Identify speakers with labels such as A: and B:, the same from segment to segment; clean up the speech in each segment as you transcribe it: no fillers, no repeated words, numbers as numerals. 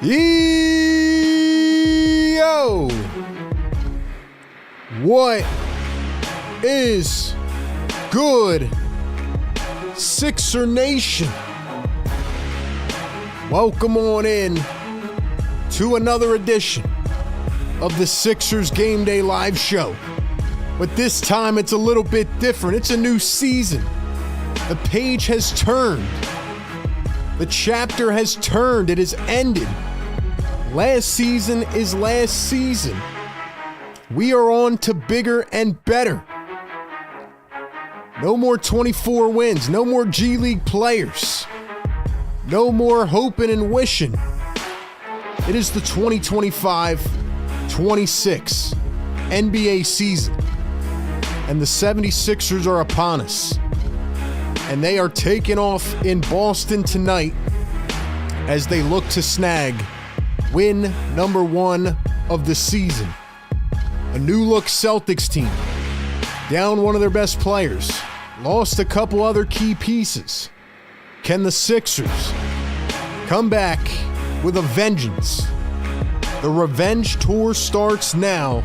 A: Yo! What is good, Sixer Nation? Welcome on in to another edition of the Sixers Game Day Live Show. But this time it's a little bit different. It's a new season. The page has turned. The chapter has turned. It has ended. Last season is last season. We are on to bigger and better. No more 24 wins. No more G League players. No more hoping and wishing. It is the 2025-26 NBA season. And the 76ers are upon us. And they are taking off in Boston tonight as they look to snag win number one of the season. A new look Celtics team. Down one of their best players. Lost a couple other key pieces. Can the Sixers come back with a vengeance? The revenge tour starts now.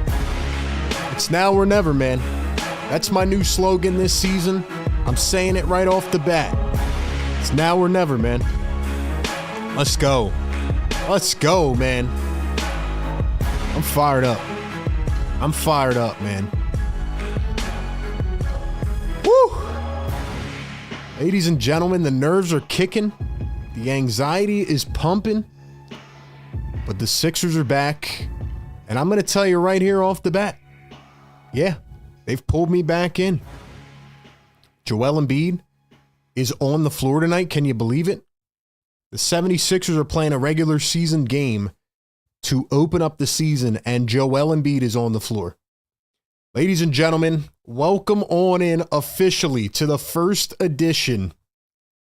A: It's now or never, man. That's my new slogan this season. I'm saying it right off the bat. It's now or never, man. Let's go. Let's go, man. I'm fired up. I'm fired up, man. Woo! Ladies and gentlemen, the nerves are kicking. The anxiety is pumping. But the Sixers are back. And I'm going to tell you right here off the bat. Yeah, they've pulled me back in. Joel Embiid is on the floor tonight. Can you believe it? The 76ers are playing a regular season game to open up the season, and Joel Embiid is on the floor. Ladies and gentlemen, welcome on in officially to the first edition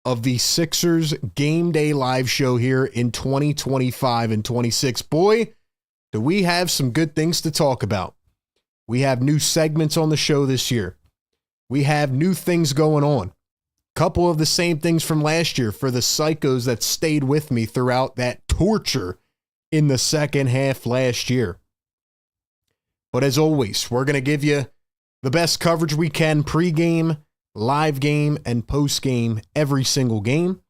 A: of the Sixers Game Day Live Show here in 2025 and 26. Boy, do we have some good things to talk about. We have new segments on the show this year. We have new things going on. Couple of the same things from last year for the psychos that stayed with me throughout that torture in the second half last year. But as always, we're going to give you the best coverage we can pregame, live game, and postgame every single game.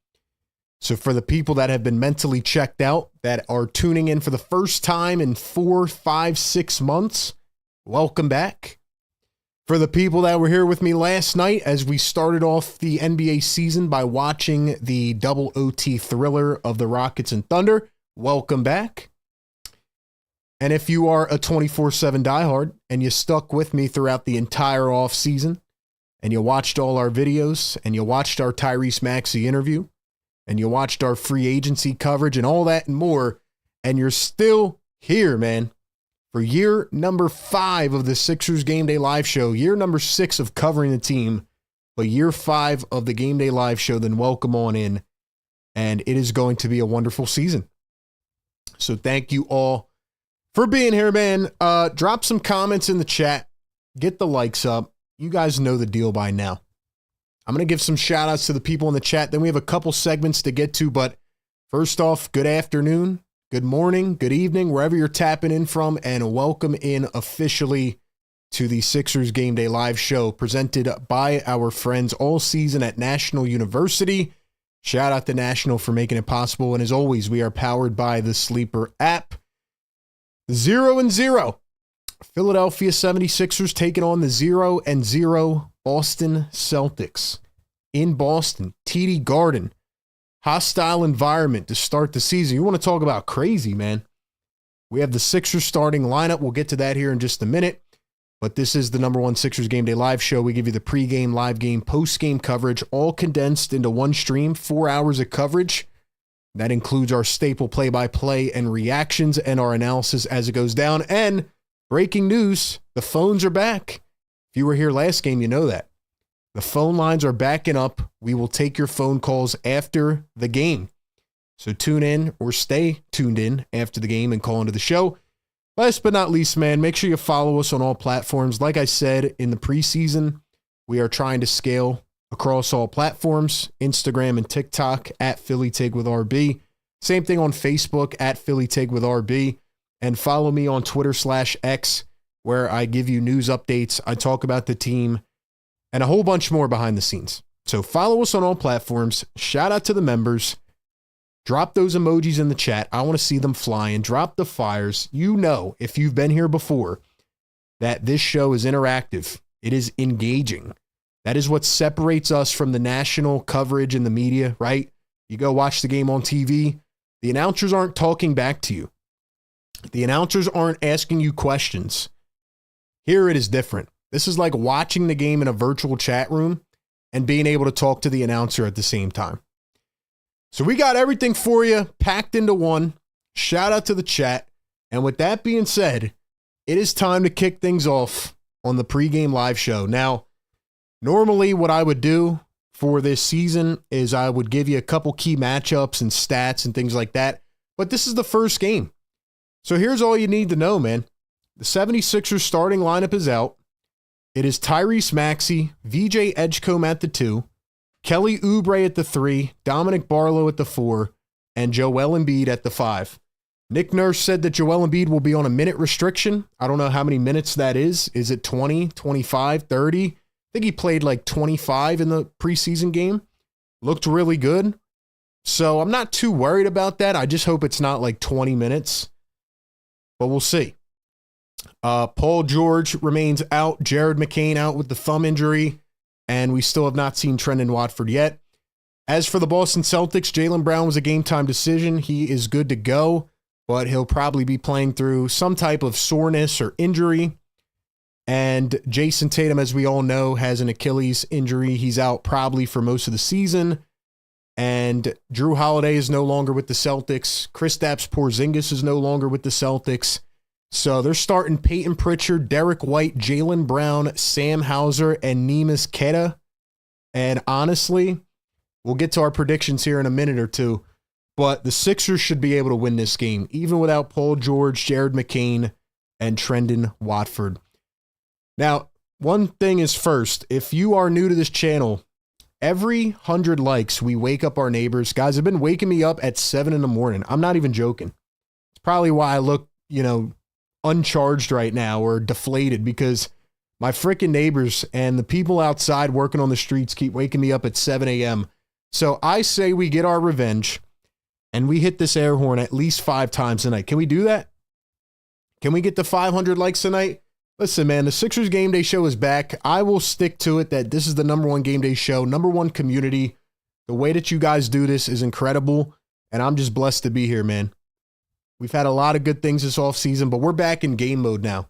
A: So for the people that have been mentally checked out, that are tuning in for the first time in 4, 5, 6 months, welcome back. For the people that were here with me last night as we started off the NBA season by watching the double OT thriller of the Rockets and Thunder, welcome back. And if you are a 24/7 diehard and you stuck with me throughout the entire offseason and you watched all our videos and you watched our Tyrese Maxey interview and you watched our free agency coverage and all that and more, and you're still here, man, for year number 5 of the Sixers Game Day Live Show, year number 6 of covering the team, but year 5 of the Game Day Live Show, then welcome on in. And it is going to be a wonderful season. So thank you all for being here, man. Drop some comments in the chat. Get the likes up. You guys know the deal by now. I'm going to give some shout outs to the people in the chat. Then we have a couple segments to get to. But first off, good afternoon. Good morning, good evening, wherever you're tapping in from, and welcome in officially to the Sixers Game Day Live Show presented by our friends all season at National University. Shout out to National for making it possible. And as always, we are powered by the Sleeper app. 0-0. Philadelphia 76ers taking on the 0-0 Boston Celtics in Boston, TD Garden. Hostile environment to start the season. You want to talk about crazy, man. We have the Sixers starting lineup. We'll get to that here in just a minute. But this is the number one Sixers Game Day Live Show. We give you the pregame, live game, postgame coverage, all condensed into one stream, 4 hours of coverage. That includes our staple play-by-play and reactions and our analysis as it goes down. And breaking news, the phones are back. If you were here last game, you know that. The phone lines are backing up. We will take your phone calls after the game. So tune in or stay tuned in after the game and call into the show. Last but not least, man, make sure you follow us on all platforms. Like I said in the preseason, we are trying to scale across all platforms, Instagram and TikTok at PhillyTig with RB. Same thing on Facebook at Philly Take with RB. And follow me on Twitter/X, where I give you news updates. I talk about the team and a whole bunch more behind the scenes. So follow us on all platforms. Shout out to the members. Drop those emojis in the chat. I want to see them flying. Drop the fires. You know, if you've been here before, that this show is interactive. It is engaging. That is what separates us from the national coverage and the media, right? You go watch the game on TV. The announcers aren't talking back to you. The announcers aren't asking you questions. Here it is different. This is like watching the game in a virtual chat room and being able to talk to the announcer at the same time. So we got everything for you packed into one. Shout out to the chat. And with that being said, it is time to kick things off on the pregame live show. Now, normally what I would do for this season is I would give you a couple key matchups and stats and things like that. But this is the first game. So here's all you need to know, man. The 76ers starting lineup is out. It is Tyrese Maxey, VJ Edgecombe at the 2, Kelly Oubre at the 3, Dominic Barlow at the 4, and Joel Embiid at the 5. Nick Nurse said that Joel Embiid will be on a minute restriction. I don't know how many minutes that is. Is it 20, 25, 30? I think he played like 25 in the preseason game. Looked really good. So I'm not too worried about that. I just hope it's not like 20 minutes. But we'll see. Paul George remains out. Jared McCain out with the thumb injury. And we still have not seen Trendon Watford yet. As for the Boston Celtics, Jaylen Brown was a game-time decision. He is good to go, but he'll probably be playing through some type of soreness or injury. And Jason Tatum, as we all know, has an Achilles injury. He's out probably for most of the season. And Drew Holiday is no longer with the Celtics. Kristaps Porzingis is no longer with the Celtics. So they're starting Peyton Pritchard, Derek White, Jaylen Brown, Sam Hauser, and Neemias Queta. And honestly, we'll get to our predictions here in a minute or two, but the Sixers should be able to win this game, even without Paul George, Jared McCain, and Trendon Watford. Now, one thing is first, if you are new to this channel, every 100 likes, we wake up our neighbors. Guys have been waking me up at 7 in the morning. I'm not even joking. It's probably why I look, uncharged right now or deflated, because my freaking neighbors and the people outside working on the streets keep waking me up at 7 a.m. So I say we get our revenge and we hit this air horn at least 5 times tonight. Can we do that? Can we get to 500 likes tonight? Listen, man, the Sixers Game Day Show is back. I will stick to it that this is the #1 Game Day Show, #1 community. The way that you guys do this is incredible, and I'm just blessed to be here, man. We've had a lot of good things this offseason, but we're back in game mode now.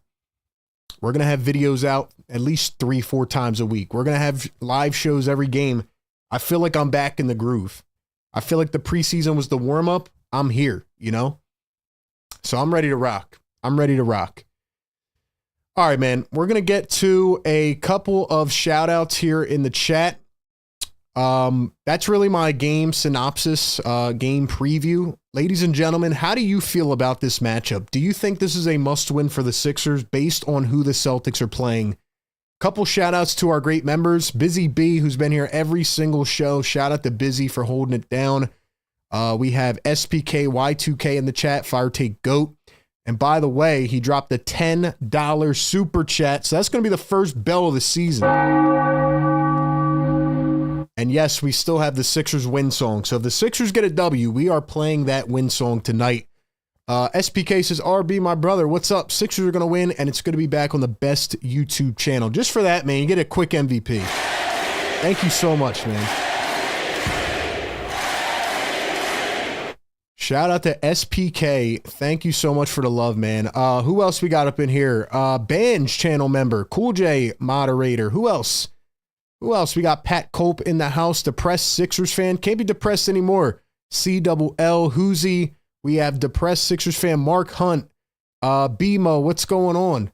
A: We're going to have videos out at least 3-4 times a week. We're going to have live shows every game. I feel like I'm back in the groove. I feel like the preseason was the warm-up. I'm here, So I'm ready to rock. I'm ready to rock. All right, man. We're going to get to a couple of shout-outs here in the chat. That's really my game synopsis, game preview. Ladies and gentlemen, how do you feel about this matchup? Do you think this is a must-win for the Sixers based on who the Celtics are playing? Couple shout-outs to our great members. Busy B, who's been here every single show. Shout out to Busy for holding it down. We have SPKY2K in the chat, Fire Take Goat. And by the way, he dropped a $10 super chat. So that's going to be the first bell of the season. And yes, we still have the Sixers win song. So if the Sixers get a W, we are playing that win song tonight. SPK says, RB, my brother, what's up? Sixers are going to win, and it's going to be back on the best YouTube channel. Just for that, man, you get a quick MVP. Thank you so much, man. Shout out to SPK. Thank you so much for the love, man. Who else we got up in here? Banj channel member, Cool J moderator. Who else? We got Pat Culp in the house, depressed Sixers fan. Can't be depressed anymore. CLL, Hoozy. We have depressed Sixers fan Mark Hunt. BMO, what's going on?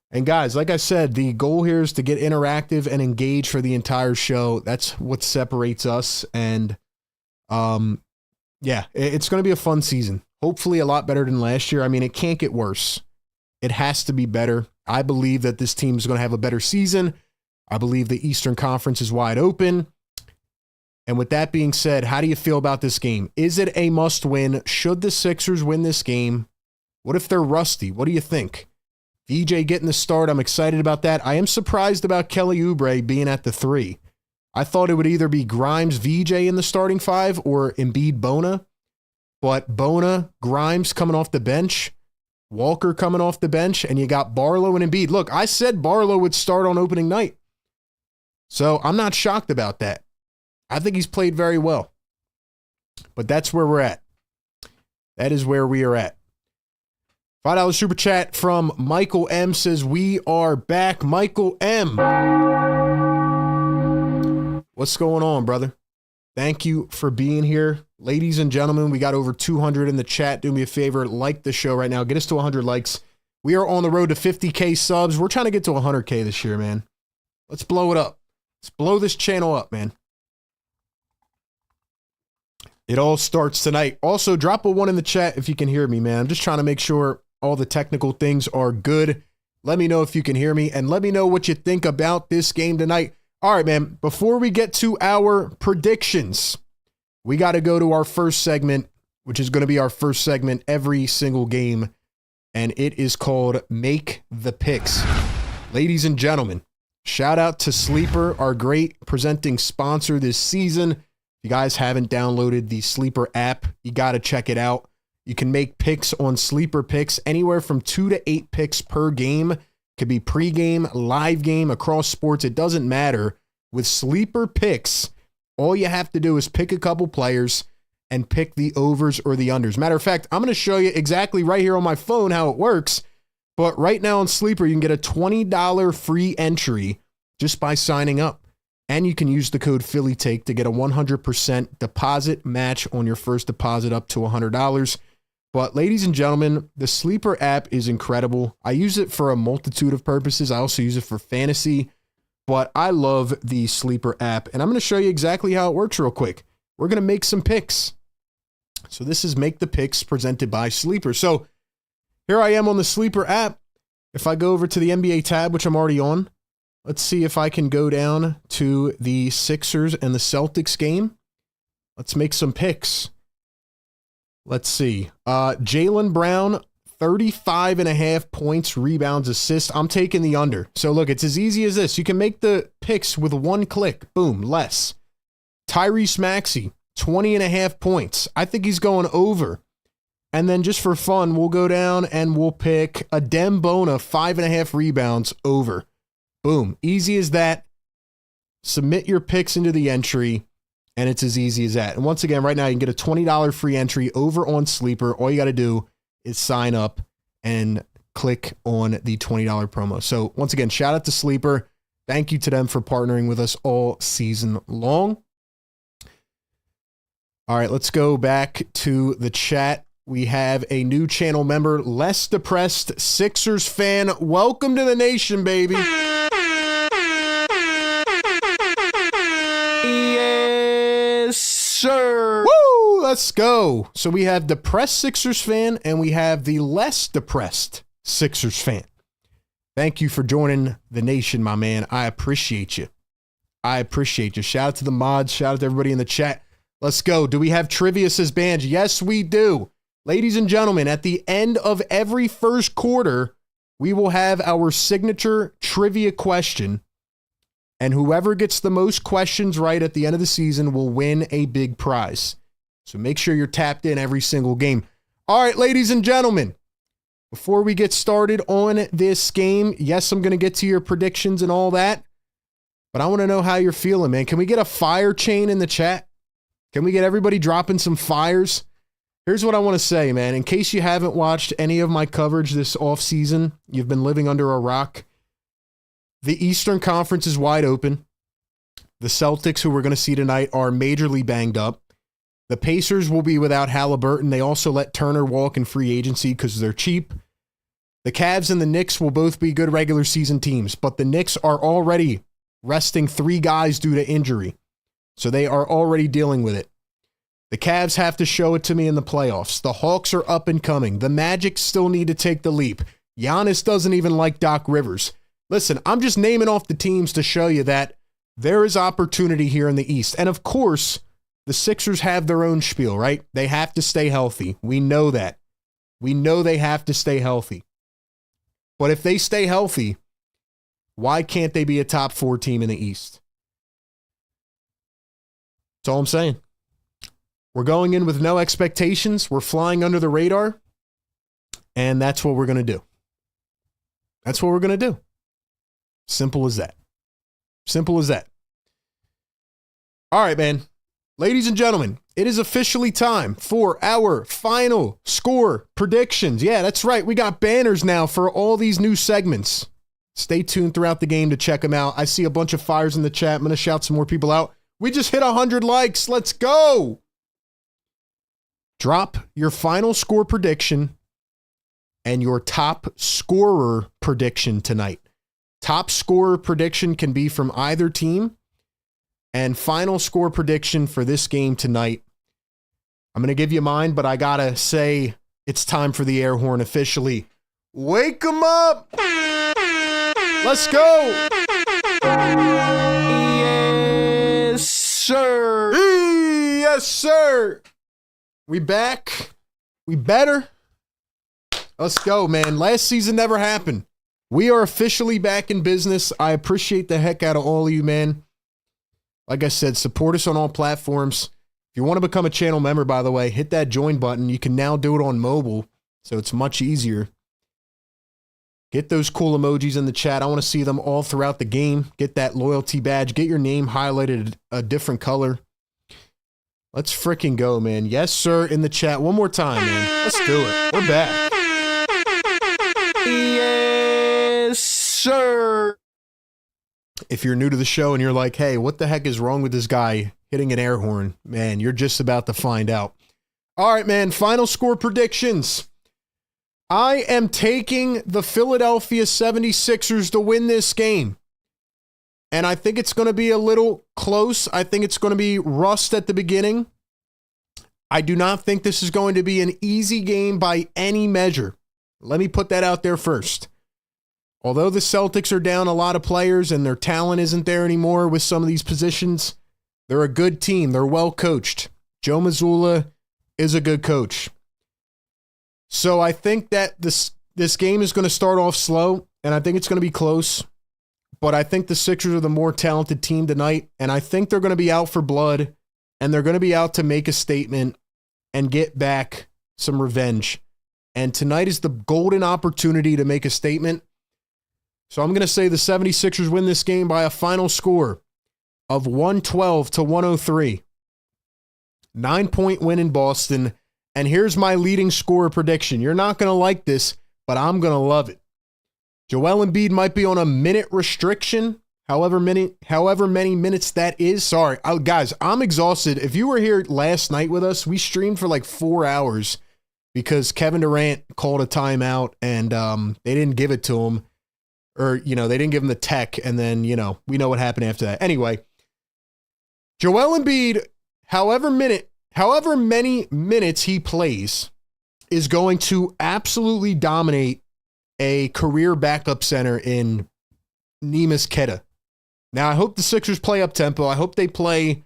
A: And guys, like I said, the goal here is to get interactive and engage for the entire show. That's what separates us. And yeah, it's going to be a fun season. Hopefully a lot better than last year. I mean, it can't get worse. It has to be better. I believe that this team is going to have a better season. I believe the Eastern Conference is wide open. And with that being said, how do you feel about this game? Is it a must win? Should the Sixers win this game? What if they're rusty? What do you think? VJ getting the start. I'm excited about that. I am surprised about Kelly Oubre being at the 3. I thought it would either be Grimes, VJ in the starting 5 or Embiid, Bona. But Bona, Grimes coming off the bench, Walker coming off the bench, and you got Barlow and Embiid. Look, I said Barlow would start on opening night. So I'm not shocked about that. I think he's played very well. But that's where we're at. That is where we are at. $5 super chat from Michael M says, we are back. Michael M. What's going on, brother? Thank you for being here. Ladies and gentlemen, we got over 200 in the chat. Do me a favor, like the show right now. Get us to 100 likes. We are on the road to 50K subs. We're trying to get to 100K this year, man. Let's blow it up. Let's blow this channel up, man. It all starts tonight. Also, drop a 1 in the chat if you can hear me, man. I'm just trying to make sure all the technical things are good. Let me know if you can hear me, and let me know what you think about this game tonight. All right, man. Before we get to our predictions, we got to go to our first segment, which is going to be our first segment every single game, and it is called Make the Picks. Ladies and gentlemen, shout out to Sleeper, our great presenting sponsor this season. If you guys haven't downloaded the Sleeper app, you got to check it out. You can make picks on Sleeper Picks, anywhere from 2 to 8 picks per game. Could be pregame, live game, across sports. It doesn't matter. With Sleeper Picks, all you have to do is pick a couple players and pick the overs or the unders. Matter of fact, I'm going to show you exactly right here on my phone how it works. But right now on Sleeper, you can get a $20 free entry just by signing up. And you can use the code PhillyTake to get a 100% deposit match on your first deposit up to $100. But ladies and gentlemen, the Sleeper app is incredible. I use it for a multitude of purposes. I also use it for fantasy, but I love the Sleeper app. And I'm going to show you exactly how it works real quick. We're going to make some picks. So this is Make the Picks presented by Sleeper. So here I am on the Sleeper app. If I go over to the NBA tab, which I'm already on, let's see if I can go down to the Sixers and the Celtics game. Let's make some picks. Let's see. Jaylen Brown, 35.5 points, rebounds, assists. I'm taking the under. So look, it's as easy as this. You can make the picks with one click. Boom, less. Tyrese Maxey, 20.5 points. I think he's going over. And then just for fun, we'll go down and we'll pick Adem Bona, 5.5 rebounds, over. Boom. Easy as that. Submit your picks into the entry, and it's as easy as that. And once again, right now, you can get a $20 free entry over on Sleeper. All you got to do is sign up and click on the $20 promo. So once again, shout out to Sleeper. Thank you to them for partnering with us all season long. All right, let's go back to the chat. We have a new channel member, Less Depressed Sixers fan. Welcome to the nation, baby. Yes, sir. Woo, let's go. So we have Depressed Sixers fan and we have the Less Depressed Sixers fan. Thank you for joining the nation, my man. I appreciate you. I appreciate you. Shout out to the mods. Shout out to everybody in the chat. Let's go. Do we have trivia, says Banj? Yes, we do. Ladies and gentlemen, at the end of every first quarter, we will have our signature trivia question. And whoever gets the most questions right at the end of the season will win a big prize. So make sure you're tapped in every single game. All right, ladies and gentlemen, before we get started on this game, yes, I'm going to get to your predictions and all that, but I want to know how you're feeling, man. Can we get a fire chain in the chat? Can we get everybody dropping some fires? Here's what I want to say, man. In case you haven't watched any of my coverage this offseason, you've been living under a rock. The Eastern Conference is wide open. The Celtics, who we're going to see tonight, are majorly banged up. The Pacers will be without Halliburton. They also let Turner walk in free agency because they're cheap. The Cavs and the Knicks will both be good regular season teams, but the Knicks are already resting 3 guys due to injury. So they are already dealing with it. The Cavs have to show it to me in the playoffs. The Hawks are up and coming. The Magic still need to take the leap. Giannis doesn't even like Doc Rivers. Listen, I'm just naming off the teams to show you that there is opportunity here in the East. And of course, the Sixers have their own spiel, right? They have to stay healthy. We know that. We know they have to stay healthy. But if they stay healthy, why can't they be a top 4 team in the East? That's all I'm saying. We're going in with no expectations. We're flying under the radar. And that's what we're going to do. That's what we're going to do. Simple as that. Simple as that. All right, man. Ladies and gentlemen, it is officially time for our final score predictions. Yeah, that's right. We got banners now for all these new segments. Stay tuned throughout the game to check them out. I see a bunch of fires in the chat. I'm going to shout some more people out. We just hit 100 likes. Let's go. Drop your final score prediction and your top scorer prediction tonight. Top scorer prediction can be from either team. And final score prediction for this game tonight. I'm going to give you mine, but I got to say it's time for the air horn officially. Wake 'em up! Let's go! Yes, sir! Yes, sir! We back. We better. Let's go, man. Last season never happened. We are officially back in business. I appreciate the heck out of all of you, man. Like I said, support us on all platforms. If you want to become a channel member, by the way, hit that join button. You can now do it on mobile, so it's much easier. Get those cool emojis in the chat. I want to see them all throughout the game. Get that loyalty badge. Get your name highlighted a different color. Let's freaking go, man. Yes, sir, in the chat. One more time, man. Let's do it. We're back. Yes, sir. If you're new to the show and you're like, hey, what the heck is wrong with this guy hitting an air horn? Man, you're just about to find out. All right, man, final score predictions. I am taking the Philadelphia 76ers to win this game. And I think it's going to be a little close. I think it's going to be rust at the beginning. I do not think this is going to be an easy game by any measure. Let me put that out there first. Although the Celtics are down a lot of players and their talent isn't there anymore with some of these positions, they're a good team. They're well coached. Joe Mazzulla is a good coach. So I think that this game is going to start off slow, and I think it's going to be close. But I think the Sixers are the more talented team tonight, and I think they're going to be out for blood, and they're going to be out to make a statement and get back some revenge. And tonight is the golden opportunity to make a statement. So I'm going to say the 76ers win this game by a final score of 112-103. 9-point win in Boston. And here's my leading scorer prediction. You're not going to like this, but I'm going to love it. Joel Embiid might be on a minute restriction, however many minutes that is. Sorry, guys, I'm exhausted. If you were here last night with us, we streamed for like 4 hours because Kevin Durant called a timeout and they didn't give it to him. Or, they didn't give him the tech, and then, we know what happened after that. Anyway, Joel Embiid, however many minutes he plays, is going to absolutely dominate a career backup center in Neemias Queta. Now, I hope the Sixers play up-tempo. I hope they play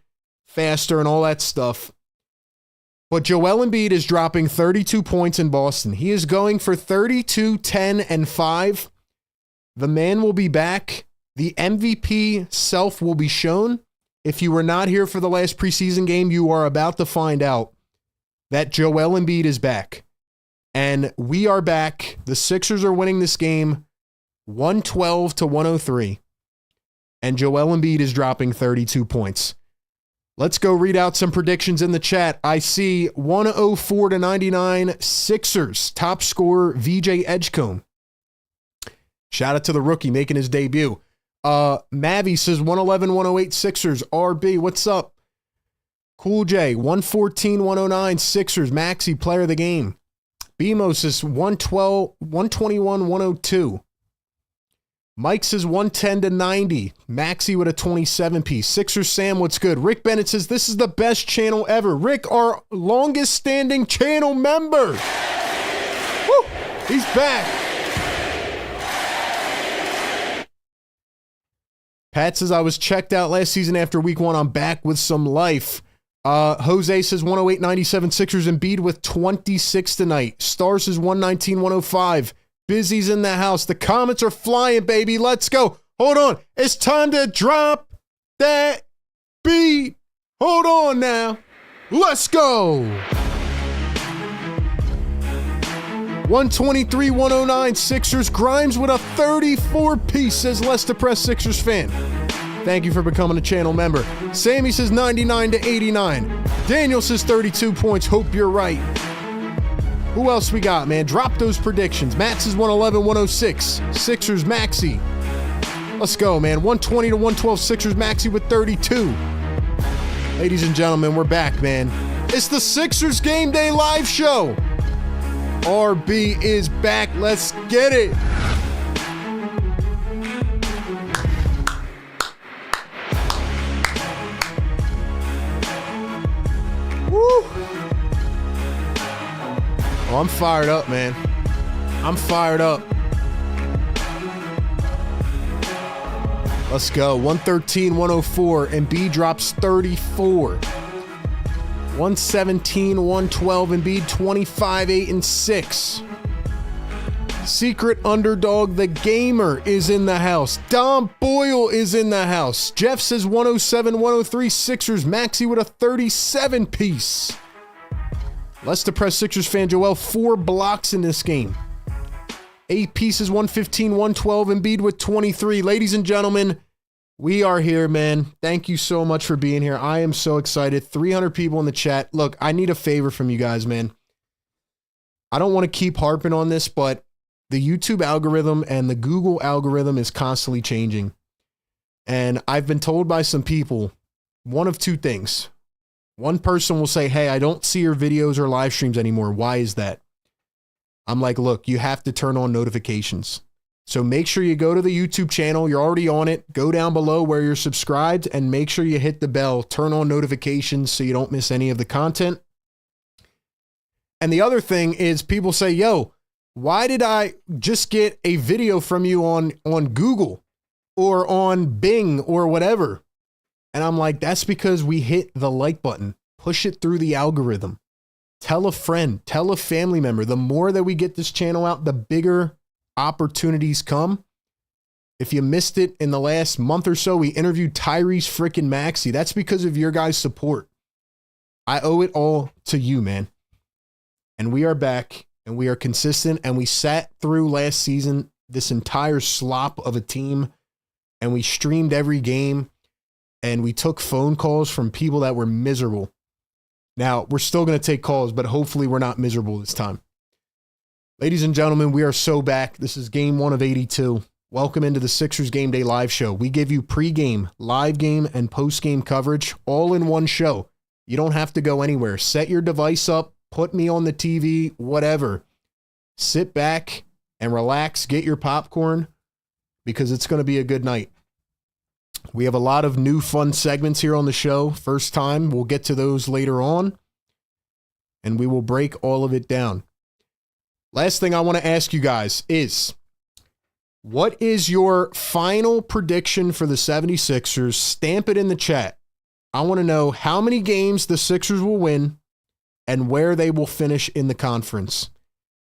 A: faster and all that stuff. But Joel Embiid is dropping 32 points in Boston. He is going for 32, 10, and 5. The man will be back. The MVP self will be shown. If you were not here for the last preseason game, you are about to find out that Joel Embiid is back. And we are back. The Sixers are winning this game 112-103. And Joel Embiid is dropping 32 points. Let's go read out some predictions in the chat. I see 104-99 Sixers. Top scorer, VJ Edgecombe. Shout out to the rookie making his debut. Mavi says 111-108 Sixers. RB, what's up? Cool J, 114-109 Sixers. Maxi, player of the game. BMO says 121-102. Mike says 110-90. Maxi with a 27-piece. Sixers Sam, what's good? Rick Bennett says this is the best channel ever. Rick, our longest standing channel member. Woo, he's back. Pat says, I was checked out last season after week 1. I'm back with some life. Jose says 108.97 Sixers. Embiid with 26 tonight. Star says 119.105. Busy's in the house. The comments are flying, baby. Let's go. Hold on. It's time to drop that beat. Hold on now. Let's go. 123-109 Sixers. Grimes with a 34-piece, says less depressed Sixers fan. Thank you for becoming a channel member. Sammy says 99-89. Daniel says 32 points. Hope you're right. Who else we got, man? Drop those predictions. Matt says 111-106. Sixers Maxi. Let's go, man. 120-112 Sixers Maxi with 32. Ladies and gentlemen, we're back, man. It's the Sixers Game Day Live Show. RB is back. Let's get it. Woo. Oh, I'm fired up, man. I'm fired up. Let's go. 113-104. Embiid drops 34. 117-112. Embiid 25-8-6. Secret underdog, the gamer, is in the house. Dom Boyle is in the house. Jeff says 107-103. Sixers Maxi with a 37-piece. Less depressed Sixers fan Joel, 4 blocks in this game. 8 pieces, 115-112. Embiid with 23. Ladies and gentlemen, we are here, man. Thank you so much for being here. I am so excited. 300 people in the chat. Look, I need a favor from you guys, man. I don't want to keep harping on this, but the YouTube algorithm and the Google algorithm is constantly changing. And I've been told by some people, one of two things. One person will say, hey, I don't see your videos or live streams anymore. Why is that? I'm like, look, you have to turn on notifications. So make sure you go to the YouTube channel. You're already on it. Go down below where you're subscribed and make sure you hit the bell. Turn on notifications so you don't miss any of the content. And the other thing is people say, yo, why did I just get a video from you on Google or on Bing or whatever? And I'm like, that's because we hit the like button. Push it through the algorithm. Tell a friend, tell a family member. The more that we get this channel out, the bigger opportunities come. If you missed it in the last month or so, we interviewed Tyrese freaking Maxey. That's because of your guys' support. I owe it all to you, man. And we are back and we are consistent and we sat through last season, this entire slop of a team, and we streamed every game and we took phone calls from people that were miserable. Now, we're still going to take calls, but hopefully we're not miserable this time. Ladies and gentlemen, we are so back. This is game 1 of 82. Welcome into the Sixers Game Day Live Show. We give you pregame, live game, and postgame coverage all in one show. You don't have to go anywhere. Set your device up, put me on the TV, whatever. Sit back and relax, get your popcorn, because it's going to be a good night. We have a lot of new fun segments here on the show. First time, we'll get to those later on, and we will break all of it down. Last thing I want to ask you guys is, what is your final prediction for the 76ers? Stamp it in the chat. I want to know how many games the Sixers will win and where they will finish in the conference.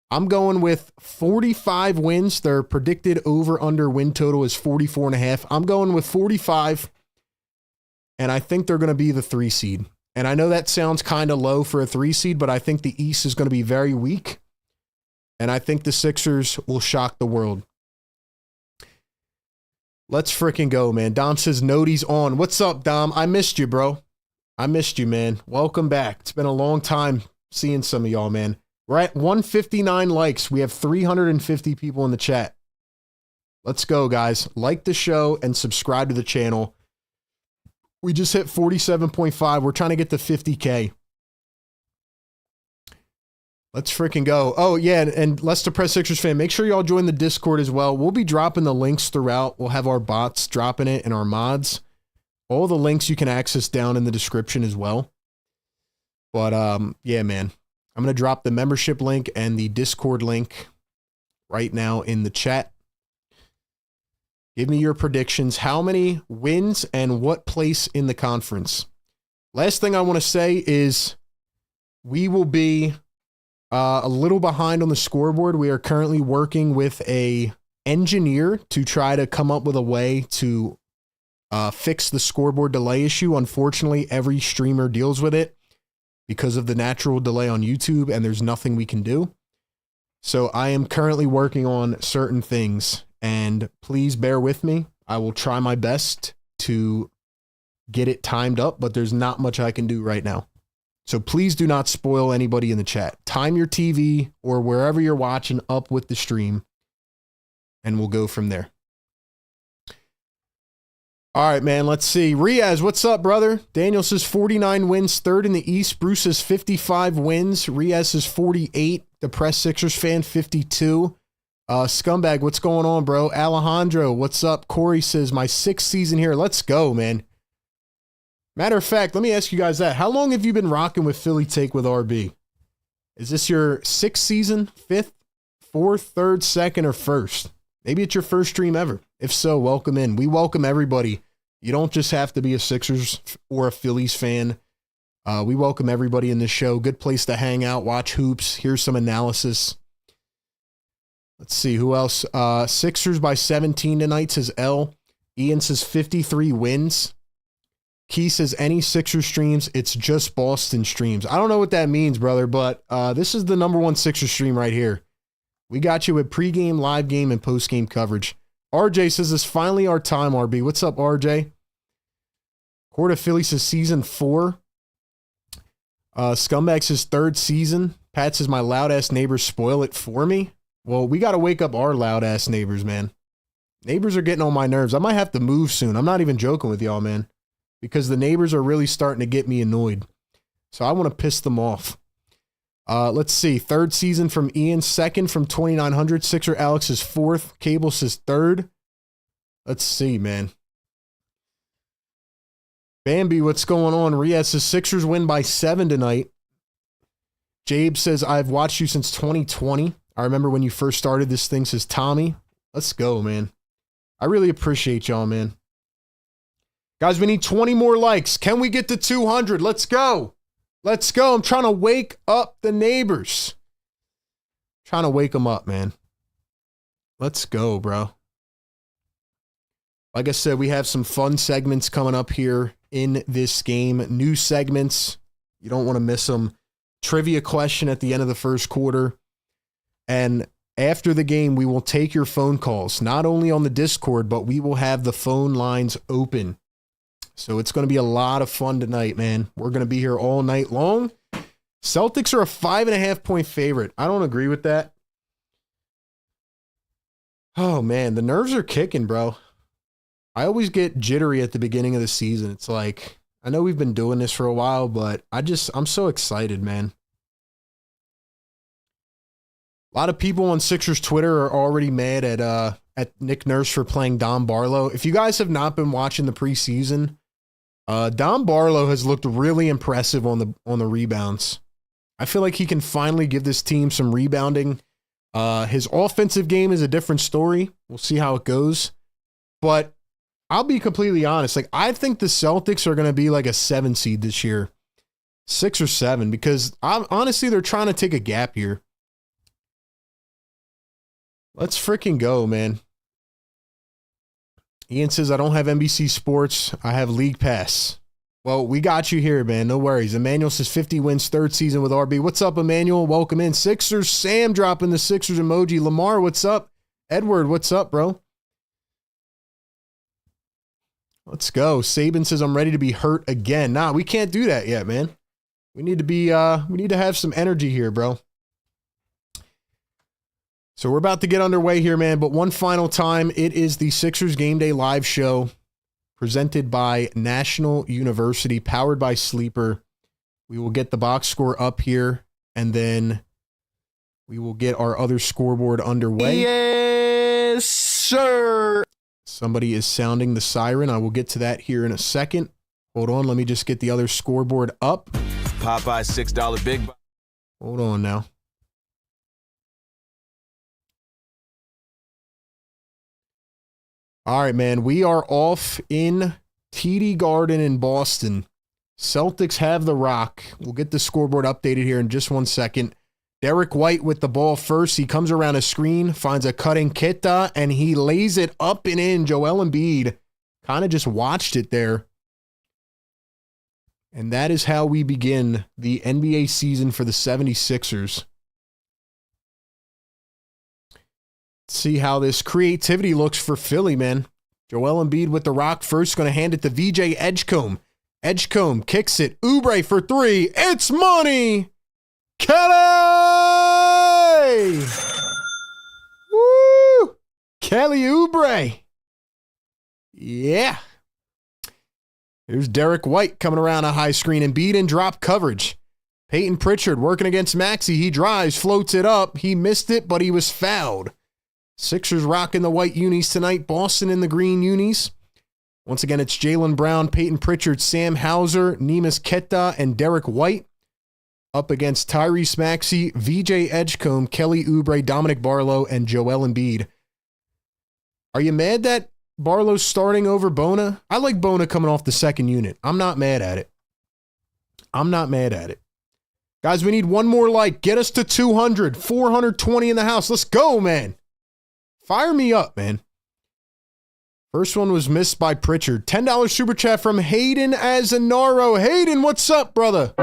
A: I'm going with 45 wins. Their predicted over-under win total is 44.5. I'm going with 45, and I think they're going to be the 3 seed. And I know that sounds kind of low for a 3 seed, but I think the East is going to be very weak, and I think the Sixers will shock the world. Let's freaking go, man. Dom says Nody's on. What's up, Dom? I missed you, bro. I missed you, man. Welcome back. It's been a long time seeing some of y'all, man. We're at 159 likes. We have 350 people in the chat. Let's go, guys. Like the show and subscribe to the channel. We just hit 47.5. We're trying to get to 50K. Let's freaking go. Oh, yeah, and Less Depressed Sixers fan, make sure y'all join the Discord as well. We'll be dropping the links throughout. We'll have our bots dropping it and our mods. All the links you can access down in the description as well. But, yeah, man. I'm going to drop the membership link and the Discord link right now in the chat. Give me your predictions. How many wins and what place in the conference? Last thing I want to say is we will be a little behind on the scoreboard. We are currently working with a engineer to try to come up with a way to fix the scoreboard delay issue. Unfortunately, every streamer deals with it because of the natural delay on YouTube, and there's nothing we can do. So I am currently working on certain things, and please bear with me. I will try my best to get it timed up, but there's not much I can do right now. So please do not spoil anybody in the chat. Time your TV or wherever you're watching up with the stream, and we'll go from there. All right, man, let's see. Riaz, what's up, brother? Daniel says 49 wins, third in the East. Bruce says 55 wins. Riaz says 48. Depressed Sixers fan, 52. Scumbag, what's going on, bro? Alejandro, what's up? Corey says, my 6th season here. Let's go, man. Matter of fact, let me ask you guys that. How long have you been rocking with Philly Take with RB? Is this your 6th season, 5th, 4th, 3rd, 2nd, or 1st? Maybe it's your first stream ever. If so, welcome in. We welcome everybody. You don't just have to be a Sixers or a Phillies fan. We welcome everybody in this show. Good place to hang out, watch hoops. Here's some analysis. Let's see, who else? Sixers by 17 tonight, says L. Ian says 53 wins. Key says any Sixers streams, it's just Boston streams. I don't know what that means, brother, but this is the #1 Sixers stream right here. We got you with pregame, live game, and postgame coverage. RJ says it's finally our time, RB. What's up, RJ? Court of Philly says season 4. Scumbag says 3rd season. Pat says my loud-ass neighbors spoil it for me. Well, we got to wake up our loud-ass neighbors, man. Neighbors are getting on my nerves. I might have to move soon. I'm not even joking with y'all, man, because the neighbors are really starting to get me annoyed. So I want to piss them off. Let's see. 3rd season from Ian. 2nd from 2900. Sixer Alex is 4th. Cable says 3rd. Let's see, man. Bambi, what's going on? Riaz says Sixers win by 7 tonight. Jabe says, I've watched you since 2020. I remember when you first started this thing, says Tommy. Let's go, man. I really appreciate y'all, man. Guys, we need 20 more likes. Can we get to 200? Let's go. Let's go. I'm trying to wake up the neighbors. Trying to wake them up, man. Let's go, bro. Like I said, we have some fun segments coming up here in this game. New segments. You don't want to miss them. Trivia question at the end of the first quarter. And after the game, we will take your phone calls, not only on the Discord, but we will have the phone lines open. So it's going to be a lot of fun tonight, man. We're going to be here all night long. Celtics are a 5.5-point favorite. I don't agree with that. Oh, man, the nerves are kicking, bro. I always get jittery at the beginning of the season. It's like, I know we've been doing this for a while, but I'm so excited, man. A lot of people on Sixers Twitter are already mad at Nick Nurse for playing Don Barlow. If you guys have not been watching the preseason, Don Barlow has looked really impressive on the rebounds. I feel like he can finally give this team some rebounding. His offensive game is a different story. We'll see how it goes. But I'll be completely honest. Like, I think the Celtics are going to be like a 7 seed this year. 6 or 7, because honestly, they're trying to take a gap here. Let's freaking go, man. Ian says, I don't have NBC Sports. I have League Pass. Well, we got you here, man. No worries. Emmanuel says 50 wins, 3rd season with RB. What's up, Emmanuel? Welcome in. Sixers, Sam dropping the Sixers emoji. Lamar, what's up? Edward, what's up, bro? Let's go. Saban says, I'm ready to be hurt again. Nah, we can't do that yet, man. We need to be, we need to have some energy here, bro. So we're about to get underway here, man. But one final time, it is the Sixers Game Day Live Show presented by National University, powered by Sleeper. We will get the box score up here, and then we will get our other scoreboard underway.
B: Yes, sir.
A: Somebody is sounding the siren. I will get to that here in a second. Hold on. Let me just get the other scoreboard up.
B: Popeye $6 Big Buy.
A: Hold on now. All right, man. We are off in TD Garden in Boston. Celtics have the rock. We'll get the scoreboard updated here in just 1 second. Derek White with the ball first. He comes around a screen, finds a cutting Ketta, and he lays it up and in. Joel Embiid kind of just watched it there. And that is how we begin the NBA season for the 76ers. See how this creativity looks for Philly, man. Joel Embiid with the rock first, going to hand it to VJ Edgecombe. Edgecombe kicks it. Oubre for three. It's money. Kelly! Woo! Kelly Oubre. Yeah. Here's Derek White coming around a high screen. Embiid in drop coverage. Peyton Pritchard working against Maxey. He drives, floats it up. He missed it, but he was fouled. Sixers rocking the white unis tonight. Boston in the green unis. Once again, it's Jaylen Brown, Peyton Pritchard, Sam Hauser, Neemias Queta, and Derek White. Up against Tyrese Maxey, VJ Edgecombe, Kelly Oubre, Dominic Barlow, and Joel Embiid. Are you mad that Barlow's starting over Bona? I like Bona coming off the second unit. I'm not mad at it. I'm not mad at it. Guys, we need one more like. Get us to 200. 420 in the house. Let's go, man. Fire me up, man. First one was missed by Pritchard. $10 super chat from Hayden Azanaro. Hayden, what's up, brother?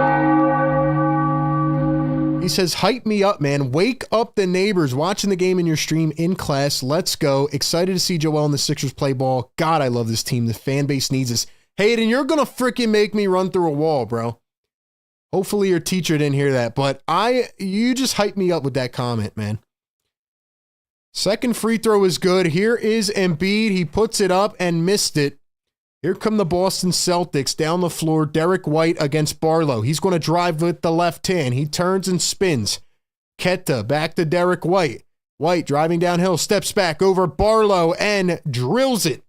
A: He says, hype me up, man. Wake up the neighbors watching the game in your stream in class. Let's go. Excited to see Joel and the Sixers play ball. God, I love this team. The fan base needs us. Hayden, you're going to freaking make me run through a wall, bro. Hopefully your teacher didn't hear that, but you just hyped me up with that comment, man. Second free throw is good. Here is Embiid. He puts it up and missed it. Here come the Boston Celtics down the floor. Derek White against Barlow. He's going to drive with the left hand. He turns and spins. Queta back to Derek White. White driving downhill, steps back over Barlow and drills it.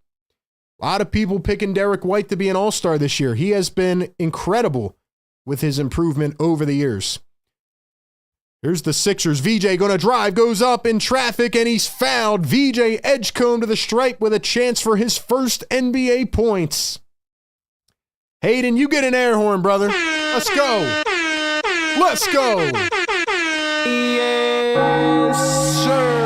A: A lot of people picking Derek White to be an all-star this year. He has been incredible with his improvement over the years. Here's the Sixers. VJ going to drive, goes up in traffic, and he's fouled. VJ Edgecombe to the stripe with a chance for his first NBA points. Hayden, you get an air horn, brother. Let's go. Let's go.
B: Yes, sir.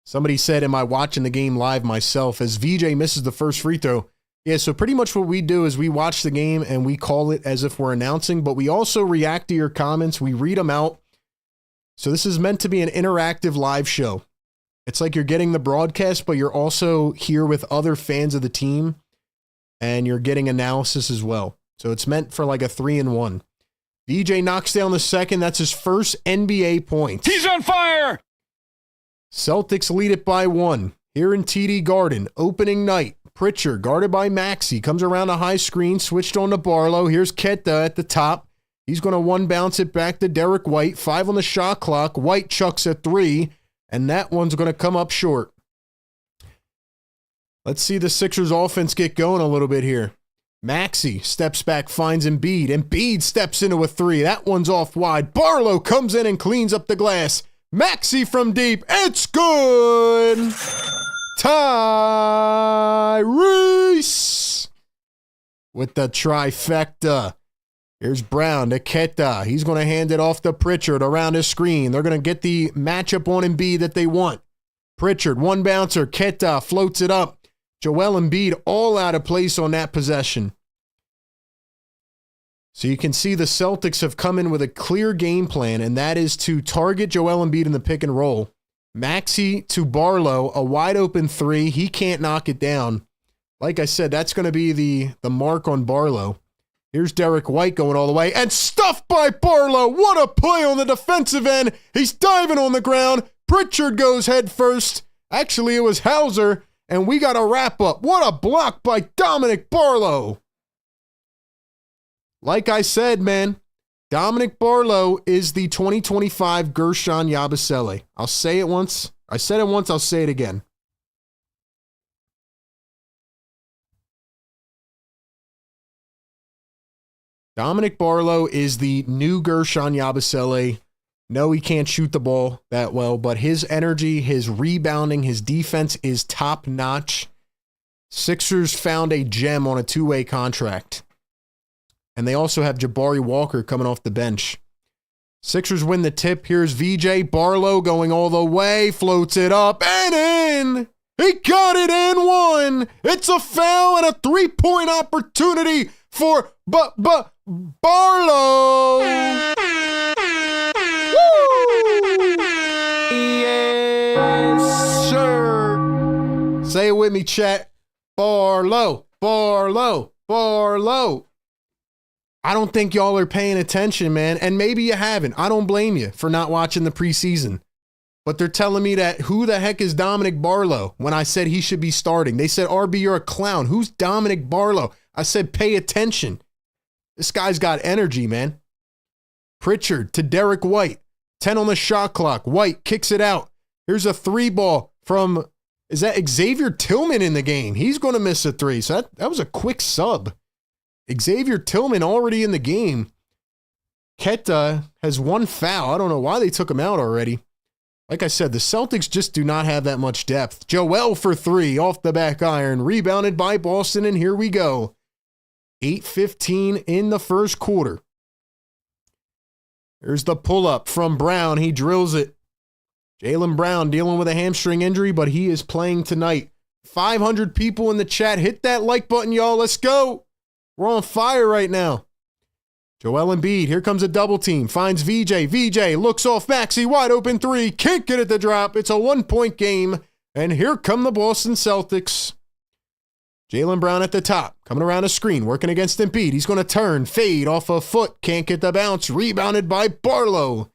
A: Somebody said, am I watching the game live myself? As VJ misses the first free throw. Yeah, so pretty much what we do is we watch the game and we call it as if we're announcing, but we also react to your comments. We read them out. So this is meant to be an interactive live show. It's like you're getting the broadcast, but you're also here with other fans of the team and you're getting analysis as well. So it's meant for like a 3-in-1. VJ knocks down the second. That's his first NBA point.
B: He's on fire.
A: Celtics lead it by 1 here in TD Garden. Opening night. Pritchard, guarded by Maxey, comes around a high screen, switched on to Barlow. Here's Queta at the top. He's going to one bounce it back to Derek White. 5 on the shot clock. White chucks a 3, and that one's going to come up short. Let's see the Sixers offense get going a little bit here. Maxey steps back, finds Embiid. Embiid steps into a 3. That one's off wide. Barlow comes in and cleans up the glass. Maxey from deep. It's good. Tyrese with the trifecta. Here's Brown to Queta. He's going to hand it off to Pritchard around his screen. They're going to get the matchup on Embiid that they want. Pritchard, one bouncer. Queta floats it up. Joel Embiid all out of place on that possession. So you can see the Celtics have come in with a clear game plan, and that is to target Joel Embiid in the pick and roll. Maxey to Barlow, a wide open 3. He can't knock it down. Like I said, that's going to be the mark on Barlow. Here's Derek White going all the way and stuffed by Barlow. What a play on the defensive end. He's diving on the ground. Pritchard goes head first. Actually, it was Hauser, and we got a wrap up. What a block by Dominic Barlow. Like I said, man, Dominic Barlow is the 2025 Gershon Yabusele. I'll say it once. I said it once, I'll say it again. Dominic Barlow is the new Gershon Yabusele. No, he can't shoot the ball that well, but his energy, his rebounding, his defense is top notch. Sixers found a gem on a two-way contract. And they also have Jabari Walker coming off the bench. Sixers win the tip. Here's VJ Barlow going all the way, floats it up and in. He got it and one. It's a foul and a three-point opportunity for Barlow. Woo!
B: Yes, sir.
A: Say it with me, chat. Barlow, Barlow, Barlow. I don't think y'all are paying attention, man. And maybe you haven't. I don't blame you for not watching the preseason. But they're telling me that who the heck is Dominic Barlow when I said he should be starting. They said, RB, you're a clown. Who's Dominic Barlow? I said, pay attention. This guy's got energy, man. Pritchard to Derek White. 10 on the shot clock. White kicks it out. Here's a three ball from, is that Xavier Tillman in the game? He's going to miss a three. So that was a quick sub. Xavier Tillman already in the game. Ketta has one foul. I don't know why they took him out already. Like I said, the Celtics just do not have that much depth. Joel for three off the back iron. Rebounded by Boston, and here we go. 8:15 in the first quarter. Here's the pull-up from Brown. He drills it. Jaylen Brown dealing with a hamstring injury, but he is playing tonight. 500 people in the chat. Hit that like button, y'all. Let's go. We're on fire right now. Joel Embiid, here comes a double team. Finds VJ. VJ looks off Maxey. Wide open three. Can't get it to drop. It's a 1-point game. And here come the Boston Celtics. Jaylen Brown at the top. Coming around a screen. Working against Embiid. He's going to turn. Fade off a foot. Can't get the bounce. Rebounded by Barlow.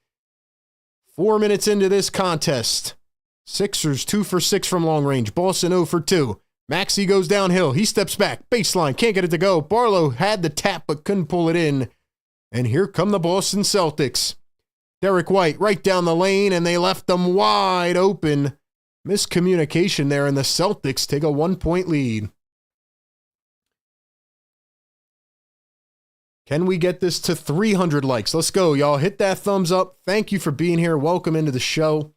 A: 4 minutes into this contest. Sixers 2 for 6 from long range. Boston 0 for 2. Maxey goes downhill. He steps back. Baseline. Can't get it to go. Barlow had the tap but couldn't pull it in. And here come the Boston Celtics. Derek White right down the lane, and they left them wide open. Miscommunication there, and the Celtics take a 1-point lead. Can we get this to 300 likes? Let's go, y'all. Hit that thumbs up. Thank you for being here. Welcome into the show.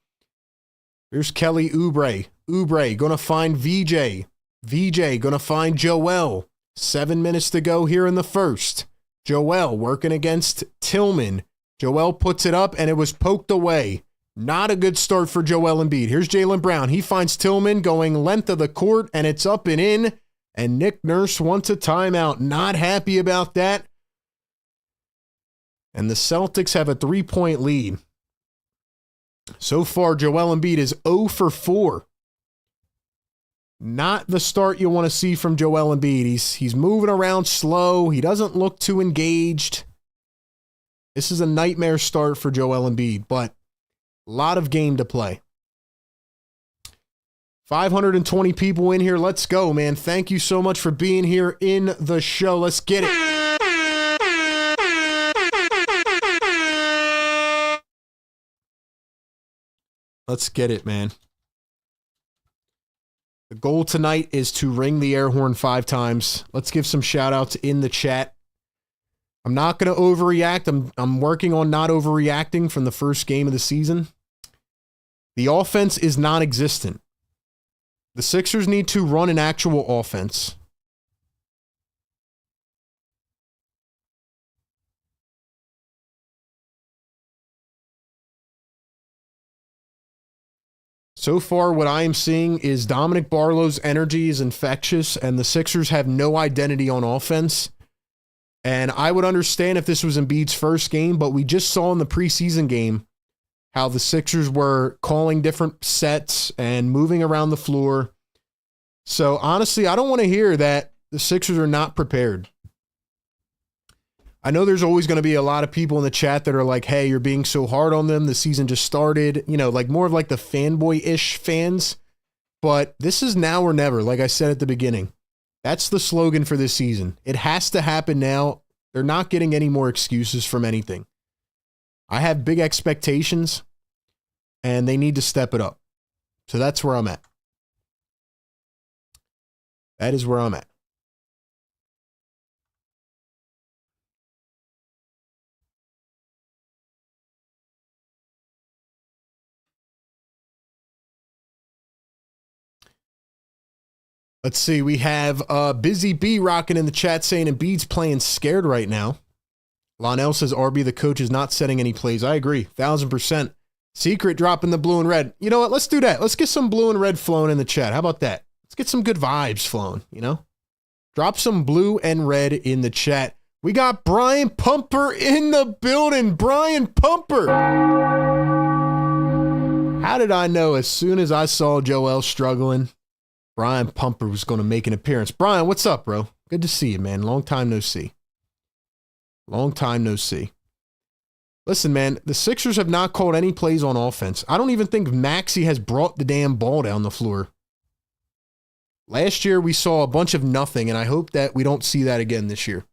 A: Here's Kelly Oubre. Oubre going to find VJ. VJ going to find Joel. 7 minutes to go here in the first. Joel working against Tillman. Joel puts it up, and it was poked away. Not a good start for Joel Embiid. Here's Jaylen Brown. He finds Tillman going length of the court, and it's up and in. And Nick Nurse wants a timeout. Not happy about that. And the Celtics have a 3-point lead. So far, Joel Embiid is 0 for 4. Not the start you want to see from Joel Embiid. He's moving around slow. He doesn't look too engaged. This is a nightmare start for Joel Embiid, but a lot of game to play. 520 people in here. Let's go, man. Thank you so much for being here in the show. Let's get it. Let's get it, man. The goal tonight is to ring the air horn 5 times. Let's give some shout outs in the chat. I'm not going to overreact. I'm working on not overreacting from the first game of the season. The offense is non-existent. The Sixers need to run an actual offense. So far, what I am seeing is Dominic Barlow's energy is infectious, and the Sixers have no identity on offense. And I would understand if this was Embiid's first game, but we just saw in the preseason game how the Sixers were calling different sets and moving around the floor. So honestly, I don't want to hear that the Sixers are not prepared. I know there's always going to be a lot of people in the chat that are like, hey, you're being so hard on them. The season just started, like more of like the fanboy-ish fans. But this is now or never, like I said at the beginning. That's the slogan for this season. It has to happen now. They're not getting any more excuses from anything. I have big expectations, and they need to step it up. So that's where I'm at. That is where I'm at. Let's see. We have Busy B rocking in the chat saying Embiid's playing scared right now. Lonell says RB, the coach, is not setting any plays. I agree. 1,000%. Secret dropping the blue and red. You know what? Let's do that. Let's get some blue and red flowing in the chat. How about that? Let's get some good vibes flowing, you know? Drop some blue and red in the chat. We got Brian Pumper in the building. Brian Pumper. How did I know as soon as I saw Joel struggling, Brian Pumper was going to make an appearance? Brian, what's up, bro? Good to see you, man. Long time no see. Long time no see. Listen, man, the Sixers have not called any plays on offense. I don't even think Maxey has brought the damn ball down the floor. Last year, we saw a bunch of nothing, and I hope that we don't see that again this year.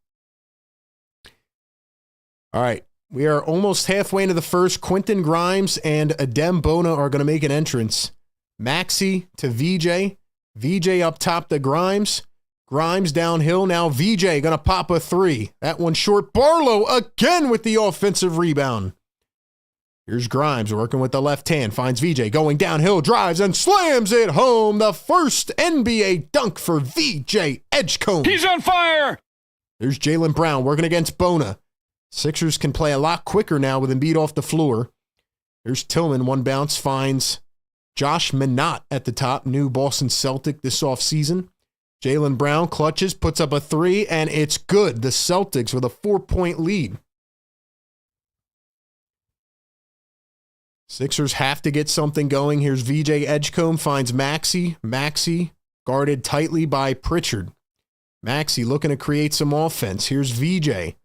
A: All right, we are almost halfway into the first. Quentin Grimes and Adem Bona are going to make an entrance. Maxey to VJ. VJ up top to Grimes. Grimes downhill. Now VJ going to pop a three. That one short. Barlow again with the offensive rebound. Here's Grimes working with the left hand. Finds VJ going downhill. Drives and slams it home. The first NBA dunk for VJ Edgecombe.
B: He's on fire.
A: There's Jaylen Brown working against Bona. Sixers can play a lot quicker now with Embiid off the floor. Here's Tillman. One bounce finds Josh Minott at the top. New Boston Celtic this offseason. Jaylen Brown clutches, puts up a three, and it's good. The Celtics with a 4-point lead. Sixers have to get something going. Here's VJ Edgecombe, finds Maxey. Maxey guarded tightly by Pritchard. Maxey looking to create some offense. Here's VJ.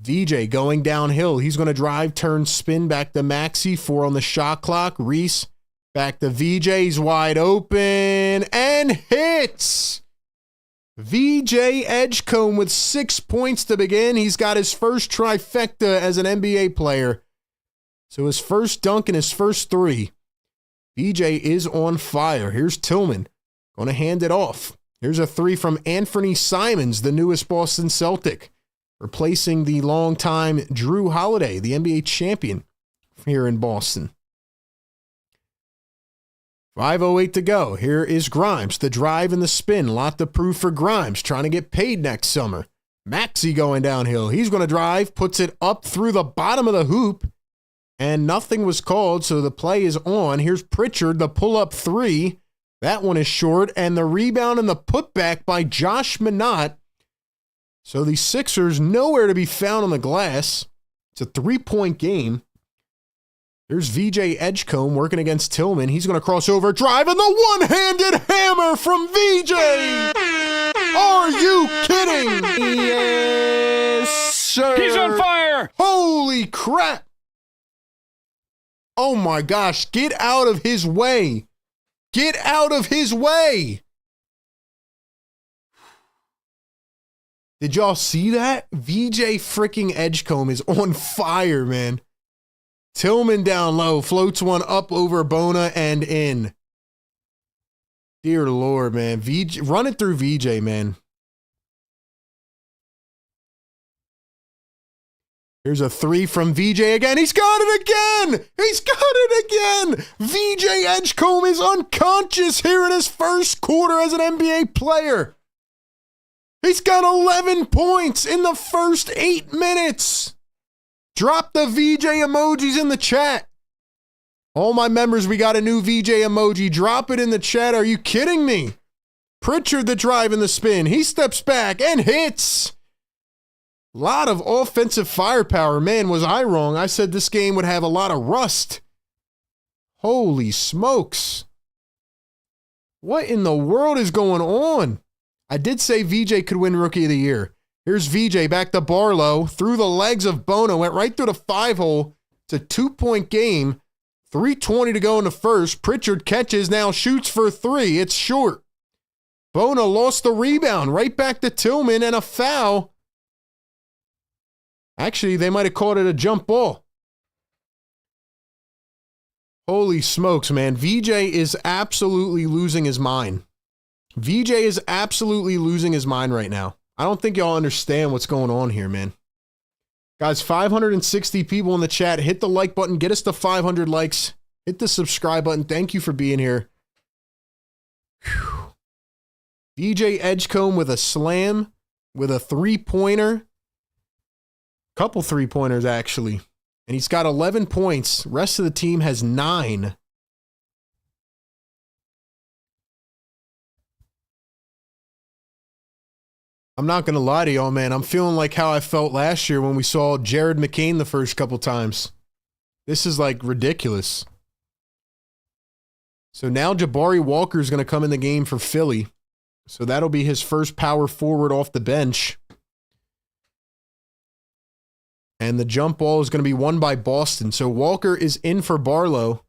A: VJ going downhill. He's going to drive, turn, spin back to Maxey. 4 on the shot clock. Reese back to VJ. He's wide open and hits. VJ Edgecombe with 6 points to begin. He's got his first trifecta as an NBA player. So his first dunk and his first three. VJ is on fire. Here's Tillman. Going to hand it off. Here's a three from Anthony Simons, the newest Boston Celtic, replacing the longtime Drew Holiday, the NBA champion here in Boston. 5:08 to go. Here is Grimes. The drive and the spin. Lot to prove for Grimes. Trying to get paid next summer. Maxey going downhill. He's going to drive. Puts it up through the bottom of the hoop. And nothing was called, so the play is on. Here's Pritchard, the pull-up three. That one is short. And the rebound and the putback by Josh Minott. So the Sixers nowhere to be found on the glass. It's a 3-point game. There's VJ Edgecombe working against Tillman. He's going to cross over, drive, and the one-handed hammer from VJ. Are you kidding?
B: Yes, sir. He's on fire.
A: Holy crap. Oh my gosh, get out of his way. Get out of his way. Did y'all see that? VJ freaking Edgecombe is on fire, man. Tillman down low, floats one up over Bona and in. Dear Lord, man. VJ, run it through VJ, man. Here's a three from VJ again. He's got it again. He's got it again. VJ Edgecombe is unconscious here in his first quarter as an NBA player. He's got 11 points in the first 8 minutes. Drop the VJ emojis in the chat. All my members, we got a new VJ emoji. Drop it in the chat. Are you kidding me? Pritchard the drive and the spin. He steps back and hits. Lot of offensive firepower. Man, was I wrong. I said this game would have a lot of rust. Holy smokes. What in the world is going on? I did say VJ could win Rookie of the Year. Here's VJ back to Barlow. Through the legs of Bona. Went right through the 5-hole. It's a 2-point game. 3:20 to go in the first. Pritchard catches, now shoots for three. It's short. Bona lost the rebound. Right back to Tillman and a foul. Actually, they might have called it a jump ball. Holy smokes, man. VJ is absolutely losing his mind. VJ is absolutely losing his mind right now. I don't think y'all understand what's going on here, man. Guys, 560 people in the chat. Hit the like button. Get us to 500 likes. Hit the subscribe button. Thank you for being here. Whew. VJ Edgecombe with a slam, with a three-pointer. Couple three-pointers, actually. And he's got 11 points. Rest of the team has 9. I'm not going to lie to y'all, man. I'm feeling like how I felt last year when we saw Jared McCain the first couple times. This is like ridiculous. So now Jabari Walker is going to come in the game for Philly. So that'll be his first power forward off the bench. And the jump ball is going to be won by Boston. So Walker is in for Barlow.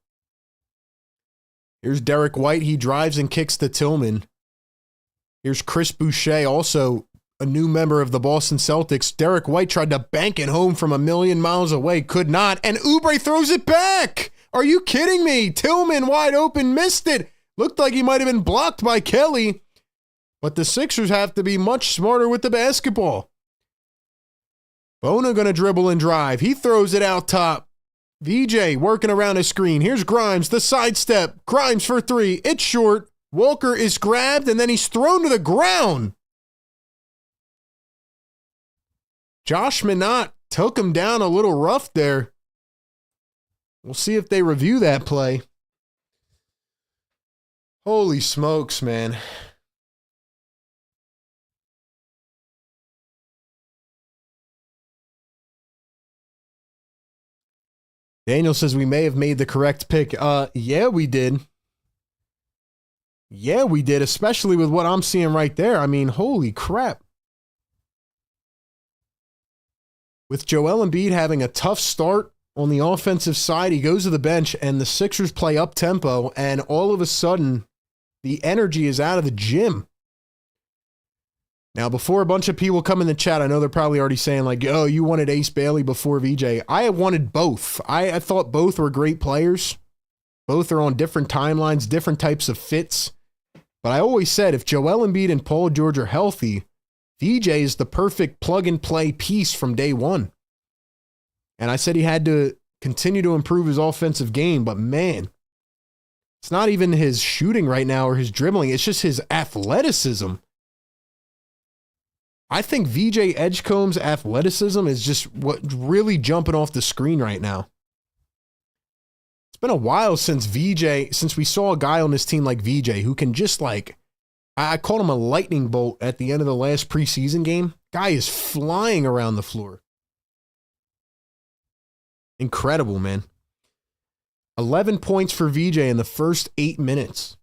A: Here's Derek White. He drives and kicks to Tillman. Here's Chris Boucher, also a new member of the Boston Celtics. Derek White tried to bank it home from a million miles away. Could not. And Oubre throws it back. Are you kidding me? Tillman wide open, missed it. Looked like he might have been blocked by Kelly. But the Sixers have to be much smarter with the basketball. Bona going to dribble and drive. He throws it out top. VJ working around his screen. Here's Grimes, the sidestep. Grimes for 3. It's short. Walker is grabbed, and then he's thrown to the ground. Josh Minott took him down a little rough there. We'll see if they review that play. Holy smokes, man. Daniel says we may have made the correct pick. Yeah, we did. Yeah, we did, especially with what I'm seeing right there. I mean, holy crap. With Joel Embiid having a tough start on the offensive side, he goes to the bench and the Sixers play up-tempo, and all of a sudden, the energy is out of the gym. Now, before a bunch of people come in the chat, I know they're probably already saying like, oh, you wanted Ace Bailey before VJ. I wanted both. I thought both were great players. Both are on different timelines, different types of fits. But I always said if Joel Embiid and Paul George are healthy, VJ is the perfect plug-and-play piece from day one. And I said he had to continue to improve his offensive game, but man, it's not even his shooting right now or his dribbling. It's just his athleticism. I think VJ Edgecombe's athleticism is just what really jumping off the screen right now. It's been a while since we saw a guy on this team like VJ who can just like, I called him a lightning bolt at the end of the last preseason game. Guy is flying around the floor. Incredible, man. 11 points for VJ in the first 8 minutes.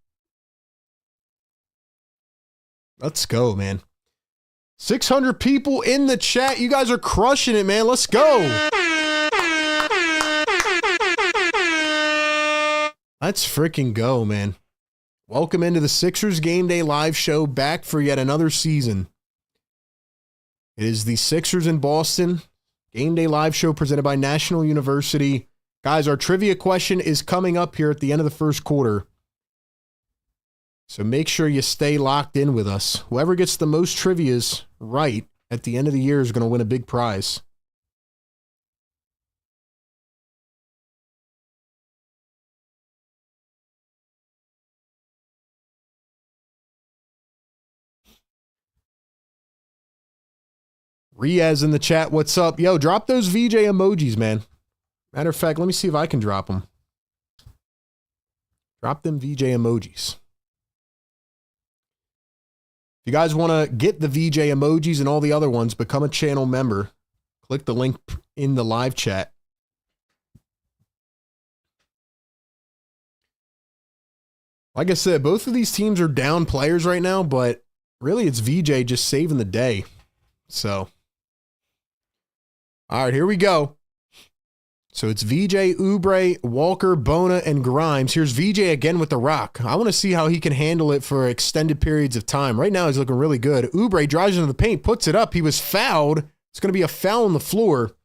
A: Let's go, man. 600 people in the chat. You guys are crushing it, man. Let's go. Let's freaking go, man. Welcome into the Sixers Game Day Live Show, back for yet another season. It is the Sixers in Boston Game Day Live Show presented by National University. Guys, our trivia question is coming up here at the end of the first quarter. So make sure you stay locked in with us. Whoever gets the most trivias right at the end of the year is going to win a big prize. Riaz in the chat, what's up? Yo, drop those VJ emojis, man. Matter of fact, let me see if I can drop them. Drop them VJ emojis. If you guys want to get the VJ emojis and all the other ones, become a channel member. Click the link in the live chat. Like I said, both of these teams are down players right now, but really it's VJ just saving the day. So, all right, here we go. So it's VJ, Oubre, Walker, Bona, and Grimes. Here's VJ again with the rock. I want to see how he can handle it for extended periods of time. Right now, he's looking really good. Oubre drives into the paint, puts it up. He was fouled. It's going to be a foul on the floor.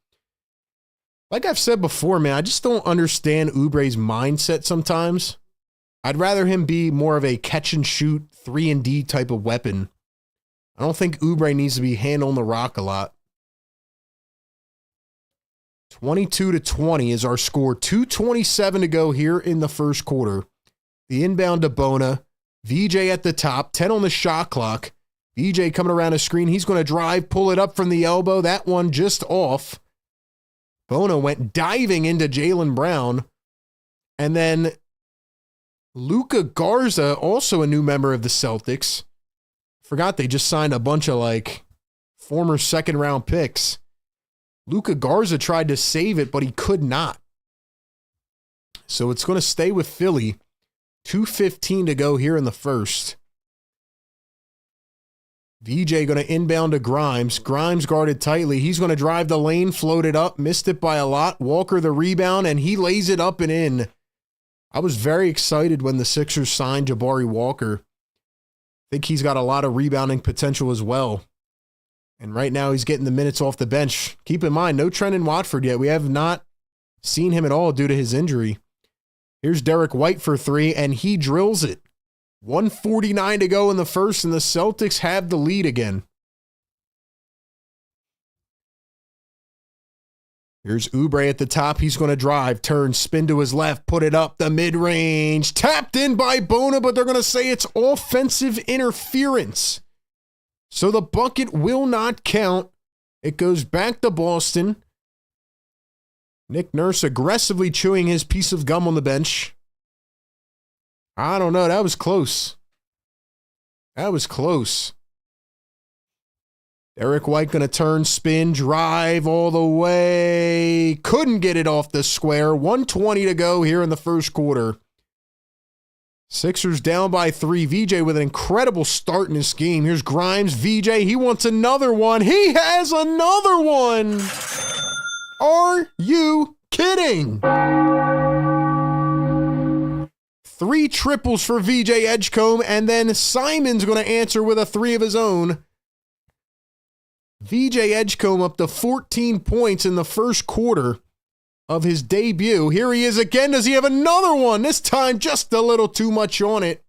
A: Like I've said before, man, I just don't understand Oubre's mindset sometimes. I'd rather him be more of a catch-and-shoot 3-and-D type of weapon. I don't think Oubre needs to be handling the rock a lot. 22-20 is our score. 2:27 to go here in the first quarter. The inbound to Bona. VJ at the top, 10 on the shot clock. VJ coming around a screen. He's going to drive, pull it up from the elbow. That one just off. Bono went diving into Jaylen Brown. And then Luka Garza, also a new member of the Celtics. Forgot they just signed a bunch of former second round picks. Luka Garza tried to save it, but he could not. So it's going to stay with Philly. 2:15 to go here in the first. VJ going to inbound to Grimes. Grimes guarded tightly. He's going to drive the lane, float it up, missed it by a lot. Walker the rebound, and he lays it up and in. I was very excited when the Sixers signed Jabari Walker. I think he's got a lot of rebounding potential as well. And right now he's getting the minutes off the bench. Keep in mind, no Trendon Watford yet. We have not seen him at all due to his injury. Here's Derek White for three, and he drills it. 1:49 to go in the first, and the Celtics have the lead again. Here's Oubre at the top. He's going to drive, turn, spin to his left, put it up, the mid-range. Tapped in by Bona, but they're going to say it's offensive interference. So the bucket will not count. It goes back to Boston. Nick Nurse aggressively chewing his piece of gum on the bench. I don't know. That was close. That was close. Derek White going to turn, spin, drive all the way. Couldn't get it off the square. 1:20 to go here in the first quarter. Sixers down by 3. VJ with an incredible start in this game. Here's Grimes. VJ, he wants another one. He has another one. Are you kidding? 3 triples for VJ Edgecombe, and then Simon's going to answer with a 3 of his own. VJ Edgecombe up to 14 points in the first quarter of his debut. Here he is again. Does he have another one? This time just a little too much on it.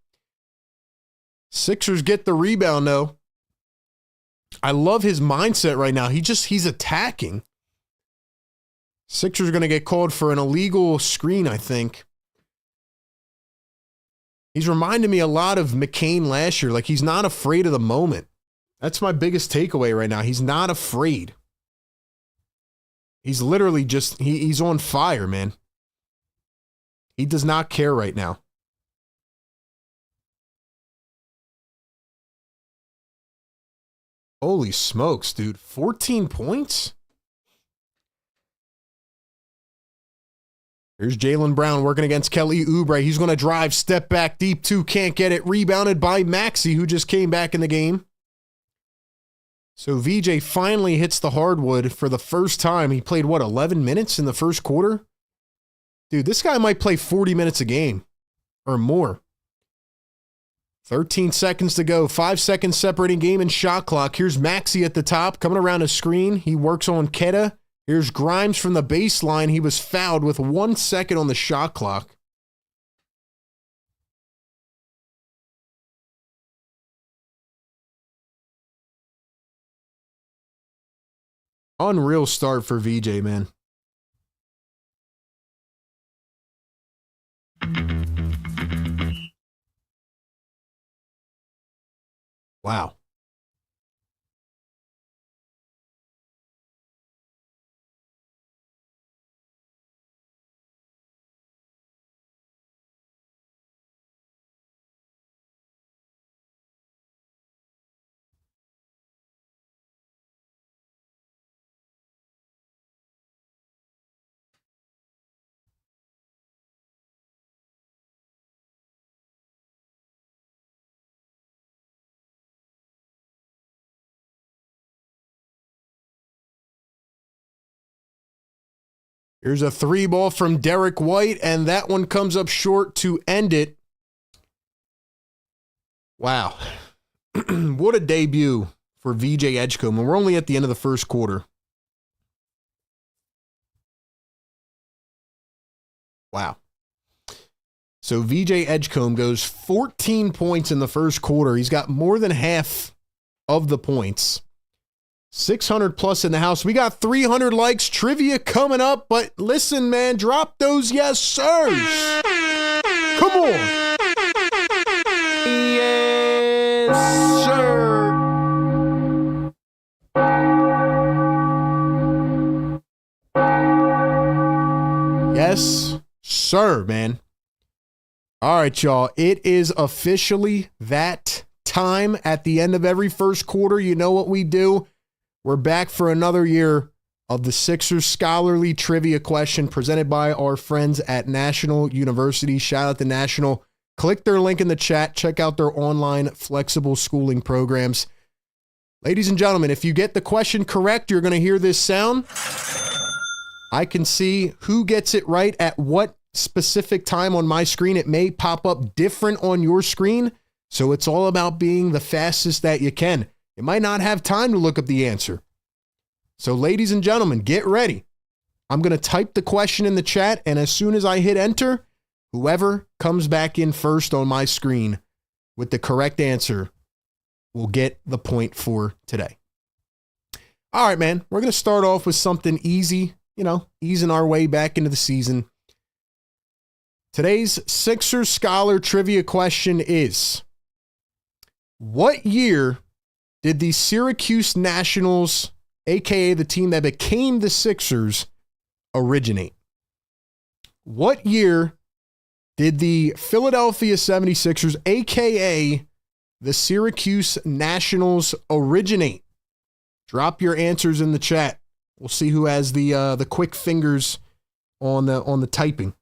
A: Sixers get the rebound, though. I love his mindset right now. He's attacking. Sixers are going to get called for an illegal screen, I think. He's reminding me a lot of McCain last year. He's not afraid of the moment. That's my biggest takeaway right now. He's not afraid. He's literally just, he's on fire, man. He does not care right now. Holy smokes, dude. 14 points? Here's Jaylen Brown working against Kelly Oubre. He's going to drive, step back, deep 2, can't get it. Rebounded by Maxey, who just came back in the game. So VJ finally hits the hardwood for the first time. He played, 11 minutes in the first quarter? Dude, this guy might play 40 minutes a game or more. 13 seconds to go. 5 seconds separating game and shot clock. Here's Maxey at the top, coming around a screen. He works on Keta. Here's Grimes from the baseline. He was fouled with 1 second on the shot clock. Unreal start for VJ, man. Wow. Here's a 3 ball from Derek White, and that one comes up short to end it. Wow. What a debut for VJ Edgecombe, and we're only at the end of the first quarter. Wow. So VJ Edgecombe goes 14 points in the first quarter. He's got more than half of the points. 600 plus in the house. We got 300 likes. Trivia coming up. But listen, man, drop those yes, sirs. Come on.
B: Yes, sir.
A: Yes, sir, man. All right, y'all. It is officially that time at the end of every first quarter. You know what we do. We're back for another year of the Sixers Scholarly Trivia Question presented by our friends at National University. Shout out to National. Click their link in the chat. Check out their online flexible schooling programs. Ladies and gentlemen, if you get the question correct, you're going to hear this sound. I can see who gets it right at what specific time on my screen. It may pop up different on your screen, so it's all about being the fastest that you can. You might not have time to look up the answer. So ladies and gentlemen, get ready. I'm going to type the question in the chat, and as soon as I hit enter, whoever comes back in first on my screen with the correct answer will get the point for today. All right, man, we're going to start off with something easy, easing our way back into the season. Today's Sixers Scholar Trivia question is, what year did the Syracuse Nationals, aka the team that became the Sixers, originate? What year did the Philadelphia 76ers, aka the Syracuse Nationals, originate? Drop your answers in the chat. We'll see who has the quick fingers on the typing.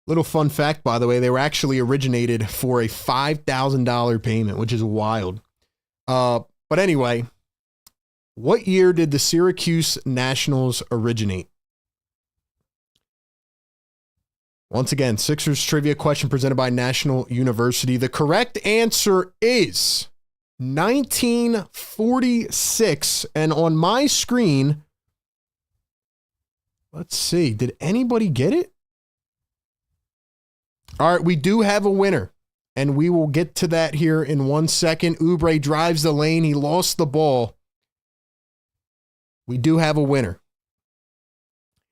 A: Little fun fact, by the way, they were actually originated for a $5,000 payment, which is wild. But anyway, what year did the Syracuse Nationals originate? Once again, Sixers trivia question presented by National University. The correct answer is 1946. And on my screen, let's see, did anybody get it? All right, we do have a winner, and we will get to that here in 1 second. Oubre drives the lane. He lost the ball. We do have a winner.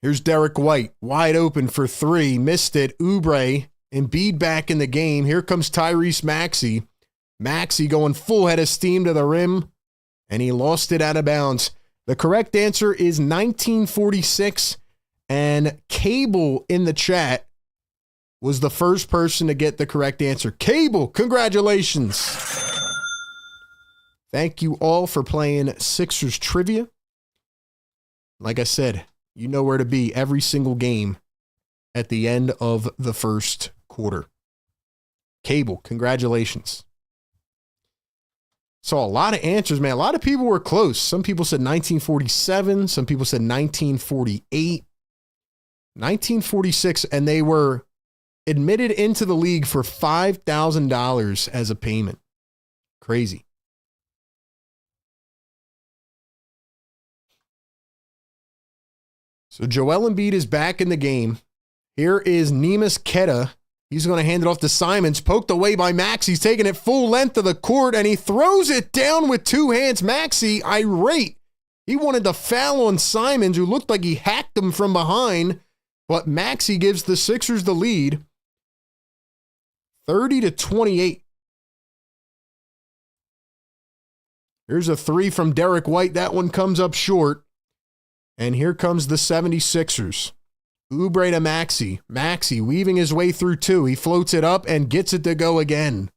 A: Here's Derek White, wide open for three. Missed it. Oubre, Embiid back in the game. Here comes Tyrese Maxey. Maxey going full head of steam to the rim, and he lost it out of bounds. The correct answer is 1946, and Cable in the chat was the first person to get the correct answer. Cable, congratulations. Thank you all for playing Sixers Trivia. Like I said, you know where to be every single game at the end of the first quarter. Cable, congratulations. Saw a lot of answers, man. A lot of people were close. Some people said 1947. Some people said 1948. 1946, and they were admitted into the league for $5,000 as a payment. Crazy. So Joel Embiid is back in the game. Here is Neemias Queta. He's going to hand it off to Simons. Poked away by Maxey. He's taking it full length of the court, and he throws it down with two hands. Maxey, irate. He wanted to foul on Simons, who looked like he hacked him from behind, but Maxey gives the Sixers the lead. 30-28. Here's a three from Derek White. That one comes up short. And here comes the 76ers. Oubre to Maxey. Maxey weaving his way through two. He floats it up and gets it to go again.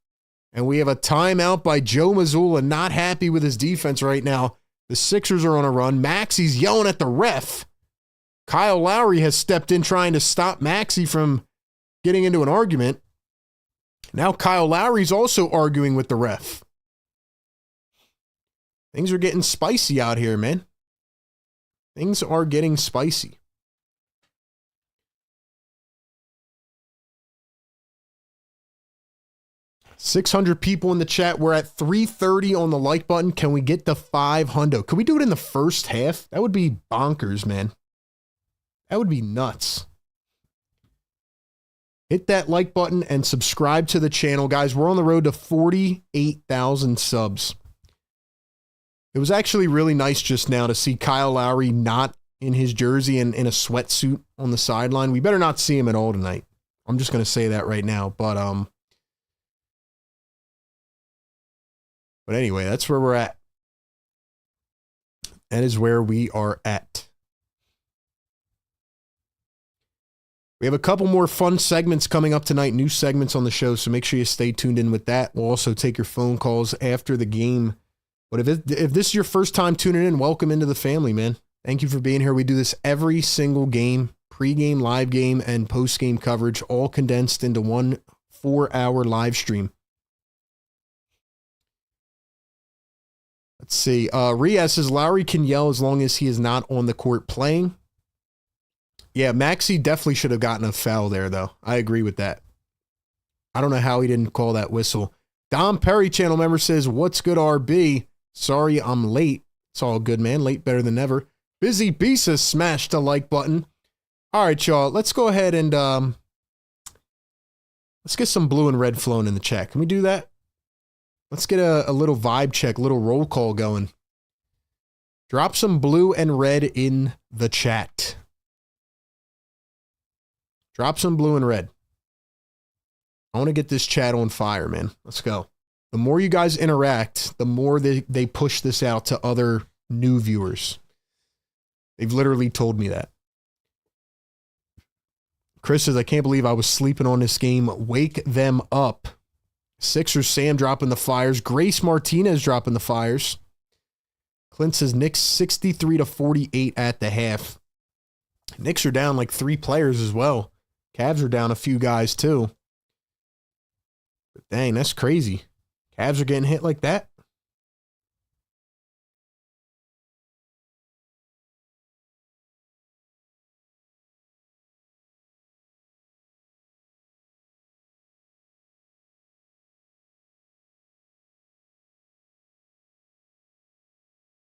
A: And we have a timeout by Joe Mazzulla, not happy with his defense right now. The Sixers are on a run. Maxey's yelling at the ref. Kyle Lowry has stepped in trying to stop Maxey from getting into an argument. Now Kyle Lowry's also arguing with the ref. Things are getting spicy out here, man. Things are getting spicy. $600 people in the chat. We're at 330 on the like button. Can we get to 500? Can we do it in the first half? That would be bonkers, man. That would be nuts. Hit that like button and subscribe to the channel, guys. We're on the road to 48,000 subs. It was actually really nice just now to see Kyle Lowry not in his jersey and in a sweatsuit on the sideline. We better not see him at all tonight. I'm just going to say that right now. But anyway, that's where we're at. That is where we are at. We have a couple more fun segments coming up tonight, new segments on the show, so make sure you stay tuned in with that. We'll also take your phone calls after the game. But if this is your first time tuning in, welcome into the family, man. Thank you for being here. We do this every single game, pregame, live game, and postgame coverage, all condensed into one 4-hour live stream. Let's see. Riaz says Lowry can yell as long as he is not on the court playing. Yeah, Maxey definitely should have gotten a foul there, though. I agree with that. I don't know how he didn't call that whistle. Dom Perry, channel member, says, what's good, RB? Sorry I'm late. It's all good, man. Late better than never. Busy Bisa smashed the like button. All right, y'all. Let's go ahead and let's get some blue and red flowing in the chat. Can we do that? Let's get a little vibe check, little roll call going. Drop some blue and red in the chat. Drop some blue and red. I want to get this chat on fire, man. Let's go. The more you guys interact, the more they push this out to other new viewers. They've literally told me that. Chris says, I can't believe I was sleeping on this game. Wake them up. Sixers Sam dropping the fires. Grace Martinez dropping the fires. Clint says Knicks 63-48 at the half. Knicks are down like 3 players as well. Cavs are down a few guys too. But dang, that's crazy. Cavs are getting hit like that.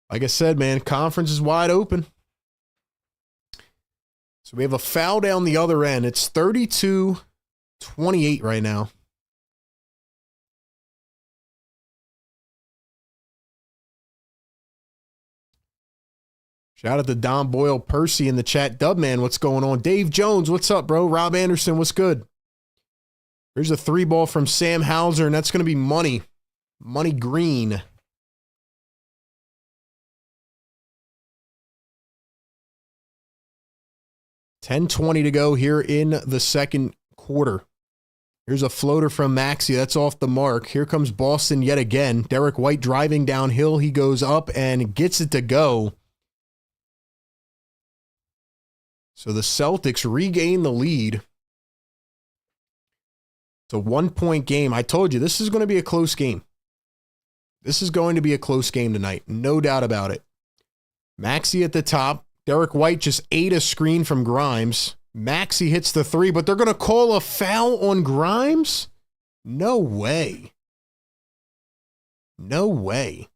A: Like I said, man, conference is wide open. So we have a foul down the other end. It's 32-28 right now. Shout out to Don Boyle Percy in the chat. Dubman, what's going on? Dave Jones, what's up, bro? Rob Anderson, what's good? Here's a 3-ball from Sam Hauser, and that's going to be money. Money green. $10:20 to go here in the second quarter. Here's a floater from Maxey. That's off the mark. Here comes Boston yet again. Derek White driving downhill. He goes up and gets it to go. So the Celtics regain the lead. It's a 1-point game. I told you, this is going to be a close game. This is going to be a close game tonight. No doubt about it. Maxey at the top. Derek White just ate a screen from Grimes. Maxey hits the 3, but they're going to call a foul on Grimes? No way. No way.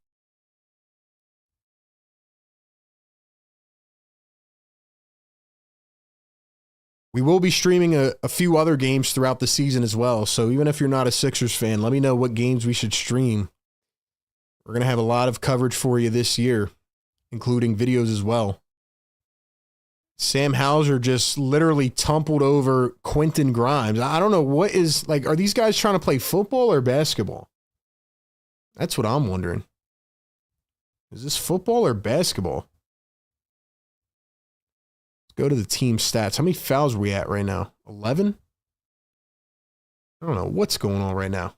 A: We will be streaming a few other games throughout the season as well. So even if you're not a Sixers fan, let me know what games we should stream. We're going to have a lot of coverage for you this year, including videos as well. Sam Hauser just literally tumbled over Quentin Grimes. I don't know what is, like, are these guys trying to play football or basketball? That's what I'm wondering. Is this football or basketball? Let's go to the team stats. How many fouls are we at right now? 11? I don't know what's going on right now.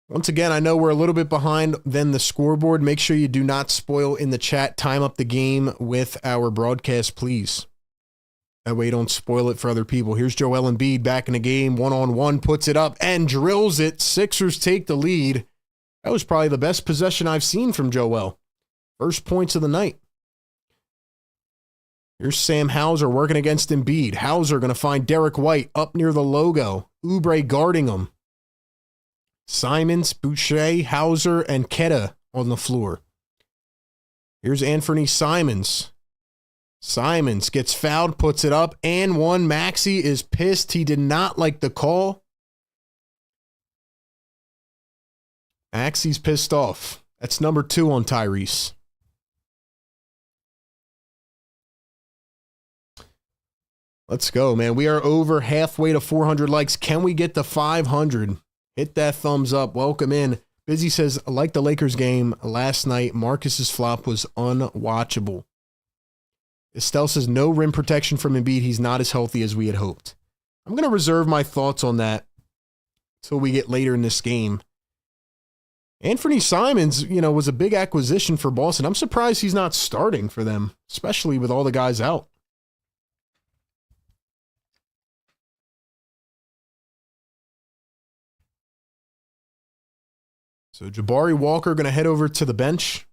A: Once again, I know we're a little bit behind than the scoreboard. Make sure you do not spoil in the chat. Time up the game with our broadcast, please. That way you don't spoil it for other people. Here's Joel Embiid back in the game. One-on-one, puts it up and drills it. Sixers take the lead. That was probably the best possession I've seen from Joel. First points of the night. Here's Sam Hauser working against Embiid. Hauser going to find Derek White up near the logo. Oubre guarding him. Simons, Boucher, Hauser, and Ketta on the floor. Here's Anthony Simons. Simons gets fouled, puts it up, and one. Maxey is pissed. He did not like the call. Maxey's pissed off. That's number 2 on Tyrese. Let's go, man. We are over halfway to 400 likes. Can we get to 500? Hit that thumbs up. Welcome in. Busy says, like the Lakers game last night, Marcus's flop was unwatchable. Estelle says, no rim protection from Embiid. He's not as healthy as we had hoped. I'm going to reserve my thoughts on that until we get later in this game. Anthony Simons, you know, was a big acquisition for Boston. I'm surprised he's not starting for them, especially with all the guys out. So Jabari Walker going to head over to the bench.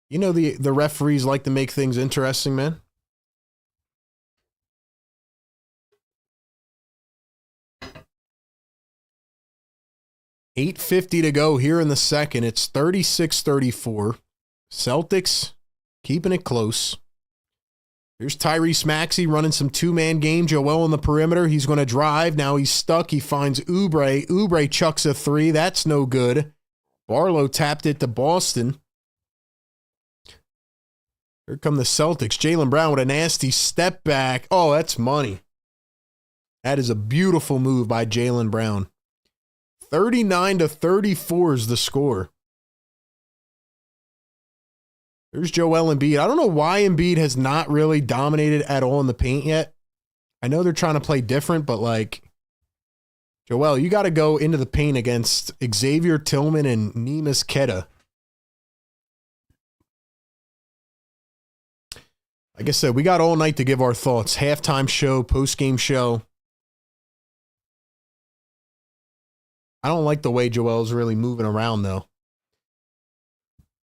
A: You know, the referees like to make things interesting, man. $8:50 to go here in the second. It's 36-34. Celtics keeping it close. Here's Tyrese Maxey running some two-man game. Joel on the perimeter. He's going to drive. Now he's stuck. He finds Oubre. Oubre chucks a 3. That's no good. Barlow tapped it to Boston. Here come the Celtics. Jaylen Brown with a nasty step back. Oh, that's money. That is a beautiful move by Jaylen Brown. 39-34 is the score. There's Joel Embiid. I don't know why Embiid has not really dominated at all in the paint yet. I know they're trying to play different, but like, Joel, you got to go into the paint against Xavier Tillman and Neemias Queta. Like I said, we got all night to give our thoughts. Halftime show, post-game show. I don't like the way Joel's really moving around, though.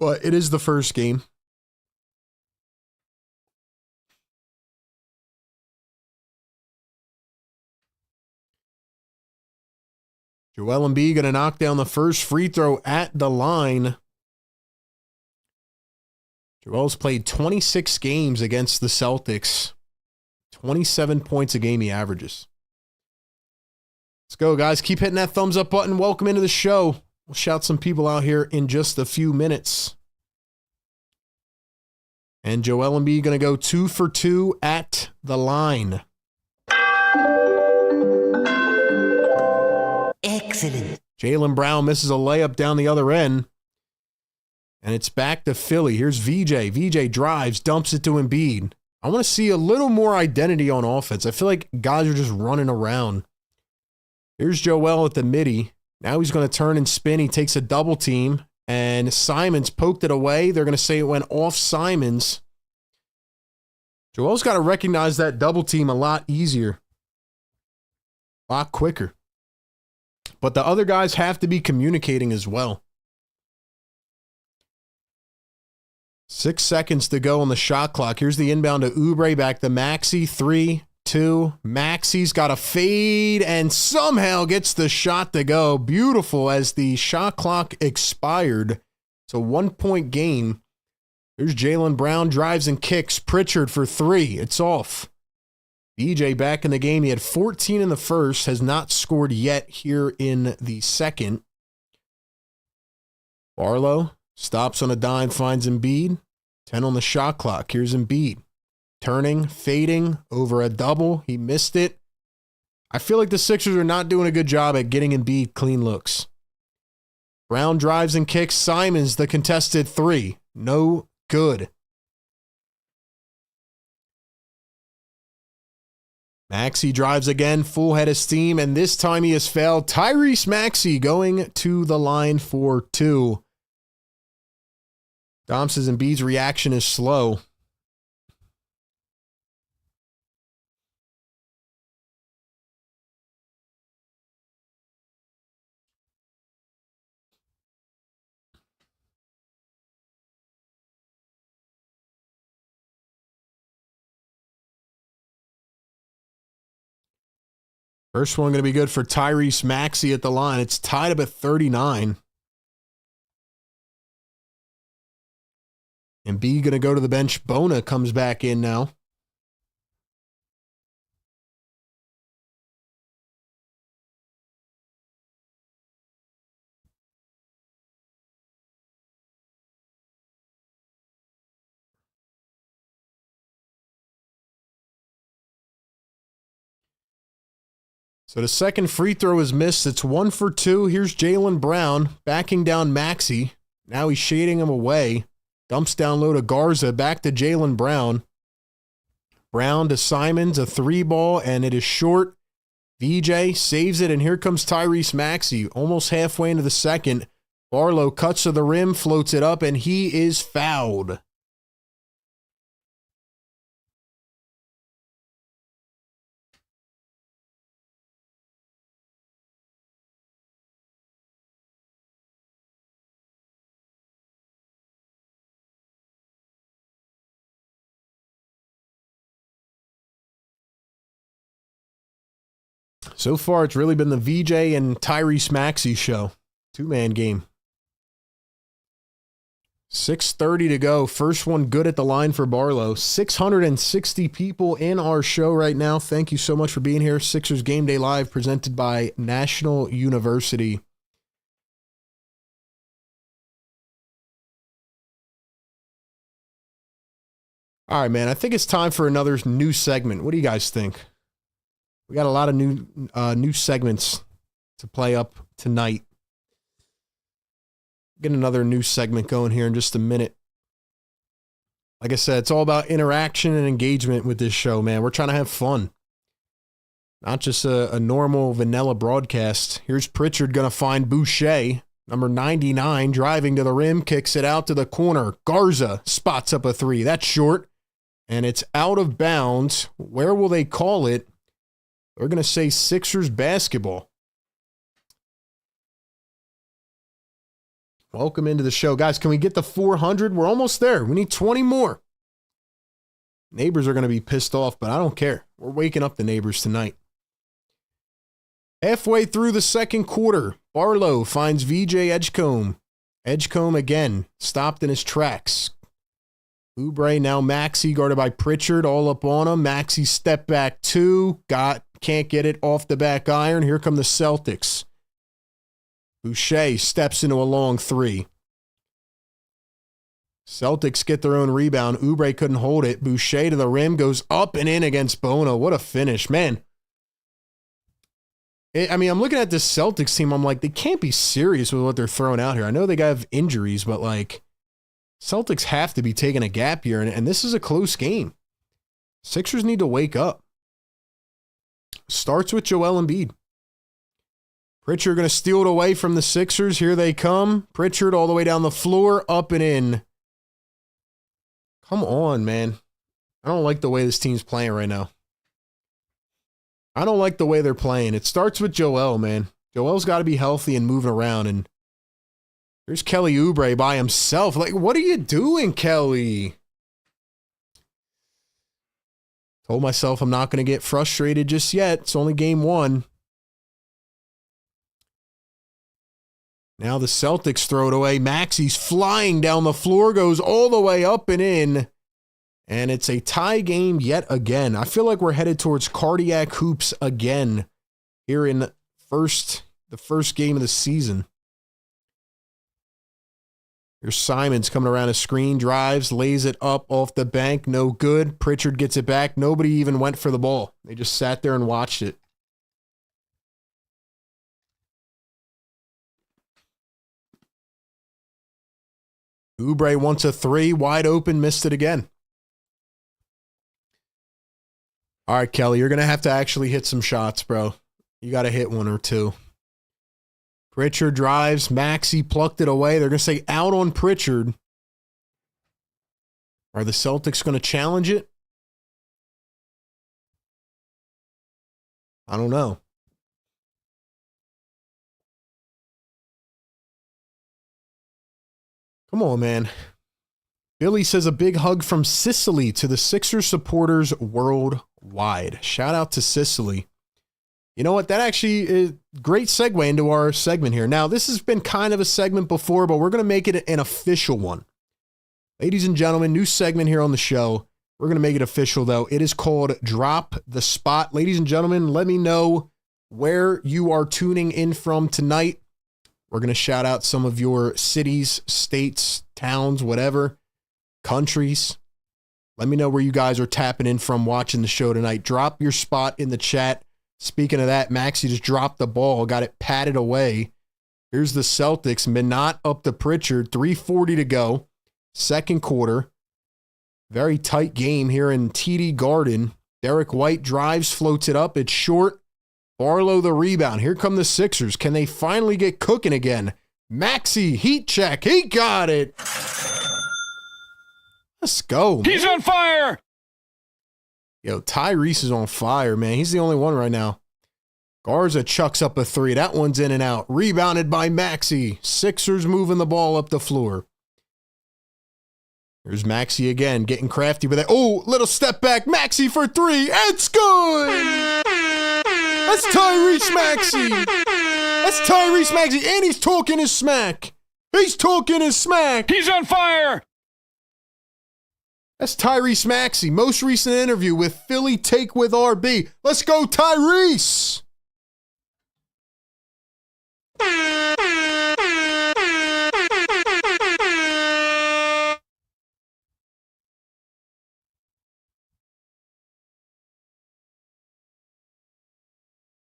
A: But it is the first game. Joel Embiid going to knock down the first free throw at the line. Joel's played 26 games against the Celtics. 27 points a game he averages. Let's go, guys. Keep hitting that thumbs up button. Welcome into the show. We'll shout some people out here in just a few minutes. And Joel Embiid going to go 2 for 2 at the line.
C: Excellent.
A: Jaylen Brown misses a layup down the other end. And it's back to Philly. Here's VJ. VJ drives, dumps it to Embiid. I want to see a little more identity on offense. I feel like guys are just running around. Here's Joel at the midi. Now he's going to turn and spin. He takes a double team, and Simons poked it away. They're going to say it went off Simons. Joel's got to recognize that double team a lot easier, a lot quicker. But the other guys have to be communicating as well. 6 seconds to go on the shot clock. Here's the inbound to Oubre, back to Maxey. 3, 2. Maxey's got a fade and somehow gets the shot to go. Beautiful as the shot clock expired. It's a 1-point game. There's Jaylen Brown, drives and kicks. Pritchard for 3. It's off. BJ back in the game. He had 14 in the first, has not scored yet here in the second. Barlow stops on a dime, finds Embiid. 10 on the shot clock. Here's Embiid. Turning, fading, over a double. He missed it. I feel like the Sixers are not doing a good job at getting Embiid clean looks. Brown drives and kicks. Simons, the contested 3. No good. Maxey drives again, full head of steam, and this time he has failed. Tyrese Maxey going to the line for 2. Dom says Embiid's reaction is slow. First one going to be good for Tyrese Maxey at the line. It's tied up at 39. Embiid going to go to the bench. Bona comes back in now. So the second free throw is missed. It's 1 for 2. Here's Jaylen Brown backing down Maxey. Now he's shading him away. Dumps down low to Garza. Back to Jaylen Brown. Brown to Simons. A 3-ball, and it is short. VJ saves it, and here comes Tyrese Maxey. Almost halfway into the second. Barlow cuts to the rim, floats it up, and he is fouled. So far, it's really been the VJ and Tyrese Maxey show. Two-man game. 6:30 to go. First one good at the line for Barlow. 660 people in our show right now. Thank you so much for being here. Sixers Game Day Live presented by National University. All right, man. I think it's time for another new segment. What do you guys think? We got a lot of new segments to play up tonight. Get another new segment going here in just a minute. Like I said, it's all about interaction and engagement with this show, man. We're trying to have fun. Not just a normal vanilla broadcast. Here's Pritchard going to find Boucher. Number 99 driving to the rim, kicks it out to the corner. Garza spots up a 3. That's short. And it's out of bounds. Where will they call it? They're going to say Sixers basketball. Welcome into the show. Guys, can we get the 400? We're almost there. We need 20 more. Neighbors are going to be pissed off, but I don't care. We're waking up the neighbors tonight. Halfway through the second quarter, Barlow finds VJ Edgecombe. Edgecombe again, stopped in his tracks. Oubre, now Maxey, guarded by Pritchard, all up on him. Maxey step back 2, can't get it off the back iron. Here come the Celtics. Boucher steps into a long 3. Celtics get their own rebound. Oubre couldn't hold it. Boucher to the rim, goes up and in against Bono. What a finish, man. I'm looking at this Celtics team. I'm like, they can't be serious with what they're throwing out here. I know they have injuries, but like, Celtics have to be taking a gap here, and this is a close game. Sixers need to wake up. Starts with Joel Embiid. Pritchard going to steal it away from the Sixers. Here they come. Pritchard all the way down the floor, up and in. Come on, man. I don't like the way this team's playing right now. I don't like the way they're playing. It starts with Joel, man. Joel's got to be healthy and moving around, and there's Kelly Oubre by himself. Like, what are you doing, Kelly? Told myself I'm not going to get frustrated just yet. It's only game 1. Now the Celtics throw it away. Maxey's flying down the floor, goes all the way up and in. And it's a tie game yet again. I feel like we're headed towards cardiac hoops again here in the first game of the season. Here's Simons coming around a screen, drives, lays it up off the bank. No good. Pritchard gets it back. Nobody even went for the ball. They just sat there and watched it. Oubre wants a 3, wide open, missed it again. All right, Kelly, you're going to have to actually hit some shots, bro. You got to hit 1 or 2. Pritchard drives. Maxey plucked it away. They're going to say out on Pritchard. Are the Celtics going to challenge it? I don't know. Come on, man. Billy says a big hug from Sicily to the Sixers supporters worldwide. Shout out to Sicily. You know what? That actually is a great segue into our segment here. Now, this has been kind of a segment before, but we're going to make it an official one. Ladies and gentlemen, new segment here on the show. We're going to make it official, though. It is called Drop the Spot. Ladies and gentlemen, let me know where you are tuning in from tonight. We're going to shout out some of your cities, states, towns, whatever, countries. Let me know where you guys are tapping in from watching the show tonight. Drop your spot in the chat. Speaking of that, Maxey just dropped the ball, got it patted away. Here's the Celtics. Minot up to Pritchard. 3:40 to go. Second quarter. Very tight game here in TD Garden. Derek White drives, floats it up. It's short. Barlow the rebound. Here come the Sixers. Can they finally get cooking again? Maxey, heat check. He got it. Let's go, man.
B: He's on fire.
A: Yo, Tyrese is on fire, man. He's the only one right now. Garza chucks up a three. That one's in and out. Rebounded by Maxey. Sixers moving the ball up the floor. Here's Maxey again, getting crafty with it. Oh, little step back. Maxey for three. It's good. That's Tyrese Maxey. That's Tyrese Maxey. And he's talking his smack. He's talking his smack.
B: He's on fire.
A: That's Tyrese Maxey. Most recent interview with Philly Take with RB. Let's go, Tyrese.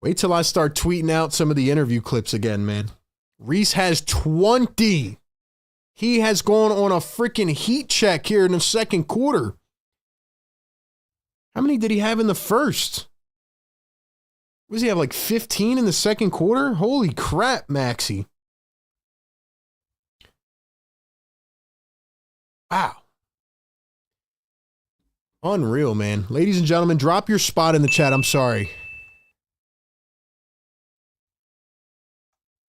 A: Wait till I start tweeting out some of the interview clips again, man. Reese has 20. He has gone on a freaking heat check here in the second quarter. How many did he have in the first? What does he have, like 15 in the second quarter? Holy crap, Maxey. Wow. Unreal, man. Ladies and gentlemen, drop your spot in the chat. I'm sorry.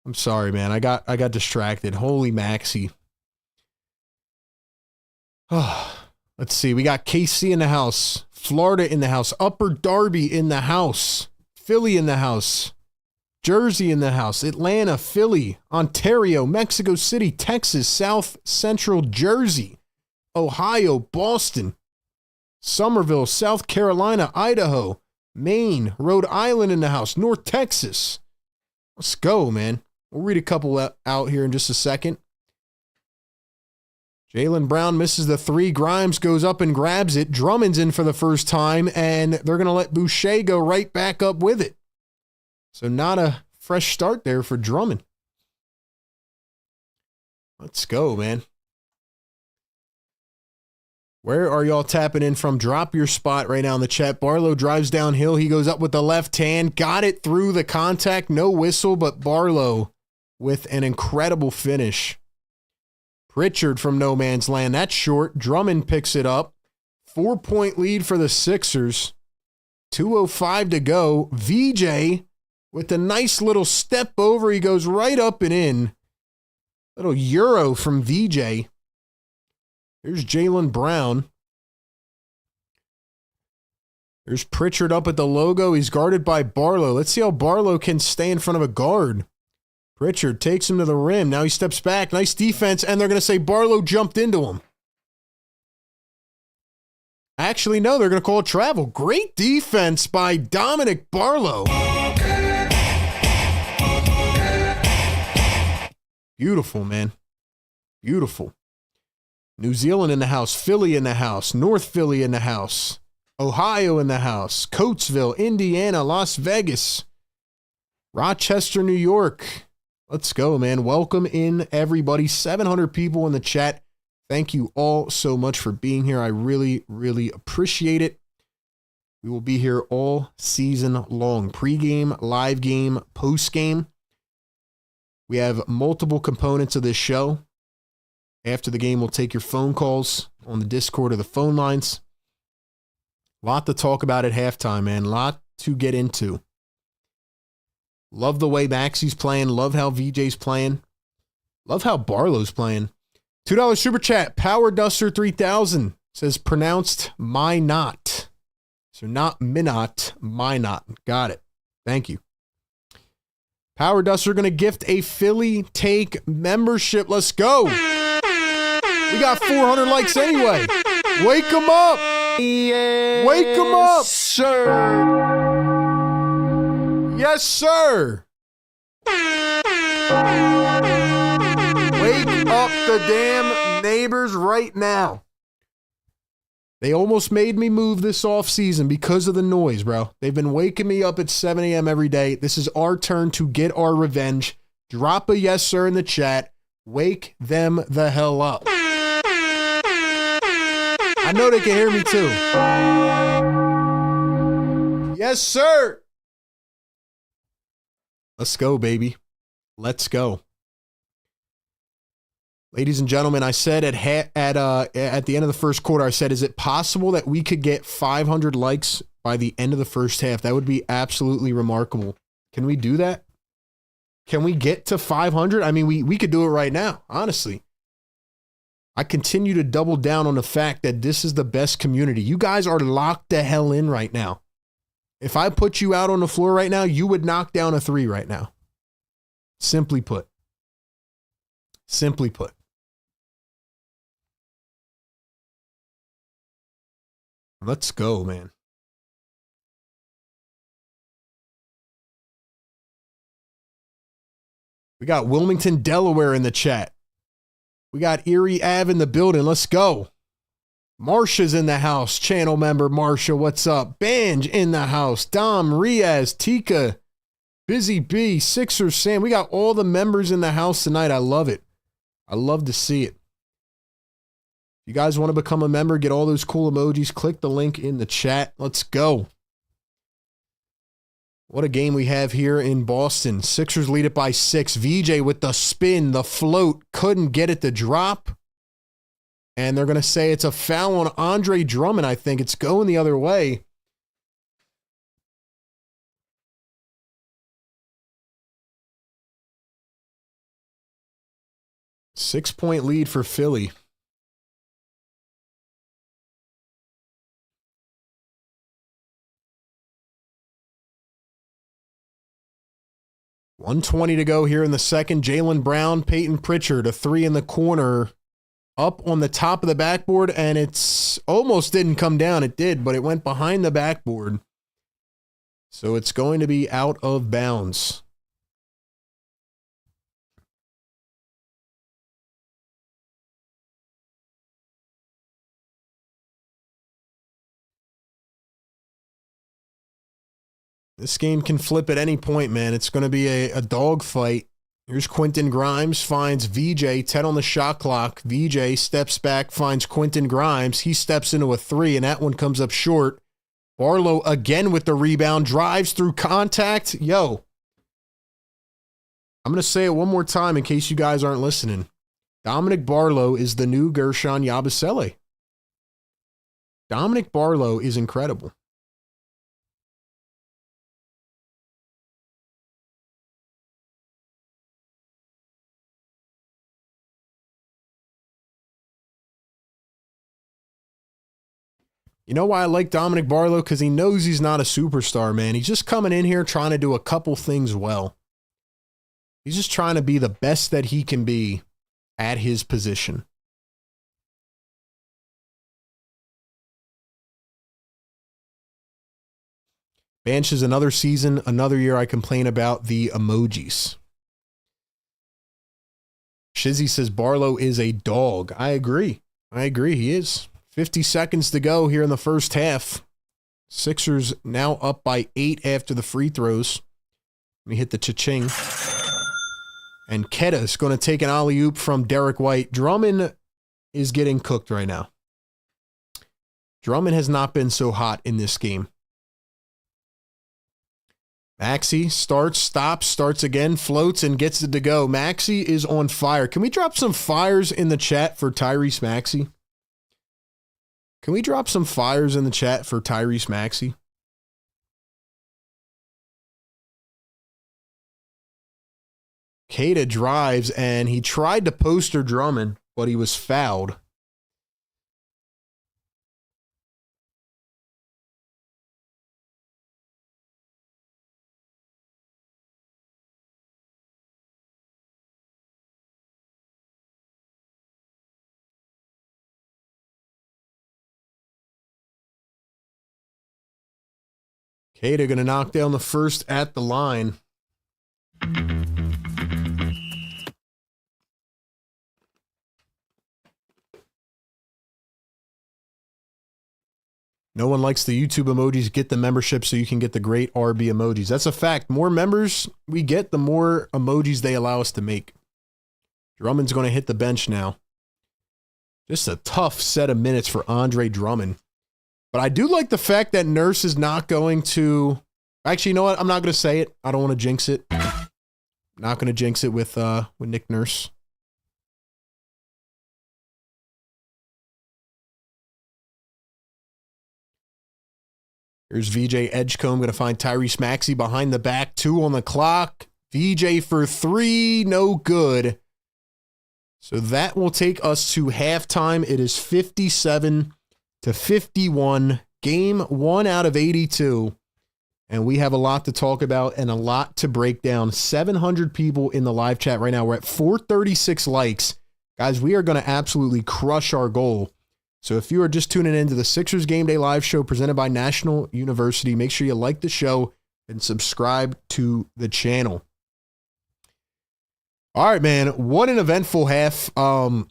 A: I'm sorry, man. I got distracted. Holy Maxey. Oh, let's see. We got KC in the house. Florida in the house. Upper Darby in the house. Philly in the house. Jersey in the house. Atlanta, Philly, Ontario, Mexico City, Texas, South Central Jersey, Ohio, Boston, Somerville, South Carolina, Idaho, Maine, Rhode Island in the house. North Texas. Let's go, man. We'll read a couple out here in just a second. Jaylen Brown misses the three. Grimes goes up and grabs it. Drummond's in for the first time, and they're going to let Boucher go right back up with it. So not a fresh start there for Drummond. Let's go, man. Where are y'all tapping in from? Drop your spot right now in the chat. Barlow drives downhill. He goes up with the left hand. Got it through the contact. No whistle, but Barlow with an incredible finish. Pritchard from no man's land. That's short. Drummond picks it up. 4-point lead for the Sixers. 2:05 to go. VJ with a nice little step over. He goes right up and in. Little Euro from VJ. Here's Jaylen Brown. There's Pritchard up at the logo. He's guarded by Barlow. Let's see how Barlow can stay in front of a guard. Pritchard takes him to the rim. Now he steps back. Nice defense. And they're going to say Barlow jumped into him. Actually, no, they're going to call it travel. Great defense by Dominic Barlow. Beautiful, man. Beautiful. New Zealand in the house. Philly in the house. North Philly in the house. Ohio in the house. Coatesville, Indiana, Las Vegas. Rochester, New York. Let's go, man. Welcome in, everybody. 700 people in the chat. Thank you all so much for being here. I really, really appreciate it. We will be here all season long. Pre-game, live game, post-game. We have multiple components of this show. After the game, we'll take your phone calls on the Discord or the phone lines. A lot to talk about at halftime, man. A lot to get into. Love the way Maxey's playing. Love how VJ's playing. Love how Barlow's playing. $2 super chat. Power Duster 3000 says pronounced my not. So not Minot, my not. Got it. Thank you. Power Duster going to gift a Philly Take membership. Let's go. We got 400 likes anyway. Wake them up.
B: Yes,
A: Wake them up.
B: sir.
A: Yes, sir. Wake up the damn neighbors right now. They almost made me move this offseason because of the noise, bro. They've been waking me up at 7 a.m. every day. This is our turn to get our revenge. Drop a yes, sir, in the chat. Wake them the hell up. I know they can hear me too. Yes, sir. Let's go, baby. Let's go. Ladies and gentlemen, I said at the end of the first quarter, I said, is it possible that we could get 500 likes by the end of the first half? That would be absolutely remarkable. Can we do that? Can we get to 500? I mean, we could do it right now, honestly. I continue to double down on the fact that this is the best community. You guys are locked the hell in right now. If I put you out on the floor right now, you would knock down a 3 right now. Simply put. Simply put. Let's go, man. We got Wilmington, Delaware in the chat. We got Erie Ave in the building. Let's go. Marsha's in the house. Channel member Marsha, what's up? Banj in the house. Dom, Riaz, Tika, Busy B, Sixers Sam. We got all the members in the house tonight. I love it. I love to see it. If you guys want to become a member, get all those cool emojis, click the link in the chat. Let's go. What a game we have here in Boston. Sixers lead it by 6. VJ with the spin, the float, couldn't get it to drop. And they're going to say it's a foul on Andre Drummond. I think it's going the other way. Six-point lead for Philly. .120 to go here in the second. Jaylen Brown, Peyton Pritchard, a 3 in the corner. Up on the top of the backboard, and it's almost didn't come down. It did, but it went behind the backboard. So it's going to be out of bounds. This game can flip at any point, man. It's going to be a dogfight. Here's Quentin Grimes, finds VJ, 10 on the shot clock. VJ steps back, finds Quentin Grimes. He steps into a 3, and that one comes up short. Barlow again with the rebound, drives through contact. Yo, I'm going to say it one more time in case you guys aren't listening. Dominic Barlow is the new Gershon Yabusele. Dominic Barlow is incredible. You know why I like Dominic Barlow? Because he knows he's not a superstar, man. He's just coming in here trying to do a couple things well. He's just trying to be the best that he can be at his position. Banch is another season, another year I complain about the emojis. Shizzy says Barlow is a dog. I agree. He is. 50 seconds to go here in the first half. Sixers now up by 8 after the free throws. Let me hit the cha-ching. And Keta is going to take an alley-oop from Derek White. Drummond is getting cooked right now. Drummond has not been so hot in this game. Maxey starts, stops, starts again, floats, and gets it to go. Maxey is on fire. Can we drop some fires in the chat for Tyrese Maxey? Can we drop some fires in the chat for Tyrese Maxey? Kata drives, and he tried to poster Drummond, but he was fouled. Kata going to knock down the first at the line. No one likes the YouTube emojis. Get the membership so you can get the great RB emojis. That's a fact. More members we get, the more emojis they allow us to make. Drummond's going to hit the bench now. Just a tough set of minutes for Andre Drummond. But I do like the fact that Nurse is not going to... Actually, you know what? I'm not going to say it. I don't want to jinx it. Not going to jinx it with Nick Nurse. Here's VJ Edgecombe going to find Tyrese Maxey behind the back. 2 on the clock. VJ for 3. No good. So that will take us to halftime. It is 57-51. Game 1 out of 82. And we have a lot to talk about and a lot to break down. 700 people in the live chat right now. We're at 436 likes. Guys, we are going to absolutely crush our goal. So if you are just tuning into the Sixers Game Day Live show presented by National University, make sure you like the show and subscribe to the channel. All right, man. What an eventful half. We're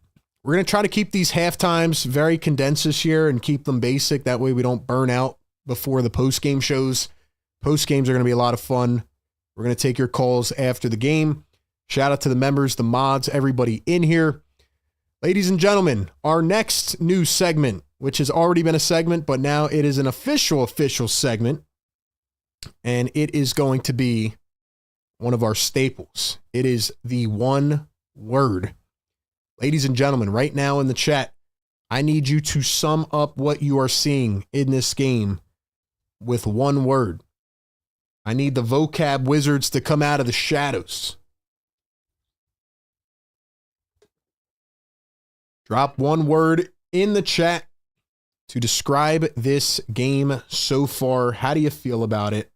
A: going to try to keep these halftimes very condensed this year and keep them basic. That way we don't burn out before the post-game shows. Post-games are going to be a lot of fun. We're going to take your calls after the game. Shout out to the members, the mods, everybody in here. Ladies and gentlemen, our next new segment, which has already been a segment, but now it is an official segment, and it is going to be one of our staples. It is the one word. Ladies and gentlemen, right now in the chat, I need you to sum up what you are seeing in this game with one word. I need the vocab wizards to come out of the shadows. Drop one word in the chat to describe this game so far. How do you feel about it?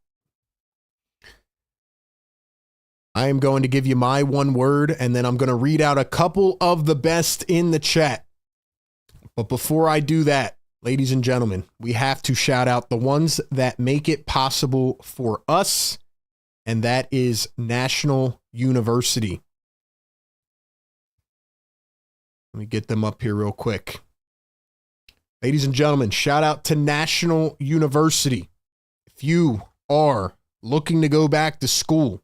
A: I am going to give you my one word, and then I'm going to read out a couple of the best in the chat. But before I do that, ladies and gentlemen, we have to shout out the ones that make it possible for us, and that is National University. Let me get them up here real quick. Ladies and gentlemen, shout out to National University. If you are looking to go back to school,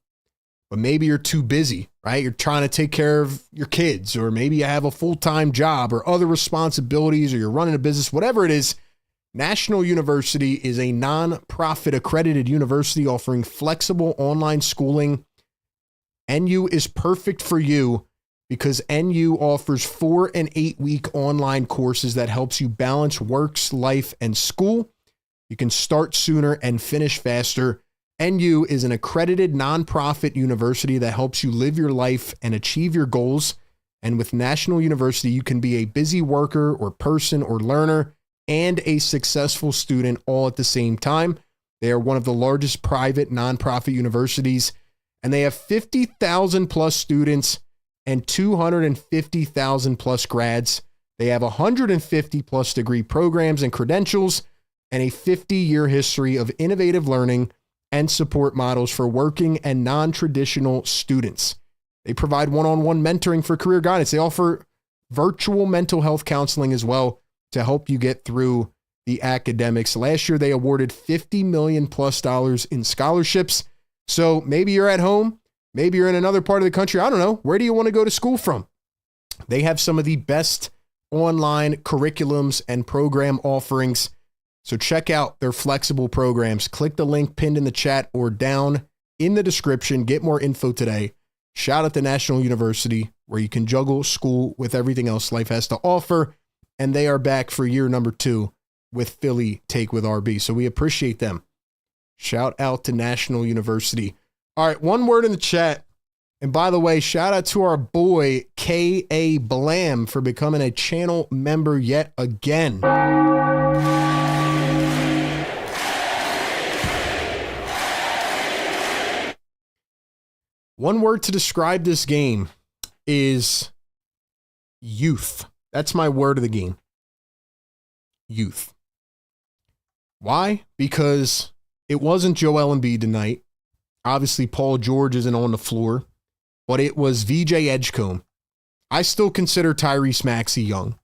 A: but maybe you're too busy, right? You're trying to take care of your kids, or maybe you have a full-time job or other responsibilities, or you're running a business, whatever it is, National University is a non-profit accredited university offering flexible online schooling. NU is perfect for you because NU offers 4 and 8 week online courses that helps you balance works, life, and school. You can start sooner and finish faster. NU is an accredited nonprofit university that helps you live your life and achieve your goals. And with National University, you can be a busy worker or person or learner and a successful student all at the same time. They are one of the largest private nonprofit universities, and they have 50,000 plus students and 250,000 plus grads. They have 150 plus degree programs and credentials and a 50-year history of innovative learning and support models for working and non-traditional students. They provide one-on-one mentoring for career guidance. They offer virtual mental health counseling as well to help you get through the academics. Last year, they awarded $50 million plus in scholarships. So maybe you're at home, maybe you're in another part of the country. I don't know. Where do you want to go to school from? They have some of the best online curriculums and program offerings. So check out their flexible programs. Click the link pinned in the chat or down in the description. Get more info today. Shout out to National University, where you can juggle school with everything else life has to offer. And they are back for year number 2 with Philly Take with RB. So we appreciate them. Shout out to National University. All right, one word in the chat. And by the way, shout out to our boy K.A. Blam for becoming a channel member yet again. One word to describe this game is youth. That's my word of the game. Youth. Why? Because it wasn't Joel Embiid tonight. Obviously, Paul George isn't on the floor, but it was VJ Edgecombe. I still consider Tyrese Maxey young.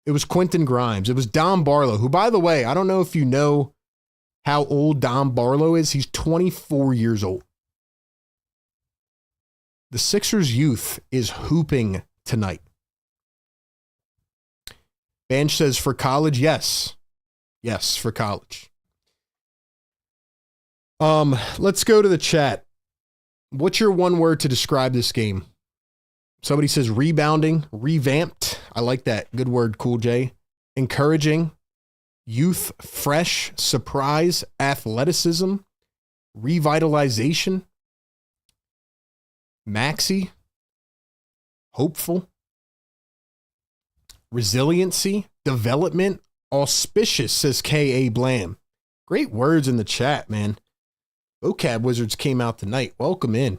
A: It was Quentin Grimes. It was Dom Barlow, who, by the way, I don't know if you know how old Dom Barlow is. He's 24 years old. The Sixers youth is hooping tonight. Bench says for college, yes. Yes, for college. Let's go to the chat. What's your one word to describe this game? Somebody says rebounding, revamped. I like that. Good word, Cool J. Encouraging, youth, fresh, surprise, athleticism, revitalization, maxi, hopeful, resiliency, development, auspicious, says K.A. Blam. Great words in the chat, man. Vocab Wizards came out tonight. Welcome in.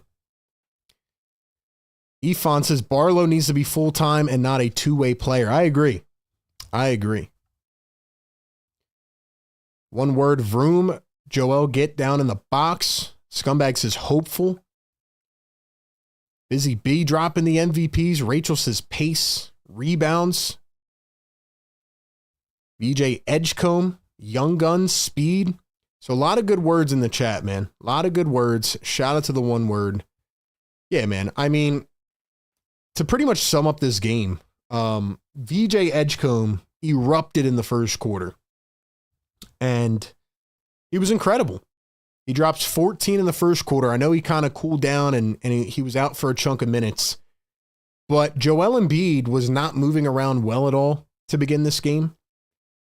A: Efon says Barlow needs to be full-time and not a two-way player. I agree. One word, Vroom. Joel, get down in the box. Scumbag says hopeful. Busy B dropping the MVPs. Rachel says pace, rebounds. VJ Edgecombe, young guns, speed. So a lot of good words in the chat, man. A lot of good words. Shout out to the one word. Yeah, man. I mean, to pretty much sum up this game, VJ Edgecombe erupted in the first quarter. And he was incredible. He drops 14 in the first quarter. I know he kind of cooled down and he was out for a chunk of minutes. But Joel Embiid was not moving around well at all to begin this game.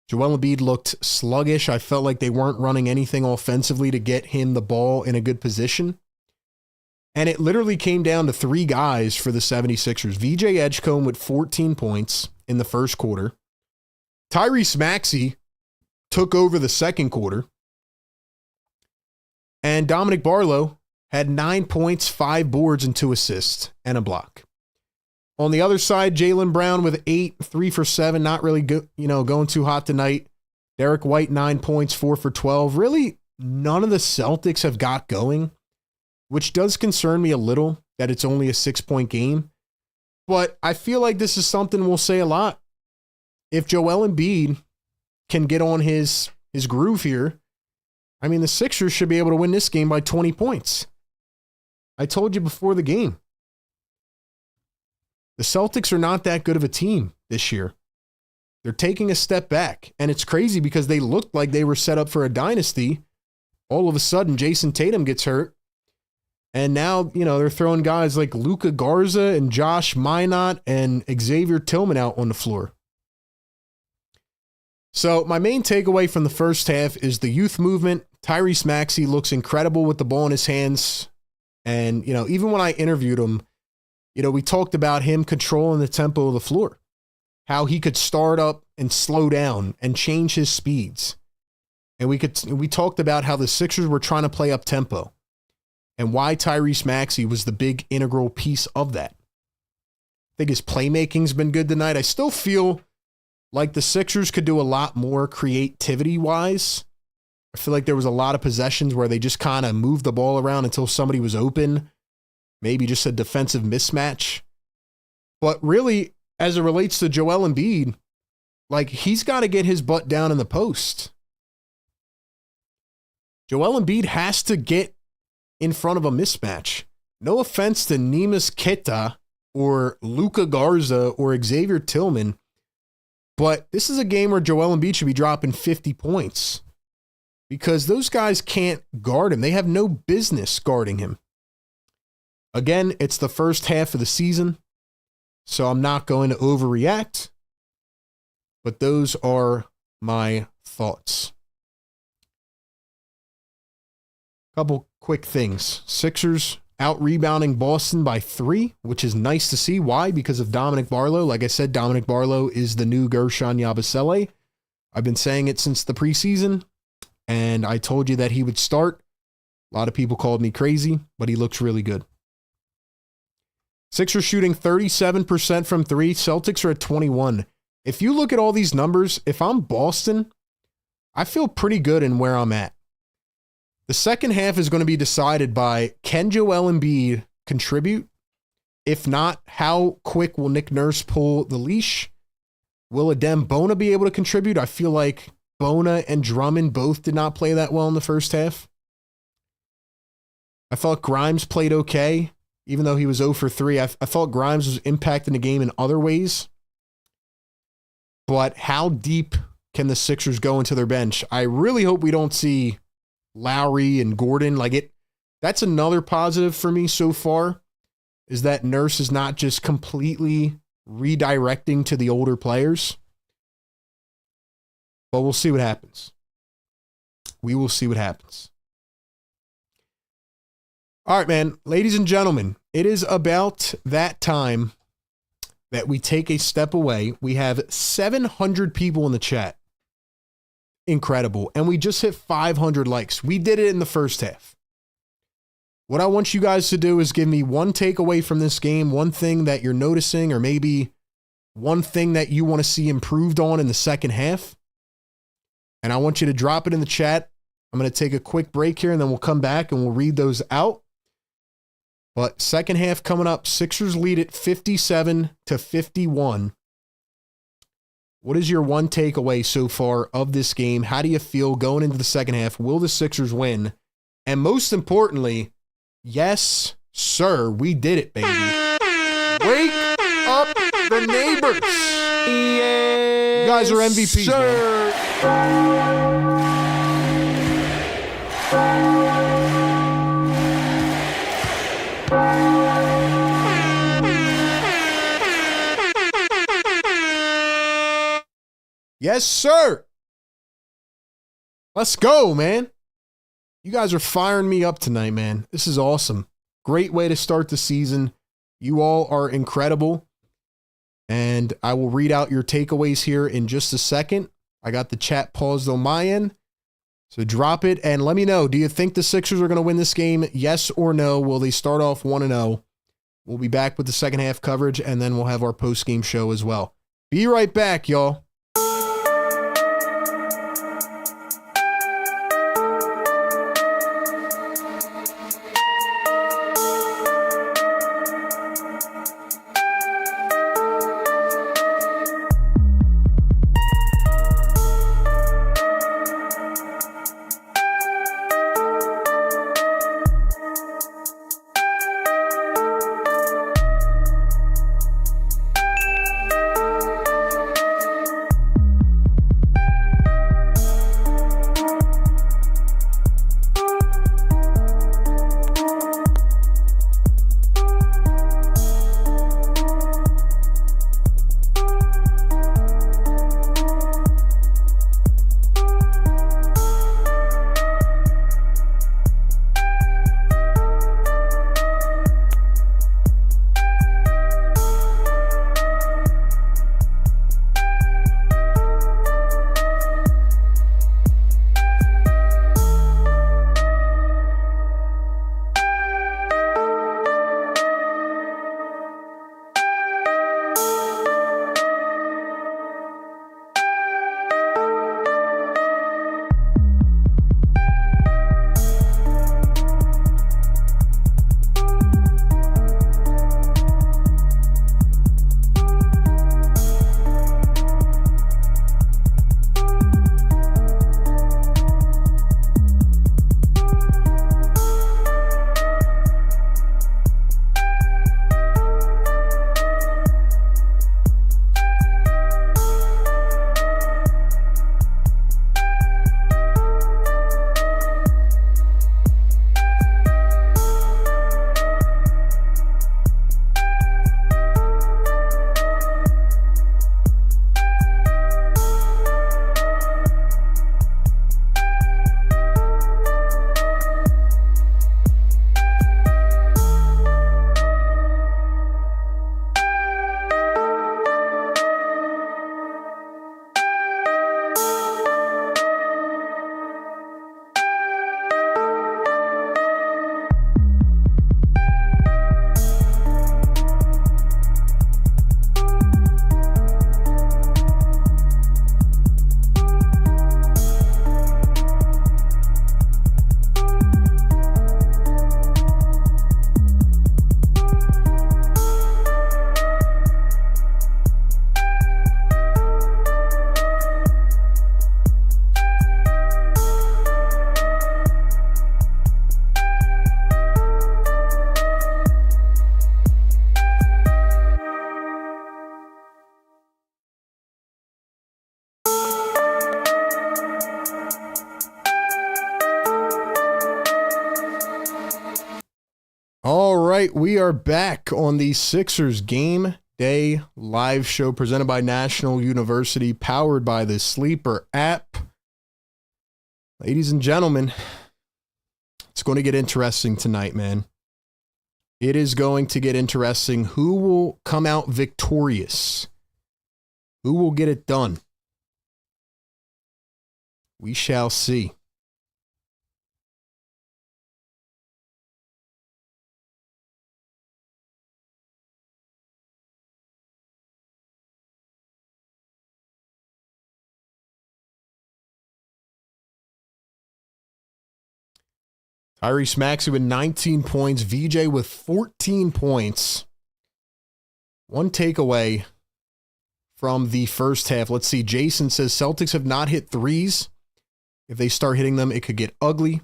A: Joel Embiid looked sluggish. I felt like they weren't running anything offensively to get him the ball in a good position. And it literally came down to three guys for the 76ers. VJ Edgecombe with 14 points in the first quarter. Tyrese Maxey took over the second quarter. And Dominic Barlow had 9 points, 5 boards, and 2 assists, and a block. On the other side, Jaylen Brown with 8, 3 for 7, not really good, going too hot tonight. Derek White, 9 points, 4 for 12. Really, none of the Celtics have got going, which does concern me a little that it's only a 6-point game. But I feel like this is something we'll say a lot. If Joel Embiid can get on his groove here, I mean, the Sixers should be able to win this game by 20 points. I told you before the game. The Celtics are not that good of a team this year. They're taking a step back, and it's crazy because they looked like they were set up for a dynasty. All of a sudden, Jason Tatum gets hurt, and now, they're throwing guys like Luka Garza and Josh Minott and Xavier Tillman out on the floor. So my main takeaway from the first half is the youth movement. Tyrese Maxey looks incredible with the ball in his hands. And, even when I interviewed him, we talked about him controlling the tempo of the floor, how he could start up and slow down and change his speeds. And we talked about how the Sixers were trying to play up tempo and why Tyrese Maxey was the big integral piece of that. I think his playmaking's been good tonight. I still feel like the Sixers could do a lot more creativity-wise. I feel like there was a lot of possessions where they just kind of moved the ball around until somebody was open. Maybe just a defensive mismatch. But really, as it relates to Joel Embiid, he's got to get his butt down in the post. Joel Embiid has to get in front of a mismatch. No offense to Neemias Queta or Luka Garza or Xavier Tillman, but this is a game where Joel Embiid should be dropping 50 points because those guys can't guard him. They have no business guarding him. Again, it's the first half of the season, so I'm not going to overreact, but those are my thoughts. Couple quick things. Sixers out-rebounding Boston by 3, which is nice to see. Why? Because of Dominic Barlow. Like I said, Dominic Barlow is the new Gershon Yabusele. I've been saying it since the preseason, and I told you that he would start. A lot of people called me crazy, but he looks really good. Sixers shooting 37% from 3. Celtics are at 21. If you look at all these numbers, if I'm Boston, I feel pretty good in where I'm at. The second half is going to be decided by, can Joel Embiid contribute? If not, how quick will Nick Nurse pull the leash? Will Adem Bona be able to contribute? I feel like Bona and Drummond both did not play that well in the first half. I thought Grimes played okay, even though he was 0 for 3. I thought Grimes was impacting the game in other ways. But how deep can the Sixers go into their bench? I really hope we don't see Lowry and Gordon. That's another positive for me so far, is that Nurse is not just completely redirecting to the older players. But we'll see what happens. We will see what happens. All right, man. Ladies and gentlemen, it is about that time that we take a step away. We have 700 people in the chat. Incredible. And we just hit 500 likes. We did it in the first half. What I want you guys to do is give me one takeaway from this game, one thing that you're noticing, or maybe one thing that you want to see improved on in the second half. And I want you to drop it in the chat. I'm going to take a quick break here, and then we'll come back and we'll read those out. But second half coming up, Sixers lead at 57-51. What is your one takeaway so far of this game? How do you feel going into the second half? Will the Sixers win? And most importantly, yes, sir, we did it, baby. Wake up the neighbors.
B: Yes,
A: You guys are MVPs,
B: sir.
A: man. Yes, sir. Let's go, man. You guys are firing me up tonight, man. This is awesome. Great way to start the season. You all are incredible. And I will read out your takeaways here in just a second. I got the chat paused on my end. So drop it and let me know. Do you think the Sixers are going to win this game? Yes or no? Will they start off 1-0? We'll be back with the second half coverage, and then we'll have our post-game show as well. Be right back, y'all. right, we are back on the Sixers Game Day live show presented by National University, powered by the Sleeper app. Ladies and gentlemen, it's going to get interesting tonight, man. It is going to get interesting. Who will come out victorious? Who will get it done? We shall see. Tyrese Maxey with 19 points. VJ with 14 points. One takeaway from the first half. Let's see. Jason says Celtics have not hit threes. If they start hitting them, it could get ugly.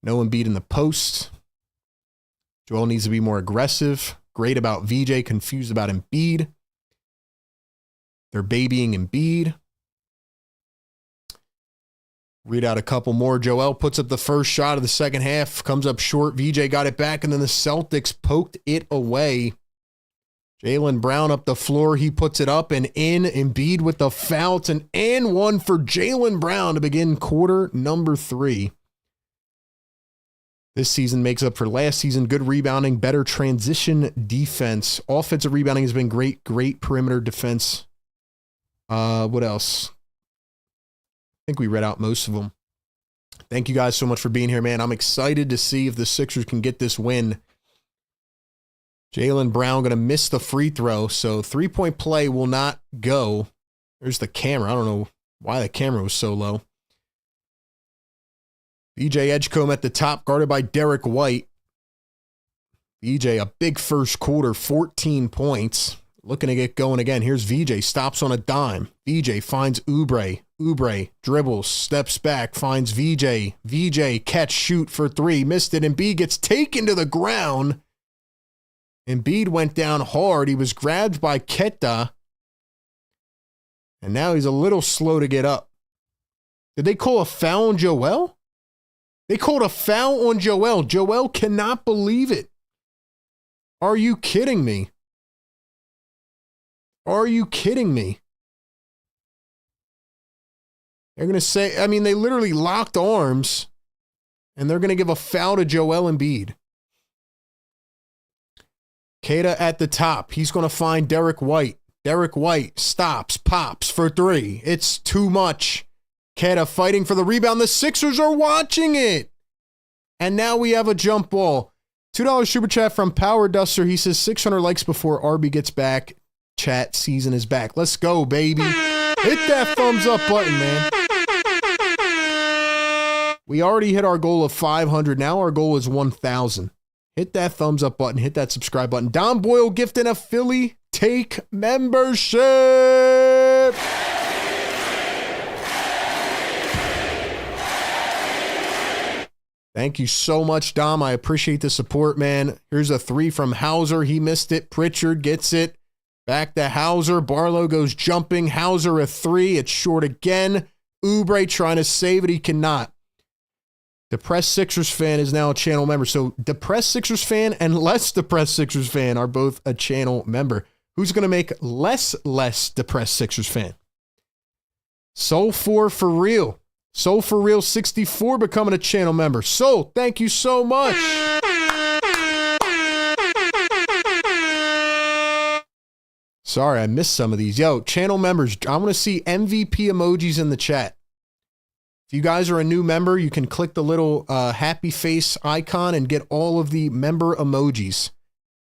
A: No Embiid in the post. Joel needs to be more aggressive. Great about VJ. Confused about Embiid. They're babying Embiid. Read out a couple more. Joel puts up the first shot of the second half. Comes up short. VJ got it back, and then the Celtics poked it away. Jaylen Brown up the floor. He puts it up and in. Embiid with the foul. It's an and one for Jaylen Brown to begin quarter number 3. This season makes up for last season. Good rebounding, better transition defense. Offensive rebounding has been great. Great perimeter defense. What else? I think we read out most of them. Thank you guys so much for being here, man. I'm excited to see if the Sixers can get this win. Jaylen Brown going to miss the free throw, so three-point play will not go. There's the camera. I don't know why the camera was so low. VJ Edgecombe at the top, guarded by Derek White. VJ, a big first quarter, 14 points. Looking to get going again. Here's VJ, stops on a dime. VJ finds Oubre. Oubre dribbles, steps back, finds VJ. VJ catch, shoot for 3. Missed it. Embiid gets taken to the ground. Embiid went down hard. He was grabbed by Ketta. And now he's a little slow to get up. Did they call a foul on Joel? They called a foul on Joel. Joel cannot believe it. Are you kidding me? Are you kidding me? They're going to say, I mean, they literally locked arms, and they're going to give a foul to Joel Embiid. Kata at the top. He's going to find Derek White. Derek White stops, pops for 3. It's too much. Kata fighting for the rebound. The Sixers are watching it. And now we have a jump ball. $2 super chat from Power Duster. He says 600 likes before Arby gets back. Chat season is back. Let's go, baby. Hit that thumbs up button, man. We already hit our goal of 500. Now our goal is 1,000. Hit that thumbs up button. Hit that subscribe button. Don Boyle gifting a Philly Take membership. Thank you so much, Dom. I appreciate the support, man. Here's a 3 from Hauser. He missed it. Pritchard gets it. Back to Hauser. Barlow goes jumping. Hauser a 3. It's short again. Oubre trying to save it. He cannot. Depressed Sixers fan is now a channel member. So Depressed Sixers fan and Less Depressed Sixers fan are both a channel member. Who's going to make less Depressed Sixers fan? Soul 4 for real. Soul for real 64 becoming a channel member. Soul, thank you so much. Sorry, I missed some of these. Yo, channel members, I want to see MVP emojis in the chat. If you guys are a new member, you can click the little happy face icon and get all of the member emojis.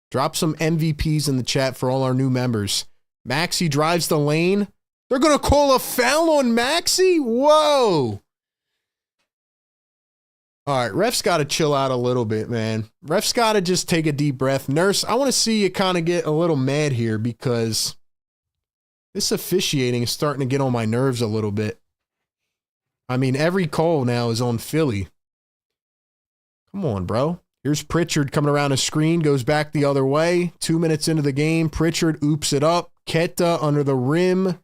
A: Drop some MVPs in the chat for all our new members. Maxey drives the lane. They're going to call a foul on Maxey? Whoa. All right, refs got to chill out a little bit, man. Refs got to just take a deep breath. Nurse, I want to see you kind of get a little mad here because this officiating is starting to get on my nerves a little bit. I mean, every call now is on Philly. Come on, bro. Here's Pritchard coming around a screen, goes back the other way. 2 minutes into the game, Pritchard oops it up. Ketta under the rim.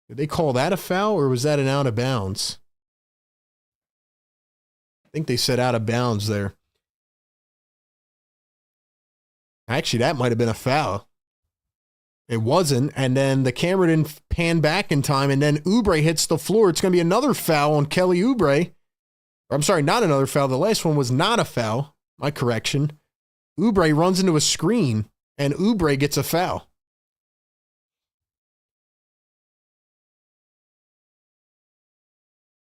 A: Did they call that a foul or was that an out of bounds? I think they said out of bounds there. Actually, that might have been a foul. It wasn't, and then the camera didn't pan back in time, and then Oubre hits the floor. It's going to be another foul on Kelly Oubre. Or, I'm sorry, not another foul. The last one was not a foul. My correction. Oubre runs into a screen, and Oubre gets a foul.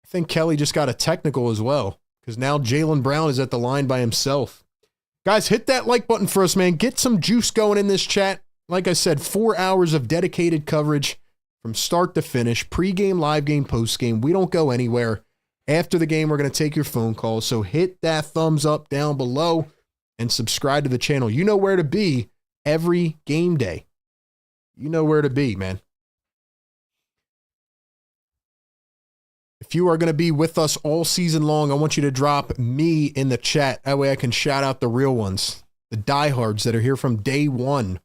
A: I think Kelly just got a technical as well, because now Jaylen Brown is at the line by himself. Guys, hit that like button for us, man. Get some juice going in this chat. Like I said, 4 hours of dedicated coverage from start to finish. Pre-game, live game, post-game. We don't go anywhere. After the game, we're going to take your phone calls. So hit that thumbs up down below and subscribe to the channel. You know where to be every game day. You know where to be, man. If you are going to be with us all season long, I want you to drop me in the chat. That way I can shout out the real ones, the diehards that are here from day one.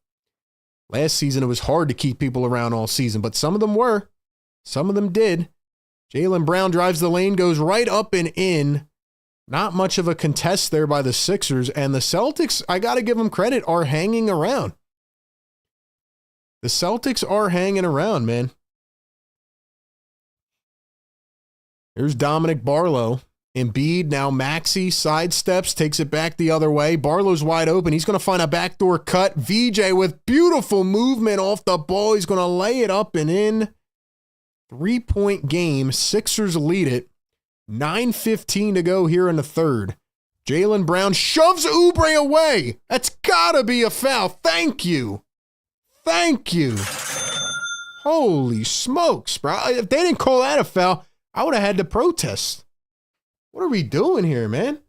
A: Last season, it was hard to keep people around all season, but some of them were. Some of them did. Jaylen Brown drives the lane, goes right up and in. Not much of a contest there by the Sixers, and the Celtics, I got to give them credit, are hanging around. The Celtics are hanging around, man. Here's Dominic Barlow. Embiid, now Maxey, sidesteps, takes it back the other way. Barlow's wide open. He's going to find a backdoor cut. VJ with beautiful movement off the ball. He's going to lay it up and in. 3-point game. Sixers lead it. 9:15 to go here in the third. Jaylen Brown shoves Oubre away. That's got to be a foul. Thank you. Thank you. Holy smokes, bro. If they didn't call that a foul, I would have had to protest. What are we doing here, man?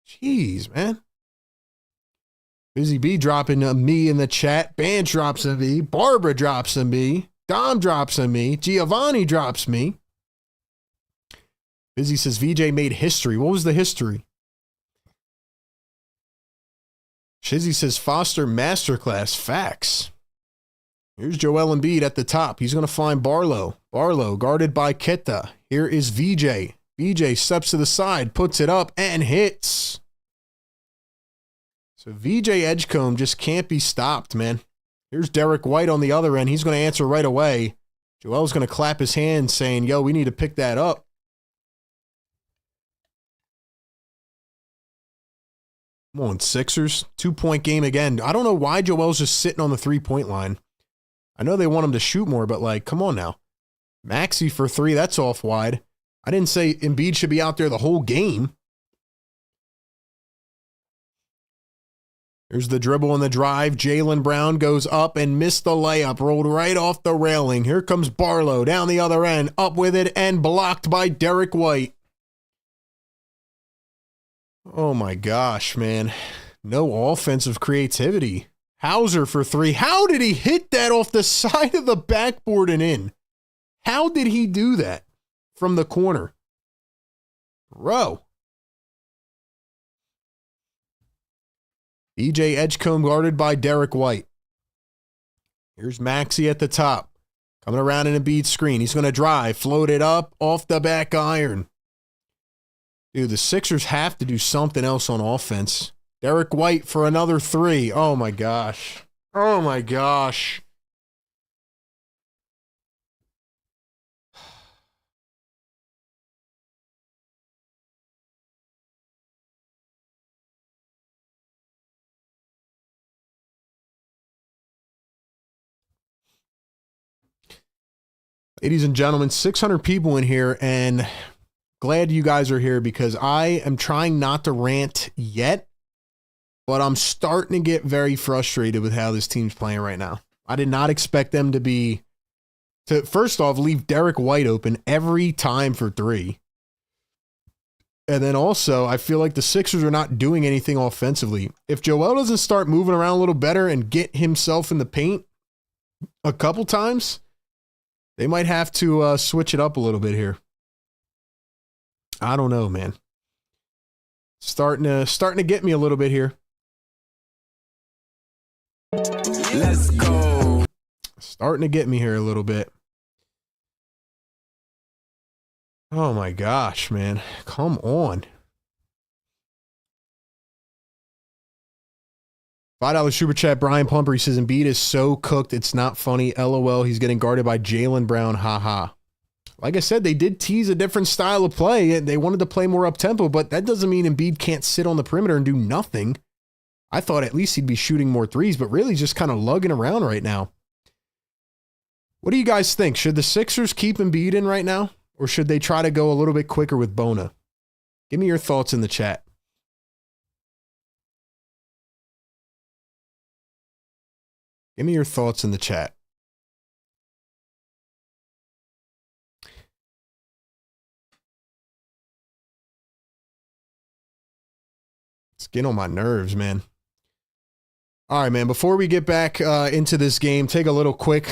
A: Jeez, man. Busy B dropping a me in the chat. Band drops a me. Barbara drops a me. Dom drops a me. Giovanni drops me. Busy says VJ made history. What was the history? Shizzy says Foster masterclass. Facts. Here's Joel Embiid at the top. He's going to find Barlow. Barlow guarded by Ketta. Here is VJ. VJ steps to the side, puts it up, and hits. So VJ Edgecombe just can't be stopped, man. Here's Derek White on the other end. He's going to answer right away. Joel's going to clap his hands saying, yo, we need to pick that up. Come on, Sixers. 2-point game again. I don't know why Joel's just sitting on the 3-point line. I know they want him to shoot more, but like, come on now. Maxey for 3, that's off wide. I didn't say Embiid should be out there the whole game. Here's the dribble and the drive. Jaylen Brown goes up and missed the layup. Rolled right off the railing. Here comes Barlow down the other end. Up with it and blocked by Derek White. Oh my gosh, man. No offensive creativity. Hauser for 3. How did he hit that off the side of the backboard and in? How did he do that from the corner? Bro. EJ Edgecombe guarded by Derek White. Here's Maxey at the top. Coming around in Embiid's screen. He's going to drive. Float it up off the back iron. Dude, the Sixers have to do something else on offense. Derek White for another 3. Oh, my gosh. Oh, my gosh. Ladies and gentlemen, 600 people in here, and glad you guys are here because I am trying not to rant yet. But I'm starting to get very frustrated with how this team's playing right now. I did not expect them to first off, leave Derek White open every time for 3. And then also, I feel like the Sixers are not doing anything offensively. If Joel doesn't start moving around a little better and get himself in the paint a couple times, they might have to switch it up a little bit here. I don't know, man. Starting to get me a little bit here.
B: Let's go.
A: Starting to get me here a little bit. Oh my gosh, man. Come on. $5 super chat. Brian Plumper, he says Embiid is so cooked, it's not funny. LOL, he's getting guarded by Jaylen Brown. Haha. Like I said, they did tease a different style of play. They wanted to play more up-tempo, but that doesn't mean Embiid can't sit on the perimeter and do nothing. I thought at least he'd be shooting more threes, but really just kind of lugging around right now. What do you guys think? Should the Sixers keep Embiid in right now, or should they try to go a little bit quicker with Bona? Give me your thoughts in the chat. Give me your thoughts in the chat. It's getting on my nerves, man. All right, man. Before we get back into this game, take a little quick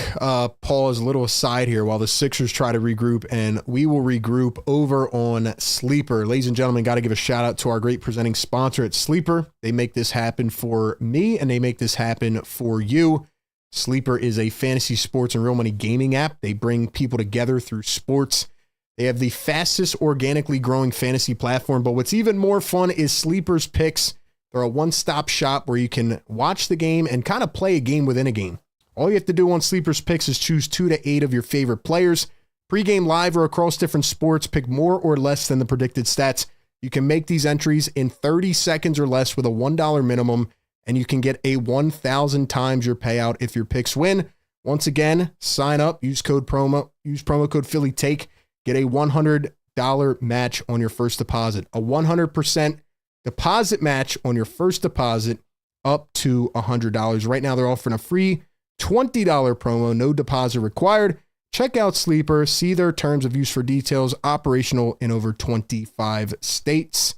A: pause, a little aside here while the Sixers try to regroup, and we will regroup over on Sleeper. Ladies and gentlemen, got to give a shout out to our great presenting sponsor at Sleeper. They make this happen for me, and they make this happen for you. Sleeper is a fantasy sports and real money gaming app. They bring people together through sports. They have the fastest organically growing fantasy platform, but what's even more fun is Sleeper's Picks. They're a one-stop shop where you can watch the game and kind of play a game within a game. All you have to do on Sleeper's Picks is choose 2 to 8 of your favorite players. Pregame live or across different sports, pick more or less than the predicted stats. You can make these entries in 30 seconds or less with a $1 minimum, and you can get a 1,000 times your payout if your picks win. Once again, sign up, use promo code PhillyTake, get a $100 match on your first deposit. A 100% deposit match on your first deposit up to $100. Right now, they're offering a free $20 promo, no deposit required. Check out Sleeper, see their terms of use for details, operational in over 25 states.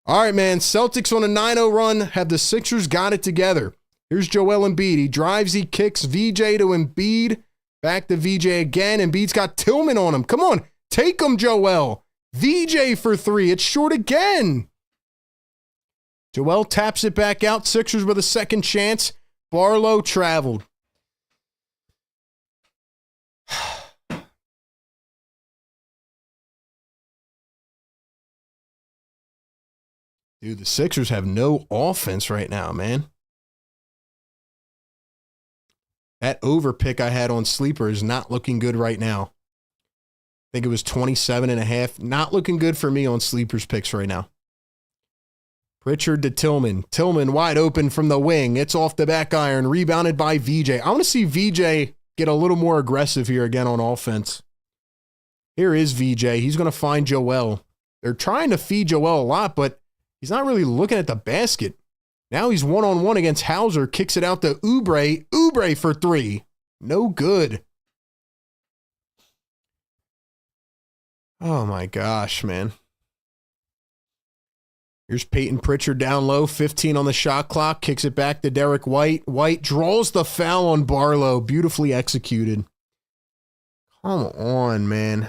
A: All right, man, Celtics on a 9-0 run. Have the Sixers got it together? Here's Joel Embiid. He drives, he kicks VJ to Embiid. Back to VJ again. Embiid's got Tillman on him. Come on, take him, Joel. VJ for 3. It's short again. Joel taps it back out. Sixers with a second chance. Barlow traveled. Dude, the Sixers have no offense right now, man. That over pick I had on Sleeper is not looking good right now. I think it was 27.5. Not looking good for me on Sleeper's picks right now. Pritchard to Tillman. Tillman wide open from the wing. It's off the back iron. Rebounded by VJ. I want to see VJ get a little more aggressive here again on offense. Here is VJ. He's going to find Joel. They're trying to feed Joel a lot, but he's not really looking at the basket. Now he's one-on-one against Hauser. Kicks it out to Oubre. Oubre for 3. No good. Oh my gosh, man. Here's Peyton Pritchard down low, 15 on the shot clock, kicks it back to Derek White. White draws the foul on Barlow, beautifully executed. Come on, man.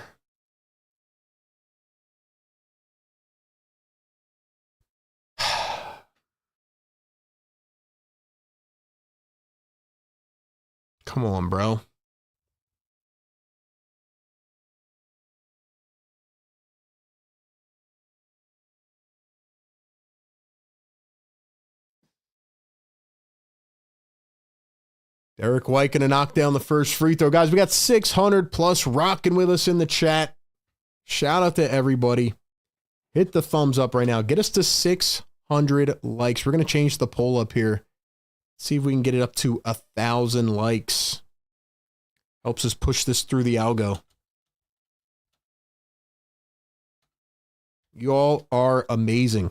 A: Come on, bro. Derek White going to knock down the first free throw. Guys, we got 600 plus rocking with us in the chat. Shout out to everybody. Hit the thumbs up right now. Get us to 600 likes. We're going to change the poll up here. See if we can get it up to 1,000 likes. Helps us push this through the algo. You all are amazing.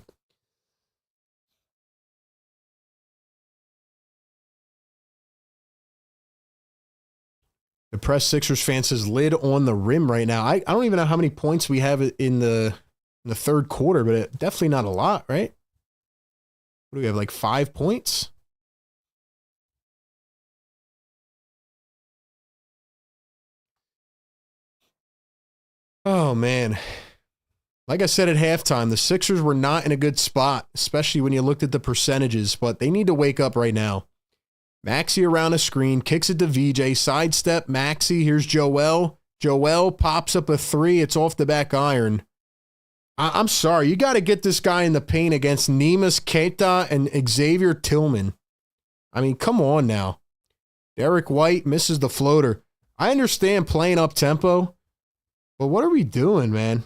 A: The Press Sixers fan says lid on the rim right now. I don't even know how many points we have in the third quarter, but definitely not a lot, right? What do we have, like 5 points? Oh, man. Like I said at halftime, the Sixers were not in a good spot, especially when you looked at the percentages, but they need to wake up right now. Maxey around a screen, kicks it to VJ, sidestep, Maxey, here's Joel. Joel pops up a three. It's off the back iron. I'm sorry. You got to get this guy in the paint against Neemias Queta and Xavier Tillman. I mean, come on now. Derek White misses the floater. I understand playing up tempo, but what are we doing, man?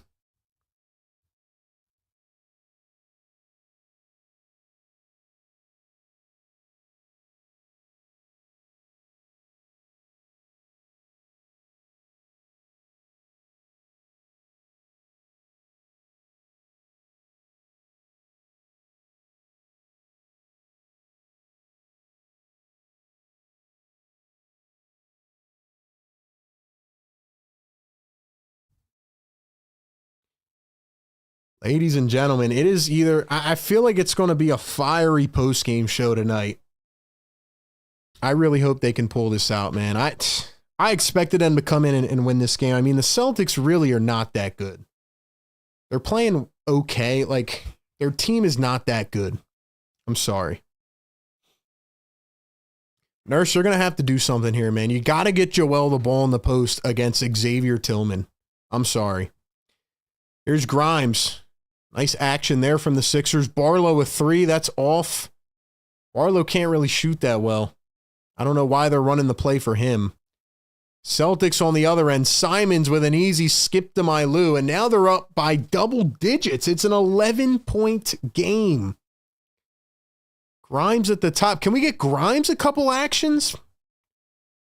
A: Ladies and gentlemen, it is either... I feel like it's going to be a fiery post-game show tonight. I really hope they can pull this out, man. I expected them to come in and win this game. I mean, the Celtics really are not that good. They're playing okay. Like, their team is not that good. I'm sorry. Nurse, you're going to have to do something here, man. You got to get Joel the ball in the post against Xavier Tillman. I'm sorry. Here's Grimes. Nice action there from the Sixers. Barlow with three. That's off. Barlow can't really shoot that well. I don't know why they're running the play for him. Celtics on the other end. Simons with an easy skip to Mylou, and now they're up by double digits. It's an 11-point game. Grimes at the top. Can we get Grimes a couple actions?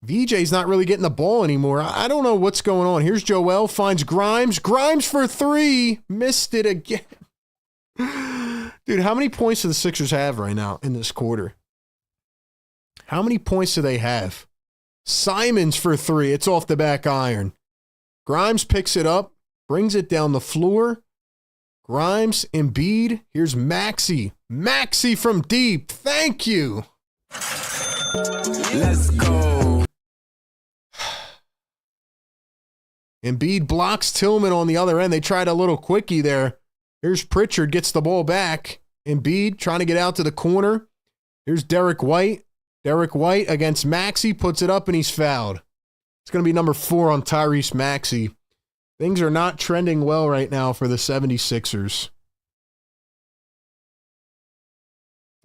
A: VJ's not really getting the ball anymore. I don't know what's going on. Here's Joel, finds Grimes. Grimes for three. Missed it again. Dude, how many points do the Sixers have right now in this quarter? How many points do they have? Simons for three. It's off the back iron. Grimes picks it up, brings it down the floor. Grimes, Embiid. Here's Maxey. Maxey from deep. Thank you.
B: Let's go.
A: Embiid blocks Tillman on the other end. They tried a little quickie there. Here's Pritchard, gets the ball back. Embiid trying to get out to the corner. Here's Derek White. Derek White against Maxey, puts it up and he's fouled. It's going to be number 4 on Tyrese Maxey. Things are not trending well right now for the 76ers.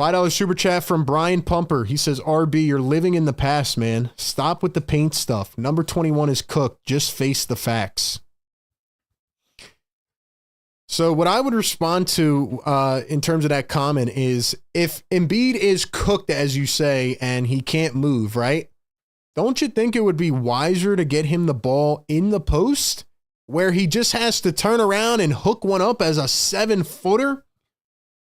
A: $5 super chat from Brian Pumper. He says, RB, you're living in the past, man. Stop with the paint stuff. Number 21 is cooked. Just face the facts. So what I would respond to in terms of that comment is, if Embiid is cooked, as you say, and he can't move, right? Don't you think it would be wiser to get him the ball in the post where he just has to turn around and hook one up as a 7-footer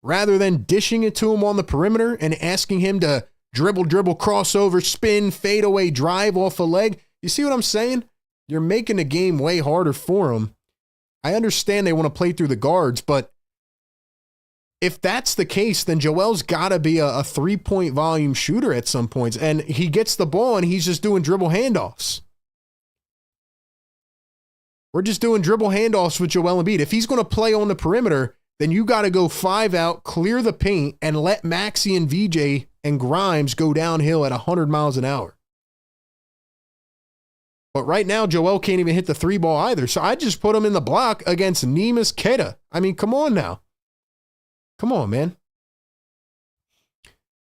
A: rather than dishing it to him on the perimeter and asking him to dribble, crossover, spin, fade away, drive off a leg? You see what I'm saying? You're making the game way harder for him. I understand they want to play through the guards, but if that's the case, then Joel's got to be a 3-point volume shooter at some points. And he gets the ball and he's just doing dribble handoffs. We're just doing dribble handoffs with Joel Embiid. If he's going to play on the perimeter, then you got to go 5 out, clear the paint, and let Maxey and VJ and Grimes go downhill at 100 miles an hour. But right now, Joel can't even hit the 3 ball either. So I just put him in the block against Neemias Queta. I mean, come on now. Come on, man.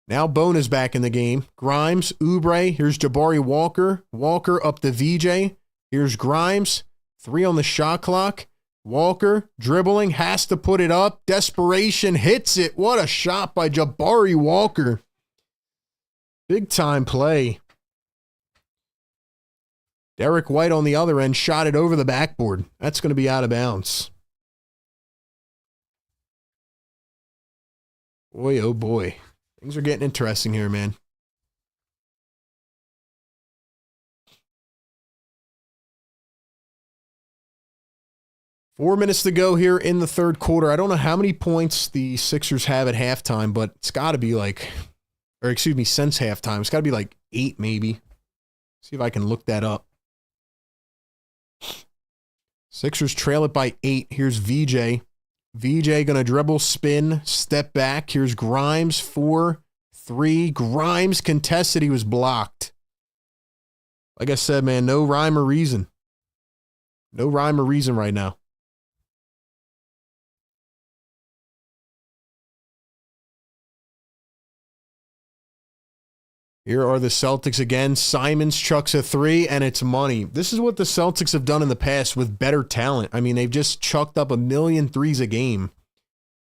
A: Now Bone is back in the game. Grimes, Oubre. Here's Jabari Walker. Walker up to VJ. Here's Grimes. 3 on the shot clock. Walker dribbling, has to put it up. Desperation, hits it. What a shot by Jabari Walker. Big time play. Derek White on the other end shot it over the backboard. That's going to be out of bounds. Boy, oh boy. Things are getting interesting here, man. Four minutes to go here in the third quarter. I don't know how many points the Sixers have at halftime, but it's got to be like, or excuse me, since halftime. It's got to be like 8 maybe. See if I can look that up. Sixers trail it by 8. Here's VJ. VJ going to dribble, spin, step back. Here's Grimes, 4, 3. Grimes contested. He was blocked. Like I said, man, no rhyme or reason. No rhyme or reason right now. Here are the Celtics again. Simons chucks a three, and it's money. This is what the Celtics have done in the past with better talent. I mean, they've just chucked up 1,000,000 threes a game.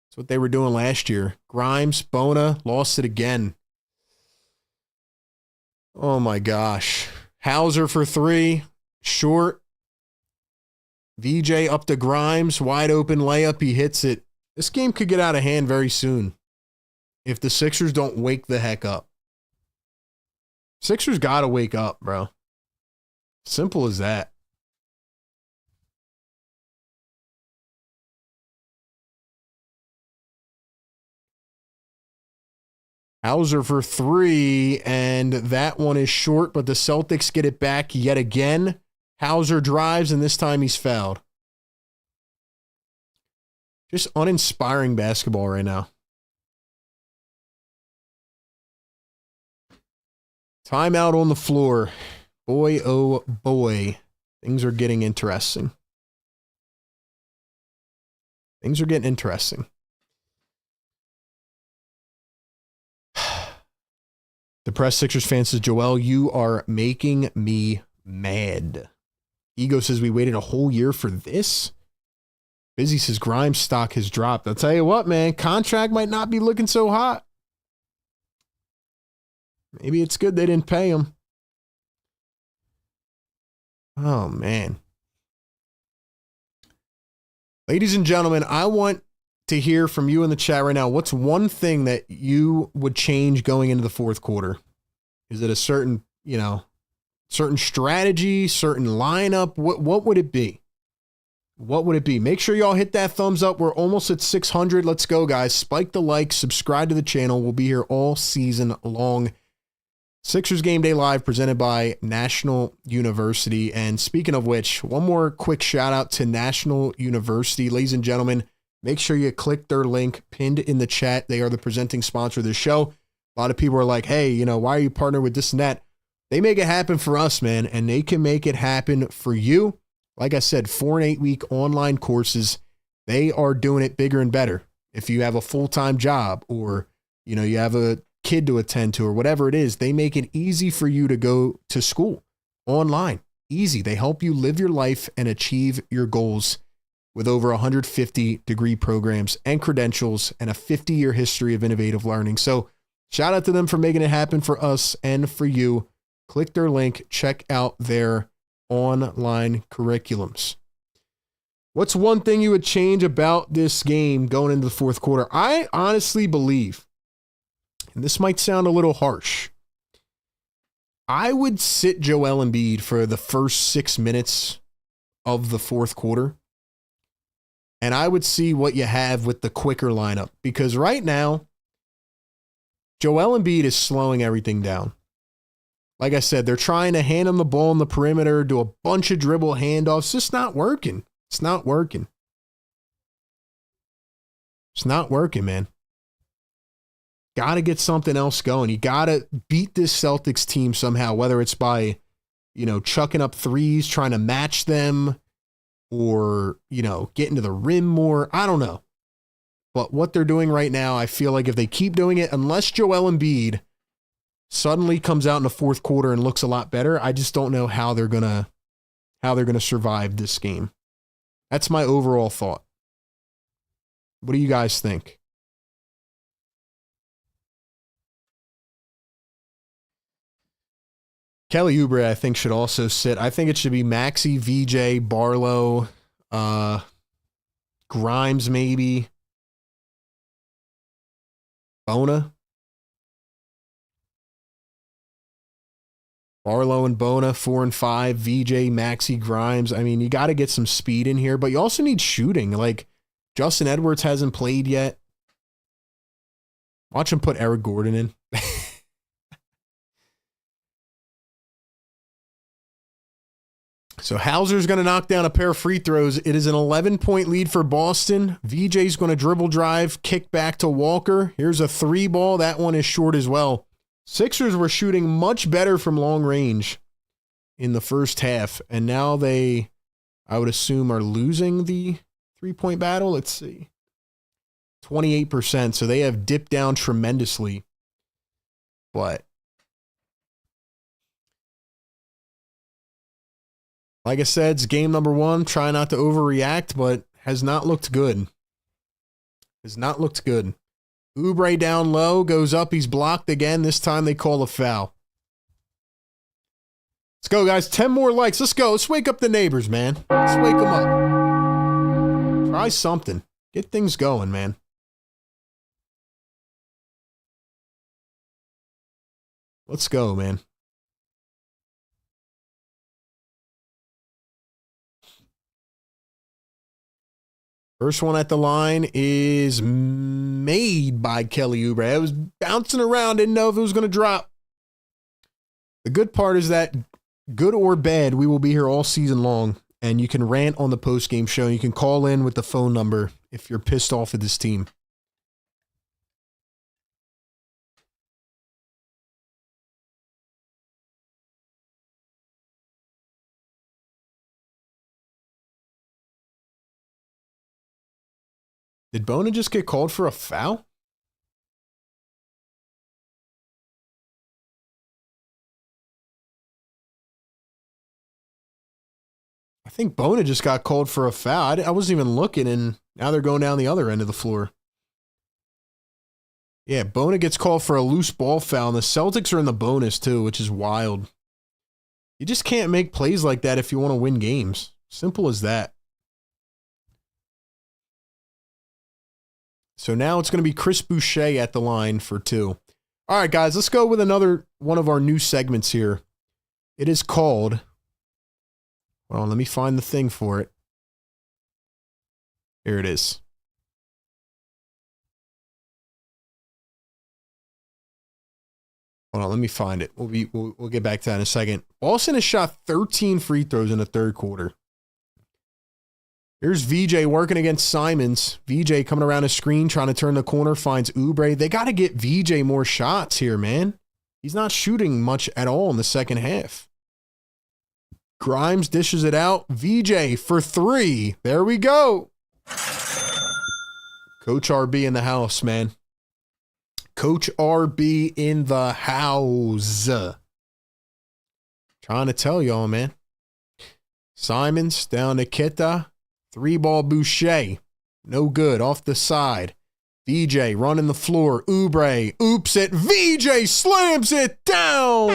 A: That's what they were doing last year. Grimes, Bona, lost it again. Oh, my gosh. Hauser for three. Short. VJ up to Grimes. Wide open layup. He hits it. This game could get out of hand very soon if the Sixers don't wake the heck up. Sixers got to wake up, bro. Simple as that. Hauser for three, and that one is short, but the Celtics get it back yet again. Hauser drives, and this time he's fouled. Just uninspiring basketball right now. Timeout on the floor. Boy, oh boy. Things are getting interesting. Things are getting interesting. Depressed Sixers fan says, Joel, you are making me mad. Ego says, we waited a whole year for this? Busy says, Grimes stock has dropped. I'll tell you what, man. Contract might not be looking so hot. Maybe it's good they didn't pay him. Oh, man. Ladies and gentlemen, I want to hear from you in the chat right now. What's one thing that you would change going into the fourth quarter? Is it a certain, certain strategy, certain lineup? What would it be? What would it be? Make sure y'all hit that thumbs up. We're almost at 600. Let's go, guys. Spike the like, subscribe to the channel. We'll be here all season long. Sixers Game Day Live presented by National University. And speaking of which, one more quick shout out to National University. Ladies and gentlemen, make sure you click their link pinned in the chat. They are the presenting sponsor of the show. A lot of people are like, hey, why are you partnering with this and that? They make it happen for us, man, and they can make it happen for you. Like I said, 4 and 8 week online courses. They are doing it bigger and better. If you have a full-time job or, you have a kid to attend to or whatever it is, they make it easy for you to go to school online. Easy. They help you live your life and achieve your goals with over 150 degree programs and credentials and a 50-year history of innovative learning. So shout out to them for making it happen for us and for you. Click their link. Check out their online curriculums. What's one thing you would change about this game going into the fourth quarter? I honestly believe, and this might sound a little harsh, I would sit Joel Embiid for the first 6 minutes of the fourth quarter, and I would see what you have with the quicker lineup, because right now, Joel Embiid is slowing everything down. Like I said, they're trying to hand him the ball in the perimeter, do a bunch of dribble handoffs. It's just not working. It's not working. It's not working, man. Got to get something else going. You got to beat this Celtics team somehow, whether it's by, chucking up threes, trying to match them, or, getting to the rim more. I don't know. But what they're doing right now, I feel like if they keep doing it, unless Joel Embiid suddenly comes out in the fourth quarter and looks a lot better, I just don't know how they're gonna survive this game. That's my overall thought. What do you guys think? Kelly Oubre, I think, should also sit. I think it should be Maxey, VJ, Barlow, Grimes, maybe. Bona. Barlow and Bona, 4 and 5. VJ, Maxey, Grimes. I mean, you got to get some speed in here, but you also need shooting. Like, Justin Edwards hasn't played yet. Watch him put Eric Gordon in. So Hauser's going to knock down a pair of free throws. It is an 11-point lead for Boston. VJ's going to dribble drive, kick back to Walker. Here's a 3 ball. That one is short as well. Sixers were shooting much better from long range in the first half, and now they I would assume, are losing the three-point battle. Let's see. 28%. So they have dipped down tremendously. But like I said, it's game number 1. Try not to overreact, but has not looked good. Has not looked good. Oubre down low, goes up. He's blocked again. This time they call a foul. Let's go, guys. 10 more likes. Let's go. Let's wake up the neighbors, man. Let's wake them up. Try something. Get things going, man. Let's go, man. First one at the line is made by Kelly Oubre. I was bouncing around, didn't know if it was going to drop. The good part is that, good or bad, we will be here all season long, and you can rant on the post-game show. You can call in with the phone number if you're pissed off at this team. Did Bona just get called for a foul? I think Bona just got called for a foul. I wasn't even looking, and now they're going down the other end of the floor. Yeah, Bona gets called for a loose ball foul, and the Celtics are in the bonus too, which is wild. You just can't make plays like that if you want to win games. Simple as that. So now it's going to be Chris Boucher at the line for 2. All right, guys, let's go with another one of our new segments here. It is called... Hold on, let me find the thing for it. Here it is. Hold on, let me find it. We'll get back to that in a second. Boston has shot 13 free throws in the third quarter. Here's VJ working against Simons. VJ coming around his screen, trying to turn the corner, finds Oubre. They got to get VJ more shots here, man. He's not shooting much at all in the second half. Grimes dishes it out. VJ for 3. There we go. Coach RB in the house, man. Coach RB in the house. Trying to tell y'all, man. Simons down to Keta. 3-ball Boucher. No good. Off the side. VJ running the floor. Oubre. Oops it. VJ slams it down.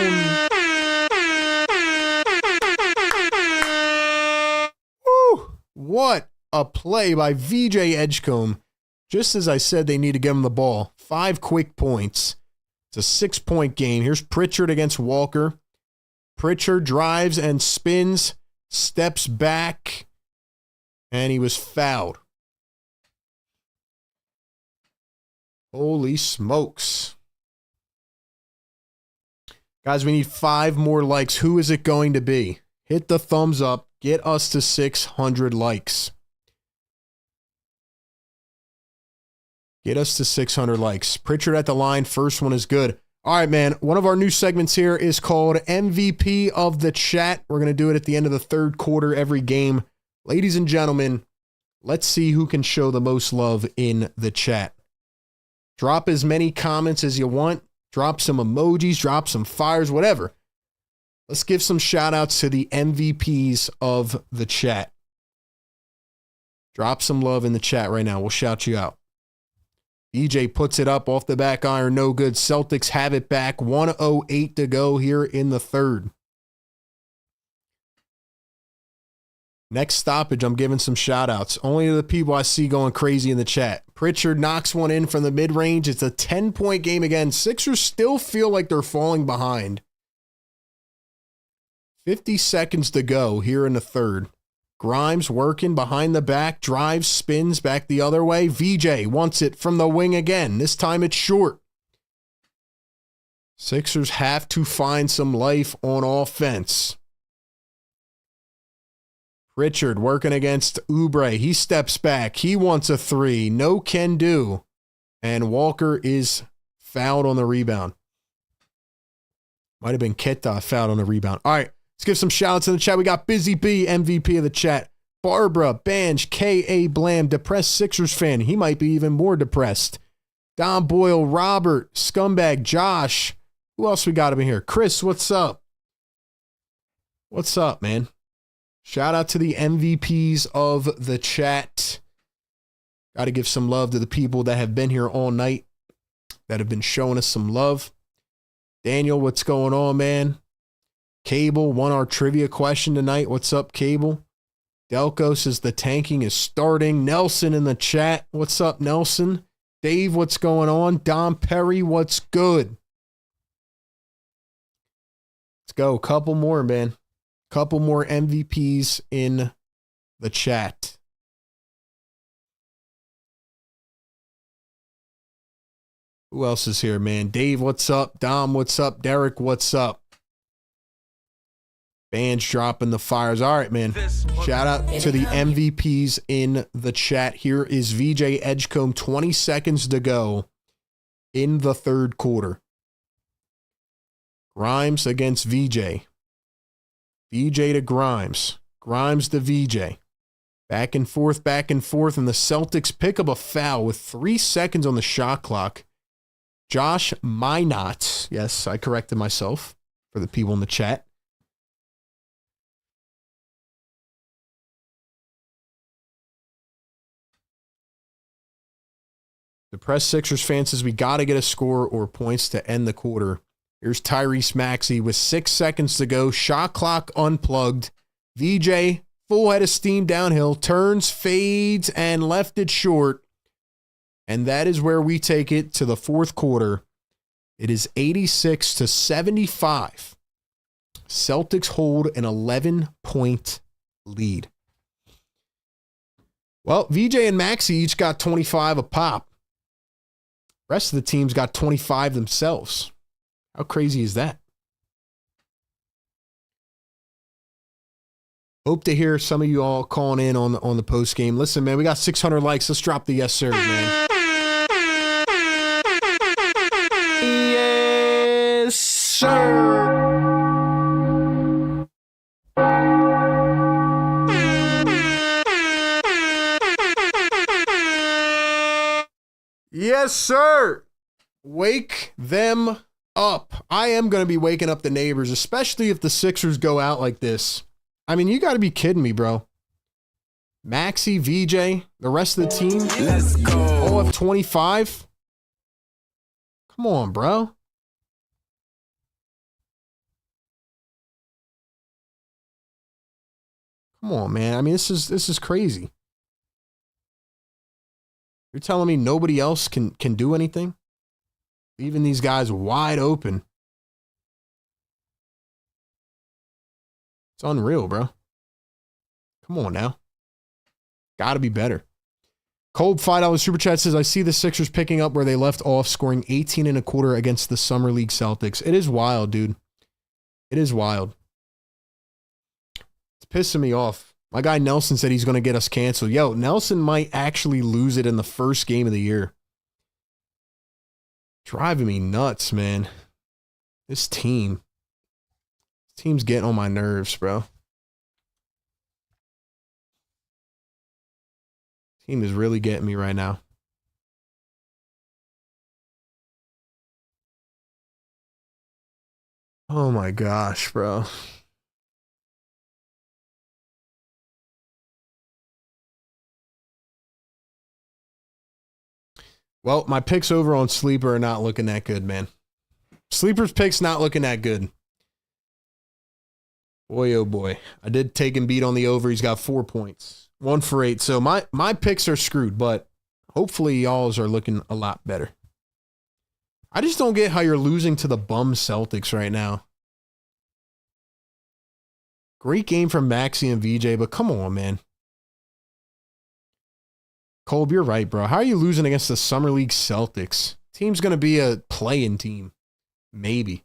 A: Woo. What a play by VJ Edgecombe. Just as I said, they need to give him the ball. 5 quick points. It's a 6-point game. Here's Pritchard against Walker. Pritchard drives and spins. Steps back. And he was fouled. Holy smokes. Guys, we need 5 more likes. Who is it going to be? Hit the thumbs up. Get us to 600 likes. Get us to 600 likes. Pritchard at the line. First one is good. All right, man. One of our new segments here is called MVP of the Chat. We're going to do it at the end of the third quarter every game. Ladies and gentlemen, let's see who can show the most love in the chat. Drop as many comments as you want. Drop some emojis, drop some fires, whatever. Let's give some shout outs to the MVPs of the chat. Drop some love in the chat right now. We'll shout you out. DJ puts it up off the back iron. No good. Celtics have it back. 1:08 to go here in the third. Next stoppage, I'm giving some shout-outs. Only to the people I see going crazy in the chat. Pritchard knocks one in from the mid-range. It's a 10-point game again. Sixers still feel like they're falling behind. 50 seconds to go here in the third. Grimes working behind the back. Drives, spins back the other way. VJ wants it from the wing again. This time it's short. Sixers have to find some life on offense. Pritchard working against Oubre. He steps back. He wants a 3. No can do. And Walker is fouled on the rebound. Might have been Keta fouled on the rebound. All right, let's give some shout outs in the chat. We got Busy B, MVP of the chat. Barbara, Banj, K.A. Blam, depressed Sixers fan. He might be even more depressed. Don Boyle, Robert, Scumbag, Josh. Who else we got up in here? Chris, what's up? What's up, man? Shout out to the MVPs of the chat. Got to give some love to the people that have been here all night, that have been showing us some love. Daniel, what's going on, man? Cable won our trivia question tonight. What's up, Cable? Delco says the tanking is starting. Nelson in the chat. What's up, Nelson? Dave, what's going on? Dom Perry, what's good? Let's go. Couple more, man. Couple more MVPs in the chat. Who else is here, man? Dave, what's up? Dom, what's up? Derek, what's up? Band's dropping the fires. All right, man. Shout out to the MVPs in the chat. Here is VJ Edgecombe. 20 seconds to go in the third quarter. Grimes against VJ. VJ to Grimes. Grimes to VJ. Back and forth, and the Celtics pick up a foul with 3 seconds on the shot clock. Josh Minot. Yes, I corrected myself for the people in the chat. Depressed Sixers fan says we got to get a score or points to end the quarter. Here's Tyrese Maxey with 6 seconds to go. Shot clock unplugged. VJ, full head of steam downhill, turns, fades, and left it short. And that is where we take it to the fourth quarter. It is 86-75. Celtics hold an 11-point lead. Well, VJ and Maxey each got 25 a pop. Rest of the teams got 25 themselves. How crazy is that? Hope to hear some of you all calling in on the post game. Listen, man, we got 600 likes. Let's drop the yes, sir, man.
B: Yes, sir.
A: Yes, sir. Wake them up. I am going to be waking up the neighbors, especially if the Sixers go out like this. I mean, you got to be kidding me, bro. Maxey, VJ, the rest of the team,
B: Let's go.
A: all have 25. Come on, bro. Come on, man. I mean, this is crazy. You're telling me nobody else can do anything? Leaving these guys wide open. It's unreal, bro. Come on now. Got to be better. Cold $5 super chat says, I see the Sixers picking up where they left off, scoring 18 and a quarter against the Summer League Celtics. It is wild, dude. It is wild. It's pissing me off. My guy Nelson said he's going to get us canceled. Yo, Nelson might actually lose it in the first game of the year. Driving me nuts, man. This team's getting on my nerves, bro. Team is really getting me right now. Oh my gosh, bro. Well, my picks over on Sleeper are not looking that good, man. Sleeper's picks not looking that good. Boy, oh boy. I did take him beat on the over. He's got 4 points. 1 for 8. So my picks are screwed, but hopefully y'all's are looking a lot better. I just don't get how you're losing to the bum Celtics right now. Great game from Maxey and VJ, but come on, man. Kolb, you're right, bro. How are you losing against the Summer League Celtics? Team's going to be a play-in team. Maybe.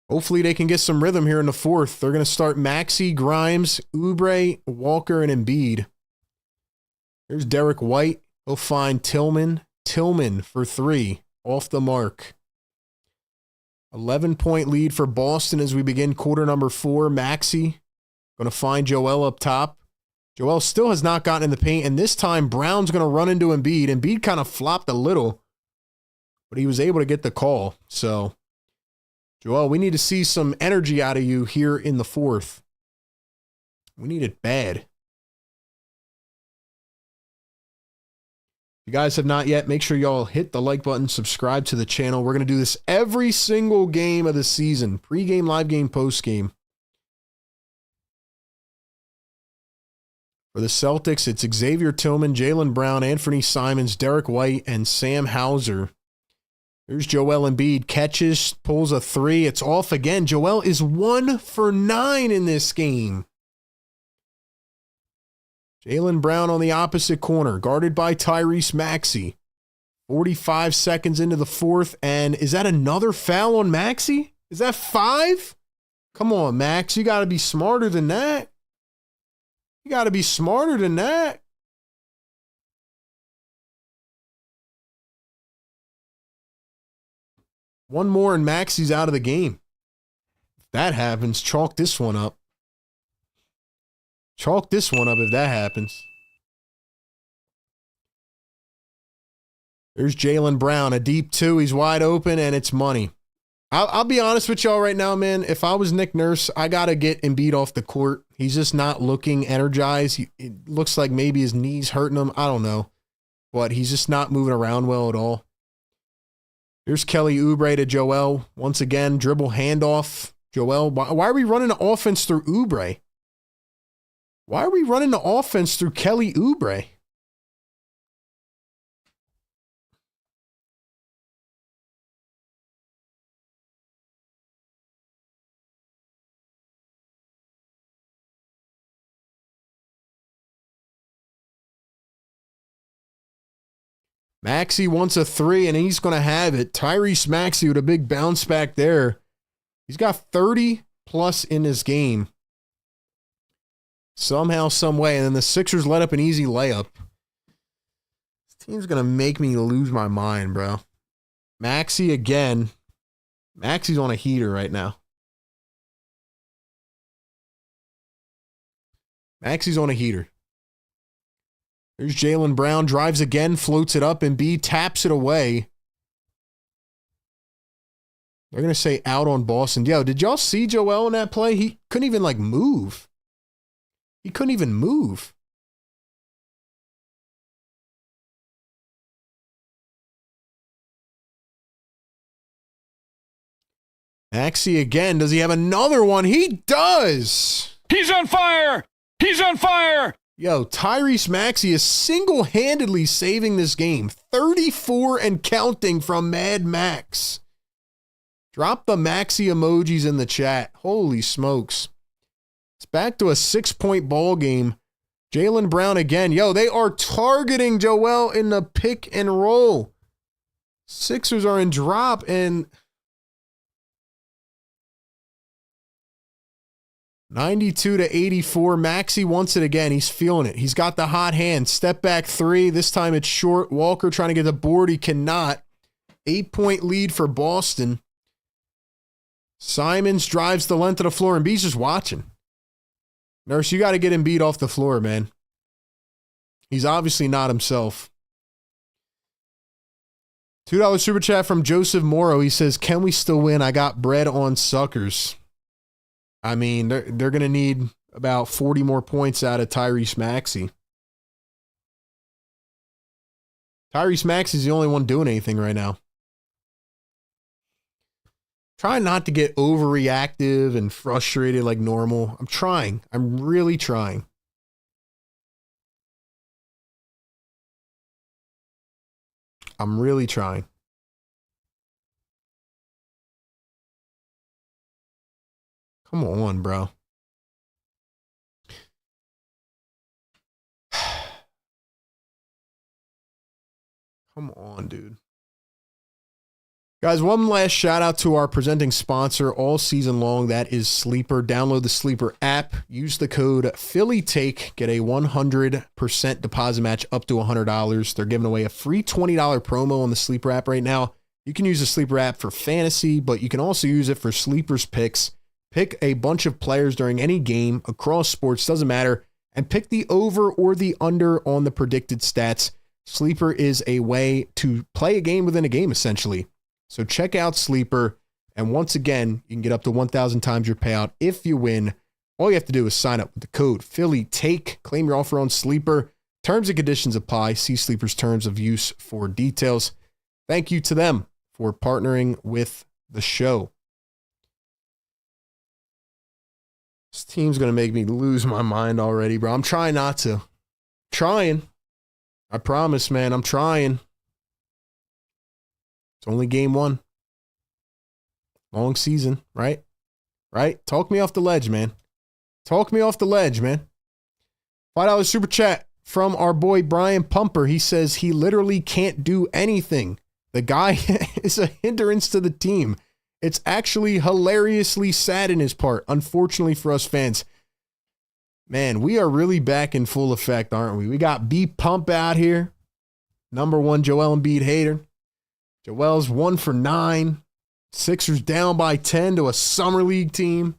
A: Hopefully they can get some rhythm here in the fourth. They're going to start Maxey, Grimes, Oubre, Walker, and Embiid. Here's Derek White. He'll find Tillman. Tillman for 3. Off the mark. 11-point lead for Boston as we begin quarter number 4. Maxey Going to find Joel up top. Joel still has not gotten in the paint, and this time Brown's going to run into Embiid. Embiid kind of flopped a little, but he was able to get the call. So, Joel, we need to see some energy out of you here in the fourth. We need it bad. If you guys have not yet, make sure y'all hit the like button, subscribe to the channel. We're going to do this every single game of the season. Pre-game, live game, post-game. For the Celtics, it's Xavier Tillman, Jaylen Brown, Anthony Simons, Derek White, and Sam Hauser. Here's Joel Embiid. Catches, pulls a three. It's off again. Joel is 1 for 9 in this game. Jaylen Brown on the opposite corner, guarded by Tyrese Maxey. 45 seconds into the fourth, and is that another foul on Maxey? Is that 5? Come on, Max. You got to be smarter than that. You got to be smarter than that. One more and Maxey's out of the game. If that happens, chalk this one up. Chalk this one up if that happens. There's Jaylen Brown, a deep 2. He's wide open, and it's money. I'll be honest with y'all right now, man. If I was Nick Nurse, I got to get Embiid off the court. He's just not looking energized. It looks like maybe his knee's hurting him. I don't know. But he's just not moving around well at all. Here's Kelly Oubre to Joel. Once again, dribble handoff. Joel, why are we running the offense through Oubre? Why are we running the offense through Kelly Oubre? Maxey wants a 3, and he's going to have it. Tyrese Maxey with a big bounce back there. He's got 30 plus in this game. Somehow, some way. And then the Sixers let up an easy layup. This team's going to make me lose my mind, bro. Maxey again. Maxey's on a heater right now. Maxey's on a heater. There's Jaylen Brown, drives again, floats it up, and B taps it away. They're going to say out on Boston. Yo, did y'all see Joel in that play? He couldn't even, like, move. He couldn't even move. Maxey again. Does he have another one? He does.
B: He's on fire. He's on fire.
A: Yo, Tyrese Maxey is single-handedly saving this game. 34 and counting from Mad Max. Drop the Maxey emojis in the chat. Holy smokes. It's back to a 6-point ball game. Jaylen Brown again. Yo, they are targeting Joel in the pick and roll. Sixers are in drop, and 92 to 84. Maxey wants it again. He's feeling it. He's got the hot hand. Step back 3. This time it's short. Walker trying to get the board. He cannot. 8-point lead for Boston. Simons drives the length of the floor, and B's just watching. Nurse, you got to get Embiid off the floor, man. He's obviously not himself. $2 super chat from Joseph Morrow. He says, can we still win? I got bread on suckers. I mean, they're going to need about 40 more points out of Tyrese Maxey. Tyrese Maxey's the only one doing anything right now. Try not to get overreactive and frustrated like normal. I'm trying. I'm really trying. I'm really trying. Come on, bro. Come on, dude. Guys, one last shout out to our presenting sponsor all season long. That is Sleeper. Download the Sleeper app. Use the code PhillyTake. Get a 100% deposit match up to $100. They're giving away a free $20 promo on the Sleeper app right now. You can use the Sleeper app for fantasy, but you can also use it for Sleeper's picks. Pick a bunch of players during any game across sports, doesn't matter, and pick the over or the under on the predicted stats. Sleeper is a way to play a game within a game, essentially. So check out Sleeper, and once again, you can get up to 1,000 times your payout if you win. All you have to do is sign up with the code PhillyTake. Claim your offer on Sleeper. Terms and conditions apply. See Sleeper's terms of use for details. Thank you to them for partnering with the show. This team's going to make me lose my mind already, bro. I'm trying not to. Trying. I promise, man. I'm trying. It's only game one. Long season, right? Right? Talk me off the ledge, man. Talk me off the ledge, man. $5 super chat from our boy Brian Pumper. He says he literally can't do anything. The guy is a hindrance to the team. It's actually hilariously sad in his part, unfortunately for us fans. Man, we are really back in full effect, aren't we? We got B Pump out here. #1 Joel Embiid hater. Joel's 1 for 9. Sixers down by 10 to a Summer League team.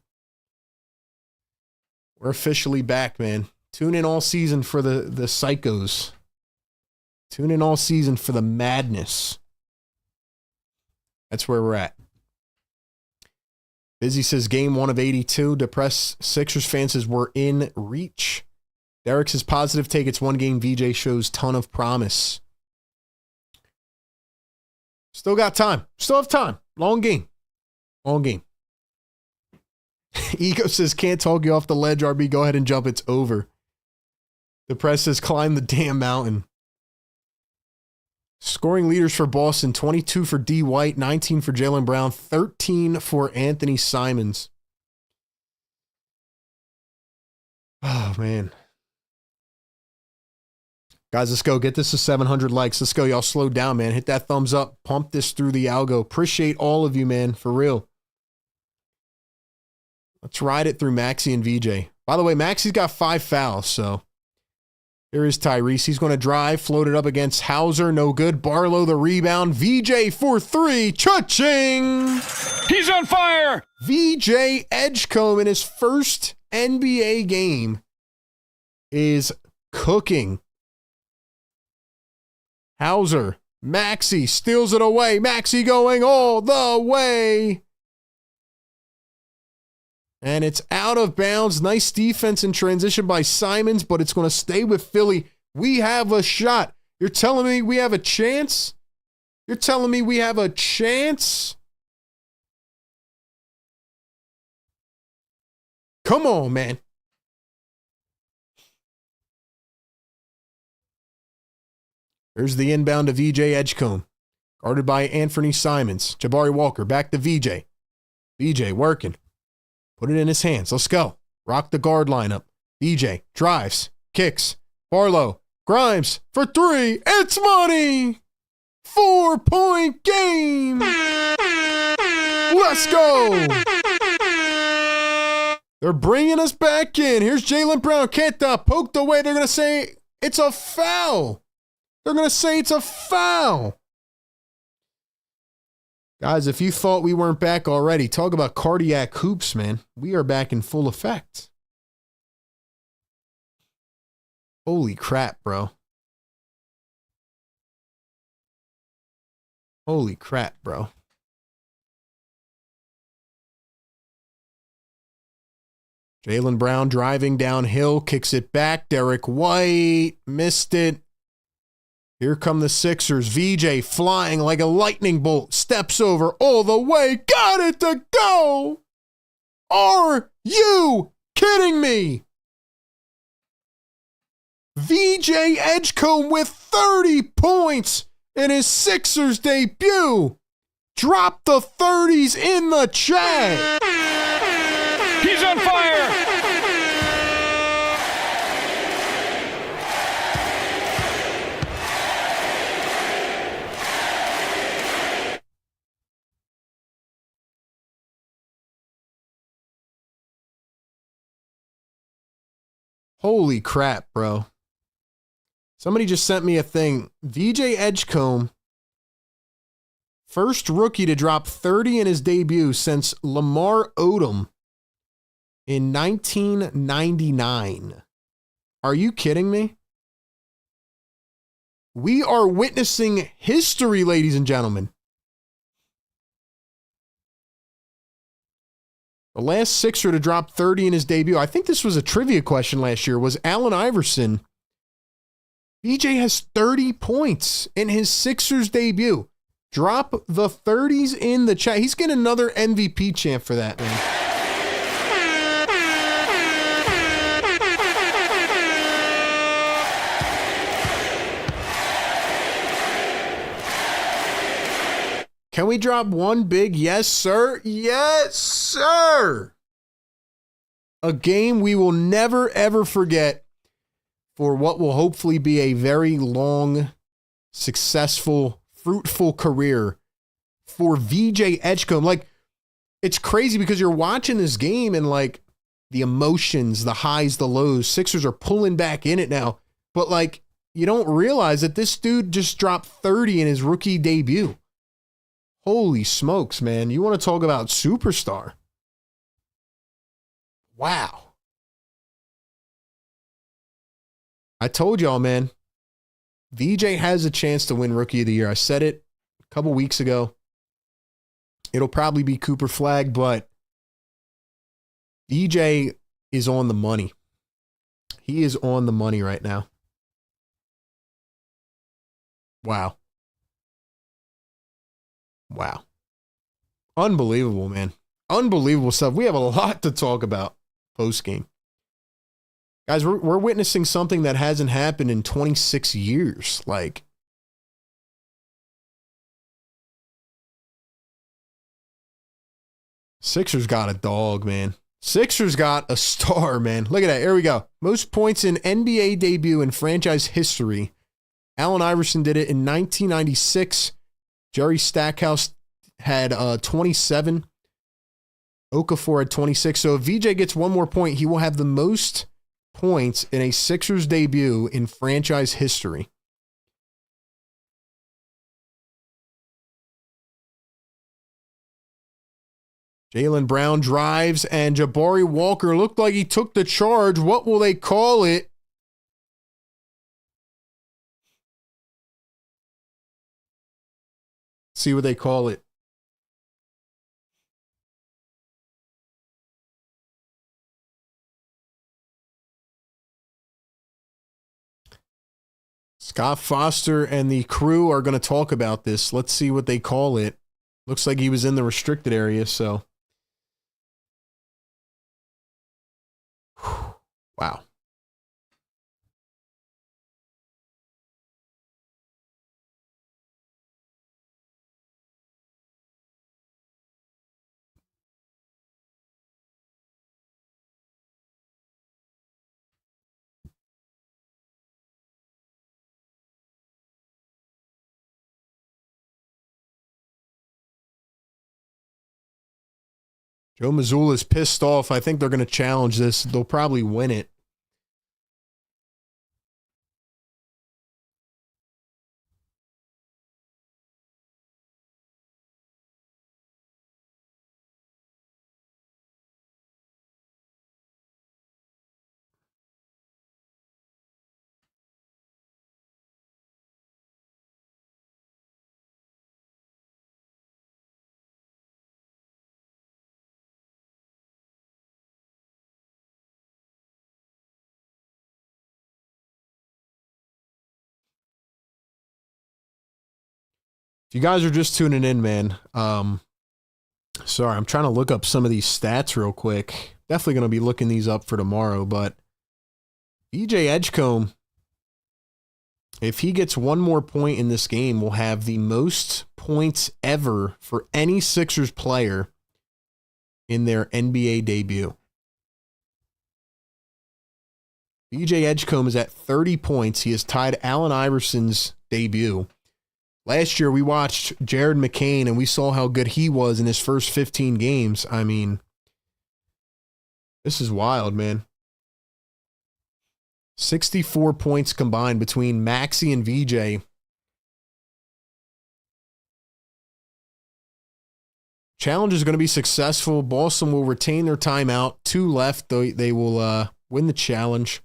A: We're officially back, man. Tune in all season for the psychos. Tune in all season for the madness. That's where we're at. Busy says game 1 of 82. Depressed Sixers fans says we're in reach. Derek says positive take. It's one game. VJ shows ton of promise. Still got time. Still have time. Long game. Long game. Ego says can't talk you off the ledge, RB. Go ahead and jump. It's over. Depressed says climb the damn mountain. Scoring leaders for Boston, 22 for D. White, 19 for Jaylen Brown, 13 for Anthony Simons. Oh, man. Guys, let's go. Get this to 700 likes. Let's go. Y'all slow down, man. Hit that thumbs up. Pump this through the algo. Appreciate all of you, man. For real. Let's ride it through Maxey and VJ. By the way, Maxey's got 5 fouls, so... Here is Tyrese. He's going to drive, float it up against Hauser. No good. Barlow the rebound. VJ for 3. Cha-ching!
B: He's on fire!
A: VJ Edgecombe in his first NBA game is cooking. Hauser. Maxey steals it away. Maxey going all the way. And it's out of bounds. Nice defense in transition by Simons, but it's going to stay with Philly. We have a shot. You're telling me we have a chance? You're telling me we have a chance? Come on, man. Here's the inbound to VJ Edgecombe. Guarded by Anthony Simons. Jabari Walker back to VJ. VJ working. Put it in his hands. Let's go. Rock the guard lineup. VJ drives, kicks. Barlow, Grimes for 3. It's money. 4-point game. Let's go. They're bringing us back in. Here's Jaylen Brown. Can't poked away. They're going to say it's a foul. They're going to say it's a foul. Guys, if you thought we weren't back already, talk about cardiac hoops, man. We are back in full effect. Holy crap, bro. Holy crap, bro. Jaylen Brown driving downhill, kicks it back. Derek White missed it. Here come the Sixers. VJ flying like a lightning bolt. Steps over all the way. Got it to go. Are you kidding me? VJ Edgecombe with 30 points in his Sixers debut. Drop the 30s in the chat.
B: He's on fire.
A: Holy crap, bro. Somebody just sent me a thing. VJ Edgecombe, first rookie to drop 30 in his debut since Lamar Odom in 1999. Are you kidding me? We are witnessing history, ladies and gentlemen. The last Sixer to drop 30 in his debut, I think this was a trivia question last year, was Allen Iverson. VJ has 30 points in his Sixers debut. Drop the 30s in the chat. He's getting another MVP chant for that, man. Can we drop one big yes, sir? Yes, sir. A game we will never, ever forget for what will hopefully be a very long, successful, fruitful career for VJ Edgecombe. Like, it's crazy because you're watching this game and, like, the emotions, the highs, the lows, Sixers are pulling back in it now. But, like, you don't realize that this dude just dropped 30 in his rookie debut. Holy smokes, man. You want to talk about superstar? Wow. I told y'all, man. VJ has a chance to win Rookie of the Year. I said it a couple weeks ago. It'll probably be Cooper Flagg, but VJ is on the money. He is on the money right now. Wow. Wow. Unbelievable, man. Unbelievable stuff. We have a lot to talk about post-game. Guys, we're witnessing something that hasn't happened in 26 years. Like, Sixers got a dog, man. Sixers got a star, man. Look at that. Here we go. Most points in NBA debut in franchise history. Allen Iverson did it in 1996. Jerry Stackhouse had 27. Okafor had 26. So if VJ gets one more point, he will have the most points in a Sixers debut in franchise history. Jaylen Brown drives, and Jabari Walker looked like he took the charge. What will they call it? See what they call it. Scott Foster and the crew are going to talk about this. Let's see what they call it. Looks like he was in the restricted area, so. Wow. Joe Mazzulla's pissed off. I think they're going to challenge this. They'll probably win it. If you guys are just tuning in, man, sorry, I'm trying to look up some of these stats real quick. Definitely going to be looking these up for tomorrow, but VJ Edgecombe, if he gets one more point in this game, will have the most points ever for any Sixers player in their NBA debut. VJ Edgecombe is at 30 points. He has tied Allen Iverson's debut. Last year, we watched Jared McCain, and we saw how good he was in his first 15 games. I mean, this is wild, man. 64 points combined between Maxey and VJ. Challenge is going to be successful. Boston will retain their timeout. 2 left. They will win the challenge.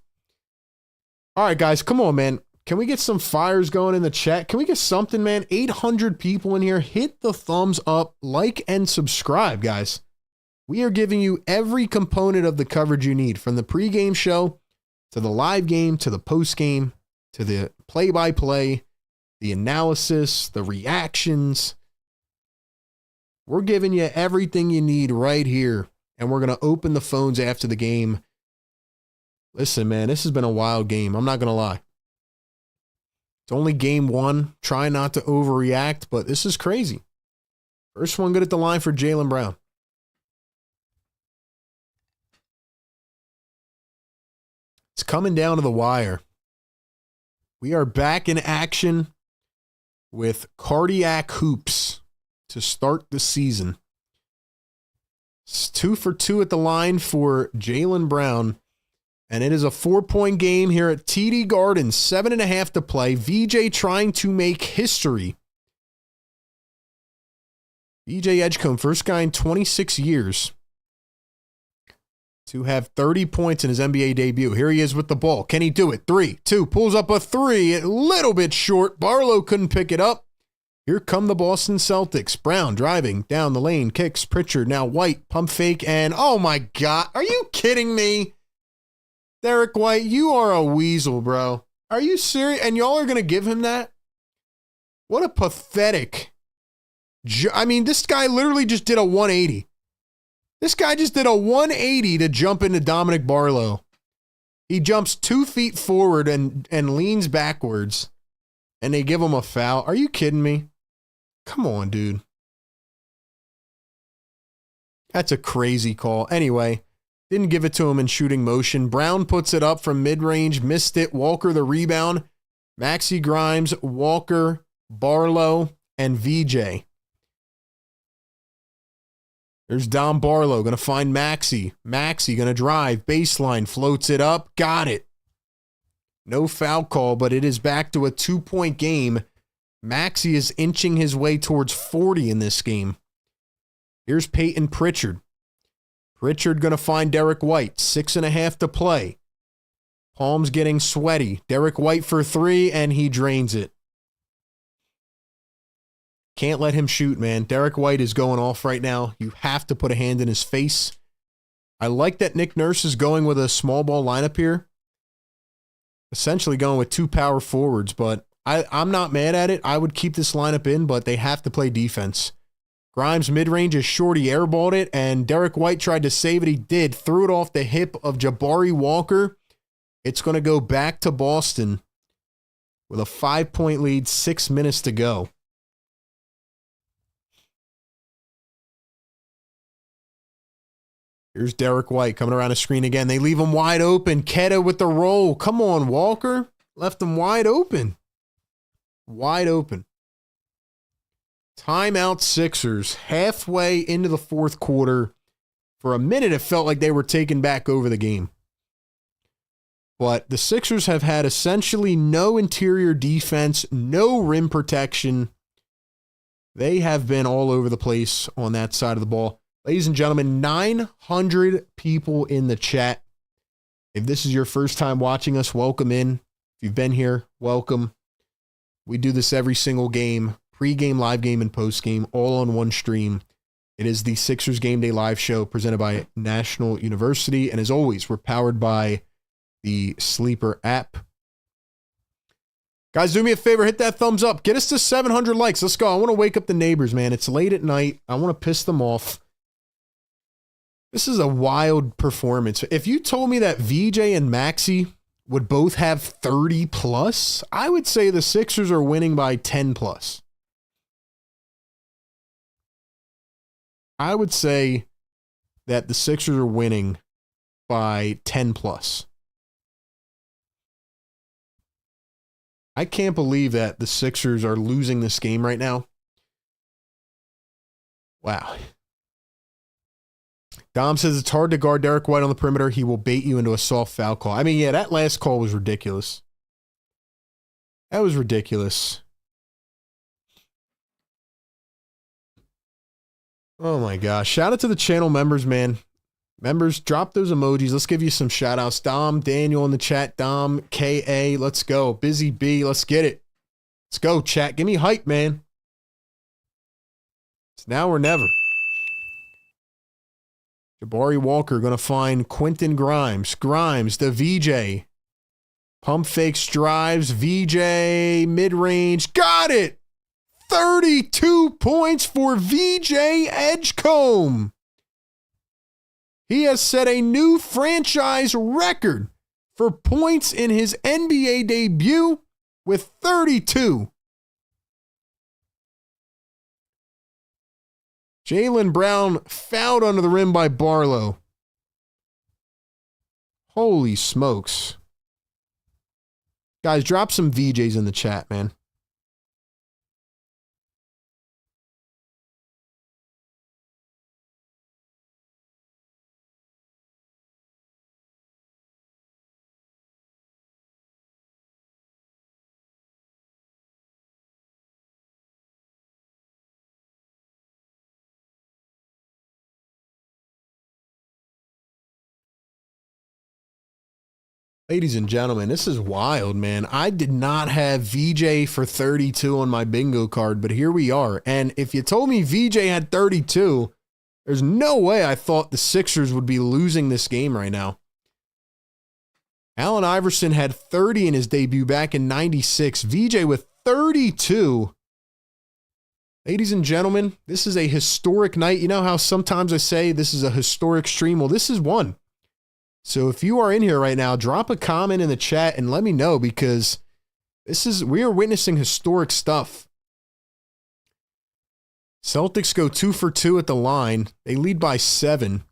A: All right, guys, come on, man. Can we get some fires going in the chat? Can we get something, man? 800 people in here. Hit the thumbs up, like, and subscribe, guys. We are giving you every component of the coverage you need, from the pregame show to the live game to the postgame to the play-by-play, the analysis, the reactions. We're giving you everything you need right here, and we're going to open the phones after the game. Listen, man, this has been a wild game. I'm not going to lie. It's only game 1. Try not to overreact, but this is crazy. First one good at the line for Jaylen Brown. It's coming down to the wire. We are back in action with cardiac hoops to start the season. It's 2 for 2 at the line for Jaylen Brown. And it is a 4-point game here at TD Garden. 7.5 to play. VJ trying to make history. VJ Edgecombe, first guy in 26 years to have 30 points in his NBA debut. Here he is with the ball. Can he do it? 3, 2, pulls up a 3. A little bit short. Barlow couldn't pick it up. Here come the Boston Celtics. Brown driving down the lane. Kicks Pritchard. Now White. Pump fake. And oh my God. Are you kidding me? Derek White, you are a weasel, bro. Are you serious? And y'all are going to give him that? What a pathetic. I mean, this guy literally just did a 180. This guy just did a 180 to jump into Dominic Barlow. He jumps 2 feet forward and leans backwards, and they give him a foul. Are you kidding me? Come on, dude. That's a crazy call. Anyway, didn't give it to him in shooting motion. Brown puts it up from mid-range, missed it. Walker the rebound. Maxey Grimes, Walker, Barlow, and VJ. There's Dom Barlow, going to find Maxey. Maxey going to drive, baseline, floats it up, got it. No foul call, but it is back to a 2-point game. Maxey is inching his way towards 40 in this game. Here's Peyton Pritchard. Pritchard going to find Derek White. 6.5 to play. Palms getting sweaty. Derek White for 3, and he drains it. Can't let him shoot, man. Derek White is going off right now. You have to put a hand in his face. I like that Nick Nurse is going with a small ball lineup here. Essentially going with 2 power forwards, but I'm not mad at it. I would keep this lineup in, but they have to play defense. Grimes mid-range is short. He airballed it, and Derek White tried to save it. He did. Threw it off the hip of Jabari Walker. It's going to go back to Boston with a 5-point lead, 6 minutes to go. Here's Derek White coming around the screen again. They leave him wide open. Keta with the roll. Come on, Walker. Left him wide open. Wide open. Timeout Sixers. Halfway into the 4th quarter. For a minute, it felt like they were taking back over the game. But the Sixers have had essentially no interior defense, no rim protection. They have been all over the place on that side of the ball. Ladies and gentlemen, 900 people in the chat. If this is your first time watching us, welcome in. If you've been here, welcome. We do this every single game, pre-game, live game, and post-game, all on one stream. It is the Sixers Game Day Live Show presented by National University. And as always, we're powered by the Sleeper app. Guys, do me a favor, hit that thumbs up. Get us to 700 likes. Let's go. I want to wake up the neighbors, man. It's late at night. I want to piss them off. This is a wild performance. If you told me that VJ and Maxey would both have 30 plus, I would say the Sixers are winning by 10 plus. I would say that the Sixers are winning by 10 plus. I can't believe that the Sixers are losing this game right now. Wow. Dom says it's hard to guard Derek White on the perimeter. He will bait you into a soft foul call. I mean, yeah, that last call was ridiculous. That was ridiculous. Oh my gosh. Shout out to the channel members, man. Members, drop those emojis. Let's give you some shout outs. Dom, Daniel in the chat. Dom, KA, let's go. Busy B, let's get it. Let's go, chat. Give me hype, man. It's now or never. Jabari Walker going to find Quentin Grimes. Grimes, the VJ. Pump fakes, drives. VJ, mid-range. Got it! 32 points for VJ Edgecombe. He has set a new franchise record for points in his NBA debut with 32. Jaylen Brown fouled under the rim by Barlow. Holy smokes. Guys, drop some VJs in the chat, man. Ladies and gentlemen, this is wild, man. I did not have VJ for 32 on my bingo card, but here we are. And if you told me VJ had 32, there's no way I thought the Sixers would be losing this game right now. Allen Iverson had 30 in his debut back in 96. VJ with 32. Ladies and gentlemen, this is a historic night. You know how sometimes I say this is a historic stream? Well, this is one. So if you are in here right now, drop a comment in the chat and let me know, because we are witnessing historic stuff. Celtics go 2 for 2 at the line. They lead by 7.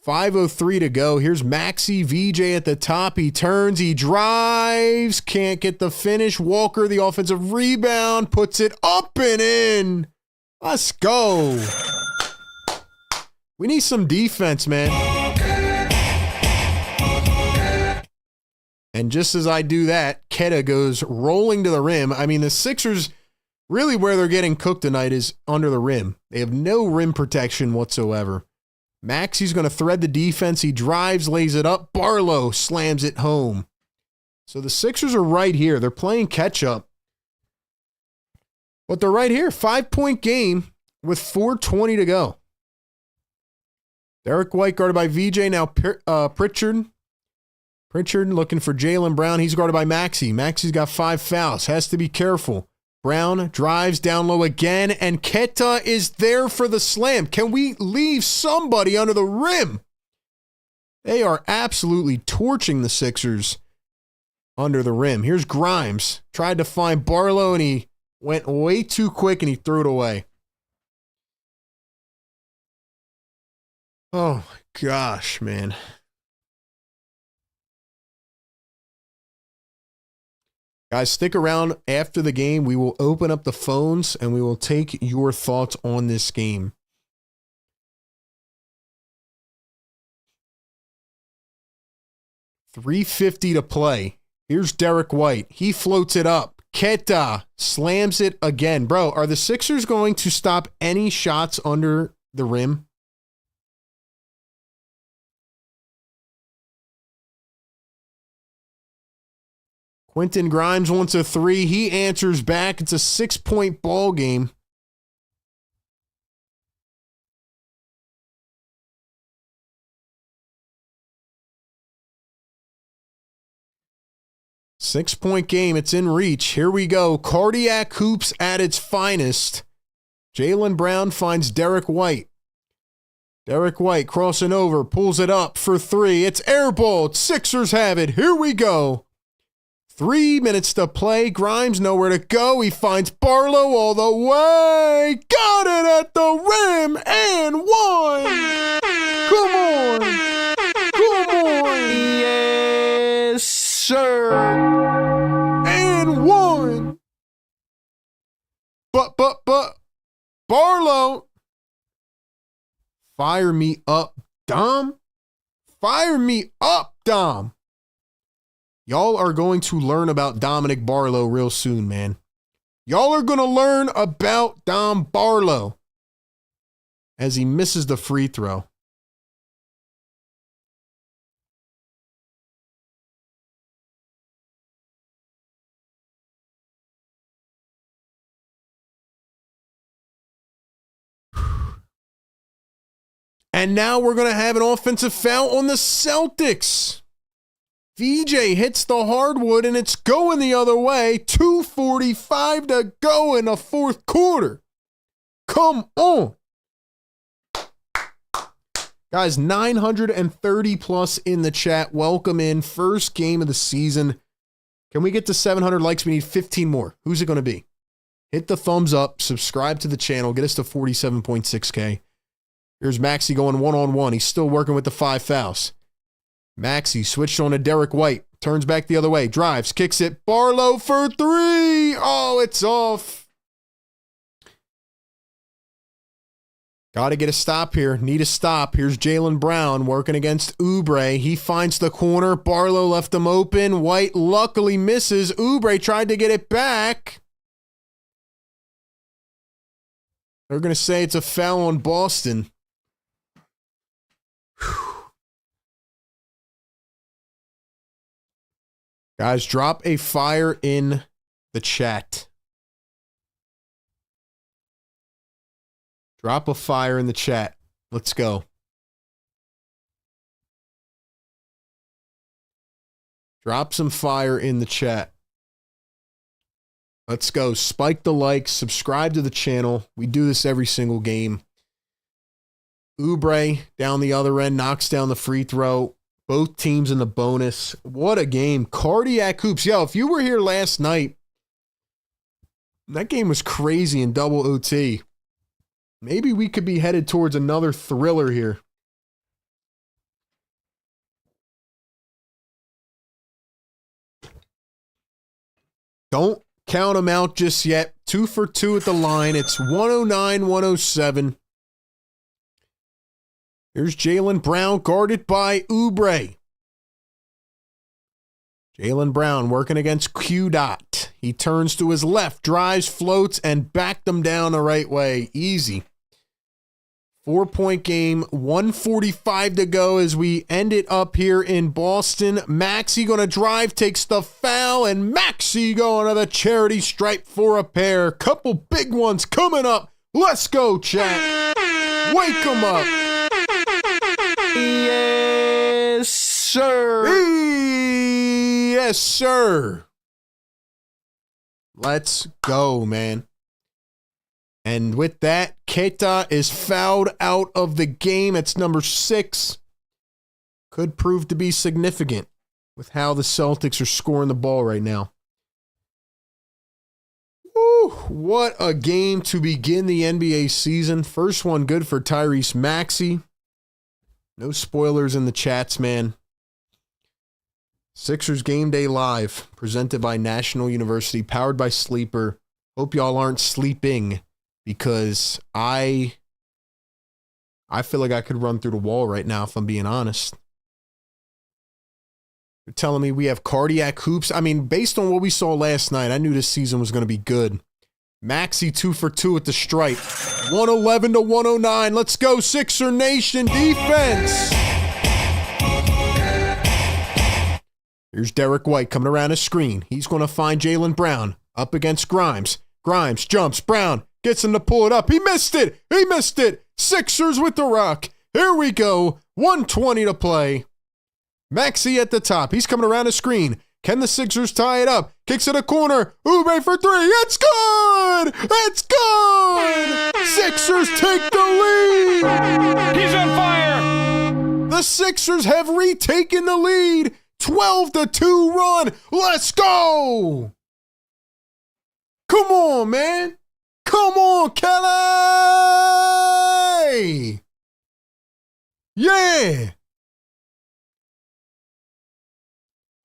A: 5:03 to go. Here's Maxey, VJ at the top. He turns, he drives, can't get the finish. Walker, the offensive rebound, puts it up and in. Let's go. We need some defense, man. And just as I do that, Keta goes rolling to the rim. I mean, the Sixers, really where they're getting cooked tonight is under the rim. They have no rim protection whatsoever. Maxey's going to thread the defense. He drives, lays it up. Barlow slams it home. So the Sixers are right here. They're playing catch-up. But they're right here. 5-point game with 4:20 to go. Derek White guarded by VJ. Now Pritchard. Pritchard looking for Jaylen Brown. He's guarded by Maxey. Maxey's got 5 fouls. Has to be careful. Brown drives down low again, and Keta is there for the slam. Can we leave somebody under the rim? They are absolutely torching the Sixers under the rim. Here's Grimes. Tried to find Barlow, and he went way too quick, and he threw it away. Oh, my gosh, man. Guys, stick around after the game. We will open up the phones and we will take your thoughts on this game. .350 to play. Here's Derek White. He floats it up. Keta slams it again. Bro, are the Sixers going to stop any shots under the rim? Quentin Grimes wants a 3. He answers back. It's a 6-point ball game. Six-point game. It's in reach. Here we go. Cardiac hoops at its finest. Jaylen Brown finds Derek White. Derek White crossing over. Pulls it up for 3. It's airballed. Sixers have it. Here we go. 3 minutes to play. Grimes nowhere to go. He finds Barlow all the way. Got it at the rim and one. Come on. Come on.
B: Yes, sir.
A: And one. But, Barlow. Fire me up, Dom. Fire me up, Dom. Y'all are going to learn about Dominic Barlow real soon, man. Y'all are going to learn about Dom Barlow. as he misses the free throw. And now we're going to have an offensive foul on the Celtics. VJ hits the hardwood, and it's going the other way. 2:45 to go in the fourth quarter. Come on. Guys, 930 plus in the chat. Welcome in. First game of the season. Can we get to 700 likes? We need 15 more. Who's it going to be? Hit the thumbs up. Subscribe to the channel. Get us to 47.6K. Here's Maxey going one-on-one. He's still working with the 5 fouls. Maxey switched on to Derek White. Turns back the other way. Drives. Kicks it. Barlow for 3. Oh, it's off. Got to get a stop here. Need a stop. Here's Jaylen Brown working against Oubre. He finds the corner. Barlow left him open. White luckily misses. Oubre tried to get it back. They're going to say it's a foul on Boston. Guys, drop a fire in the chat. Drop a fire in the chat. Let's go. Drop some fire in the chat. Let's go. Spike the likes. Subscribe to the channel. We do this every single game. Oubre down the other end knocks down the free throw. Both teams in the bonus. What a game. Cardiac hoops. Yo, if you were here last night, that game was crazy in double OT. Maybe we could be headed towards another thriller here. Don't count them out just yet. 2 for 2 at the line. It's 109-107. Here's Jaylen Brown guarded by Oubre. Jaylen Brown working against Q Dot. He turns to his left, drives, floats, and backed them down the right way. Easy. 4-point game, 1:45 to go as we end it up here in Boston. Maxey going to drive, takes the foul, and Maxey going to the charity stripe for a pair. Couple big ones coming up. Let's go, chat. Wake them up.
B: Yes, sir.
A: Yes, sir. Let's go, man. And with that, Keita is fouled out of the game. It's number 6. Could prove to be significant with how the Celtics are scoring the ball right now. Woo, what a game to begin the NBA season. First one good for Tyrese Maxey. No spoilers in the chats, man. Sixers Game Day Live, presented by National University, powered by Sleeper. Hope y'all aren't sleeping, because I feel like I could run through the wall right now, if I'm being honest. You're telling me we have cardiac hoops? I mean, based on what we saw last night, I knew this season was going to be good. Maxey 2 for 2 at the stripe. 111-109. Let's go, Sixer Nation defense. Here's Derek White coming around a screen. He's going to find Jaylen Brown up against Grimes. Grimes jumps. Brown gets him to pull it up. He missed it. He missed it. Sixers with the rock. Here we go. 1:20 to play. Maxey at the top. He's coming around a screen. Can the Sixers tie it up? Kicks it a corner. Oubre for 3. It's good! It's good! Sixers take the lead!
B: He's on fire!
A: The Sixers have retaken the lead. 12-2 run. Let's go! Come on, man. Come on, Kelly! Yeah!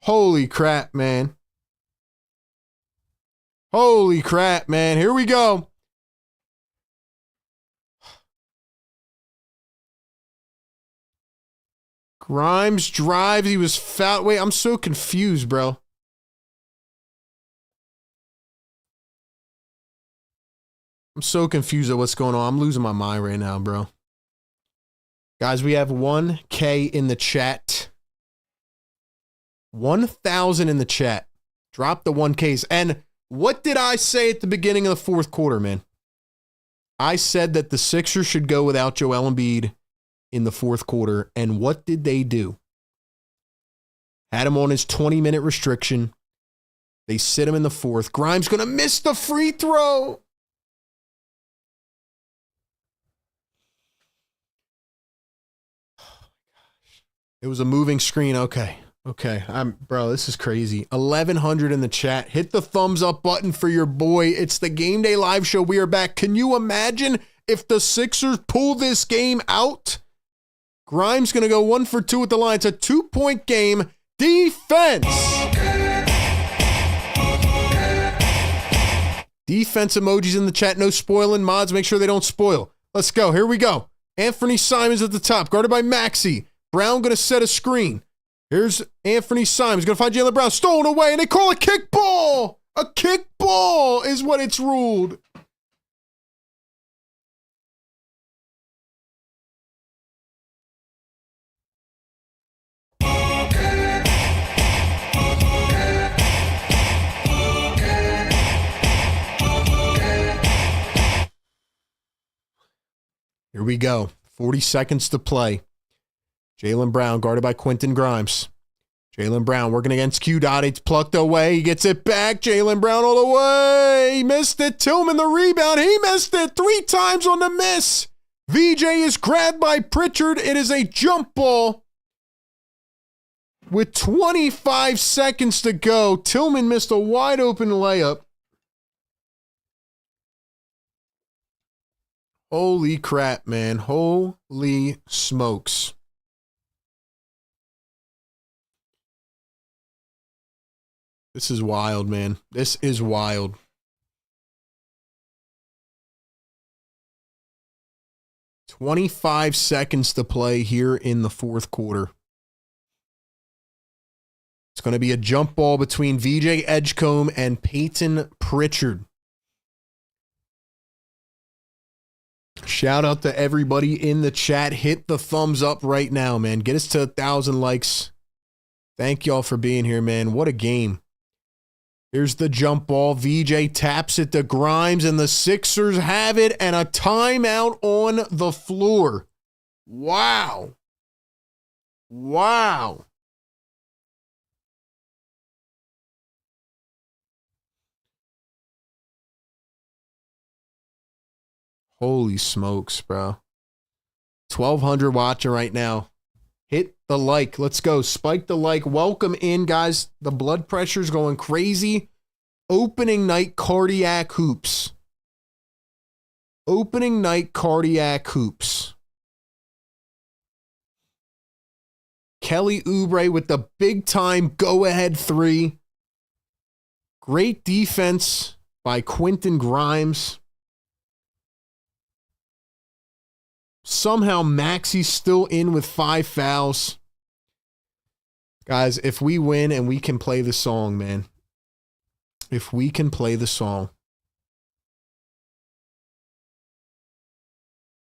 A: Holy crap, man. Holy crap, man. Here we go. Grimes drives. He was fouled. Wait, I'm so confused, bro. I'm so confused at what's going on. I'm losing my mind right now, bro. Guys, we have 1K in the chat. 1,000 in the chat. Drop the 1Ks. And what did I say at the beginning of the fourth quarter, man? I said that the Sixers should go without Joel Embiid in the fourth quarter. And what did they do? Had him on his 20-minute restriction. They sit him in the fourth. Grimes going to miss the free throw. It was a moving screen. Okay. Bro, this is crazy. 1,100 in the chat. Hit the thumbs up button for your boy. It's the Game Day Live Show. We are back. Can you imagine if the Sixers pull this game out? Grimes going to go 1 for 2 at the line. It's a 2-point game. Defense. Defense emojis in the chat. No spoiling. Mods, make sure they don't spoil. Let's go. Here we go. Anthony Simons at the top, guarded by Maxey. Brown going to set a screen. Here's Anthony Simons. Going to find Jaylen Brown. Stolen away, and they call a kickball. A kickball is what it's ruled. Here we go. 40 seconds to play. Jaylen Brown guarded by Quentin Grimes. Jaylen Brown working against Q Dot. It's plucked away. He gets it back. Jaylen Brown all the way. He missed it. Tillman the rebound. He missed it 3 times on the miss. VJ is grabbed by Pritchard. It is a jump ball. With 25 seconds to go, Tillman missed a wide open layup. Holy crap, man. Holy smokes. This is wild, man. This is wild. "25 seconds to play here in the fourth quarter. It's going to be a jump ball between VJ Edgecombe and Peyton Pritchard. Shout out to everybody in the chat. Hit the thumbs up right now, man. Get us to 1,000 likes. Thank y'all for being here, man. What a game. Here's the jump ball. VJ taps it to Grimes, and the Sixers have it, and a timeout on the floor. Wow. Wow. Holy smokes, bro. 1,200 watching right now. Hit the like. Let's go. Spike the like. Welcome in, guys. The blood pressure's going crazy. Opening night cardiac hoops. Opening night cardiac hoops. Kelly Oubre with the big time go-ahead 3. Great defense by Quentin Grimes. Somehow Maxey's still in with 5 fouls. Guys, if we win and we can play the song, man. If we can play the song.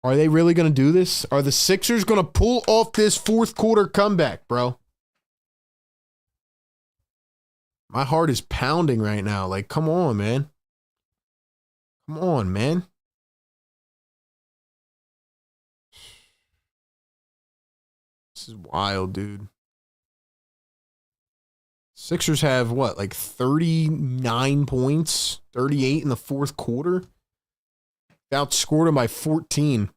A: Are they really going to do this? Are the Sixers going to pull off this fourth quarter comeback, bro? My heart is pounding right now. Like, come on, man. Come on, man. This is wild, dude. Sixers have what, like 39 points, 38 in the fourth quarter. Outscored them by 14.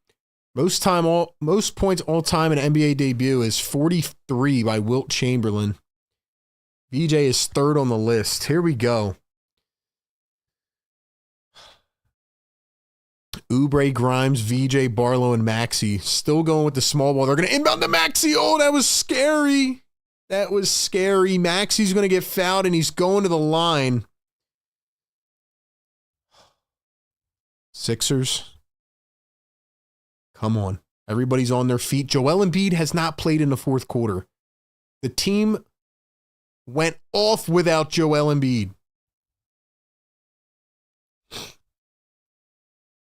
A: Most points all time in an NBA debut is 43 by Wilt Chamberlain. VJ is 3rd on the list. Here we go. Oubre, Grimes, VJ, Barlow, and Maxey. Still going with the small ball. They're going to inbound to Maxey. Oh, that was scary. That was scary. Maxey's going to get fouled, and he's going to the line. Sixers. Come on. Everybody's on their feet. Joel Embiid has not played in the fourth quarter. The team went off without Joel Embiid.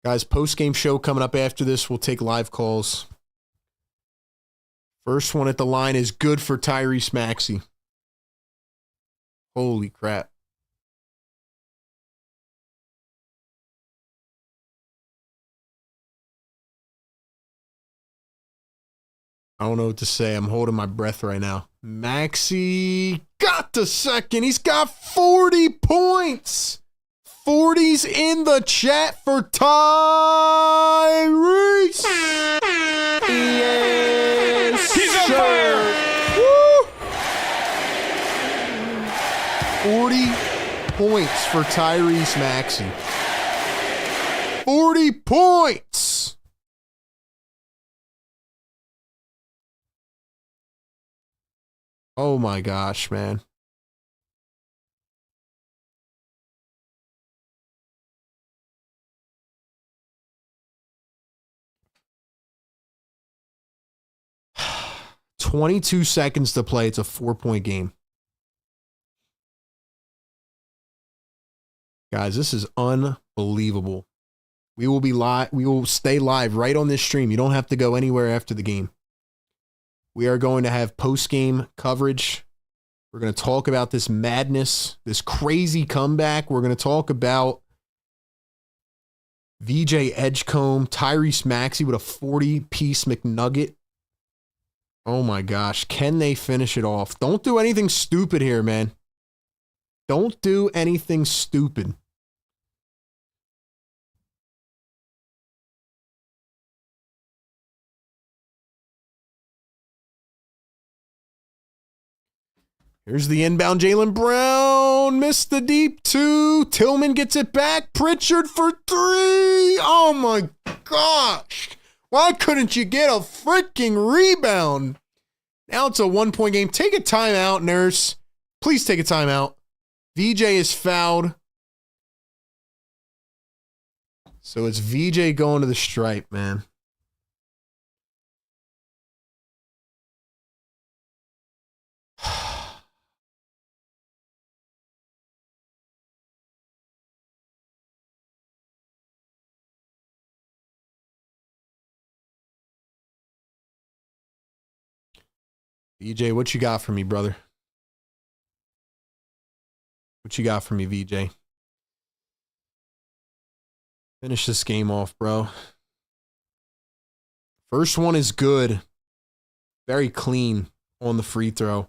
A: Guys, post-game show coming up after this. We'll take live calls. First one at the line is good for Tyrese Maxey. Holy crap. I don't know what to say. I'm holding my breath right now. Maxey got the second. He's got 40 points. 40's in the chat for Tyrese.
B: Yes, he's on fire.
A: Woo! 40 points for Tyrese Maxey. 40 points. Oh my gosh, man. "22 seconds to play. It's a 4-point game. Guys, this is unbelievable. We will be live. We will stay live right on this stream. You don't have to go anywhere after the game. We are going to have post-game coverage. We're going to talk about this madness, this crazy comeback. We're going to talk about VJ Edgecombe, Tyrese Maxey with a 40-piece McNugget. Oh my gosh. Can they finish it off? Don't do anything stupid here, man. Don't do anything stupid. Here's the inbound. Jaylen Brown missed the deep two. Tillman gets it back. Pritchard for three. Oh my gosh. Why couldn't you get a freaking rebound? Now it's a 1-point game. Take a timeout, Nurse. Please take a timeout. VJ is fouled. So it's VJ going to the stripe, man. VJ, what you got for me, brother? What you got for me, VJ? Finish this game off, bro. First one is good. Very clean on the free throw.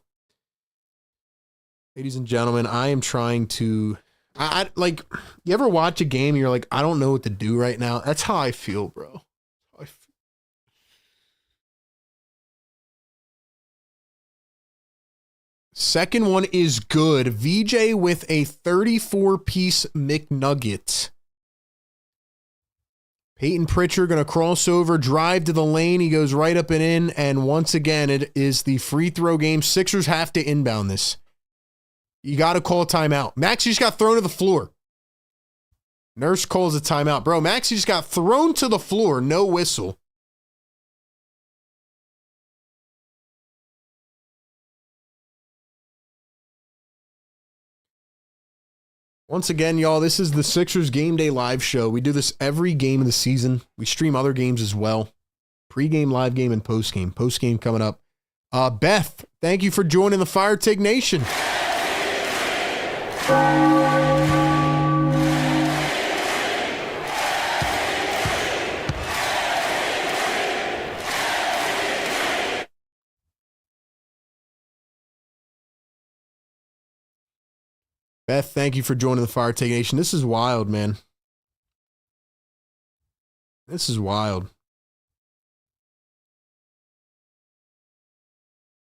A: Ladies and gentlemen, I am trying to... I like, you ever watch a game and you're like, I don't know what to do right now? That's how I feel, bro. Second one is good. VJ with a 34-piece McNugget. Peyton Pritchard going to cross over, drive to the lane. He goes right up and in. And once again, it is the free throw game. Sixers have to inbound this. You got to call a timeout. Maxey just got thrown to the floor. Nurse calls a timeout. Bro, Maxey just got thrown to the floor. No whistle. Once again, y'all, this is the Sixers Game Day Live show. We do this every game of the season. We stream other games as well. Pre-game, live game, and post-game. Post-game coming up. Beth, thank you for joining the Fire Take Nation. Beth, thank you for joining the Fire Take Nation. This is wild, man. This is wild.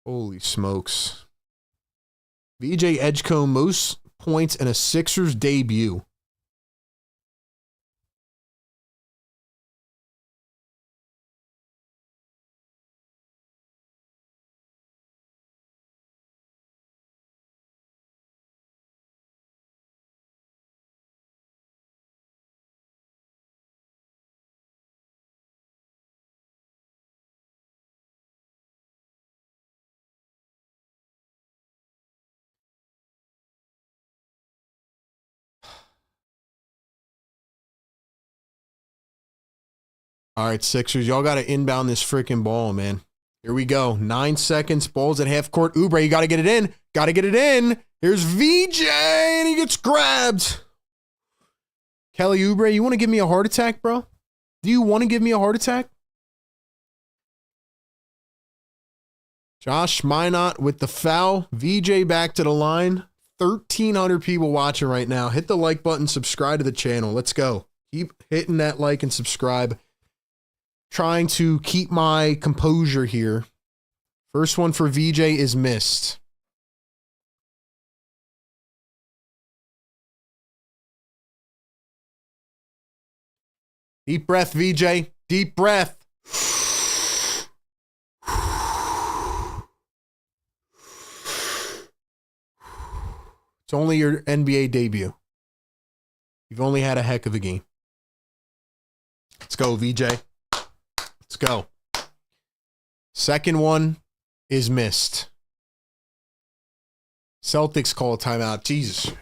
A: Holy smokes. VJ Edgecombe, most points in a Sixers debut. All right, Sixers, y'all got to inbound this freaking ball, man. Here we go. 9 seconds. Ball's at half court. Oubre, you got to get it in. Got to get it in. Here's VJ, and he gets grabbed. Kelly Oubre, you want to give me a heart attack, bro? Do you want to give me a heart attack? Josh Minot with the foul. VJ back to the line. 1,300 people watching right now. Hit the like button. Subscribe to the channel. Let's go. Keep hitting that like and subscribe. Trying to keep my composure here. First one for VJ is missed. Deep breath, VJ. Deep breath. It's only your NBA debut. You've only had a heck of a game. Let's go, VJ. Let's go. Second one is missed. Celtics call a timeout. Jesus.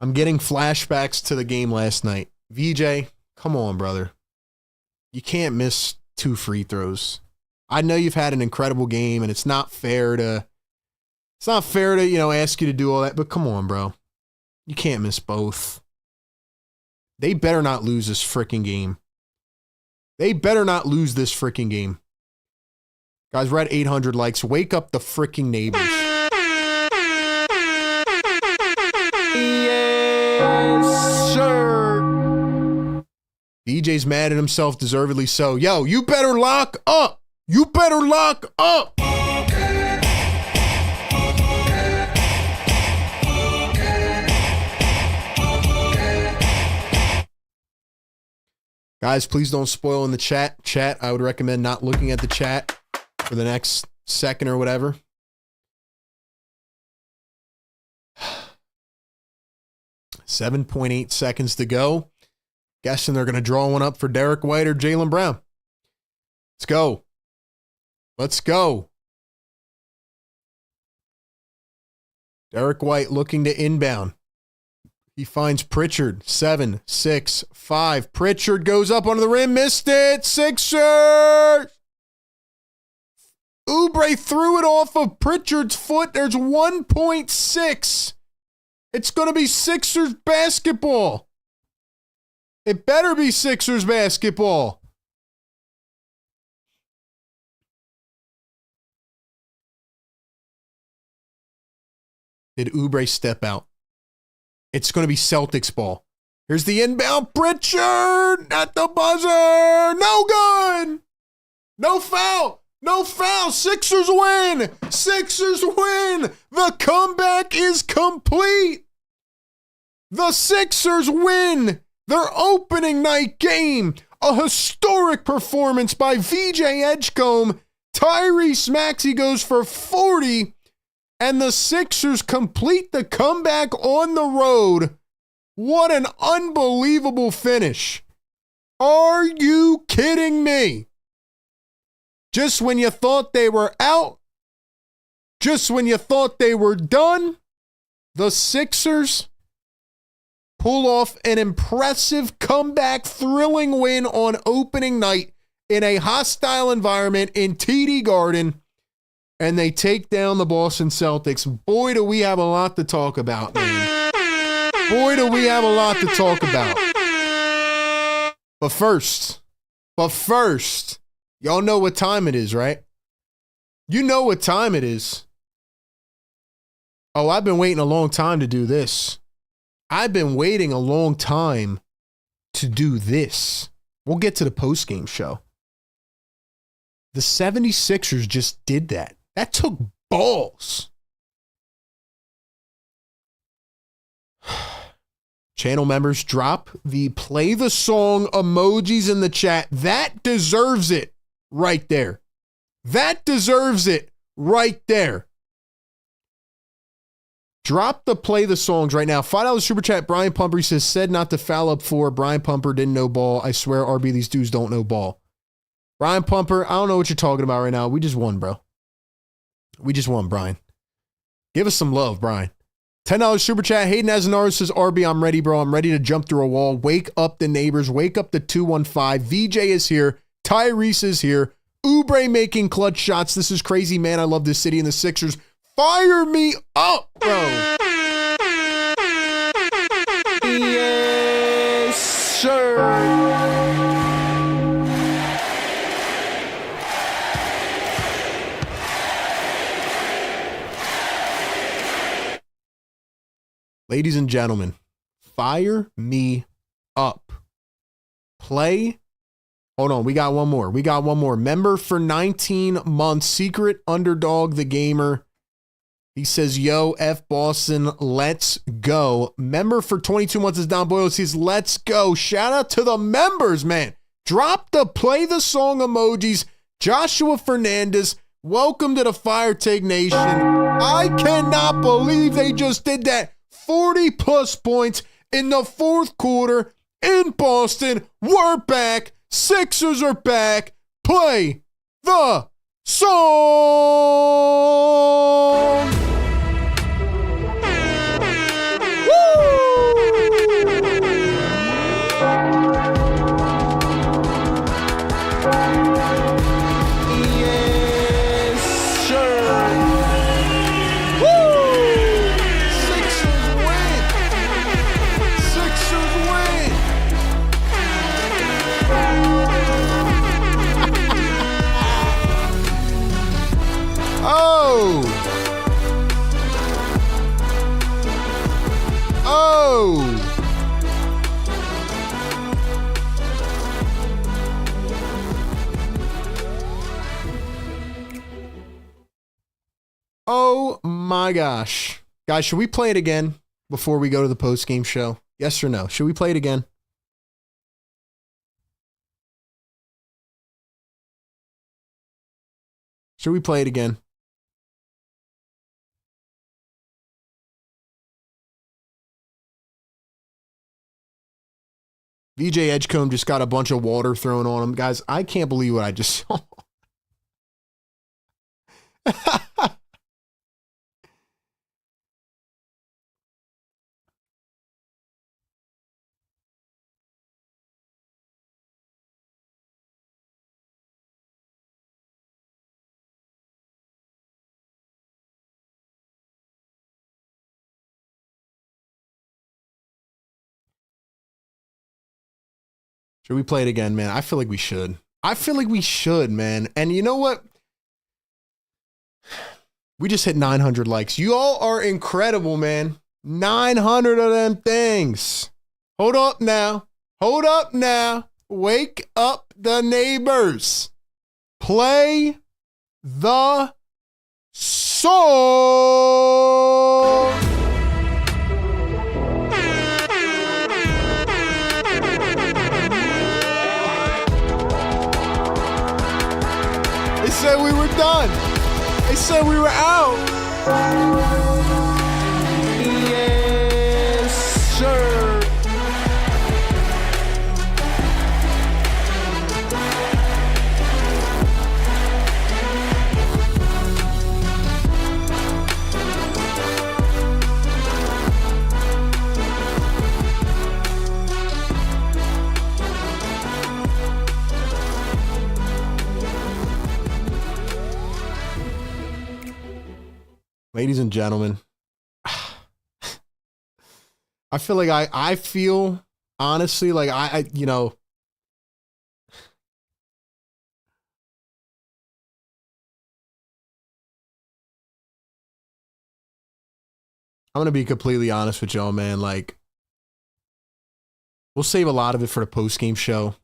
A: I'm getting flashbacks to the game last night. VJ, come on, brother. You can't miss 2 free throws. I know you've had an incredible game, and it's not fair to, ask you to do all that, but come on, bro. You can't miss both. They better not lose this freaking game. They better not lose this freaking game. Guys, we're at 800 likes. Wake up the freaking neighbors. DJ's mad at himself, deservedly so. Yo, you better lock up. You better lock up. Guys, please don't spoil in the chat. Chat, I would recommend not looking at the chat for the next second or whatever. .8 seconds to go. Guessing they're going to draw one up for Derek White or Jaylen Brown. Let's go. Let's go. Derek White looking to inbound. He finds Pritchard. 7, 6, 5. Pritchard goes up under the rim. Missed it. Sixers. Oubre threw it off of Pritchard's foot. There's 1.6. It's going to be Sixers basketball. It better be Sixers basketball. Did Oubre step out? It's going to be Celtics ball. Here's the inbound. Pritchard at the buzzer. No good. No foul. No foul. Sixers win. Sixers win. The comeback is complete. The Sixers win their opening night game. A historic performance by VJ Edgecombe. Tyrese Maxey goes for 40. And the Sixers complete the comeback on the road. What an unbelievable finish. Are you kidding me? Just when you thought they were out, just when you thought they were done, the Sixers pull off an impressive comeback, thrilling win on opening night in a hostile environment in TD Garden. And they take down the Boston Celtics. Boy, do we have a lot to talk about, man. Boy, do we have a lot to talk about. But first, y'all know what time it is, right? You know what time it is. Oh, I've been waiting a long time to do this. I've been waiting a long time to do this. We'll get to the postgame show. The 76ers just did that. That took balls. Channel members, drop the play the song emojis in the chat. That deserves it right there. That deserves it right there. Drop the play the songs right now. $5 super chat. Brian Pumper, he says, said not to foul up 4. Brian Pumper didn't know ball. I swear, RB, these dudes don't know ball. Brian Pumper, I don't know what you're talking about right now. We just won, bro. We just won, Brian. Give us some love, Brian. $10 super chat. Hayden Azanaro says, RB, I'm ready, bro. I'm ready to jump through a wall. Wake up the neighbors. Wake up the 215. VJ is here. Tyrese is here. Oubre making clutch shots. This is crazy, man. I love this city and the Sixers. Fire me up, bro.
B: Yes, sir.
A: Ladies and gentlemen, fire me up. Play. Hold on. We got one more. Member for 19 months. Secret Underdog the Gamer. He says, yo, F Boston, let's go. Member for 22 months is Don Boyle. Says, let's go. Shout out to the members, man. Drop the play the song emojis. Joshua Fernandez, welcome to the Fire Take Nation. I cannot believe they just did that. 40 plus points in the fourth quarter in Boston. We're back. Sixers are back. Play the song. Oh my gosh. Guys, should we play it again before we go to the post-game show? Yes or no? Should we play it again? Should we play it again? VJ Edgecombe just got a bunch of water thrown on him. Guys, I can't believe what I just saw. Should we play it again, man? I feel like we should. Man. And you know what? We just hit 900 likes. You all are incredible, man. 900 of them things. Hold up now. Wake up the neighbors. Play the song. They said we were done. They said we were out.
B: Yes, sir.
A: Ladies and gentlemen, I feel like I feel honestly like I you know, I'm going to be completely honest with y'all, man. Like, we'll save a lot of it for the post-game show.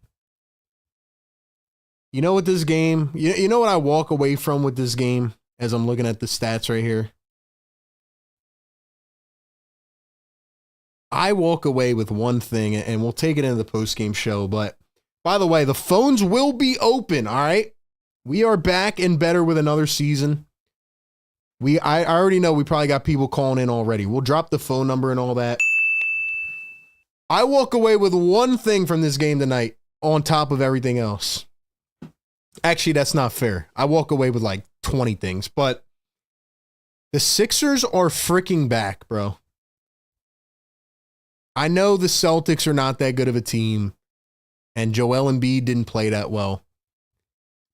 A: You know what this game, you know what I walk away from with this game as I'm looking at the stats right here? I walk away with one thing, and we'll take it into the post-game show. But by the way, the phones will be open, all right? We are back and better with another season. I already know we probably got people calling in already. We'll drop the phone number and all that. I walk away with one thing from this game tonight on top of everything else. Actually, that's not fair. I walk away with like 20 things, but The Sixers are freaking back, bro. I know the Celtics are not that good of a team, and Joel Embiid didn't play that well.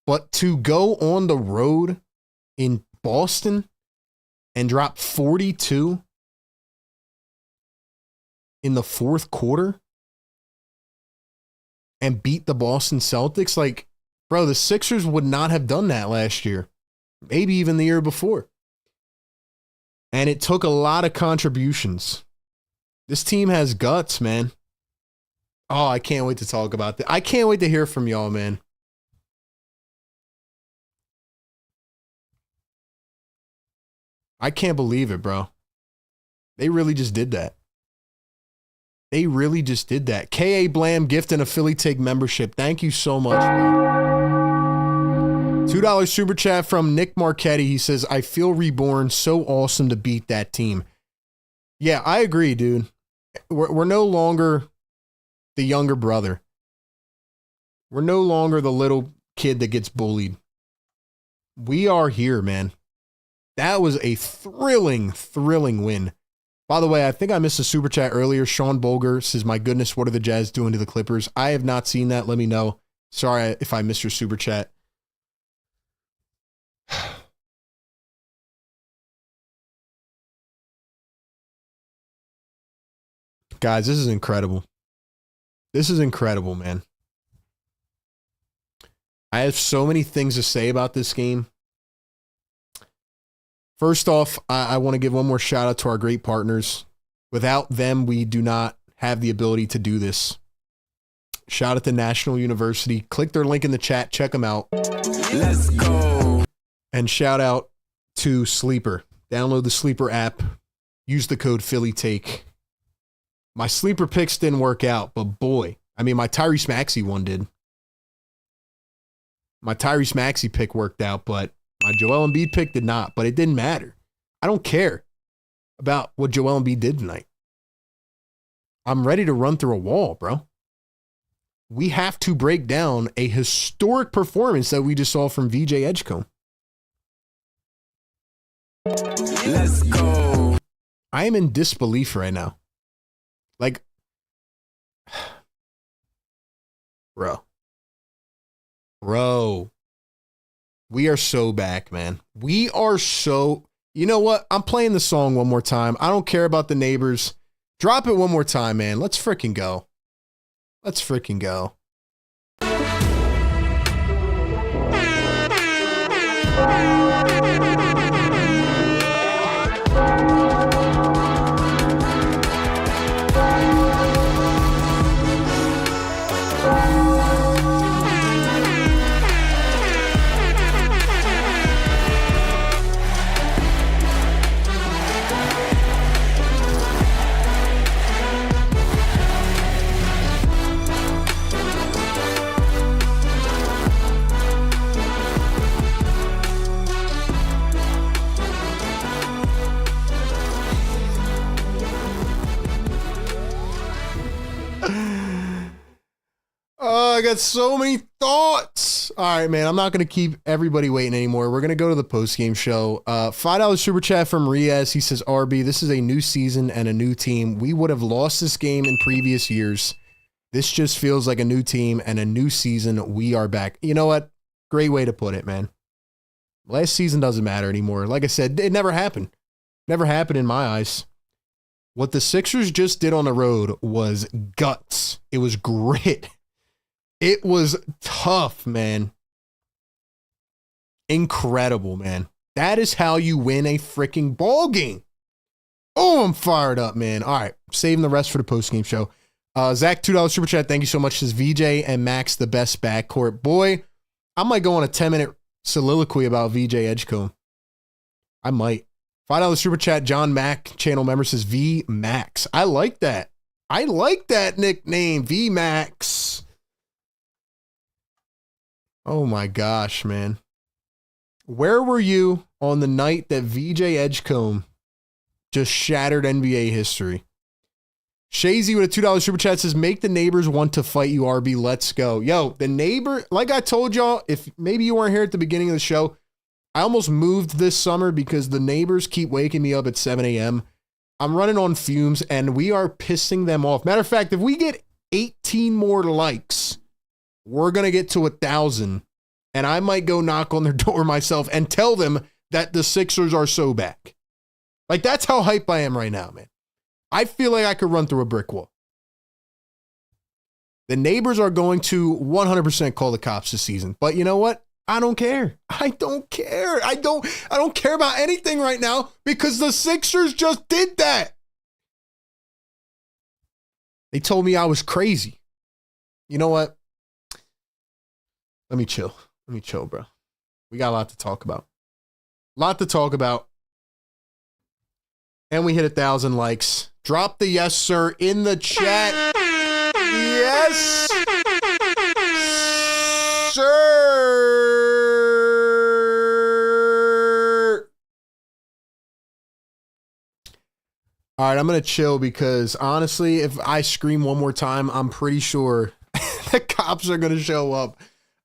A: But to go on the road in Boston and drop 42 in the fourth quarter and beat the Boston Celtics, like, bro, the Sixers would not have done that last year, maybe even the year before. And it took a lot of contributions. This team has guts, man. Oh, I can't wait to talk about that. I can't wait to hear from y'all, man. I can't believe it, bro. They really just did that. They really just did that. K.A. Blam gifting a Philly Take membership. Thank you so much, bro. $2 super chat from Nick Marchetti. He says, I feel reborn. So awesome to beat that team. Yeah, I agree, dude. We're no longer the younger brother. We're no longer the little kid that gets bullied. We are here, man. That was a thrilling, thrilling win. By the way, I think I missed a super chat earlier. Sean Bolger says, my goodness, what are the Jazz doing to the Clippers? I have not seen that. Let me know. Sorry if I missed your super chat. Guys, this is incredible. This is incredible, man. I have so many things to say about this game. First off, I want to give one more shout out to our great partners. Without them, we do not have the ability to do this. Shout out to National University. Click their link in the chat. Check them out. Let's go. And shout out to Sleeper. Download the Sleeper app. Use the code PhillyTake. My sleeper picks didn't work out, but boy, I mean, my Tyrese Maxey one did. My Tyrese Maxey pick worked out, but my Joel Embiid pick did not, but it didn't matter. I don't care about what Joel Embiid did tonight. I'm ready to run through a wall, bro. We have to break down a historic performance that we just saw from VJ Edgecombe. Let's go. I am in disbelief right now. Like, bro, we are so back, man. We are so, you know what? I'm playing the song one more time. I don't care about the neighbors. Drop it one more time, man. Let's freaking go. Let's freaking go. Oh, I got so many thoughts. All right, man. I'm not going to keep everybody waiting anymore. We're going to go to the post-game show. $5 super chat from Riaz. He says, RB, this is a new season and a new team. We would have lost this game in previous years. This just feels like a new team and a new season. We are back. You know what? Great way to put it, man. Last season doesn't matter anymore. Like I said, it never happened. Never happened in my eyes. What the Sixers just did on the road was guts. It was grit. It was tough, man. Incredible, man. That is how you win a freaking ball game. Oh, I'm fired up, man. All right, saving the rest for the post-game show. Zach, $2 super chat. Thank you so much. Says VJ and Max, the best backcourt. Boy, I might go on a 10-minute soliloquy about VJ Edgecombe. I might. $5 super chat. John Mack, channel member, says V Max. I like that. I like that nickname, V Max. Oh my gosh, man. Where were you on the night that VJ Edgecombe just shattered NBA history? Shazy with a $2 super chat says, make the neighbors want to fight you, RB. Let's go. Yo, the neighbor, like I told y'all, if maybe you weren't here at the beginning of the show, I almost moved this summer because the neighbors keep waking me up at 7 a.m. I'm running on fumes and we are pissing them off. Matter of fact, if we get 18 more likes, we're going to get to 1,000 and I might go knock on their door myself and tell them that the Sixers are so back. Like, that's how hype I am right now, man. I feel like I could run through a brick wall. The neighbors are going to 100% call the cops this season. But you know what? I don't care. I don't care. I don't care about anything right now because the Sixers just did that. They told me I was crazy. You know what? Let me chill. Let me chill, bro. We got a lot to talk about. And we hit 1,000 likes. Drop the yes, sir, in the chat. Yes, sir. All right, I'm going to chill because honestly, if I scream one more time, I'm pretty sure the cops are going to show up.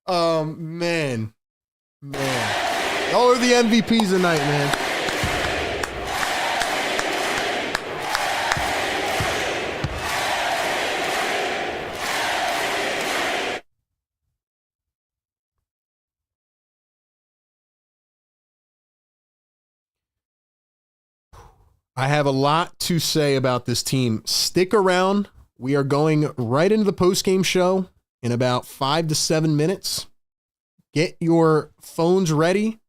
A: Man. Y'all are the MVPs tonight, man. I have a lot to say about this team. Stick around. We are going right into the postgame show in about 5 to 7 minutes. Get your phones ready.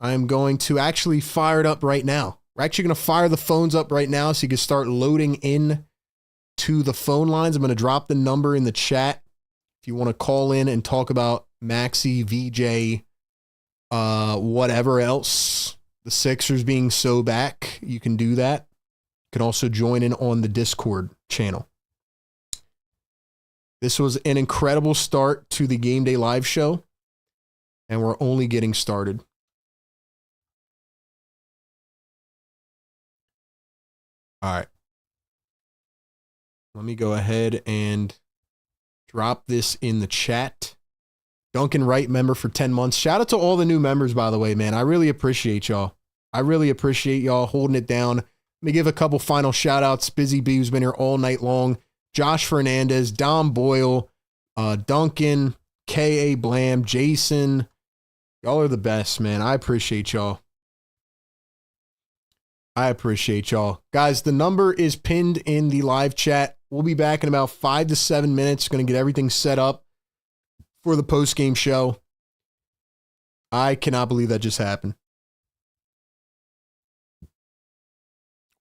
A: I'm going to actually fire it up right now. We're actually going to fire the phones up right now so you can start loading in to the phone lines. I'm going to drop the number in the chat. If you want to call in and talk about Maxey, VJ, whatever else, the Sixers being so back, you can do that. You can also join in on the Discord channel. This was an incredible start to the Game Day Live show, and we're only getting started. All right. Let me go ahead and drop this in the chat. Duncan Wright, member for 10 months. Shout out to all the new members, by the way, man. I really appreciate y'all. I really appreciate y'all holding it down. Let me give a couple final shout outs. Busy B, who's been here all night long. Josh Fernandez, Dom Boyle, Duncan, K.A. Blam, Jason. Y'all are the best, man. I appreciate y'all. Guys, the number is pinned in the live chat. We'll be back in about 5 to 7 minutes. Going to get everything set up for the post-game show. I cannot believe that just happened.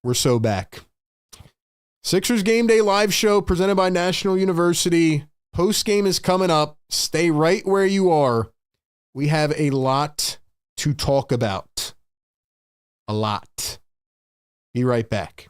A: We're so back. Sixers Game Day Live show presented by National University. Post-game is coming up. Stay right where you are. We have a lot to talk about. A lot. Be right back.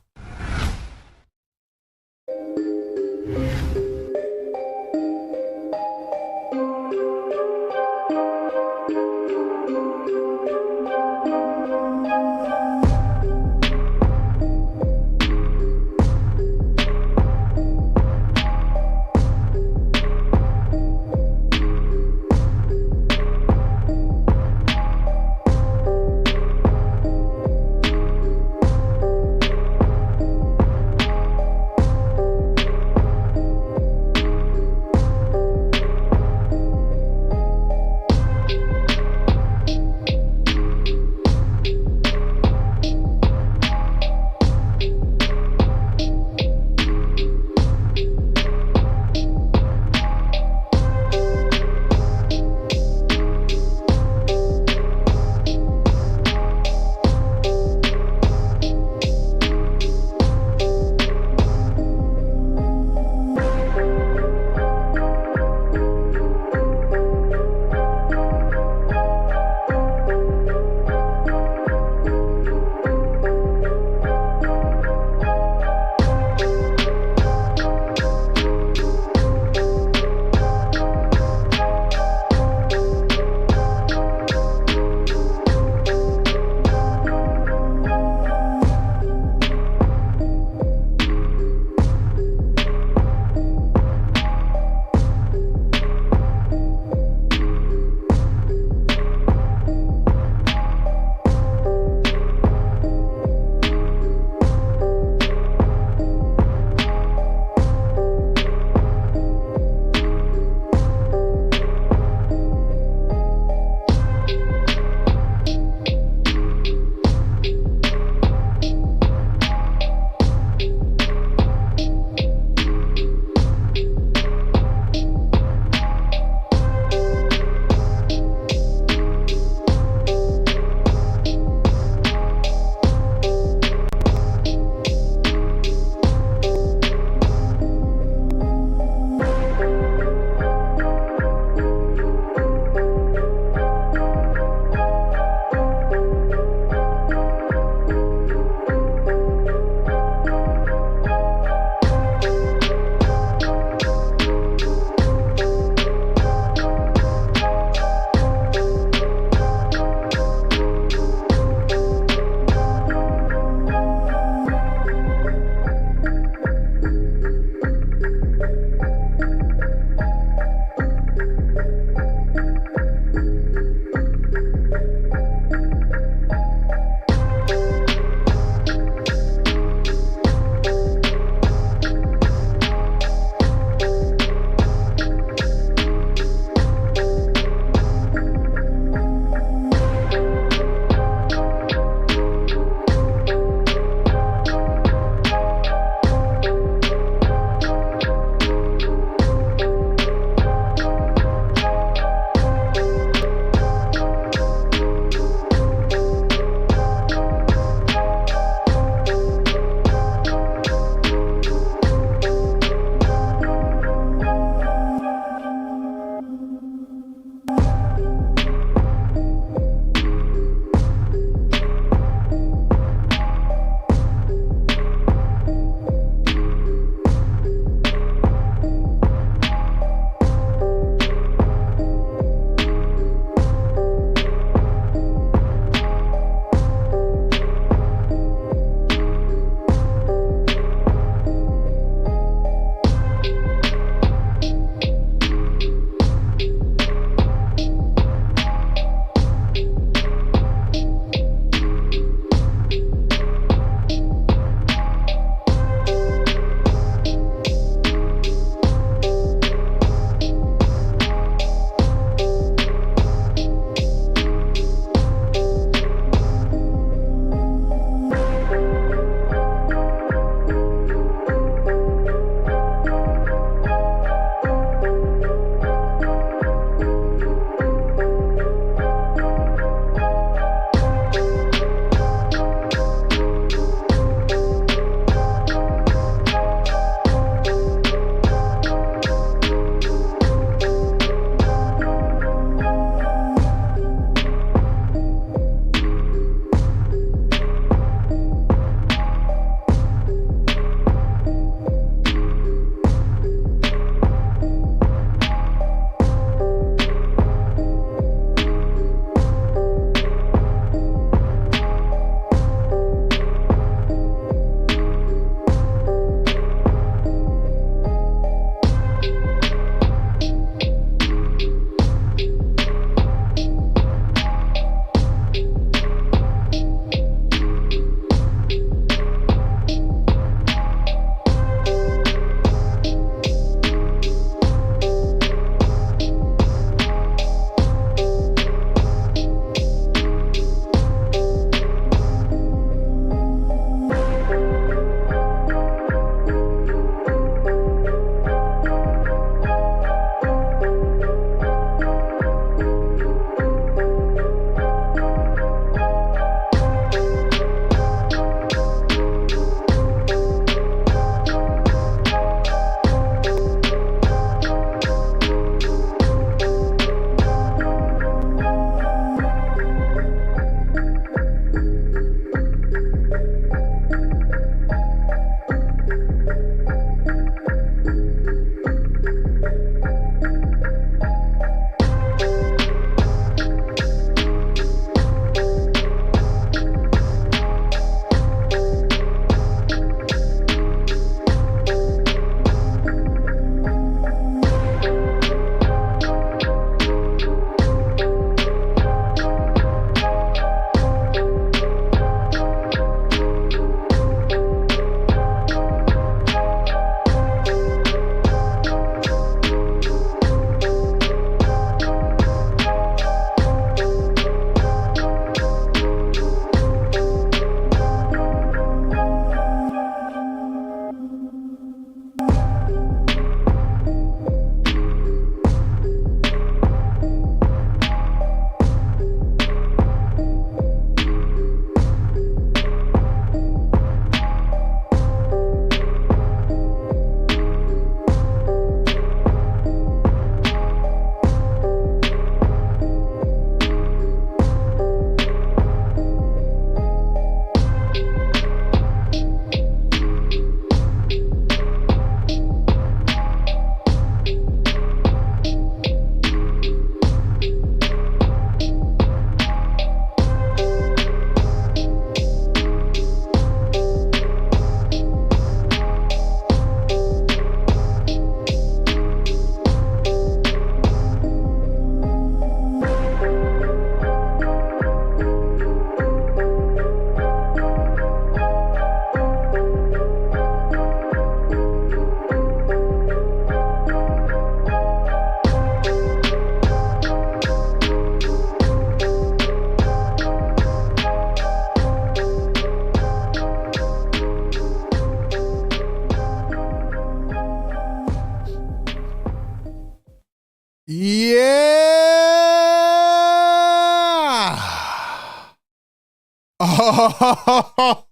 A: Oh!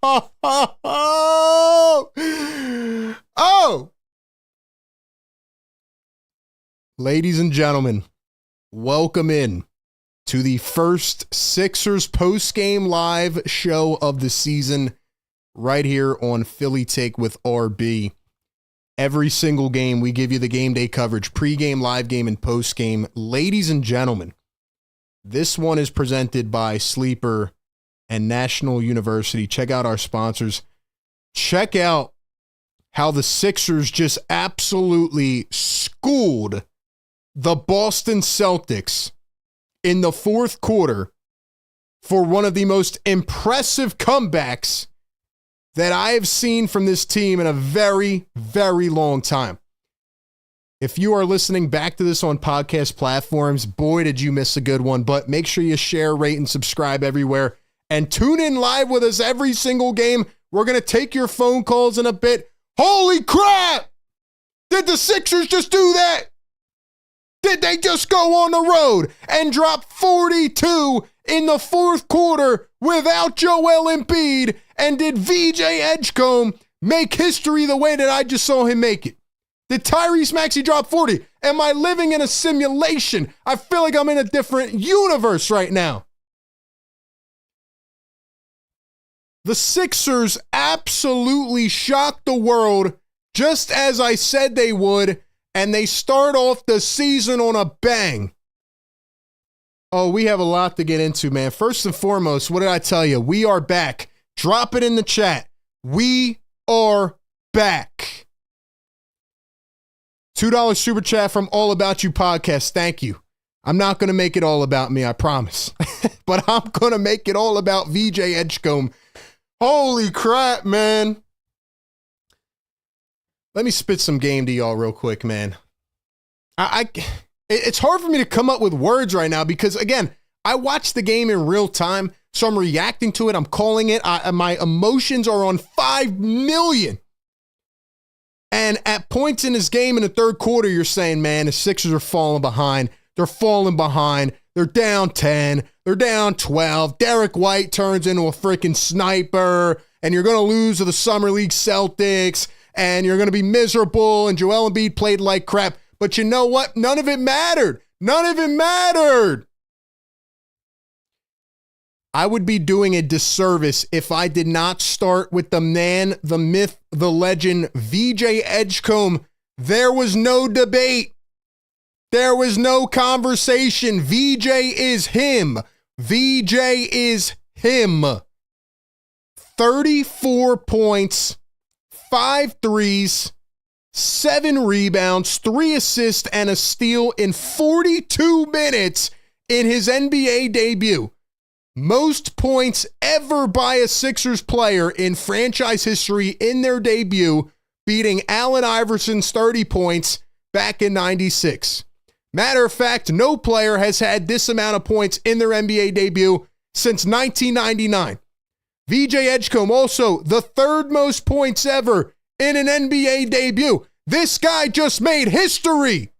A: Ladies and gentlemen, welcome in to the first Sixers post-game live show of the season right here on Philly Take with RB. Every single game, we give you the game day coverage, pregame, live game, and postgame. Ladies and gentlemen, this one is presented by Sleeper and National University. Check out our sponsors. Check out how the Sixers just absolutely schooled the Boston Celtics in the fourth quarter for one of the most impressive comebacks that I have seen from this team in a very, very long time. If you are listening back to this on podcast platforms, boy, did you miss a good one. But make sure you share, rate, and subscribe everywhere. And tune in live with us every single game. We're going to take your phone calls in a bit. Holy crap! Did the Sixers just do that? Did they just go on the road and drop 42 in the fourth quarter without Joel Embiid? And did VJ Edgecombe make history the way that I just saw him make it? Did Tyrese Maxey drop 40? Am I living in a simulation? I feel like I'm in a different universe right now. The Sixers absolutely shocked the world, just as I said they would, and they start off the season on a bang. Oh, we have a lot to get into, man. First and foremost, what did I tell you? We are back. Drop it in the chat. We are back. $2 super chat from All About You Podcast. Thank you. I'm not going to make it all about me, I promise. But I'm going to make it all about VJ Edgecombe. Holy crap, man. Let me spit some game to y'all real quick, man. It's hard for me to come up with words right now because, again, I watched the game in real time, so I'm reacting to it. I'm calling it. My emotions are on 5 million. And at points in this game in the third quarter, you're saying, man, the Sixers are falling behind. They're falling behind. They're down 10. They're down 12. Derek White turns into a freaking sniper. And you're going to lose to the Summer League Celtics. And you're going to be miserable. And Joel Embiid played like crap. But you know what? None of it mattered. None of it mattered. I would be doing a disservice if I did not start with the man, the myth, the legend, VJ Edgecombe. There was no debate. There was no conversation. VJ is him. VJ is him. 34 points, 5 threes, 7 rebounds, 3 assists, and a steal in 42 minutes in his NBA debut. Most points ever by a Sixers player in franchise history in their debut, beating Allen Iverson's 30 points back in '96. Matter of fact, no player has had this amount of points in their NBA debut since 1999. VJ Edgecombe also the 3rd most points ever in an NBA debut. This guy just made history.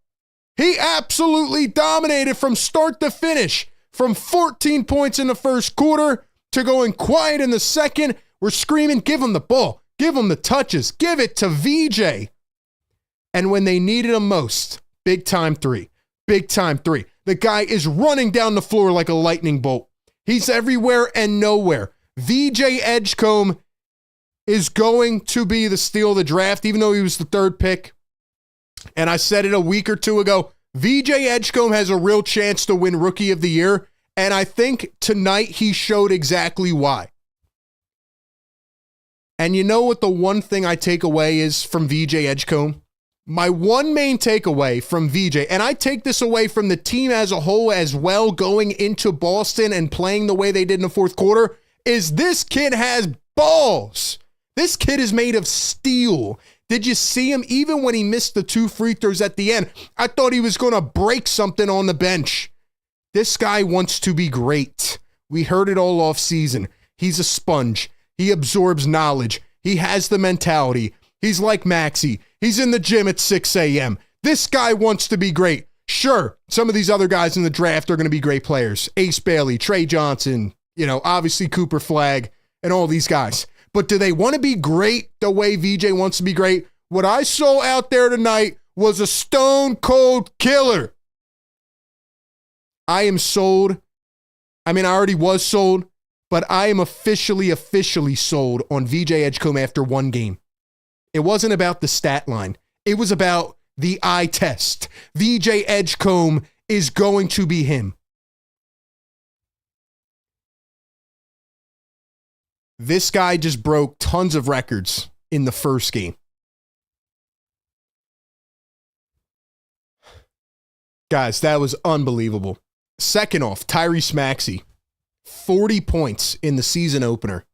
A: He absolutely dominated from start to finish. From 14 points in the first quarter to going quiet in the second. We're screaming, give him the ball. Give him the touches. Give it to VJ. And when they needed him most, big time 3. Big time 3. The guy is running down the floor like a lightning bolt. He's everywhere and nowhere. VJ Edgecombe is going to be the steal of the draft, even though he was the 3rd pick. And I said it a week or two ago. VJ Edgecombe has a real chance to win Rookie of the Year, and I think tonight he showed exactly why. And you know what the one thing I take away is from VJ Edgecombe? My one main takeaway from VJ, and I take this away from the team as a whole as well going into Boston and playing the way they did in the fourth quarter, is this kid has balls. This kid is made of steel. Did you see him even when he missed the 2 free throws at the end? I thought he was going to break something on the bench. This guy wants to be great. We heard it all off season. He's a sponge. He absorbs knowledge. He has the mentality. He's like Maxey. He's in the gym at 6 a.m. This guy wants to be great. Sure, some of these other guys in the draft are going to be great players. Ace Bailey, Trey Johnson, obviously Cooper Flagg and all these guys. But do they want to be great the way VJ wants to be great? What I saw out there tonight was a stone cold killer. I am sold. I mean, I already was sold, but I am officially sold on VJ Edgecombe after one game. It wasn't about the stat line. It was about the eye test. VJ Edgecombe is going to be him. This guy just broke tons of records in the first game. Guys, that was unbelievable. Second off, Tyrese Maxey, 40 points in the season opener.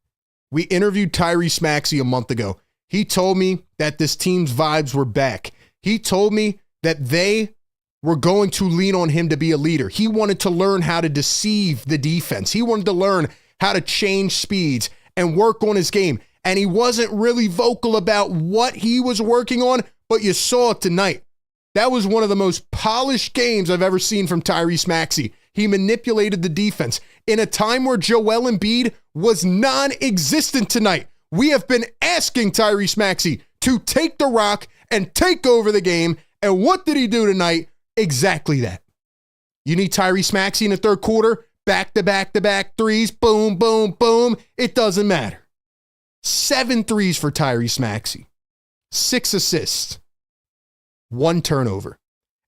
A: We interviewed Tyrese Maxey a month ago. He told me that this team's vibes were back. He told me that they were going to lean on him to be a leader. He wanted to learn how to deceive the defense. He wanted to learn how to change speeds and work on his game. And he wasn't really vocal about what he was working on, but you saw it tonight. That was one of the most polished games I've ever seen from Tyrese Maxey. He manipulated the defense in a time where Joel Embiid was non-existent tonight. We have been asking Tyrese Maxey to take the rock and take over the game. And what did he do tonight? Exactly that. You need Tyrese Maxey in the third quarter, back-to-back-to-back threes, boom, boom, boom. It doesn't matter. 7 threes for Tyrese Maxey. 6 assists. 1 turnover.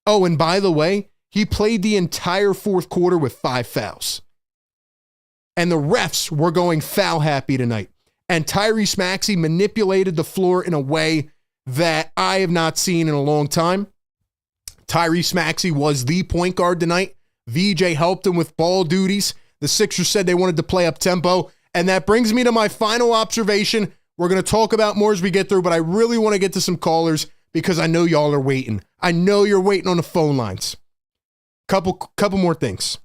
A: Oh, and by the way, he played the entire fourth quarter with 5 fouls. And the refs were going foul happy tonight. And Tyrese Maxey manipulated the floor in a way that I have not seen in a long time. Tyrese Maxey was the point guard tonight. VJ helped him with ball duties. The Sixers said they wanted to play up tempo. And that brings me to my final observation. We're going to talk about more as we get through, but I really want to get to some callers because I know y'all are waiting. I know you're waiting on the phone lines. Couple more things.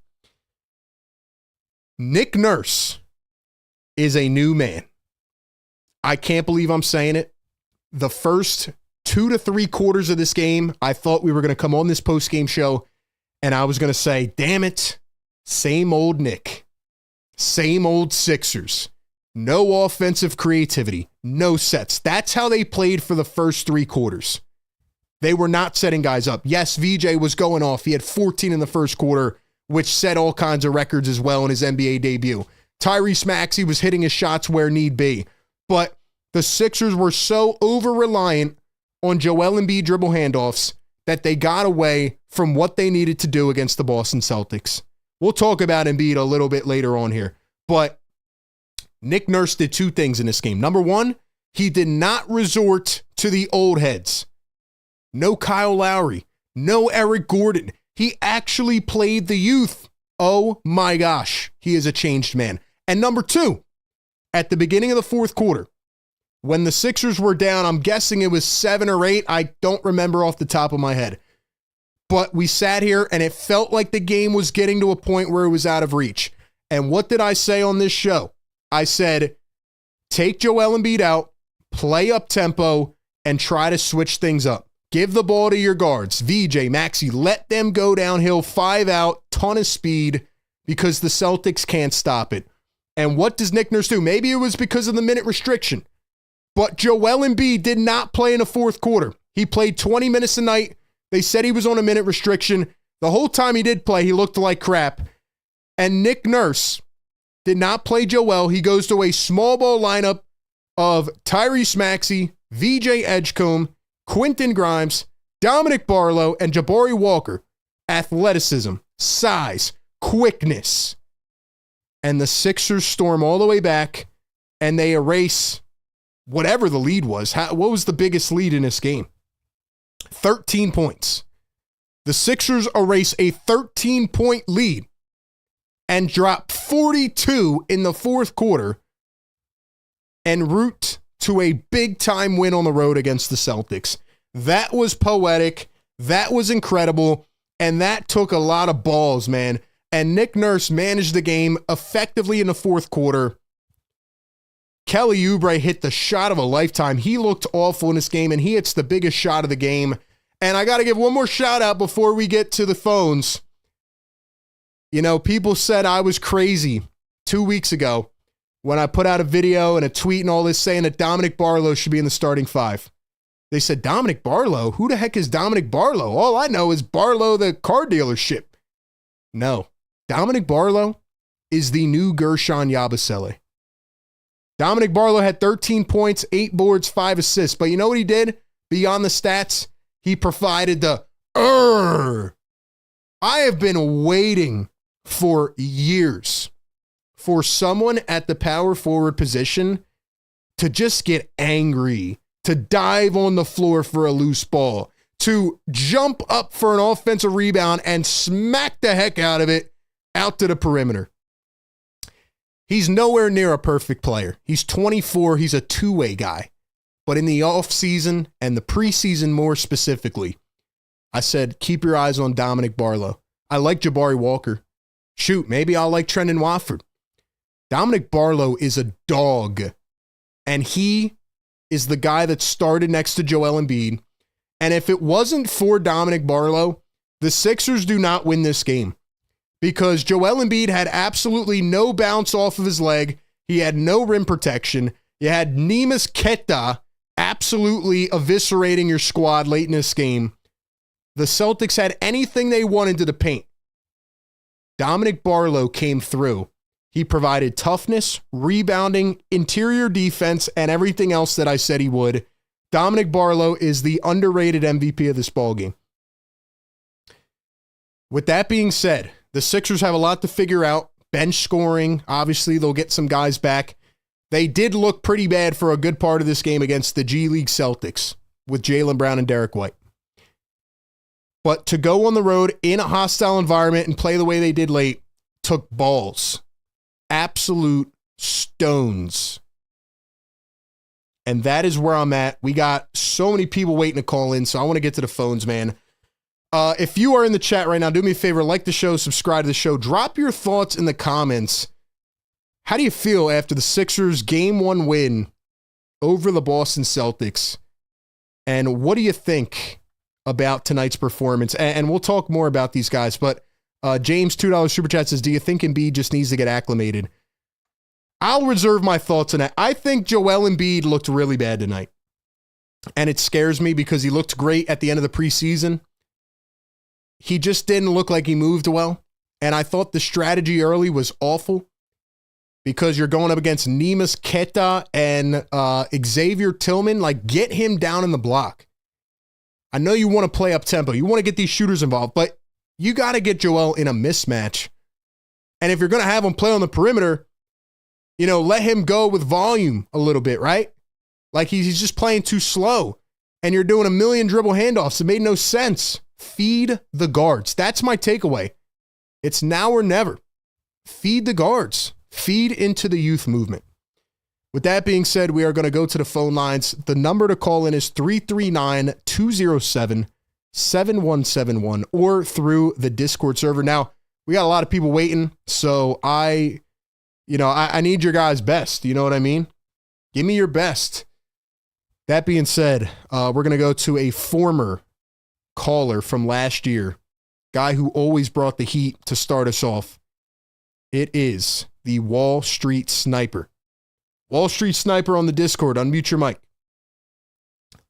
A: Nick Nurse is a new man. I can't believe I'm saying it. The first 2 to 3 quarters of this game, I thought we were going to come on this post-game show and I was going to say, damn it, same old Nick, same old Sixers. No offensive creativity, no sets. That's how they played for the first 3 quarters. They were not setting guys up. Yes, VJ was going off. He had 14 in the first quarter, which set all kinds of records as well in his NBA debut. Tyrese Maxey was hitting his shots where need be. But the Sixers were so over-reliant on Joel Embiid dribble handoffs that they got away from what they needed to do against the Boston Celtics. We'll talk about Embiid a little bit later on here. But Nick Nurse did 2 things in this game. Number 1, he did not resort to the old heads. No Kyle Lowry. No Eric Gordon. He actually played the youth. Oh my gosh. He is a changed man. And number 2, at the beginning of the fourth quarter, when the Sixers were down, I'm guessing it was 7 or 8. I don't remember off the top of my head. But we sat here and it felt like the game was getting to a point where it was out of reach. And what did I say on this show? I said, take Joel Embiid out, play up tempo, and try to switch things up. Give the ball to your guards. VJ, Maxey, let them go downhill, 5 out, ton of speed, because the Celtics can't stop it. And what does Nick Nurse do? Maybe it was because of the minute restriction. But Joel Embiid did not play in the fourth quarter. He played 20 minutes a night. They said he was on a minute restriction. The whole time he did play, he looked like crap. And Nick Nurse did not play Joel. He goes to a small ball lineup of Tyrese Maxey, VJ Edgecombe, Quentin Grimes, Dominic Barlow, and Jabari Walker. Athleticism, size, quickness. And the Sixers storm all the way back, and they erase whatever the lead was. What was the biggest lead in this game? 13 points. The Sixers erase a 13-point lead and drop 42 in the fourth quarter and route to a big-time win on the road against the Celtics. That was poetic. That was incredible. And that took a lot of balls, man. And Nick Nurse managed the game effectively in the fourth quarter. Kelly Oubre hit the shot of a lifetime. He looked awful in this game, and he hits the biggest shot of the game. And I got to give one more shout out before we get to the phones. You know, people said I was crazy 2 weeks ago when I put out a video and a tweet and all this saying that Dominic Barlow should be in the starting five. They said, Dominic Barlow? Who the heck is Dominic Barlow? All I know is Barlow, the car dealership. No. Dominic Barlow is the new Gershon Yabusele. Dominic Barlow had 13 points, 8 boards, 5 assists. But you know what he did beyond the stats? He provided the I have been waiting for years for someone at the power forward position to just get angry, to dive on the floor for a loose ball, to jump up for an offensive rebound and smack the heck out of it out to the perimeter. He's nowhere near a perfect player. He's 24. He's a two-way guy. But in the offseason and the preseason more specifically, I said, keep your eyes on Dominic Barlow. I like Jabari Walker. Shoot, maybe I'll like Trendon Watford. Dominic Barlow is a dog. And he is the guy that started next to Joel Embiid. And if it wasn't for Dominic Barlow, the Sixers do not win this game. Because Joel Embiid had absolutely no bounce off of his leg. He had no rim protection. You had Neemias Queta absolutely eviscerating your squad late in this game. The Celtics had anything they wanted to the paint. Dominic Barlow came through. He provided toughness, rebounding, interior defense, and everything else that I said he would. Dominic Barlow is the underrated MVP of this ballgame. With that being said, the Sixers have a lot to figure out. Bench scoring, obviously they'll get some guys back. They did look pretty bad for a good part of this game against the G League Celtics with Jaylen Brown and Derek White. But to go on the road in a hostile environment and play the way they did late took balls. Absolute stones. And that is where I'm at. We got so many people waiting to call in, so I want to get to the phones, man. If you are in the chat right now, do me a favor, like the show, subscribe to the show, drop your thoughts in the comments. How do you feel after the Sixers' Game 1 win over the Boston Celtics? And what do you think about tonight's performance? And we'll talk more about these guys, but James, $2 Super Chat says, do you think Embiid just needs to get acclimated? I'll reserve my thoughts on that. I think Joel Embiid looked really bad tonight. And it scares me because he looked great at the end of the preseason. He just didn't look like he moved well. And I thought the strategy early was awful because you're going up against Neemias Queta and Xavier Tillman. Like, get him down in the block. I know you want to play up tempo. You want to get these shooters involved, but you got to get Joel in a mismatch. And if you're going to have him play on the perimeter, you know, let him go with volume a little bit, right? Like he's just playing too slow. And you're doing a million dribble handoffs. It made no sense. Feed the guards. That's my takeaway. It's now or never. Feed the guards. Feed into the youth movement. With that being said, we are going to go to the phone lines. The number to call in is 339-207-7171 or through the Discord server. Now, we got a lot of people waiting, so I need your guys' best. You know what I mean? Give me your best. That being said, we're going to go to a former caller from last year, guy who always brought the heat to start us off. It is the Wall Street Sniper. Wall Street Sniper on the Discord. Unmute your mic.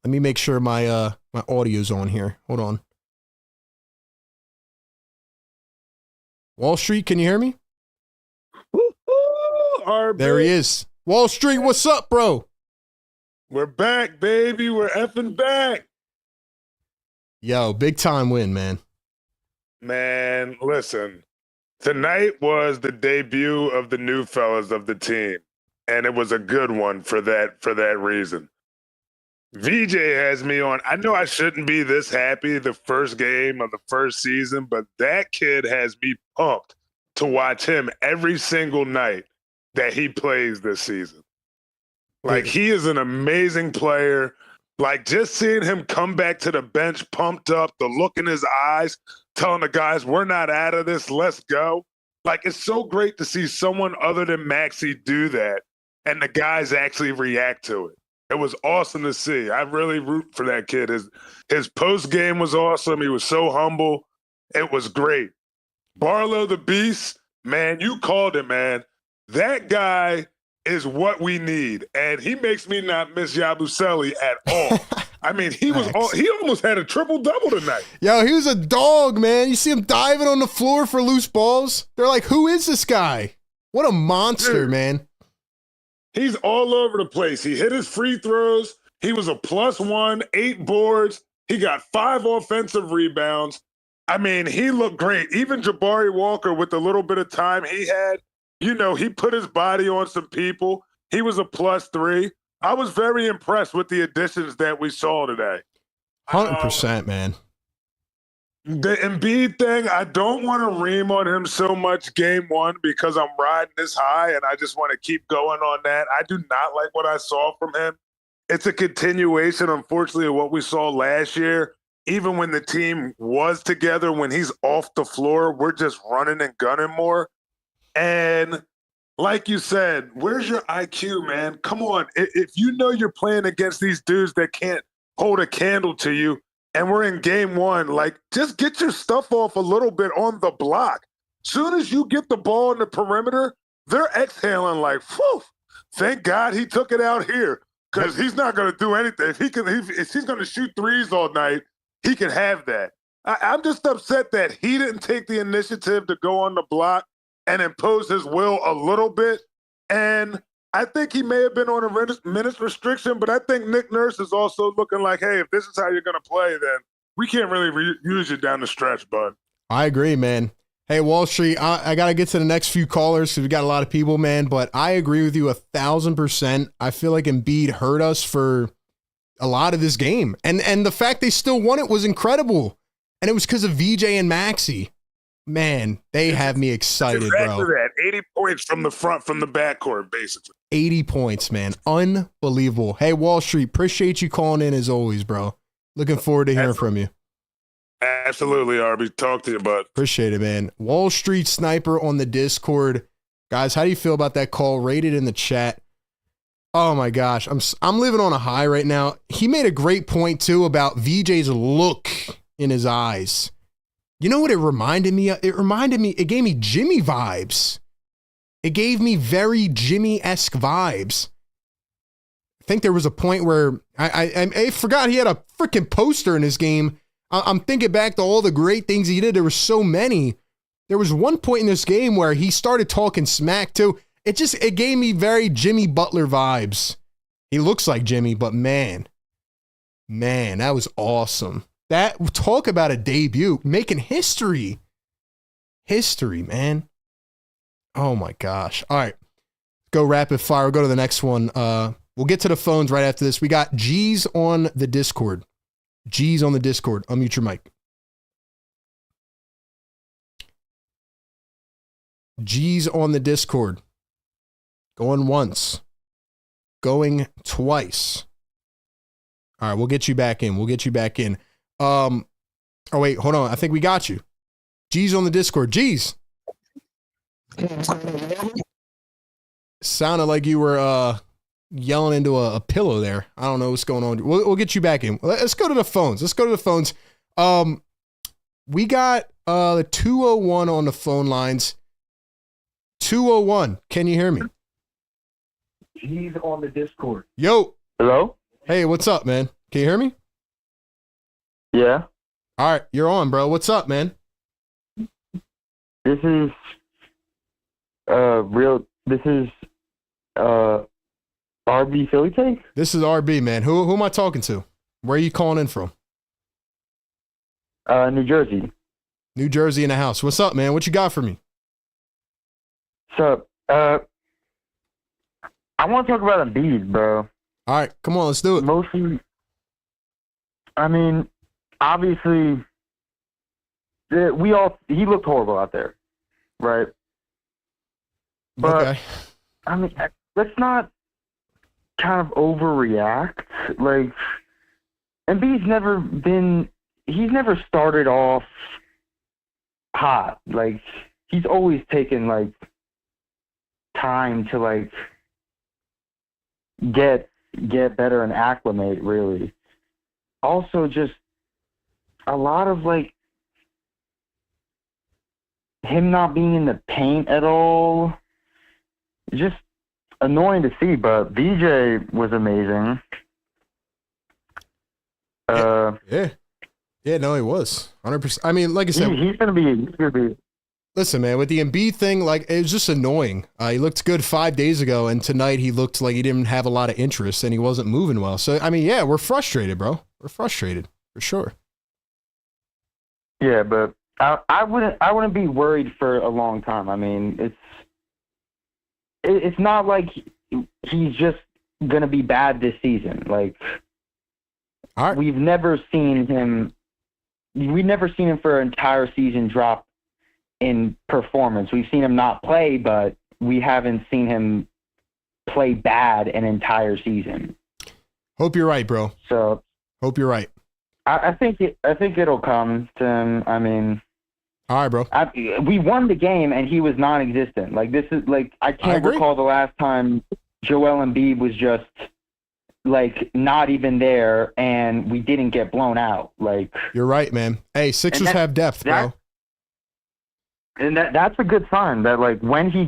A: Let me make sure my my audio's on here. Hold on. Wall Street, can you hear me? There he is. Wall Street, what's up, bro?
C: We're back, baby. We're effing back.
A: Yo, big time win, man.
C: Man, listen. Tonight was the debut of the new fellas of the team, and it was a good one for that reason. VJ has me on. I know I shouldn't be this happy the first game of the first season, but that kid has me pumped to watch him every single night that he plays this season. Like, he is an amazing player. Like, just seeing him come back to the bench pumped up, the look in his eyes, telling the guys, we're not out of this, let's go. Like, it's so great to see someone other than Maxey do that and the guys actually react to it. It was awesome to see. I really root for that kid. His post game was awesome. He was so humble. It was great. Barlow the Beast, man, you called it, man. That guy is what we need, and he makes me not miss Yabusele at all. I mean, he almost had a triple-double tonight.
A: Yo, he was a dog, man. You see him diving on the floor for loose balls? They're like, who is this guy? What a monster, man.
C: He's all over the place. He hit his free throws. He was a +1, 8 boards. He got 5 offensive rebounds. I mean, he looked great. Even Jabari Walker, with the little bit of time he had, he put his body on some people. He was a +3. I was very impressed with the additions that we saw today.
A: 100%, man.
C: The Embiid thing, I don't want to ream on him so much game one because I'm riding this high and I just want to keep going on that. I do not like what I saw from him. It's a continuation, unfortunately, of what we saw last year. Even when the team was together, when he's off the floor, we're just running and gunning more. And like you said, where's your IQ, man? Come on. If you know you're playing against these dudes that can't hold a candle to you, and we're in game one, like, just get your stuff off a little bit on the block. Soon as you get the ball in the perimeter, they're exhaling like, whew, thank God he took it out here because he's not going to do anything. If he's going to shoot threes all night, he can have that. I'm just upset that he didn't take the initiative to go on the block and impose his will a little bit. And I think he may have been on a minutes restriction, but I think Nick Nurse is also looking like, hey, if this is how you're going to play, then we can't really use you down the stretch, bud.
A: I agree, man. Hey, Wall Street, I got to get to the next few callers because we got a lot of people, man, but I agree with you 1,000%. I feel like Embiid hurt us for a lot of this game. And the fact they still won it was incredible. And it was because of VJ and Maxey. Man, they have me excited,
C: exactly
A: bro.
C: That 80 points from the front, from the backcourt, basically.
A: 80 points, man. Unbelievable. Hey, Wall Street, appreciate you calling in as always, bro. Looking forward to hearing from you.
C: Absolutely, Arby. Talk to you, bud.
A: Appreciate it, man. Wall Street Sniper on the Discord. Guys, how do you feel about that call? Rate it in the chat. Oh, my gosh. I'm living on a high right now. He made a great point, too, about VJ's look in his eyes. You know what it reminded me of? It gave me Jimmy vibes. It gave me very Jimmy-esque vibes. I think there was a point where I forgot he had a freaking poster in his game. I'm thinking back to all the great things he did. There were so many. There was one point in this game where he started talking smack too. It gave me very Jimmy Butler vibes. He looks like Jimmy, but man, that was awesome. Talk about a debut, making history. History, man. Oh my gosh. All right. Go rapid fire. We'll go to the next one. We'll get to the phones right after this. We got G's on the Discord. G's on the Discord. Unmute your mic. G's on the Discord. Going once. Going twice. All right, we'll get you back in. Oh, wait, hold on. I think we got you. G's on the Discord. G's. Sounded like you were yelling into a pillow there. I don't know what's going on. We'll get you back in. Let's go to the phones. We got the 201 on the phone lines. 201. Can you hear me?
D: He's on the Discord.
A: Yo.
D: Hello?
A: Hey, what's up, man? Can you hear me?
D: Yeah.
A: All right, you're on, bro. What's up, man?
D: This is RB Philly Take?
A: This is RB, man. Who am I talking to? Where are you calling in from?
D: New Jersey.
A: New Jersey in the house. What's up, man? What you got for me?
D: So, I want to talk about Embiid, bro.
A: All right, come on, let's do it.
D: Mostly, I mean, obviously, he looked horrible out there, right? But,
A: okay.
D: I mean, let's not kind of overreact. Like, Embiid's he's never started off hot. Like, he's always taken, like, time to, like, get better and acclimate, really. Also, just a lot of, like, him not being in the paint at all just annoying to see, but VJ was amazing.
A: Yeah, no, he was 100%. I mean, like I said,
D: He's gonna be.
A: listen, man, with the Embiid thing, like, it was just annoying. He looked good 5 days ago, and tonight he looked like he didn't have a lot of interest and he wasn't moving well. So, I mean, yeah, we're frustrated, bro. We're frustrated for sure.
D: Yeah, but I wouldn't be worried for a long time. I mean, it's not like he's just gonna be bad this season. Like,
A: all right.
D: we've never seen him for an entire season drop in performance. We've seen him not play, but we haven't seen him play bad an entire season.
A: Hope you're right, bro.
D: So
A: hope you're right.
D: I think it'll come to him. I mean,
A: all right, bro.
D: We won the game and he was non-existent. Like, this is like, I can't recall the last time Joel Embiid was just like not even there and we didn't get blown out. Like,
A: you're right, man. Hey, Sixers have depth, bro.
D: And that's a good sign that, like, when he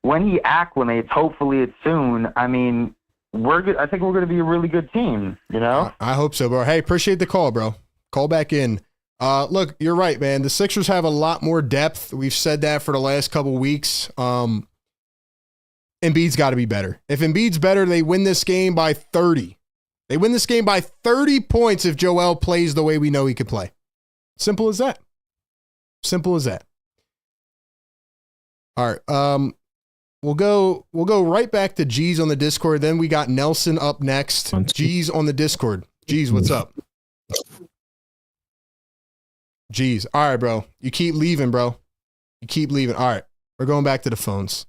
D: acclimates, hopefully it's soon. I mean, we're good. I think we're going to be a really good team, you know?
A: I hope so, bro. Hey, appreciate the call, bro. Call back in. Look, you're right, man. The Sixers have a lot more depth. We've said that for the last couple weeks. Embiid's got to be better. If Embiid's better, they win this game by 30. They win this game by 30 points if Joel plays the way we know he could play. Simple as that. Simple as that. All right. We'll go right back to G's on the Discord. Then we got Nelson up next. G's on the Discord. G's, what's up? G's. All right, bro. You keep leaving, bro. You keep leaving. All right. We're going back to the phones.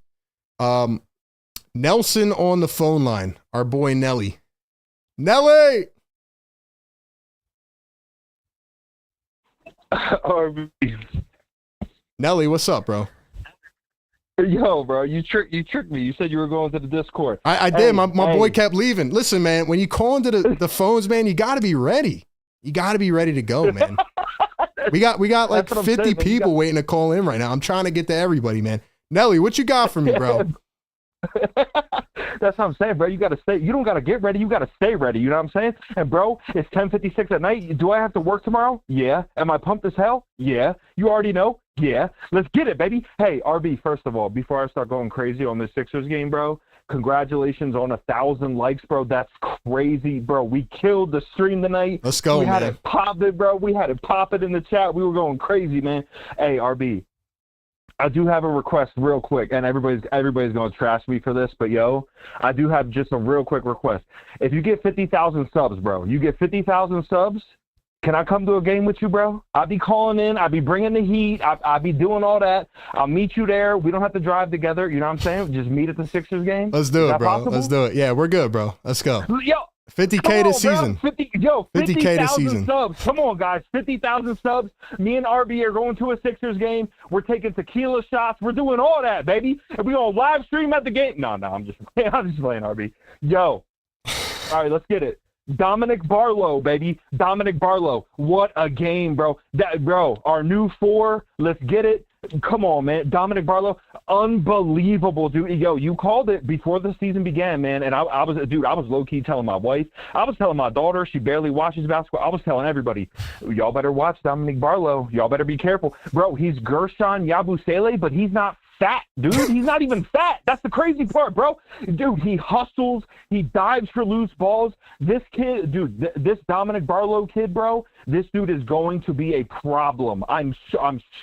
A: Nelson on the phone line. Our boy Nelly. Nelly! Nelly, what's up, bro?
B: Yo, bro, you tricked me. You said you were going to the Discord.
A: I did. My boy kept leaving. Listen, man, when you call into the phones, man, you got to be ready. You got to be ready to go, man. We got like 50 people waiting to call in right now. I'm trying to get to everybody, man. Nelly, what you got for me, bro?
B: That's what I'm saying, bro. You got to stay. You don't got to get ready. You got to stay ready. You know what I'm saying? And, bro, it's 10:56 at night. Do I have to work tomorrow? Yeah. Am I pumped as hell? Yeah. You already know? Yeah. Let's get it, baby. Hey, RB, first of all, before I start going crazy on this Sixers game, bro, congratulations on 1,000 likes, bro. That's crazy, bro. We killed the stream tonight.
A: Let's go, man.
B: We had it pop it, bro. We had it pop it in the chat. We were going crazy, man. Hey, RB. I do have a request real quick, and everybody's going to trash me for this, but, yo, I do have just a real quick request. If you get 50,000 subs, bro, you get 50,000 subs, can I come to a game with you, bro? I'll be calling in. I'll be bringing the heat. I'll be doing all that. I'll meet you there. We don't have to drive together. You know what I'm saying? Just meet at the Sixers game.
A: Let's do it, bro. Possible? Let's do it. Yeah, we're good, bro. Let's go.
B: Yo.
A: 50K this season.
B: 50K this season. Subs. Come on, guys. 50,000 subs. Me and RB are going to a Sixers game. We're taking tequila shots. We're doing all that, baby. And we gonna live stream at the game. No, I'm just playing RB. Yo. All right, let's get it. Dominic Barlow, baby. Dominic Barlow. What a game, bro. Our new 4. Let's get it. Come on, man. Dominic Barlow, unbelievable, dude. Yo, you called it before the season began, man. And I was low-key telling my wife. I was telling my daughter. She barely watches basketball. I was telling everybody, y'all better watch Dominic Barlow. Y'all better be careful. Bro, he's Gershon Yabusele, but he's not fat, dude. He's not even fat. That's the crazy part, bro. Dude, he hustles. He dives for loose balls. This kid, dude, this Dominic Barlow kid, bro, this dude is going to be a problem. I'm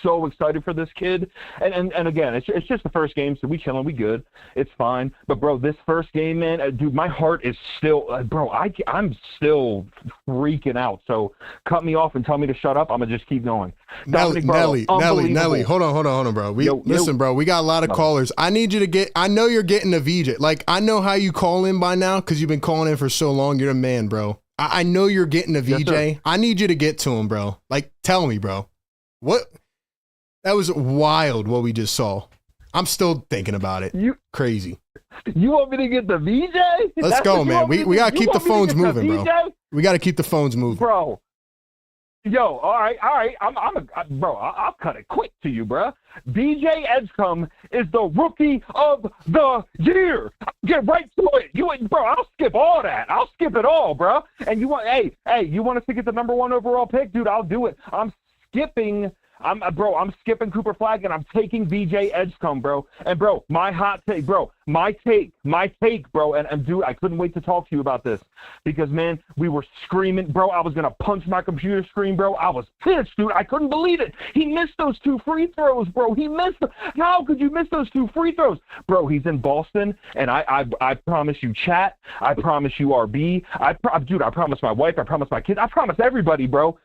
B: so excited for this kid. And again, it's just the first game, so we chilling, we good. It's fine. But, bro, this first game, man, dude, my heart is still, bro, I'm still freaking out. So cut me off and tell me to shut up. I'm going to just keep going.
A: Nelly, hold on, bro. Listen, bro, we got a lot of callers. I need you to I know you're getting a VJ. Like, I know how you call in by now because you've been calling in for so long. You're a man, bro. I know you're getting a VJ. Yes, I need you to get to him, bro. Like, tell me, bro. What? That was wild what we just saw. I'm still thinking about it. Crazy.
B: You want me to get the VJ?
A: Let's go, man. We got to keep the phones moving, bro. We got to keep the phones moving.
B: Bro. Yo, all right. I'll cut it quick to you, bro. VJ Edgecombe is the rookie of the year. Get right to it. I'll skip all that. I'll skip it all, bro. And you want us to get the number 1 overall pick, dude? I'll do it. I'm skipping Cooper Flagg, and I'm taking VJ Edgecombe, bro. And, bro, my hot take, bro. My take, bro. And dude, I couldn't wait to talk to you about this because, man, we were screaming. Bro, I was going to punch my computer screen, bro. I was pissed, dude. I couldn't believe it. He missed those 2 free throws, bro. How could you miss those 2 free throws? Bro, he's in Boston, and I promise you, chat. I promise you, RB. I promise my wife. I promise my kids. I promise everybody, bro.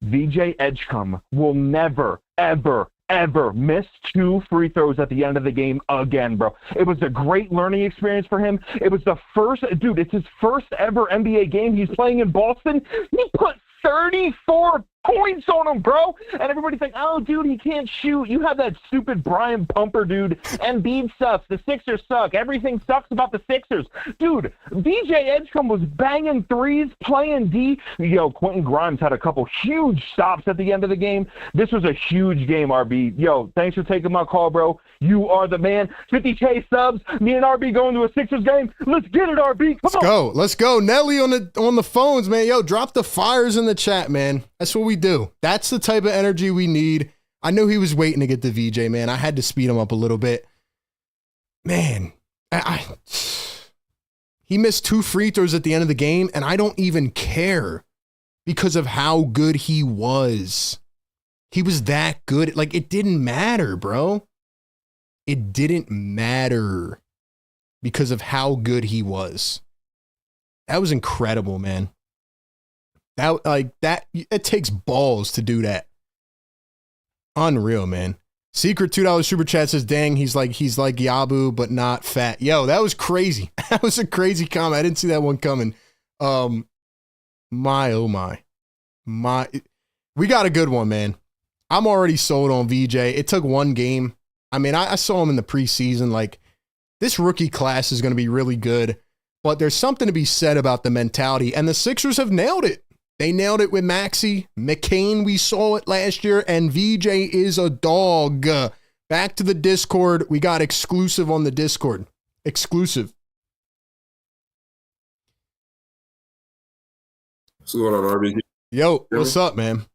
B: VJ Edgecombe will never, ever, ever miss 2 free throws at the end of the game again, bro. It was a great learning experience for him. It's his first ever NBA game. He's playing in Boston. He put 34 points on him, bro. And everybody's like, oh, dude, he can't shoot. You have that stupid Brian Pumper, dude. Embiid sucks. The Sixers suck. Everything sucks about the Sixers. Dude, VJ Edgecombe was banging threes, playing D. Yo, Quentin Grimes had a couple huge stops at the end of the game. This was a huge game, RB. Yo, thanks for taking my call, bro. You are the man. 50K subs. Me and RB going to a Sixers game. Let's get it, RB. Come on.
A: Let's go. Nelly on the phones, man. Yo, drop the fires in the chat, man. That's what we do. That's the type of energy we need. I knew he was waiting to get the VJ, man. I had to speed him up a little bit. Man, he missed 2 free throws at the end of the game, and I don't even care because of how good he was. He was that good. Like, it didn't matter, bro. It didn't matter because of how good he was. That was incredible, man. It takes balls to do that. Unreal, man. Secret $2 super chat says, dang, he's like Yabu, but not fat. Yo, that was crazy. That was a crazy comment. I didn't see that one coming. Oh my. We got a good one, man. I'm already sold on VJ. It took 1 game. I mean, I saw him in the preseason. Like, this rookie class is going to be really good, but there's something to be said about the mentality, and the Sixers have nailed it. They nailed it with Maxey. McCain, we saw it last year, and VJ is a dog. Back to the Discord. We got exclusive on the Discord. Exclusive.
E: What's going on, RB?
A: Yo, what's up, man?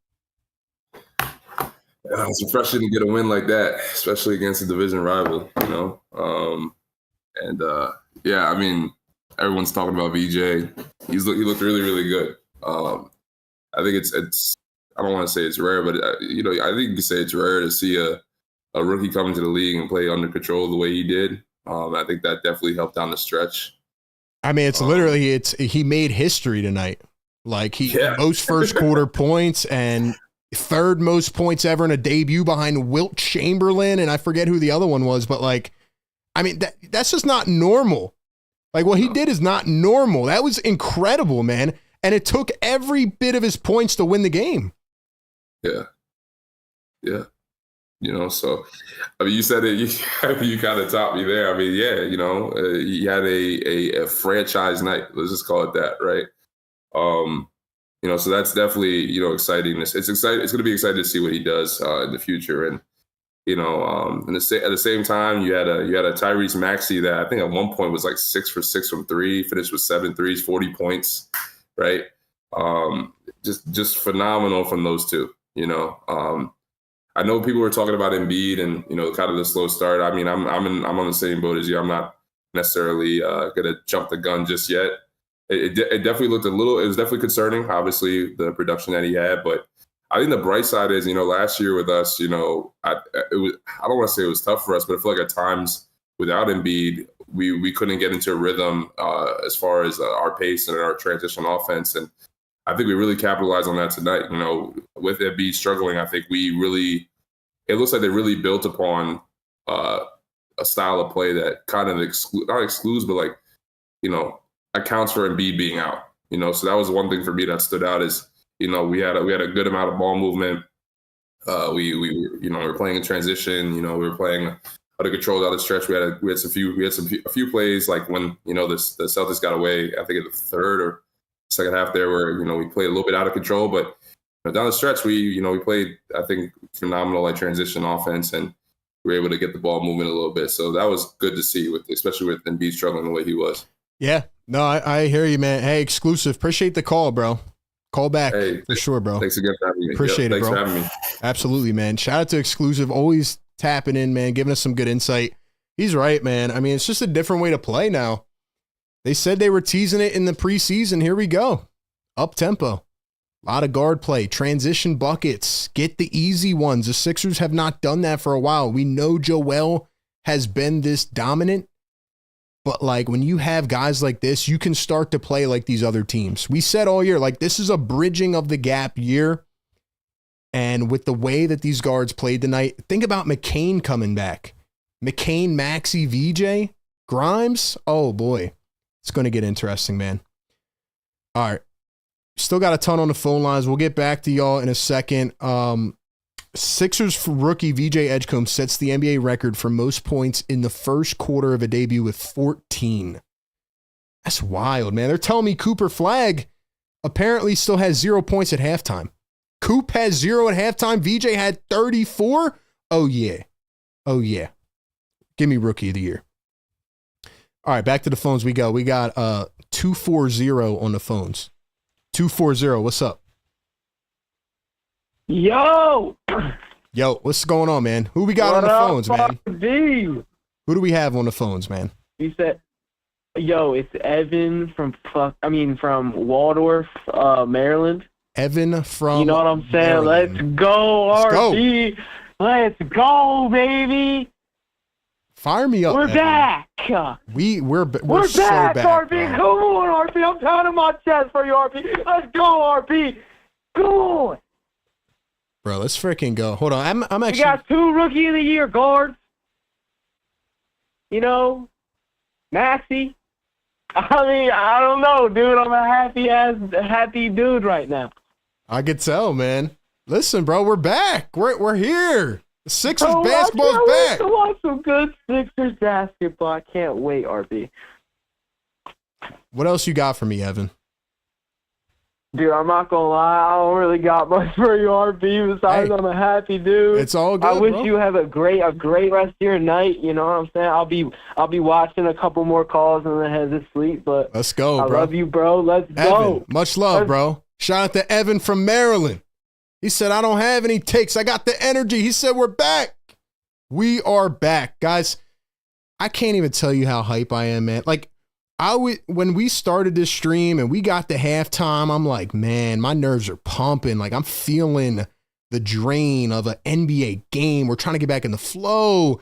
E: It's refreshing to get a win like that, especially against a division rival, you know? Yeah, I mean, everyone's talking about VJ. He looked really, really good. I think it's I don't want to say it's rare, but I think you can say it's rare to see a rookie come into the league and play under control the way he did. I think that definitely helped down the stretch.
A: I mean, he made history tonight. Like, most first quarter points and 3rd most points ever in a debut behind Wilt Chamberlain, and I forget who the other one was, but like, I mean, that's just not normal. Like, what he did is not normal. That was incredible, man. And it took every bit of his points to win the game. Yeah.
E: Yeah. You know, so, I mean, you said it, you kind of topped me there. I mean, yeah, you know, he had a franchise night. Let's just call it that, right? You know, so that's definitely, you know, exciting. It's exciting. It's going to be exciting to see what he does in the future. And, you know, at the same time, you had a Tyrese Maxey that I think at one point was like 6 for 6 from 3, finished with 7 threes, 40 points, right? Just phenomenal from those two, you know. I know people were talking about Embiid and, you know, kind of the slow start. I mean, I'm on the same boat as you. I'm not necessarily going to jump the gun just yet. It definitely looked it was definitely concerning, obviously, the production that he had. But I think the bright side is, you know, last year with us, you know, I don't want to say it was tough for us, but I feel like at times without Embiid, we couldn't get into a rhythm as far as our pace and our transition offense. And I think we really capitalized on that tonight. You know, with Embiid struggling, I think it looks like they really built upon a style of play that kind of not excludes, but like, you know, accounts for Embiid being out. You know, so that was one thing for me that stood out is, you know, we had a good amount of ball movement. We were playing in transition. You know, we were playing under control down the stretch. We had a few plays like when, you know, the Celtics got away. I think in the 3rd or 2nd half there where, you know, we played a little bit out of control, but down the stretch, we played, I think, phenomenal like transition offense, and we were able to get the ball moving a little bit. So that was good to see, especially with Embiid struggling the way he was.
A: Yeah, no, I hear you, man. Hey, exclusive. Appreciate the call, bro. Call back for sure, bro.
E: Thanks again for having me.
A: Appreciate it,
E: thanks
A: bro.
E: for having me.
A: Absolutely, man. Shout out to exclusive. Always tapping in, man, giving us some good insight. He's right, man. I mean, it's just a different way to play now. They said they were teasing it in the preseason. Here we go. Up tempo. A lot of guard play, transition buckets, get the easy ones. The Sixers have not done that for a while. We know Joel has been this dominant, but like when you have guys like this, you can start to play like these other teams. We said all year, like this is a bridging of the gap year. And with the way that these guards played tonight, think about McCain coming back. McCain, Maxey, VJ, Grimes. Oh boy, it's going to get interesting, man. All right. Still got a ton on the phone lines. We'll get back to y'all in a second. Sixers rookie VJ Edgecombe sets the NBA record for most points in the first quarter of a debut with 14. That's wild, man. They're telling me Cooper Flagg apparently still has 0 points at halftime. Coop has 0 at halftime. VJ had 34. Oh, yeah. Oh, yeah. Give me rookie of the year. All right, back to the phones we go. We got 240 on the phones. 240, what's up?
F: Yo!
A: Yo, what's going on, man? Who we got on the phones, man?
F: RB?
A: Who do we have on the phones, man?
F: You said, yo, it's Evan from Waldorf, Maryland.
A: Evan from
F: You know what I'm saying?
A: Maryland.
F: Let's go, RB. Let's go, baby.
A: Fire me up,
F: We're
A: Evan.
F: back.
A: We're
F: We're
A: so
F: back,
A: back,
F: RB.
A: bro.
F: Come on, RB. I'm pounding my chest for you, RB. Let's go, RB. Come on.
A: Bro, let's freaking go. Hold on. I'm
F: We
A: actually
F: got 2 Rookie of the Year guards. You know, Maxey. I mean, I don't know, dude. I'm a happy dude right now.
A: I could tell, man. Listen, bro, we're back. We're here. The Sixers
F: Oh,
A: basketball's
F: I
A: back.
F: can't wait to watch some good Sixers basketball. I can't wait, RB.
A: What else you got for me, Evan?
F: Dude, I'm not gonna lie. I don't really got much for you, RB. Besides,
A: Hey,
F: I'm a happy dude.
A: It's all good,
F: I wish
A: bro.
F: you have a great rest of your night. You know what I'm saying? I'll be watching a couple more calls and then head to sleep. But
A: Let's go,
F: I
A: bro.
F: love you, bro. Let's
A: Evan,
F: go.
A: much love, bro. Shout out to Evan from Maryland. He said, I don't have any takes. I got the energy. He said, we're back. We are back. Guys, I can't even tell you how hype I am, man. Like, when we started this stream and we got to halftime, I'm like, man, my nerves are pumping. Like, I'm feeling the drain of an NBA game. We're trying to get back in the flow.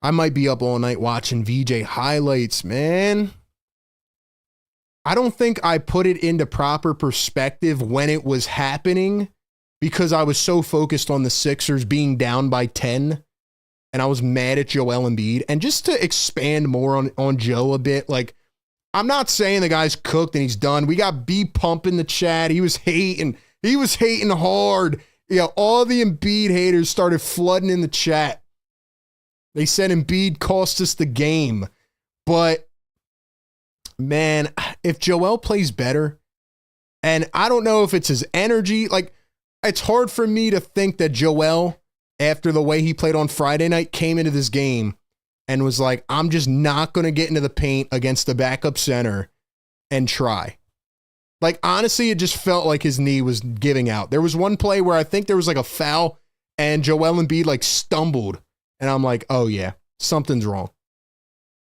A: I might be up all night watching VJ highlights, man. I don't think I put it into proper perspective when it was happening because I was so focused on the Sixers being down by 10 and I was mad at Joel Embiid. And just to expand more on Joe a bit, like, I'm not saying the guy's cooked and he's done. We got B Pump in the chat. He was hating hard. You know, all the Embiid haters started flooding in the chat. They said Embiid cost us the game. But man, if Joel plays better, and I don't know if it's his energy, like, it's hard for me to think that Joel, after the way he played on Friday night, came into this game and was like, I'm just not going to get into the paint against the backup center and try. Like, honestly, it just felt like his knee was giving out. There was one play where I think there was like a foul and Joel Embiid like stumbled. And I'm like, oh yeah, something's wrong.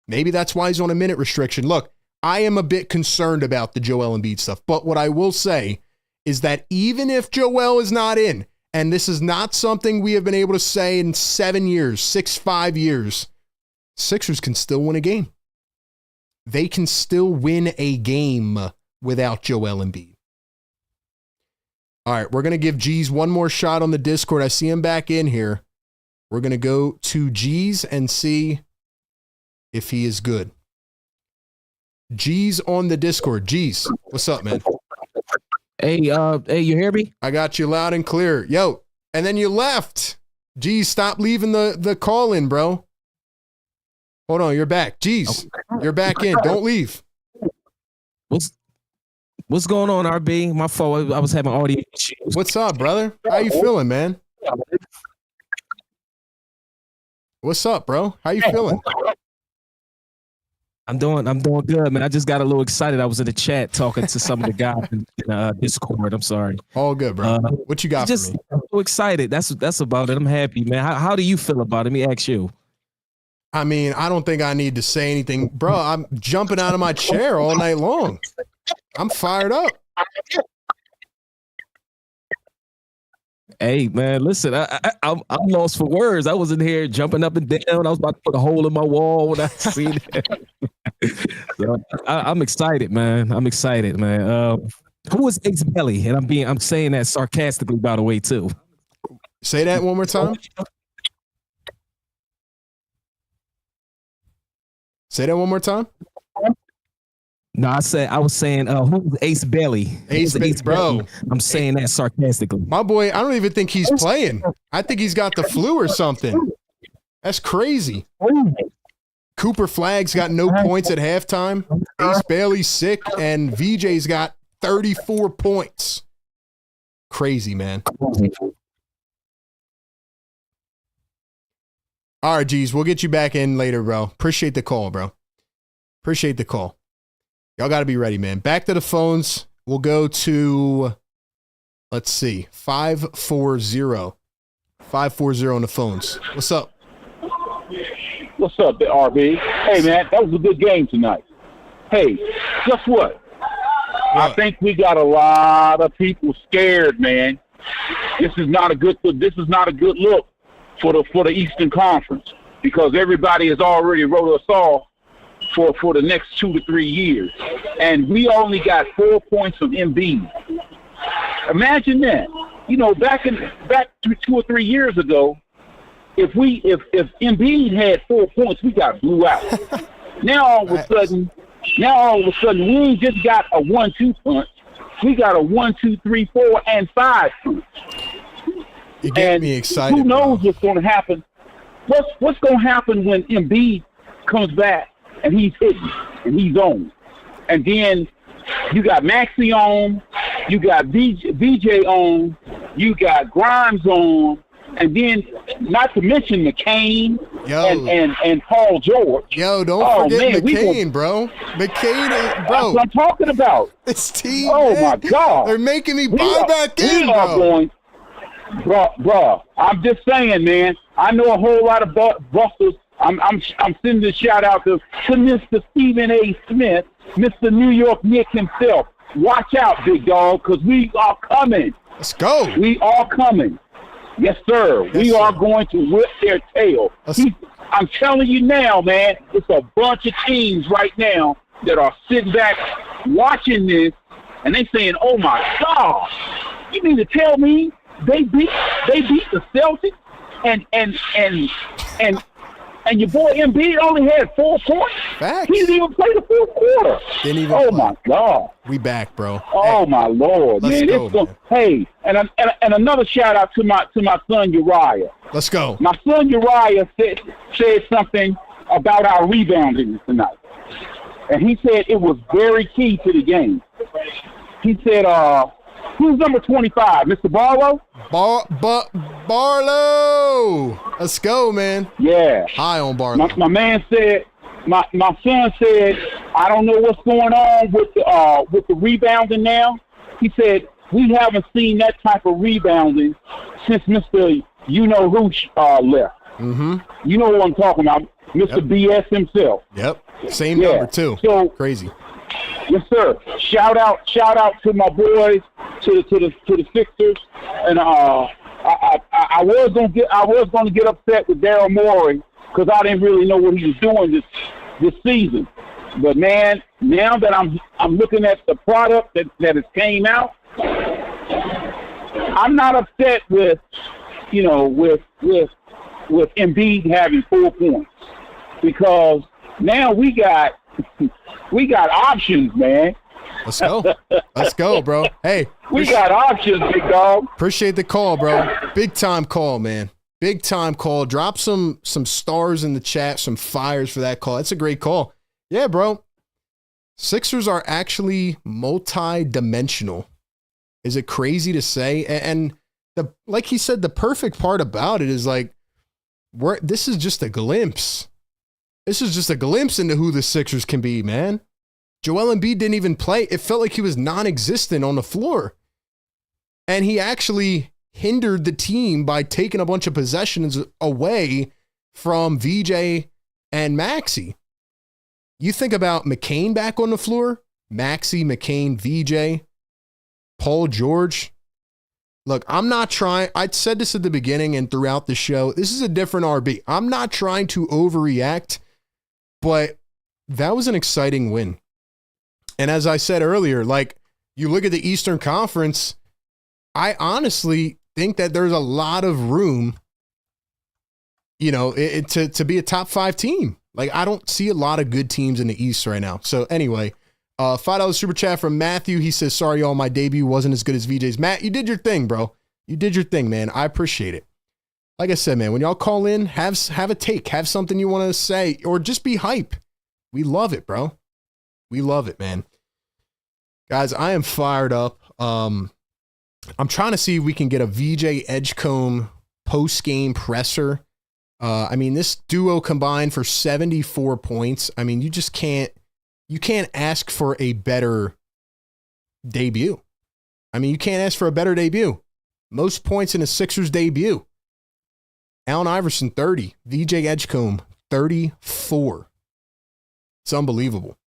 A: Maybe that's why he's on a minute restriction. Look, I am a bit concerned about the Joel Embiid stuff, but what I will say is that even if Joel is not in, and this is not something we have been able to say in 5 years, Sixers can still win a game. They can still win a game without Joel Embiid. All right, we're going to give G's one more shot on the Discord. I see him back in here. We're going to go to G's and see if he is good. G's on the Discord. G's, what's up, man?
G: Hey, you hear me?
A: I got you loud and clear. Yo, and then you left. G's, stop leaving the call in, bro. Hold on, you're back. G's, you're back in. Don't leave.
G: What's going on, RB? My fault. I was having audio issues.
A: What's up, brother? How you feeling, man? What's up, bro? How you feeling?
G: I'm doing good, man. I just got a little excited. I was in the chat talking to some of the guys in Discord. I'm sorry.
A: All good, bro. What you got for me?
G: I'm so excited. That's about it. I'm happy, man. How do you feel about it? Let me ask you.
A: I mean, I don't think I need to say anything, bro. I'm jumping out of my chair all night long. I'm fired up.
G: Hey, man, listen, I'm lost for words. I was in here jumping up and down. I was about to put a hole in my wall when I seen it. So, I'm excited, man. I'm excited, man. Who is Ace Belly? And I'm saying that sarcastically, by the way, too.
A: Say that one more time. Say that one more time.
G: No, I was saying, who's Ace Belly?
A: Ace bro.
G: I'm saying that sarcastically.
A: My boy, I don't even think he's playing. I think he's got the flu or something. That's crazy. Cooper Flagg's got no points at halftime. Ace Bailey's sick, and VJ's got 34 points. Crazy, man. All right, G's, we'll get you back in later, bro. Appreciate the call, bro. Appreciate the call. Y'all got to be ready, man. Back to the phones. We'll go to, let's see, 540. 540 on the phones. What's up?
H: What's up, RB? Hey, man, that was a good game tonight. Hey, guess what? I think we got a lot of people scared, man. This is not a good look for the Eastern Conference, because everybody has already wrote us off for the next 2 to 3 years, and we only got 4 points from Embiid. Imagine that. You know, back 2 or 3 years ago, if Embiid had 4 points, we got blew out. Now all of a sudden, we ain't just got a 1-2 punch. We got a 1, 2, 3, 4, and 5 punch.
A: You get me excited.
H: Who knows what's going to happen? What's going to happen when Embiid comes back and he's hitting and he's on? And then you got Maxey on, you got VJ on, you got Grimes on, and then not to mention McCain and Paul George.
A: Yo, don't forget McCain, bro. McCain, bro.
H: That's what I'm talking about.
A: This team.
H: Oh,
A: man.
H: my God.
A: They're making me buy back in, bro.
H: Bro, I'm just saying, man. I know a whole lot of busters. I'm sending a shout out to Mr. Stephen A. Smith, Mr. New York Knicks himself. Watch out, big dog, because we are coming.
A: Let's go.
H: We are coming. Yes, sir. We are going to whip their tail. I'm telling you now, man, it's a bunch of teams right now that are sitting back watching this, and they saying, "Oh my God, you mean to tell me they beat the Celtics and your boy Embiid only had 4 points?
A: Facts.
H: He didn't even play the fourth quarter.
A: Didn't even
H: play.
A: My
H: God.
A: We back, bro.
H: Oh, my Lord, man.
A: Man.
H: Hey, and another shout out to my son Uriah.
A: Let's go.
H: My son Uriah said something about our rebounding tonight. And he said it was very key to the game. He said, who's number 25, Mr. Barlow?
A: Barlow. Let's go, man.
H: Yeah.
A: High on Barlow.
H: My man said, my son said, I don't know what's going on with the rebounding now. He said, we haven't seen that type of rebounding since Mr. You-know-who left.
A: Mm-hmm.
H: You know what I'm talking about, Mr. BS himself.
A: Yep. Same number, too.
H: So,
A: crazy.
H: Yes, sir. Shout out to my boys, to the Sixers, and I was gonna get upset with Daryl Morey because I didn't really know what he was doing this season. But man, now that I'm looking at the product that has came out, I'm not upset with Embiid having 4 points, because now we got options, man.
A: Let's go. Let's go, bro. Hey,
H: we got options, big dog.
A: Appreciate the call, bro. Big time call, man. Big time call. Drop some stars in the chat, some fires for that call. That's a great call. Yeah, bro. Sixers are actually multi-dimensional. Is it crazy to say? And like he said, the perfect part about it is like, this is just a glimpse. This is just a glimpse into who the Sixers can be, man. Joel Embiid didn't even play. It felt like he was non-existent on the floor. And he actually hindered the team by taking a bunch of possessions away from VJ and Maxey. You think about McCain back on the floor, Maxey, McCain, VJ, Paul George. Look, I'm not trying. I said this at the beginning and throughout the show. This is a different RB. I'm not trying to overreact, but that was an exciting win. And as I said earlier, like, you look at the Eastern Conference, I honestly think that there's a lot of room, you know, to be a top 5 team. Like, I don't see a lot of good teams in the East right now. So anyway, $5 super chat from Matthew. He says, sorry, y'all, my debut wasn't as good as VJ's. Matt, you did your thing, bro. You did your thing, man. I appreciate it. Like I said, man, when y'all call in, have a take, have something you want to say, or just be hype. We love it, bro. We love it, man. Guys, I am fired up. I'm trying to see if we can get a VJ Edgecombe post-game presser. I mean, this duo combined for 74 points. I mean, you can't ask for a better debut. I mean, you can't ask for a better debut. Most points in a Sixers debut. Allen Iverson, 30. VJ Edgecombe, 34. It's unbelievable.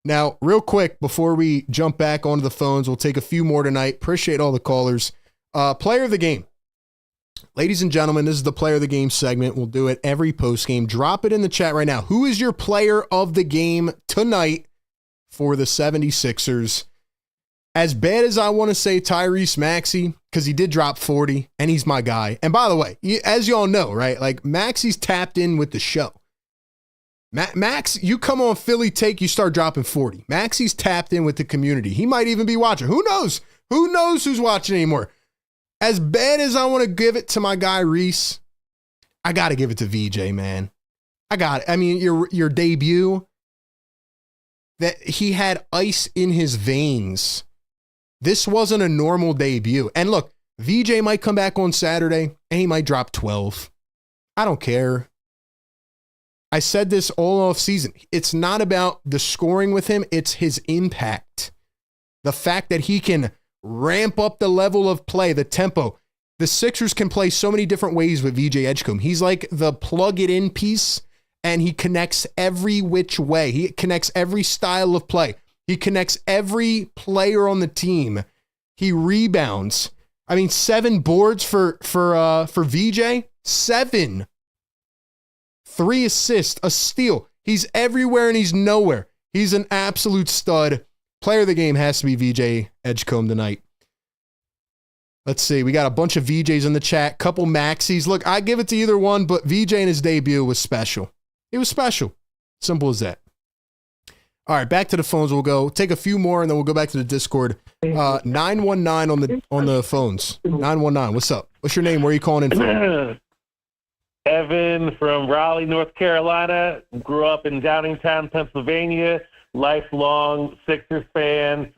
A: Now, real quick, before we jump back onto the phones, we'll take a few more tonight. Appreciate all the callers. Player of the game. Ladies and gentlemen, this is the player of the game segment. We'll do it every post game. Drop it in the chat right now. Who is your player of the game tonight for the 76ers? As bad as I want to say Tyrese Maxey, because he did drop 40, and he's my guy. And by the way, as y'all know, right, like, Maxey's tapped in with the show. Max, you come on Philly Take, you start dropping 40. Maxey's tapped in with the community. He might even be watching. Who knows? Who knows who's watching anymore? As bad as I want to give it to my guy Reese, I got to give it to VJ, man. I got it. I mean, your debut, that he had ice in his veins. This wasn't a normal debut. And look, VJ might come back on Saturday and he might drop 12. I don't care. I said this all off season. It's not about the scoring with him. It's his impact. The fact that he can ramp up the level of play, the tempo. The Sixers can play so many different ways with VJ Edgecombe. He's like the plug it in piece, and he connects every which way. He connects every style of play. He connects every player on the team. He rebounds. I mean, 7 boards for VJ. 7. 3 assists, a steal. He's everywhere and he's nowhere. He's an absolute stud. Player of the game has to be VJ Edgecombe tonight. Let's see. We got a bunch of VJs in the chat. Couple Maxies. Look, I give it to either one, but VJ in his debut was special. It was special. Simple as that. All right, back to the phones. We'll go take a few more and then we'll go back to the Discord. 919 on the phones. 919. What's up? What's your name? Where are you calling in from?
F: Evan from Raleigh, North Carolina. Grew up in Downingtown, Pennsylvania. Lifelong Sixers fan.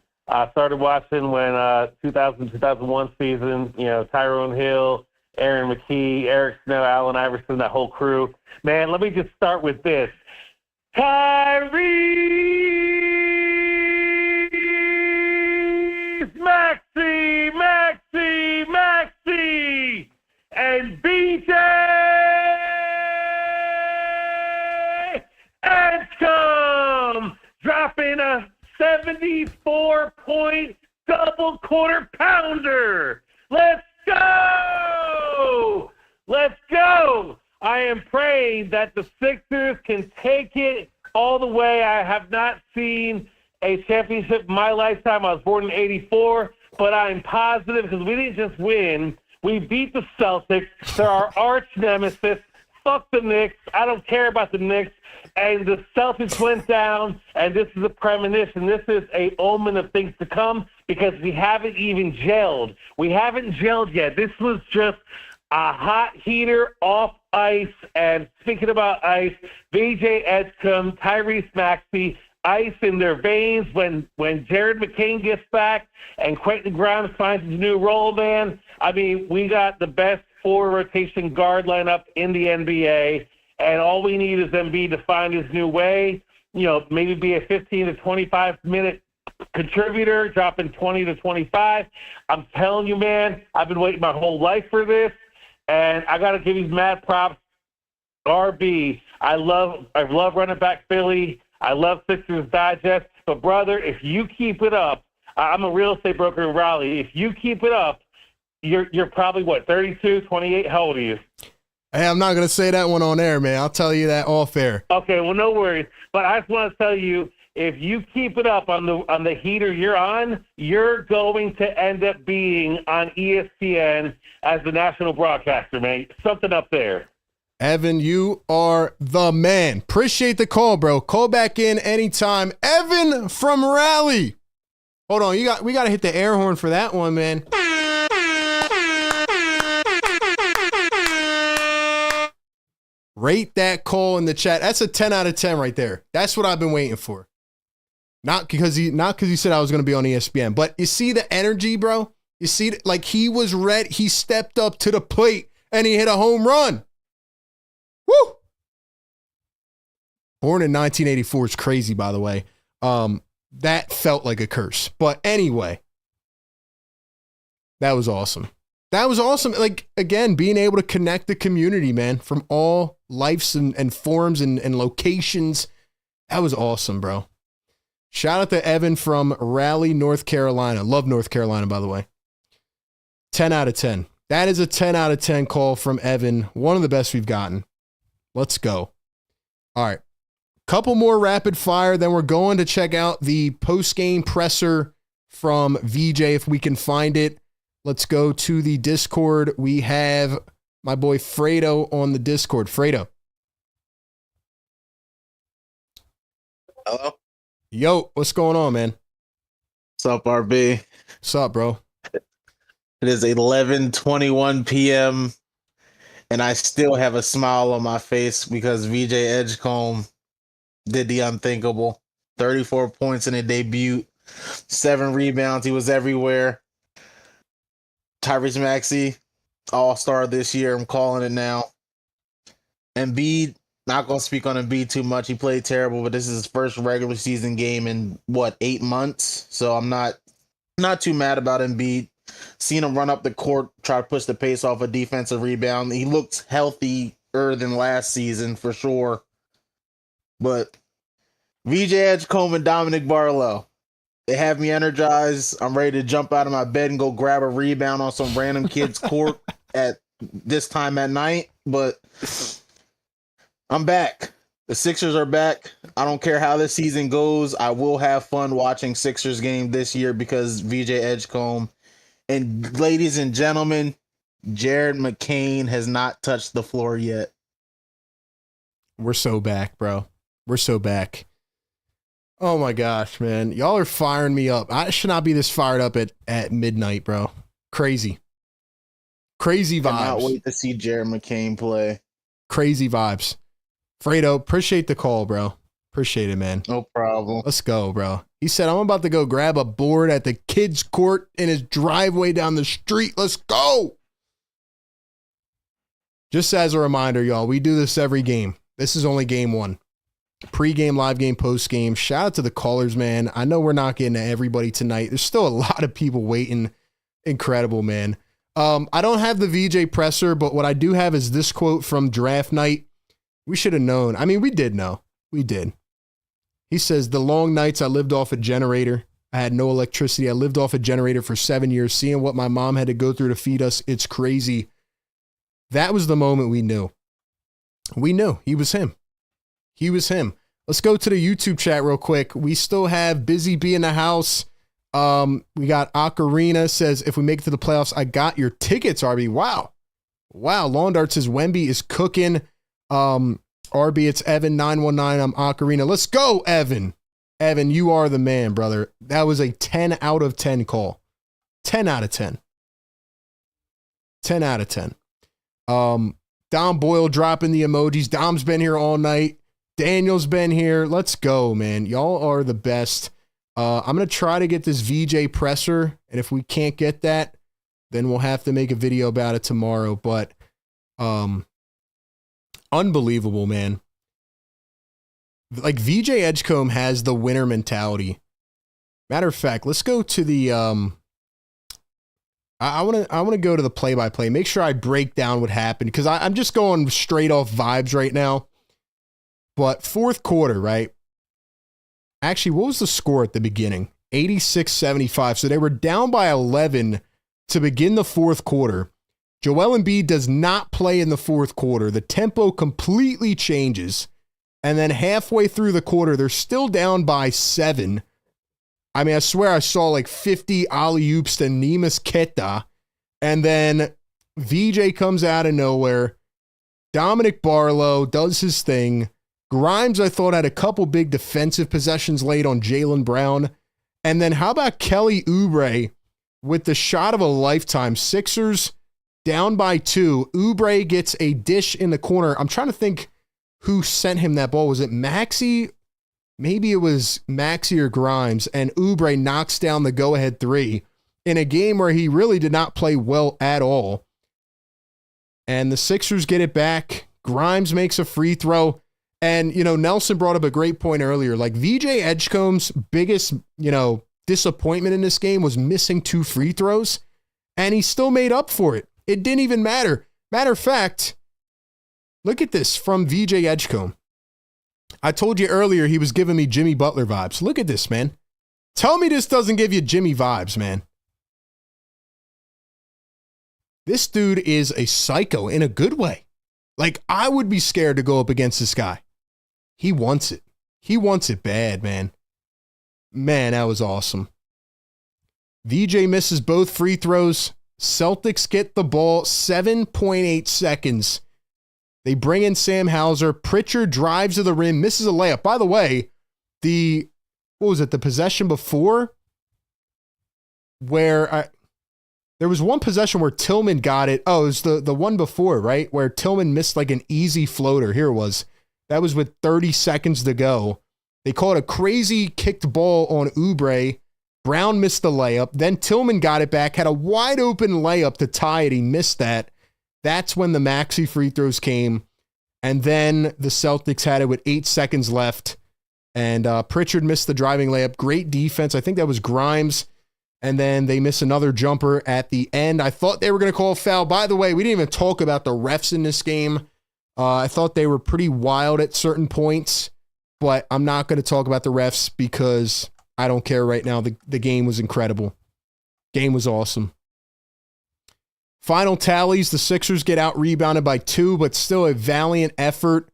F: Started watching when 2000-2001 season, you know, Tyrone Hill, Aaron McKee, Eric Snow, Allen Iverson, that whole crew. Man, let me just start with this. Tyrese Maxey, and BJ Edgecombe dropping a 74-point double quarter pounder. Let's go! Let's go! I am praying that the Sixers can take it all the way. I have not seen a championship in my lifetime. I was born in 84, but I'm positive because we didn't just win. We beat the Celtics. They're our arch nemesis. Fuck the Knicks. I don't care about the Knicks. And the Celtics went down, and this is a premonition. This is a omen of things to come because we haven't even gelled. We haven't gelled yet. This was just a hot heater off ice. And speaking about ice, VJ Edgecombe, Tyrese Maxey, ice in their veins when Jared McCain gets back and Quentin Grimes finds his new role, man. I mean, we got the best 4-rotation guard lineup in the NBA, and all we need is Embiid to find his new way, maybe be a 15 to 25-minute contributor, dropping 20 to 25. I'm telling you, man, I've been waiting my whole life for this, and I got to give you mad props. RB, I love running back Philly. I love Sixers Digest. But, brother, if you keep it up, I'm a real estate broker in Raleigh. If you keep it up, you're probably, 32, 28? How old are you?
A: Hey, I'm not going to say that one on air, man. I'll tell you that off air.
F: Okay, well, no worries. But I just want to tell you, if you keep it up on the heater you're on, you're going to end up being on ESPN as the national broadcaster, man. Something up there.
A: Evan, you are the man. Appreciate the call, bro. Call back in anytime. Evan from Raleigh. Hold on, we got to hit the air horn for that one, man. Rate that call in the chat. That's a 10 out of 10 right there. That's what I've been waiting for. Not because he said I was going to be on ESPN, but you see the energy, bro? You see, like, he was ready. He stepped up to the plate and he hit a home run. Woo! Born in 1984 is crazy, by the way. That felt like a curse. But anyway, that was awesome. That was awesome. Like, again, being able to connect the community, man, from all lives and forms and locations. That was awesome, bro. Shout out to Evan from Raleigh, North Carolina. Love North Carolina, by the way. 10 out of 10. That is a 10 out of 10 call from Evan. One of the best we've gotten. Let's go. All right. Couple more rapid fire, then we're going to check out the post-game presser from VJ if we can find it. Let's go to the Discord. We have my boy Fredo on the Discord. Fredo.
I: Hello?
A: Yo, what's going on, man?
I: What's up, RB?
A: What's up, bro?
I: It is 11:21 p.m. and I still have a smile on my face because VJ Edgecombe did the unthinkable. 34 points in a debut, 7 rebounds. He was everywhere. Tyrese Maxey, all-star this year. I'm calling it now. Embiid, not going to speak on Embiid too much. He played terrible, but this is his first regular season game in, 8 months? So I'm not too mad about Embiid. Seen him run up the court, try to push the pace off a defensive rebound. He looks healthier than last season for sure. But VJ Edgecombe and Dominic Barlow, they have me energized. I'm ready to jump out of my bed and go grab a rebound on some random kid's court at this time at night. But I'm back. The Sixers are back. I don't care how this season goes. I will have fun watching Sixers game this year because VJ Edgecombe. And ladies and gentlemen, Jared McCain has not touched the floor yet.
A: We're so back, bro. We're so back. Oh my gosh, man. Y'all are firing me up. I should not be this fired up at midnight, bro. Crazy. Crazy vibes.
I: I cannot wait to see Jared McCain play.
A: Crazy vibes. Fredo, appreciate the call, bro. Appreciate it, man.
I: No problem.
A: Let's go, bro. He said, I'm about to go grab a board at the kids' court in his driveway down the street. Let's go. Just as a reminder, y'all, we do this every game. This is only game 1. Pre-game, live game, post-game. Shout out to the callers, man. I know we're not getting to everybody tonight. There's still a lot of people waiting. Incredible, man. I don't have the VJ presser, but what I do have is this quote from draft night. We should have known. I mean, we did know. We did. He says, the long nights I lived off a generator. I had no electricity. I lived off a generator for 7 years, seeing what my mom had to go through to feed us. It's crazy. That was the moment we knew. We knew he was him. He was him. Let's go to the YouTube chat real quick. We still have Busy B in the house. We got Ocarina says, if we make it to the playoffs, I got your tickets, RB. Wow. Wow. Lawn Dart says, Wemby is cooking. RB, it's Evan 919. I'm Ocarina. Let's go, Evan. Evan, you are the man, brother. That was a 10 out of 10 call. 10 out of 10. 10 out of 10. Dom Boyle dropping the emojis. Dom's been here all night. Daniel's been here. Let's go, man. Y'all are the best. I'm going to try to get this VJ presser, and if we can't get that, then we'll have to make a video about it tomorrow. But unbelievable, man. Like, VJ Edgecombe has the winner mentality. Matter of fact, let's go to the I want to go to the play-by-play. Make sure I break down what happened, because I'm just going straight off vibes right now. But fourth quarter, right? Actually, what was the score at the beginning? 86-75. So they were down by 11 to begin the fourth quarter. Joel Embiid does not play in the fourth quarter. The tempo completely changes. And then halfway through the quarter, they're still down by 7. I mean, I swear I saw like 50 alley-oops to Neemias Queta. And then VJ comes out of nowhere. Dominic Barlow does his thing. Grimes, I thought, had a couple big defensive possessions late on Jaylen Brown. And then how about Kelly Oubre with the shot of a lifetime? Sixers down by 2. Oubre gets a dish in the corner. I'm trying to think who sent him that ball. Was it Maxey? Maybe it was Maxey or Grimes. And Oubre knocks down the go-ahead 3 in a game where he really did not play well at all. And the Sixers get it back. Grimes makes a free throw. And, you know, Nelson brought up a great point earlier. Like, VJ Edgecombe's biggest, you know, disappointment in this game was missing 2 free throws, and he still made up for it. It didn't even matter. Matter of fact, look at this from VJ Edgecombe. I told you earlier he was giving me Jimmy Butler vibes. Look at this, man. Tell me this doesn't give you Jimmy vibes, man. This dude is a psycho in a good way. Like, I would be scared to go up against this guy. He wants it. He wants it bad, man. Man, that was awesome. VJ misses both free throws. Celtics get the ball, 7.8 seconds. They bring in Sam Hauser. Pritchard drives to the rim, misses a layup. By the way, the possession before where there was one possession where Tillman got it. Oh, it was the one before, right? Where Tillman missed like an easy floater. Here it was. That was with 30 seconds to go. They called a crazy kicked ball on Oubre. Brown missed the layup. Then Tillman got it back, had a wide open layup to tie it. He missed that. That's when the Maxey free throws came. And then the Celtics had it with 8 seconds left. And Pritchard missed the driving layup. Great defense. I think that was Grimes. And then they miss another jumper at the end. I thought they were going to call a foul. By the way, we didn't even talk about the refs in this game. I thought they were pretty wild at certain points, but I'm not going to talk about the refs because I don't care right now. The game was incredible. Game was awesome. Final tallies, the Sixers get out rebounded by 2, but still a valiant effort.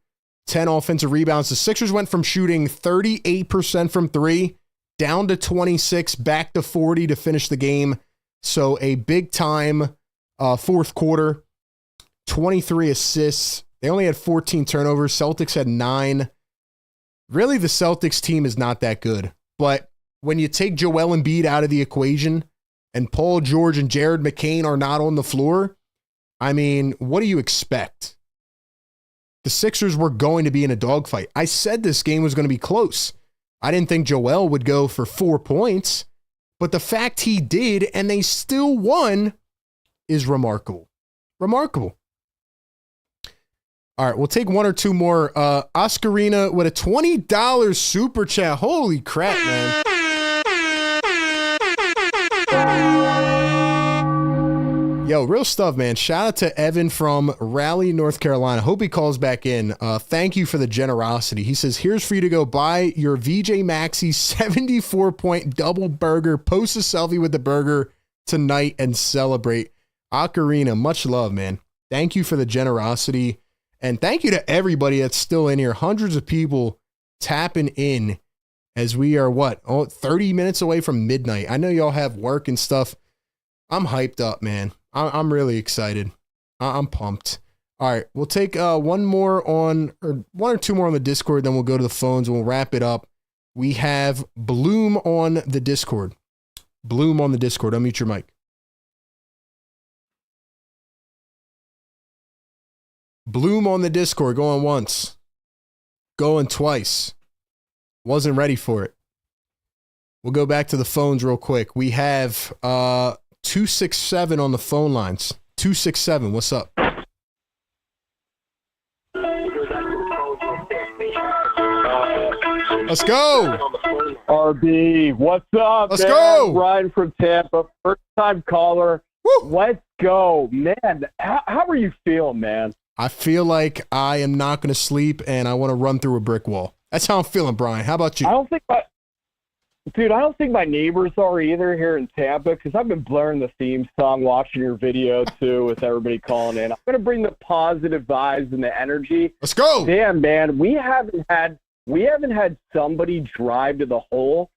A: 10 offensive rebounds. The Sixers went from shooting 38% from 3 down to 26, back to 40 to finish the game. So a big time fourth quarter, 23 assists. They only had 14 turnovers. Celtics had 9. Really, the Celtics team is not that good. But when you take Joel Embiid out of the equation and Paul George and Jared McCain are not on the floor, I mean, what do you expect? The Sixers were going to be in a dogfight. I said this game was going to be close. I didn't think Joel would go for 4 points, but the fact he did and they still won is remarkable. Remarkable. All right, we'll take 1 or 2 more. Oscarina with a $20 super chat. Holy crap, man. Yo, real stuff, man. Shout out to Evan from Raleigh, North Carolina. Hope he calls back in. Thank you for the generosity. He says, here's for you to go buy your VJ Maxey 74-point double burger. Post a selfie with the burger tonight and celebrate. Ocarina, much love, man. Thank you for the generosity. And thank you to everybody that's still in here. Hundreds of people tapping in as we are, 30 minutes away from midnight. I know y'all have work and stuff. I'm hyped up, man. I'm really excited. I'm pumped. All right, we'll take 1 or 2 more on the Discord, then we'll go to the phones and we'll wrap it up. We have Bloom on the Discord. Bloom on the Discord. Unmute your mic. Bloom on the Discord. Going once. going twice. Wasn't ready for it. We'll go back to the phones real quick. We have 267 on the phone lines. 267, what's up? Let's go.
J: RB, what's up?
A: Let's
J: man?
A: go.
J: Ryan from Tampa, first time caller.
A: Woo.
J: Let's go, man. How are you feeling, man?
A: I feel like I am not going to sleep and I want to run through a brick wall. That's how I'm feeling, Brian. How about you?
J: I don't think my neighbors are either here in Tampa because I've been blaring the theme song, watching your video too, with everybody calling in. I'm going to bring the positive vibes and the energy.
A: Let's go.
J: Damn, man, we haven't had somebody drive to the hole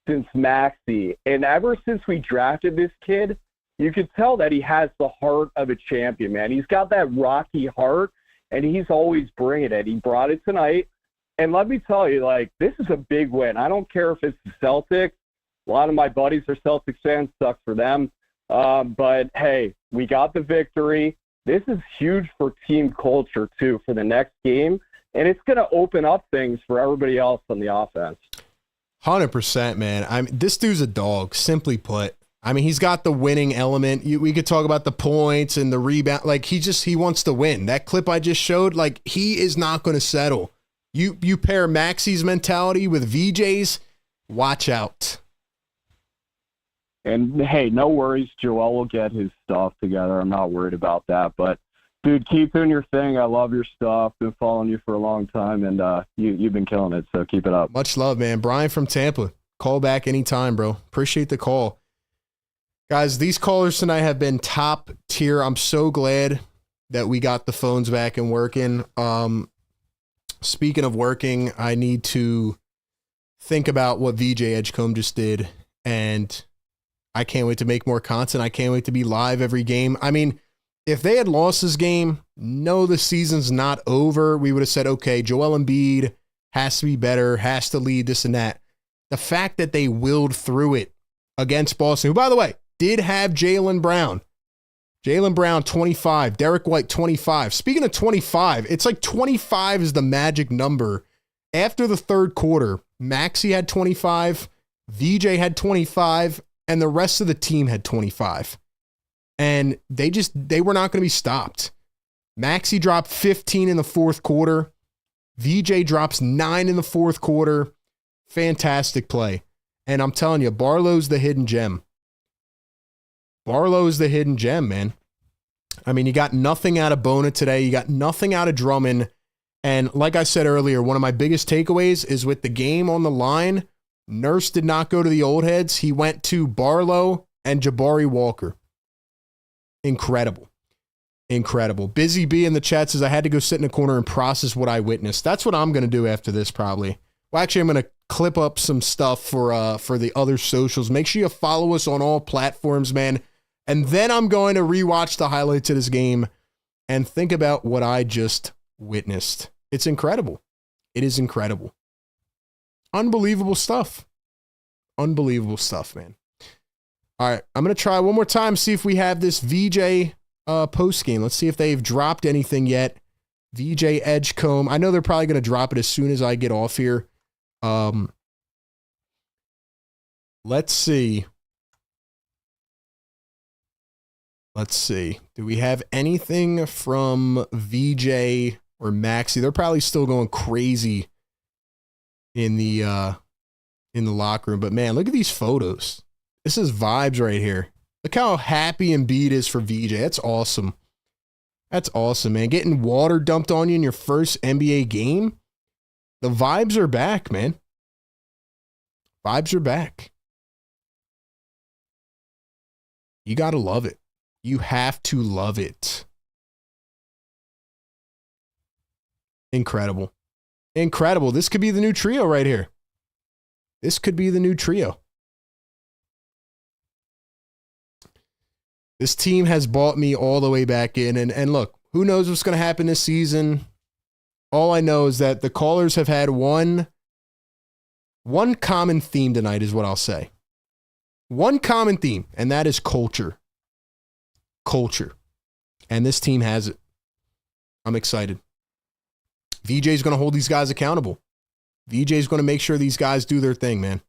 J: since Maxey, and ever since we drafted this kid, you could tell that he has the heart of a champion, man. He's got that Rocky heart, and he's always bringing it. He brought it tonight. And let me tell you, like, this is a big win. I don't care if it's the Celtics. A lot of my buddies are Celtics fans. Sucks for them. But, hey, we got the victory. This is huge for team culture, too, for the next game. And it's going to open up things for everybody else on the offense.
A: 100%, man. This dude's a dog, simply put. I mean, he's got the winning element. We could talk about the points and the rebound. Like, he wants to win. That clip I just showed, like, he is not going to settle. You pair Maxey's mentality with VJ's, watch out.
J: And, hey, no worries. Joel will get his stuff together. I'm not worried about that. But, dude, keep doing your thing. I love your stuff. Been following you for a long time, and you've been killing it, so keep it up.
A: Much love, man. Brian from Tampa. Call back anytime, bro. Appreciate the call. Guys, these callers tonight have been top tier. I'm so glad that we got the phones back and working. Speaking of working, I need to think about what VJ Edgecombe just did, and I can't wait to make more content. I can't wait to be live every game. I mean, if they had lost this game, no, the season's not over. We would have said, okay, Joel Embiid has to be better, has to lead this and that. The fact that they willed through it against Boston, who, by the way, did have Jaylen Brown. Jaylen Brown, 25. Derek White, 25. Speaking of 25, it's like 25 is the magic number. After the third quarter, Maxey had 25, VJ had 25, and the rest of the team had 25. And they were not going to be stopped. Maxey dropped 15 in the fourth quarter. VJ drops 9 in the fourth quarter. Fantastic play. And I'm telling you, Barlow's the hidden gem. Barlow is the hidden gem, man. I mean, you got nothing out of Bona today. You got nothing out of Drummond. And like I said earlier, one of my biggest takeaways is with the game on the line, Nurse did not go to the old heads. He went to Barlow and Jabari Walker. Incredible. Incredible. Busy B in the chat says, I had to go sit in a corner and process what I witnessed. That's what I'm going to do after this, probably. Well, actually, I'm going to clip up some stuff for the other socials. Make sure you follow us on all platforms, man. And then I'm going to rewatch the highlights of this game and think about what I just witnessed. It's incredible. It is incredible. Unbelievable stuff. Unbelievable stuff, man. All right, I'm going to try one more time, see if we have this VJ post game. Let's see if they've dropped anything yet. VJ Edgecombe. I know they're probably going to drop it as soon as I get off here. Let's see. Let's see. Do we have anything from VJ or Maxey? They're probably still going crazy in the locker room. But man, look at these photos. This is vibes right here. Look how happy Embiid is for VJ. That's awesome. That's awesome, man. Getting water dumped on you in your first NBA game. The vibes are back, man. Vibes are back. You got to love it. You have to love it. Incredible. Incredible. This could be the new trio right here. This could be the new trio. This team has bought me all the way back in. And look, who knows what's going to happen this season? All I know is that the callers have had one common theme tonight is what I'll say. One common theme, and that is culture. Culture. And this team has it. I'm excited. VJ's going to hold these guys accountable. VJ's going to make sure these guys do their thing, man.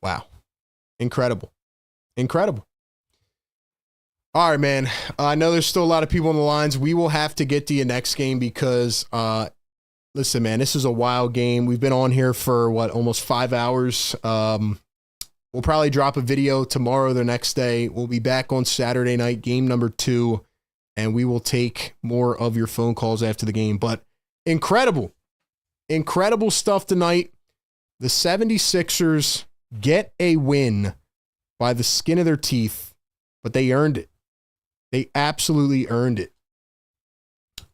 A: Wow. Incredible. Incredible. All right, man. I know there's still a lot of people on the lines. We will have to get to your next game because, listen, man, this is a wild game. We've been on here for, almost 5 hours. We'll probably drop a video tomorrow or the next day. We'll be back on Saturday night, game number 2, and we will take more of your phone calls after the game. But incredible stuff tonight. The 76ers get a win by the skin of their teeth, but they earned it. They absolutely earned it.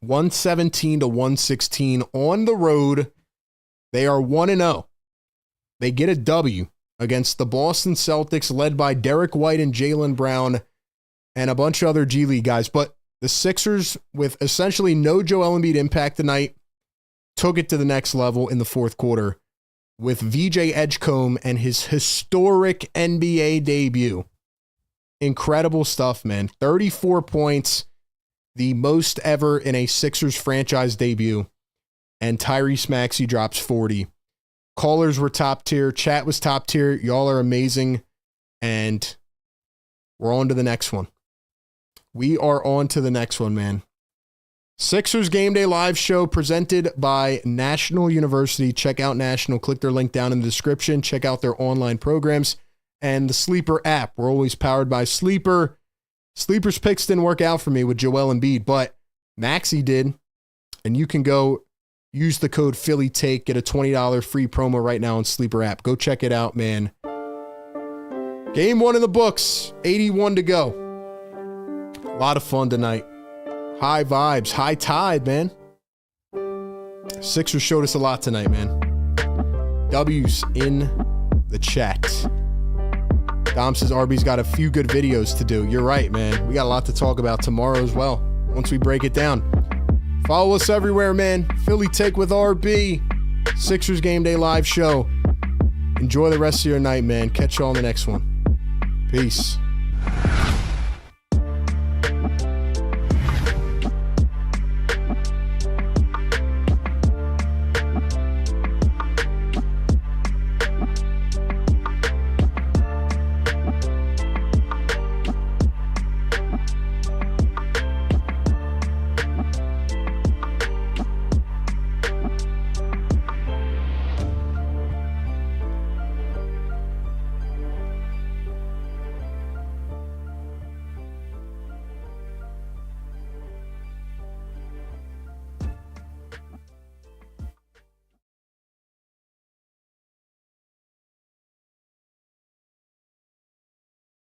A: 117-116 on the road. They are 1-0. They get a W against the Boston Celtics, led by Derek White and Jaylen Brown and a bunch of other G League guys. But the Sixers, with essentially no Joel Embiid impact tonight, took it to the next level in the fourth quarter with VJ Edgecombe and his historic NBA debut. Incredible stuff, man. 34 points, the most ever in a Sixers franchise debut. And Tyrese Maxey drops 40. Callers were top tier. Chat was top tier. Y'all are amazing. And we're on to the next one. We are on to the next one, man. Sixers Game Day Live Show presented by National University. Check out National. Click their link down in the description. Check out their online programs and the Sleeper app. We're always powered by Sleeper. Sleeper's picks didn't work out for me with Joel Embiid, but Maxey did. And you can go use the code PhillyTake, get a $20 free promo right now on Sleeper app. Go check it out, man. Game 1 in the books. 81 to go. A lot of fun tonight. High vibes, high tide, man. Sixers showed us a lot tonight, man. W's in the chat. Dom says RB's got a few good videos to do. You're right, man. We got a lot to talk about tomorrow as well, once we break it down. Follow us everywhere, man. Philly Take with RB. Sixers Game Day Live Show. Enjoy the rest of your night, man. Catch you all on the next one. Peace.